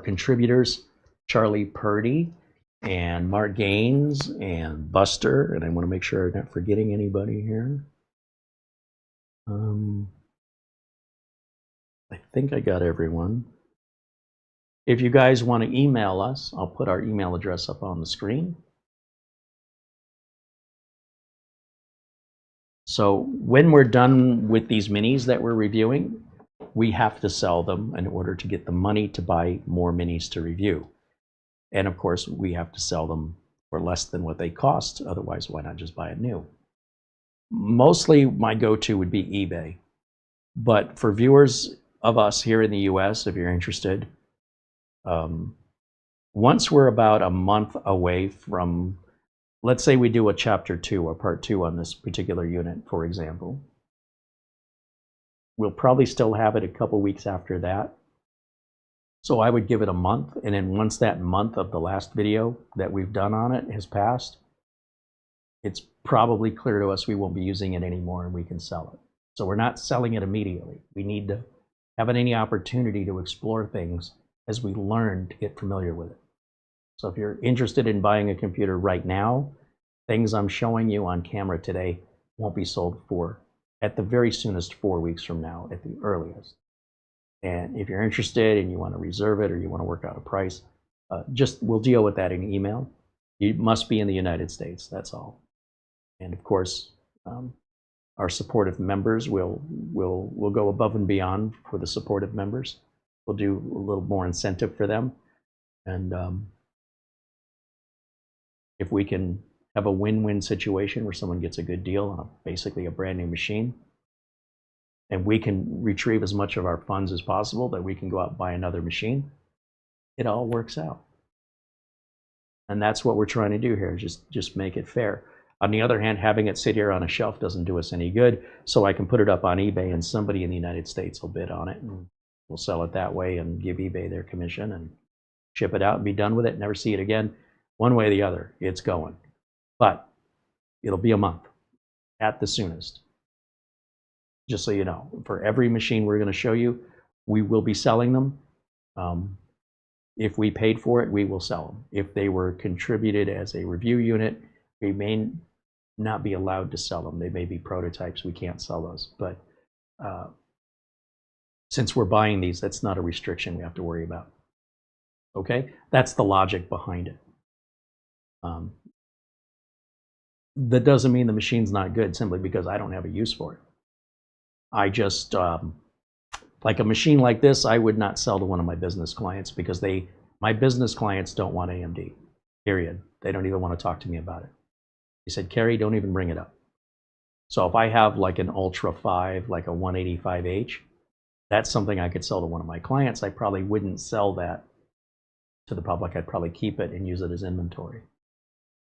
contributors, Charlie Purdy and Mark Gaines and Buster, and I want to make sure I'm not forgetting anybody here. I think I got everyone. If you guys want to email us, I'll put our email address up on the screen. So when we're done with these minis that we're reviewing, we have to sell them in order to get the money to buy more minis to review. And of course, we have to sell them for less than what they cost. Otherwise, why not just buy it new? Mostly my go-to would be eBay. But for viewers of us here in the US, if you're interested, once we're about a month away from, let's say we do a chapter 2 or part 2 on this particular unit, for example, we'll probably still have it a couple weeks after that. So I would give it a month, and then once that month of the last video that we've done on it has passed, it's probably clear to us we won't be using it anymore and we can sell it. So we're not selling it immediately. We need to have any opportunity to explore things as we learn to get familiar with it. So if you're interested in buying a computer right now, things I'm showing you on camera today won't be sold for, at the very soonest, 4 weeks from now at the earliest. And if you're interested and you want to reserve it or you want to work out a price, we'll deal with that in email. You must be in the United States, that's all. And of course, our supportive members will go above and beyond for the supportive members. We'll do a little more incentive for them. And if we can have a win-win situation where someone gets a good deal on basically a brand new machine, and we can retrieve as much of our funds as possible that we can go out and buy another machine, it all works out. And that's what we're trying to do here, just make it fair. On the other hand, having it sit here on a shelf doesn't do us any good, so I can put it up on eBay and somebody in the United States will bid on it, and we'll sell it that way and give eBay their commission and ship it out and be done with it, never see it again. One way or the other, it's going. But it'll be a month at the soonest. Just so you know, for every machine we're going to show you, we will be selling them. If we paid for it, we will sell them. If they were contributed as a review unit, we may not be allowed to sell them. They may be prototypes. We can't sell those. But since we're buying these, that's not a restriction we have to worry about. Okay? That's the logic behind it. That doesn't mean the machine's not good simply because I don't have a use for it. I just, like a machine like this, I would not sell to one of my business clients because my business clients don't want AMD, period. They don't even want to talk to me about it. He said, Kerry, don't even bring it up. So if I have like an Ultra 5, like a 185H, that's something I could sell to one of my clients. I probably wouldn't sell that to the public. I'd probably keep it and use it as inventory.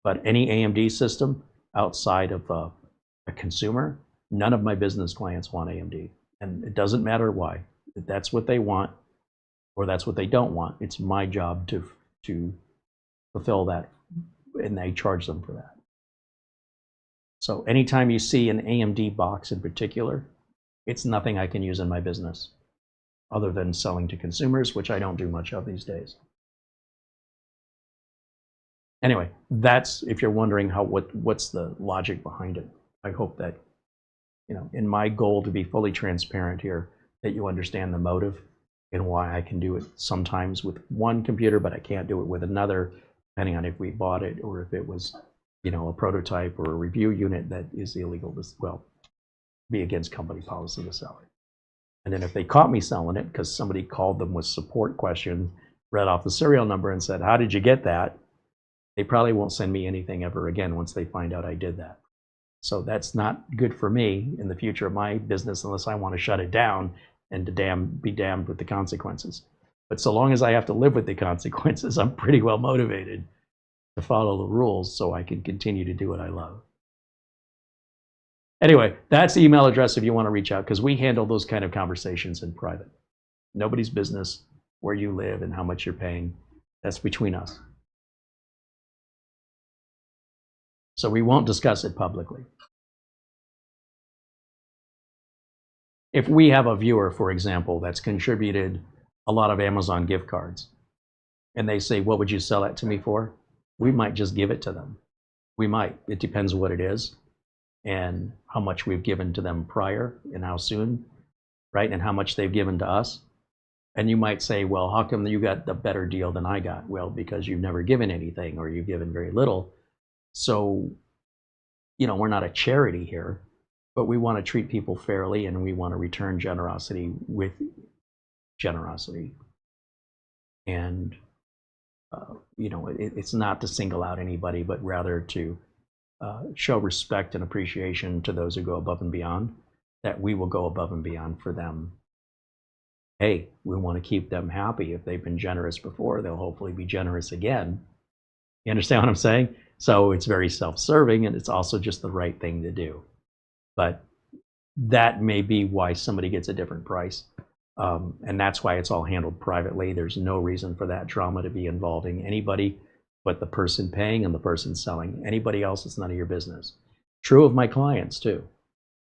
But any AMD system outside of a consumer, none of my business clients want AMD. And it doesn't matter why. If that's what they want or that's what they don't want, it's my job to fulfill that, and I charge them for that. So anytime you see an AMD box in particular, it's nothing I can use in my business other than selling to consumers, which I don't do much of these days. Anyway, that's, if you're wondering what's the logic behind it. I hope that, in my goal to be fully transparent here, that you understand the motive and why I can do it sometimes with one computer, but I can't do it with another, depending on if we bought it or if it was, a prototype or a review unit that is illegal to, well, be against company policy to sell it. And then if they caught me selling it because somebody called them with support questions, read off the serial number and said, how did you get that? They probably won't send me anything ever again once they find out I did that. So that's not good for me in the future of my business unless I want to shut it down and to be damned with the consequences. But so long as I have to live with the consequences, I'm pretty well motivated to follow the rules so I can continue to do what I love. Anyway, that's the email address if you want to reach out, because we handle those kind of conversations in private. Nobody's business where you live and how much you're paying. That's between us. So we won't discuss it publicly. If we have a viewer, for example, that's contributed a lot of Amazon gift cards, and they say, what would you sell that to me for? We might just give it to them. We might. It depends what it is and how much we've given to them prior and how soon, right? And how much they've given to us. And you might say, well, how come you got the better deal than I got? Well, because you've never given anything or you've given very little. So, we're not a charity here, but we want to treat people fairly and we want to return generosity with generosity. And, it's not to single out anybody, but rather to show respect and appreciation to those who go above and beyond, that we will go above and beyond for them. Hey, we want to keep them happy. If they've been generous before, they'll hopefully be generous again. You understand what I'm saying? So it's very self-serving, and it's also just the right thing to do. But that may be why somebody gets a different price. And that's why it's all handled privately. There's no reason for that drama to be involving anybody but the person paying and the person selling. Anybody else, it's none of your business. True of my clients, too.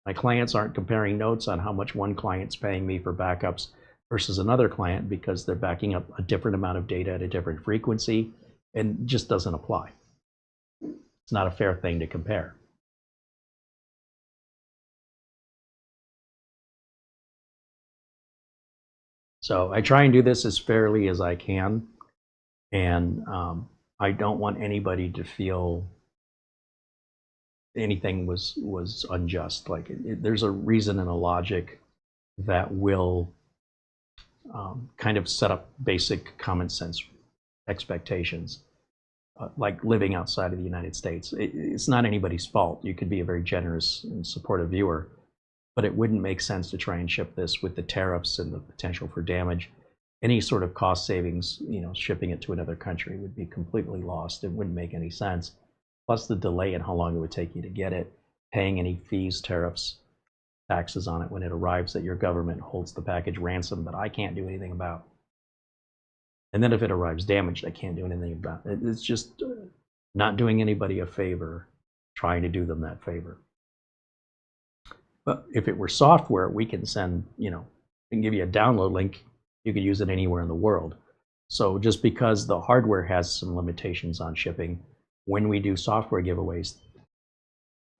My clients aren't comparing notes on how much one client's paying me for backups versus another client because they're backing up a different amount of data at a different frequency, and just doesn't apply. It's not a fair thing to compare. So I try and do this as fairly as I can, and I don't want anybody to feel anything was unjust. Like there's a reason and a logic that will kind of set up basic common sense expectations. Like living outside of the United States, it's not anybody's fault. You could be a very generous and supportive viewer, but it wouldn't make sense to try and ship this with the tariffs and the potential for damage. Any sort of cost savings, shipping it to another country would be completely lost. It wouldn't make any sense. Plus the delay and how long it would take you to get it, paying any fees, tariffs, taxes on it when it arrives, that your government holds the package ransom that I can't do anything about. And then if it arrives damaged, I can't do anything about it. It's just not doing anybody a favor, trying to do them that favor. But if it were software, we can send, we can give you a download link. You could use it anywhere in the world. So just because the hardware has some limitations on shipping, when we do software giveaways,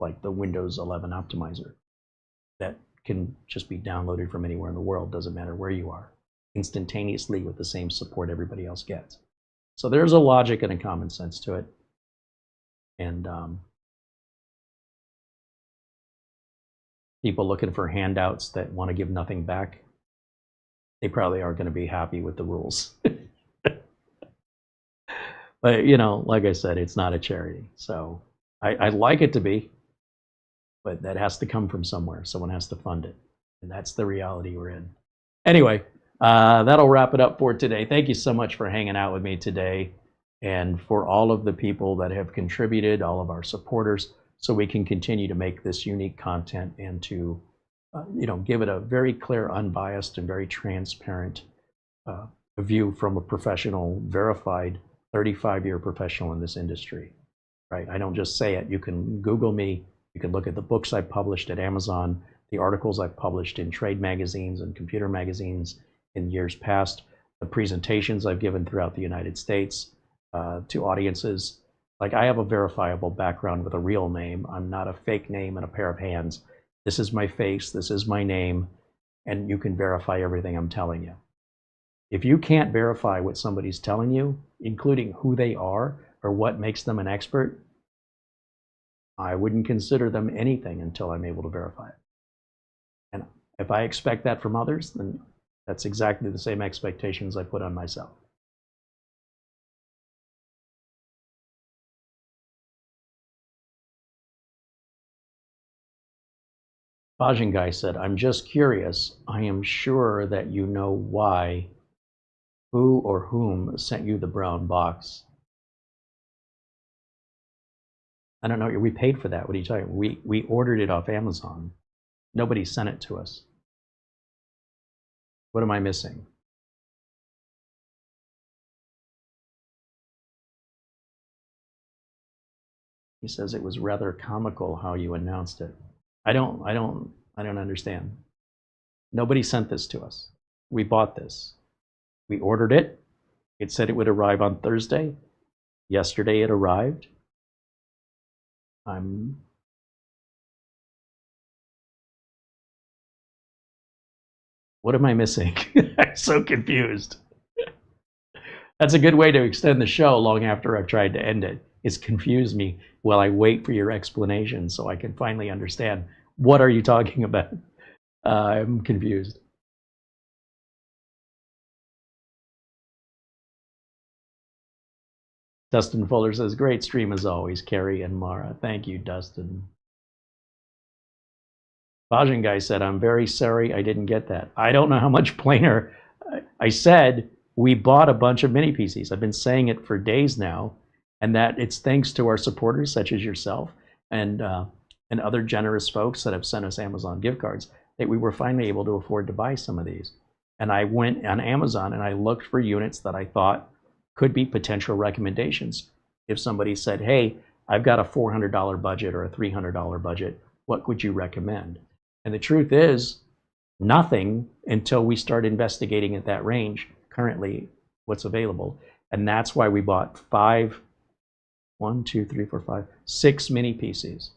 like the Windows 11 optimizer, that can just be downloaded from anywhere in the world, doesn't matter where you are, instantaneously with the same support everybody else gets. So there's a logic and a common sense to it. And people looking for handouts that want to give nothing back, they probably aren't going to be happy with the rules. But, like I said, it's not a charity. So I'd like it to be, but that has to come from somewhere. Someone has to fund it. And that's the reality we're in. Anyway, that'll wrap it up for today. Thank you so much for hanging out with me today, and for all of the people that have contributed, all of our supporters, so we can continue to make this unique content and to give it a very clear, unbiased, and very transparent view from a professional, verified 35-year professional in this industry. Right? I don't just say it. You can Google me. You can look at the books I've published at Amazon, the articles I've published in trade magazines and computer magazines in years past, the presentations I've given throughout the United States to audiences. Like, I have a verifiable background with a real name. I'm not a fake name and a pair of hands. This is my face, this is my name, and you can verify everything I'm telling you. If you can't verify what somebody's telling you, including who they are or what makes them an expert, I wouldn't consider them anything until I'm able to verify it. And if I expect that from others, then that's exactly the same expectations I put on myself. Bajin Guy said, I'm just curious. I am sure that you know why, who or whom sent you the brown box. I don't know. We paid for that. What are you talking about? We ordered it off Amazon. Nobody sent it to us. What am I missing? He says it was rather comical how you announced it. I don't understand. Nobody sent this to us. We bought this. We ordered it. It said it would arrive on Thursday. Yesterday it arrived. What am I missing? I'm so confused. That's a good way to extend the show long after I've tried to end it, is confuse me while I wait for your explanation so I can finally understand. What are you talking about? I'm confused. Dustin Fuller says, great stream as always, Carrie and Mara. Thank you, Dustin. Bajin Guy said, I'm very sorry I didn't get that. I don't know how much plainer. I said we bought a bunch of mini PCs. I've been saying it for days now, and that it's thanks to our supporters such as yourself and other generous folks that have sent us Amazon gift cards that we were finally able to afford to buy some of these. And I went on Amazon and I looked for units that I thought could be potential recommendations. If somebody said, hey, I've got a $400 budget or a $300 budget, what would you recommend? And the truth is, nothing until we start investigating at that range currently what's available. And that's why we bought 6 mini PCs.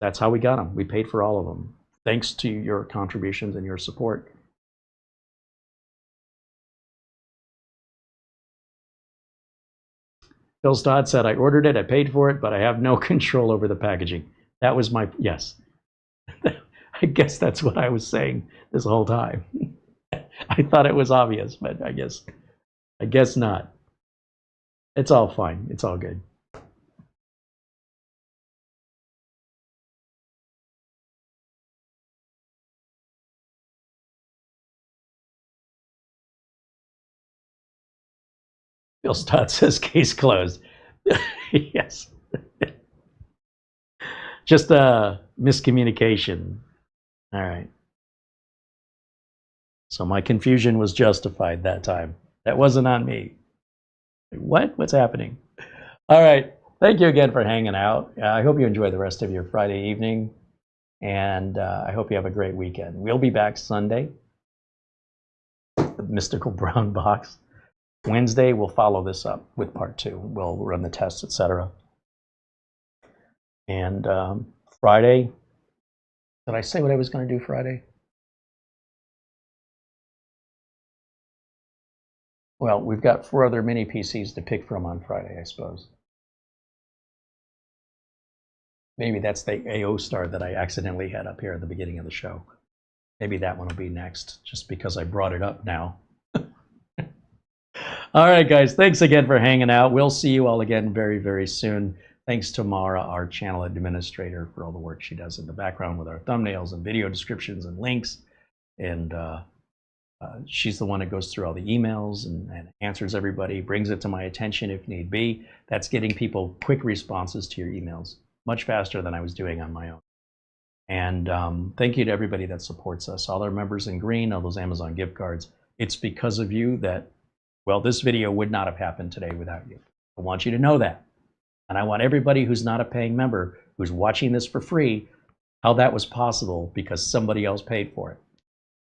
That's how we got them. We paid for all of them, thanks to your contributions and your support. Phil Stott said, I ordered it, I paid for it, but I have no control over the packaging. That was my, yes. I guess that's what I was saying this whole time. I thought it was obvious, but I guess not. It's all fine. It's all good. Phil Stott says case closed. Yes. Just a miscommunication. All right. So my confusion was justified that time. That wasn't on me. What? What's happening? All right. Thank you again for hanging out. I hope you enjoy the rest of your Friday evening. And I hope you have a great weekend. We'll be back Sunday. The mystical brown box. Wednesday, we'll follow this up with part 2. We'll run the tests, etc. And Friday, did I say what I was going to do Friday? Well, we've got 4 other mini PCs to pick from on Friday, I suppose. Maybe that's the AO star that I accidentally had up here at the beginning of the show. Maybe that one will be next, just because I brought it up now. All right, guys, thanks again for hanging out. We'll see you all again very, very soon. Thanks to Mara, our channel administrator, for all the work she does in the background with our thumbnails and video descriptions and links. And she's the one that goes through all the emails and answers everybody, brings it to my attention if need be. That's getting people quick responses to your emails, much faster than I was doing on my own. And thank you to everybody that supports us, all our members in green, all those Amazon gift cards. It's because of you that, well, this video would not have happened today without you. I want you to know that. And I want everybody who's not a paying member, who's watching this for free, how that was possible because somebody else paid for it.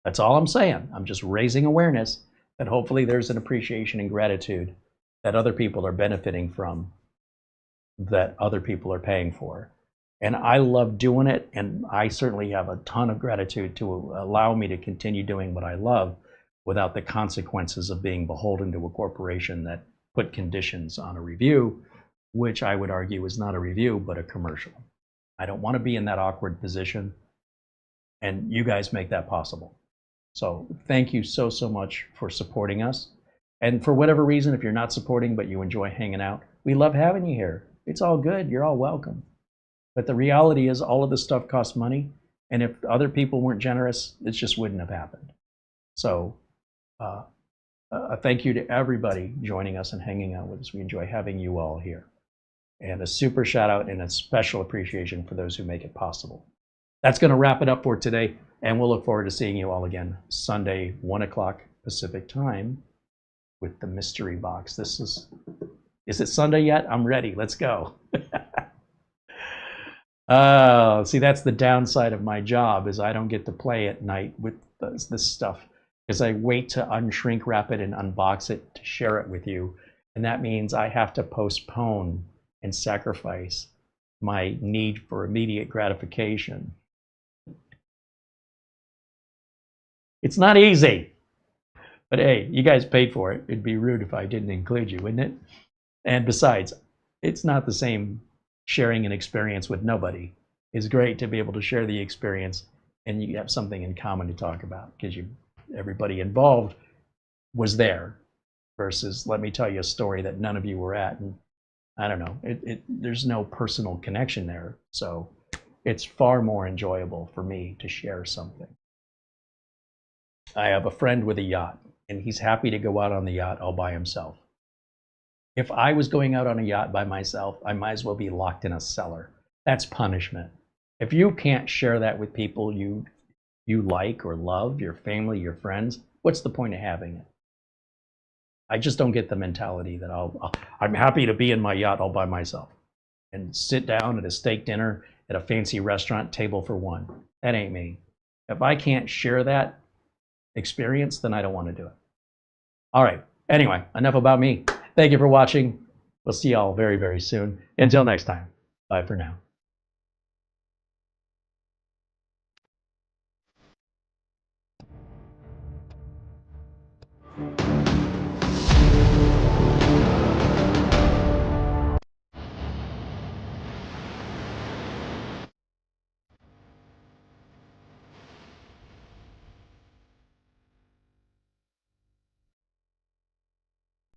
That's all I'm saying. I'm just raising awareness that hopefully there's an appreciation and gratitude that other people are benefiting from, that other people are paying for. And I love doing it, and I certainly have a ton of gratitude to allow me to continue doing what I love without the consequences of being beholden to a corporation that put conditions on a review, which I would argue is not a review, but a commercial. I don't want to be in that awkward position, and you guys make that possible. So thank you so, so much for supporting us. And for whatever reason, if you're not supporting, but you enjoy hanging out, we love having you here. It's all good. You're all welcome. But the reality is all of this stuff costs money. And if other people weren't generous, it just wouldn't have happened. So a thank you to everybody joining us and hanging out with us. We enjoy having you all here. And a super shout out and a special appreciation for those who make it possible. That's going to wrap it up for today. And we'll look forward to seeing you all again Sunday, 1 o'clock Pacific time with the mystery box. Is it Sunday yet? I'm ready. Let's go. See, that's the downside of my job, is I don't get to play at night with this stuff, because I wait to unshrink wrap it and unbox it to share it with you. And that means I have to postpone and sacrifice my need for immediate gratification. It's not easy. But hey, you guys paid for it. It'd be rude if I didn't include you, wouldn't it? And besides, it's not the same sharing an experience with nobody. It's great to be able to share the experience and you have something in common to talk about, because everybody involved was there, versus let me tell you a story that none of you were at, and I don't know, there's no personal connection there. So it's far more enjoyable for me to share something. I have a friend with a yacht, and he's happy to go out on the yacht all by himself. If I was going out on a yacht by myself, I might as well be locked in a cellar. That's punishment. If you can't share that with people you like or love, your family, your friends, what's the point of having it? I just don't get the mentality that I'm happy to be in my yacht all by myself and sit down at a steak dinner at a fancy restaurant, table for one. That ain't me. If I can't share that experience, then I don't want to do it. All right. Anyway, enough about me. Thank you for watching. We'll see y'all very, very soon. Until next time. Bye for now.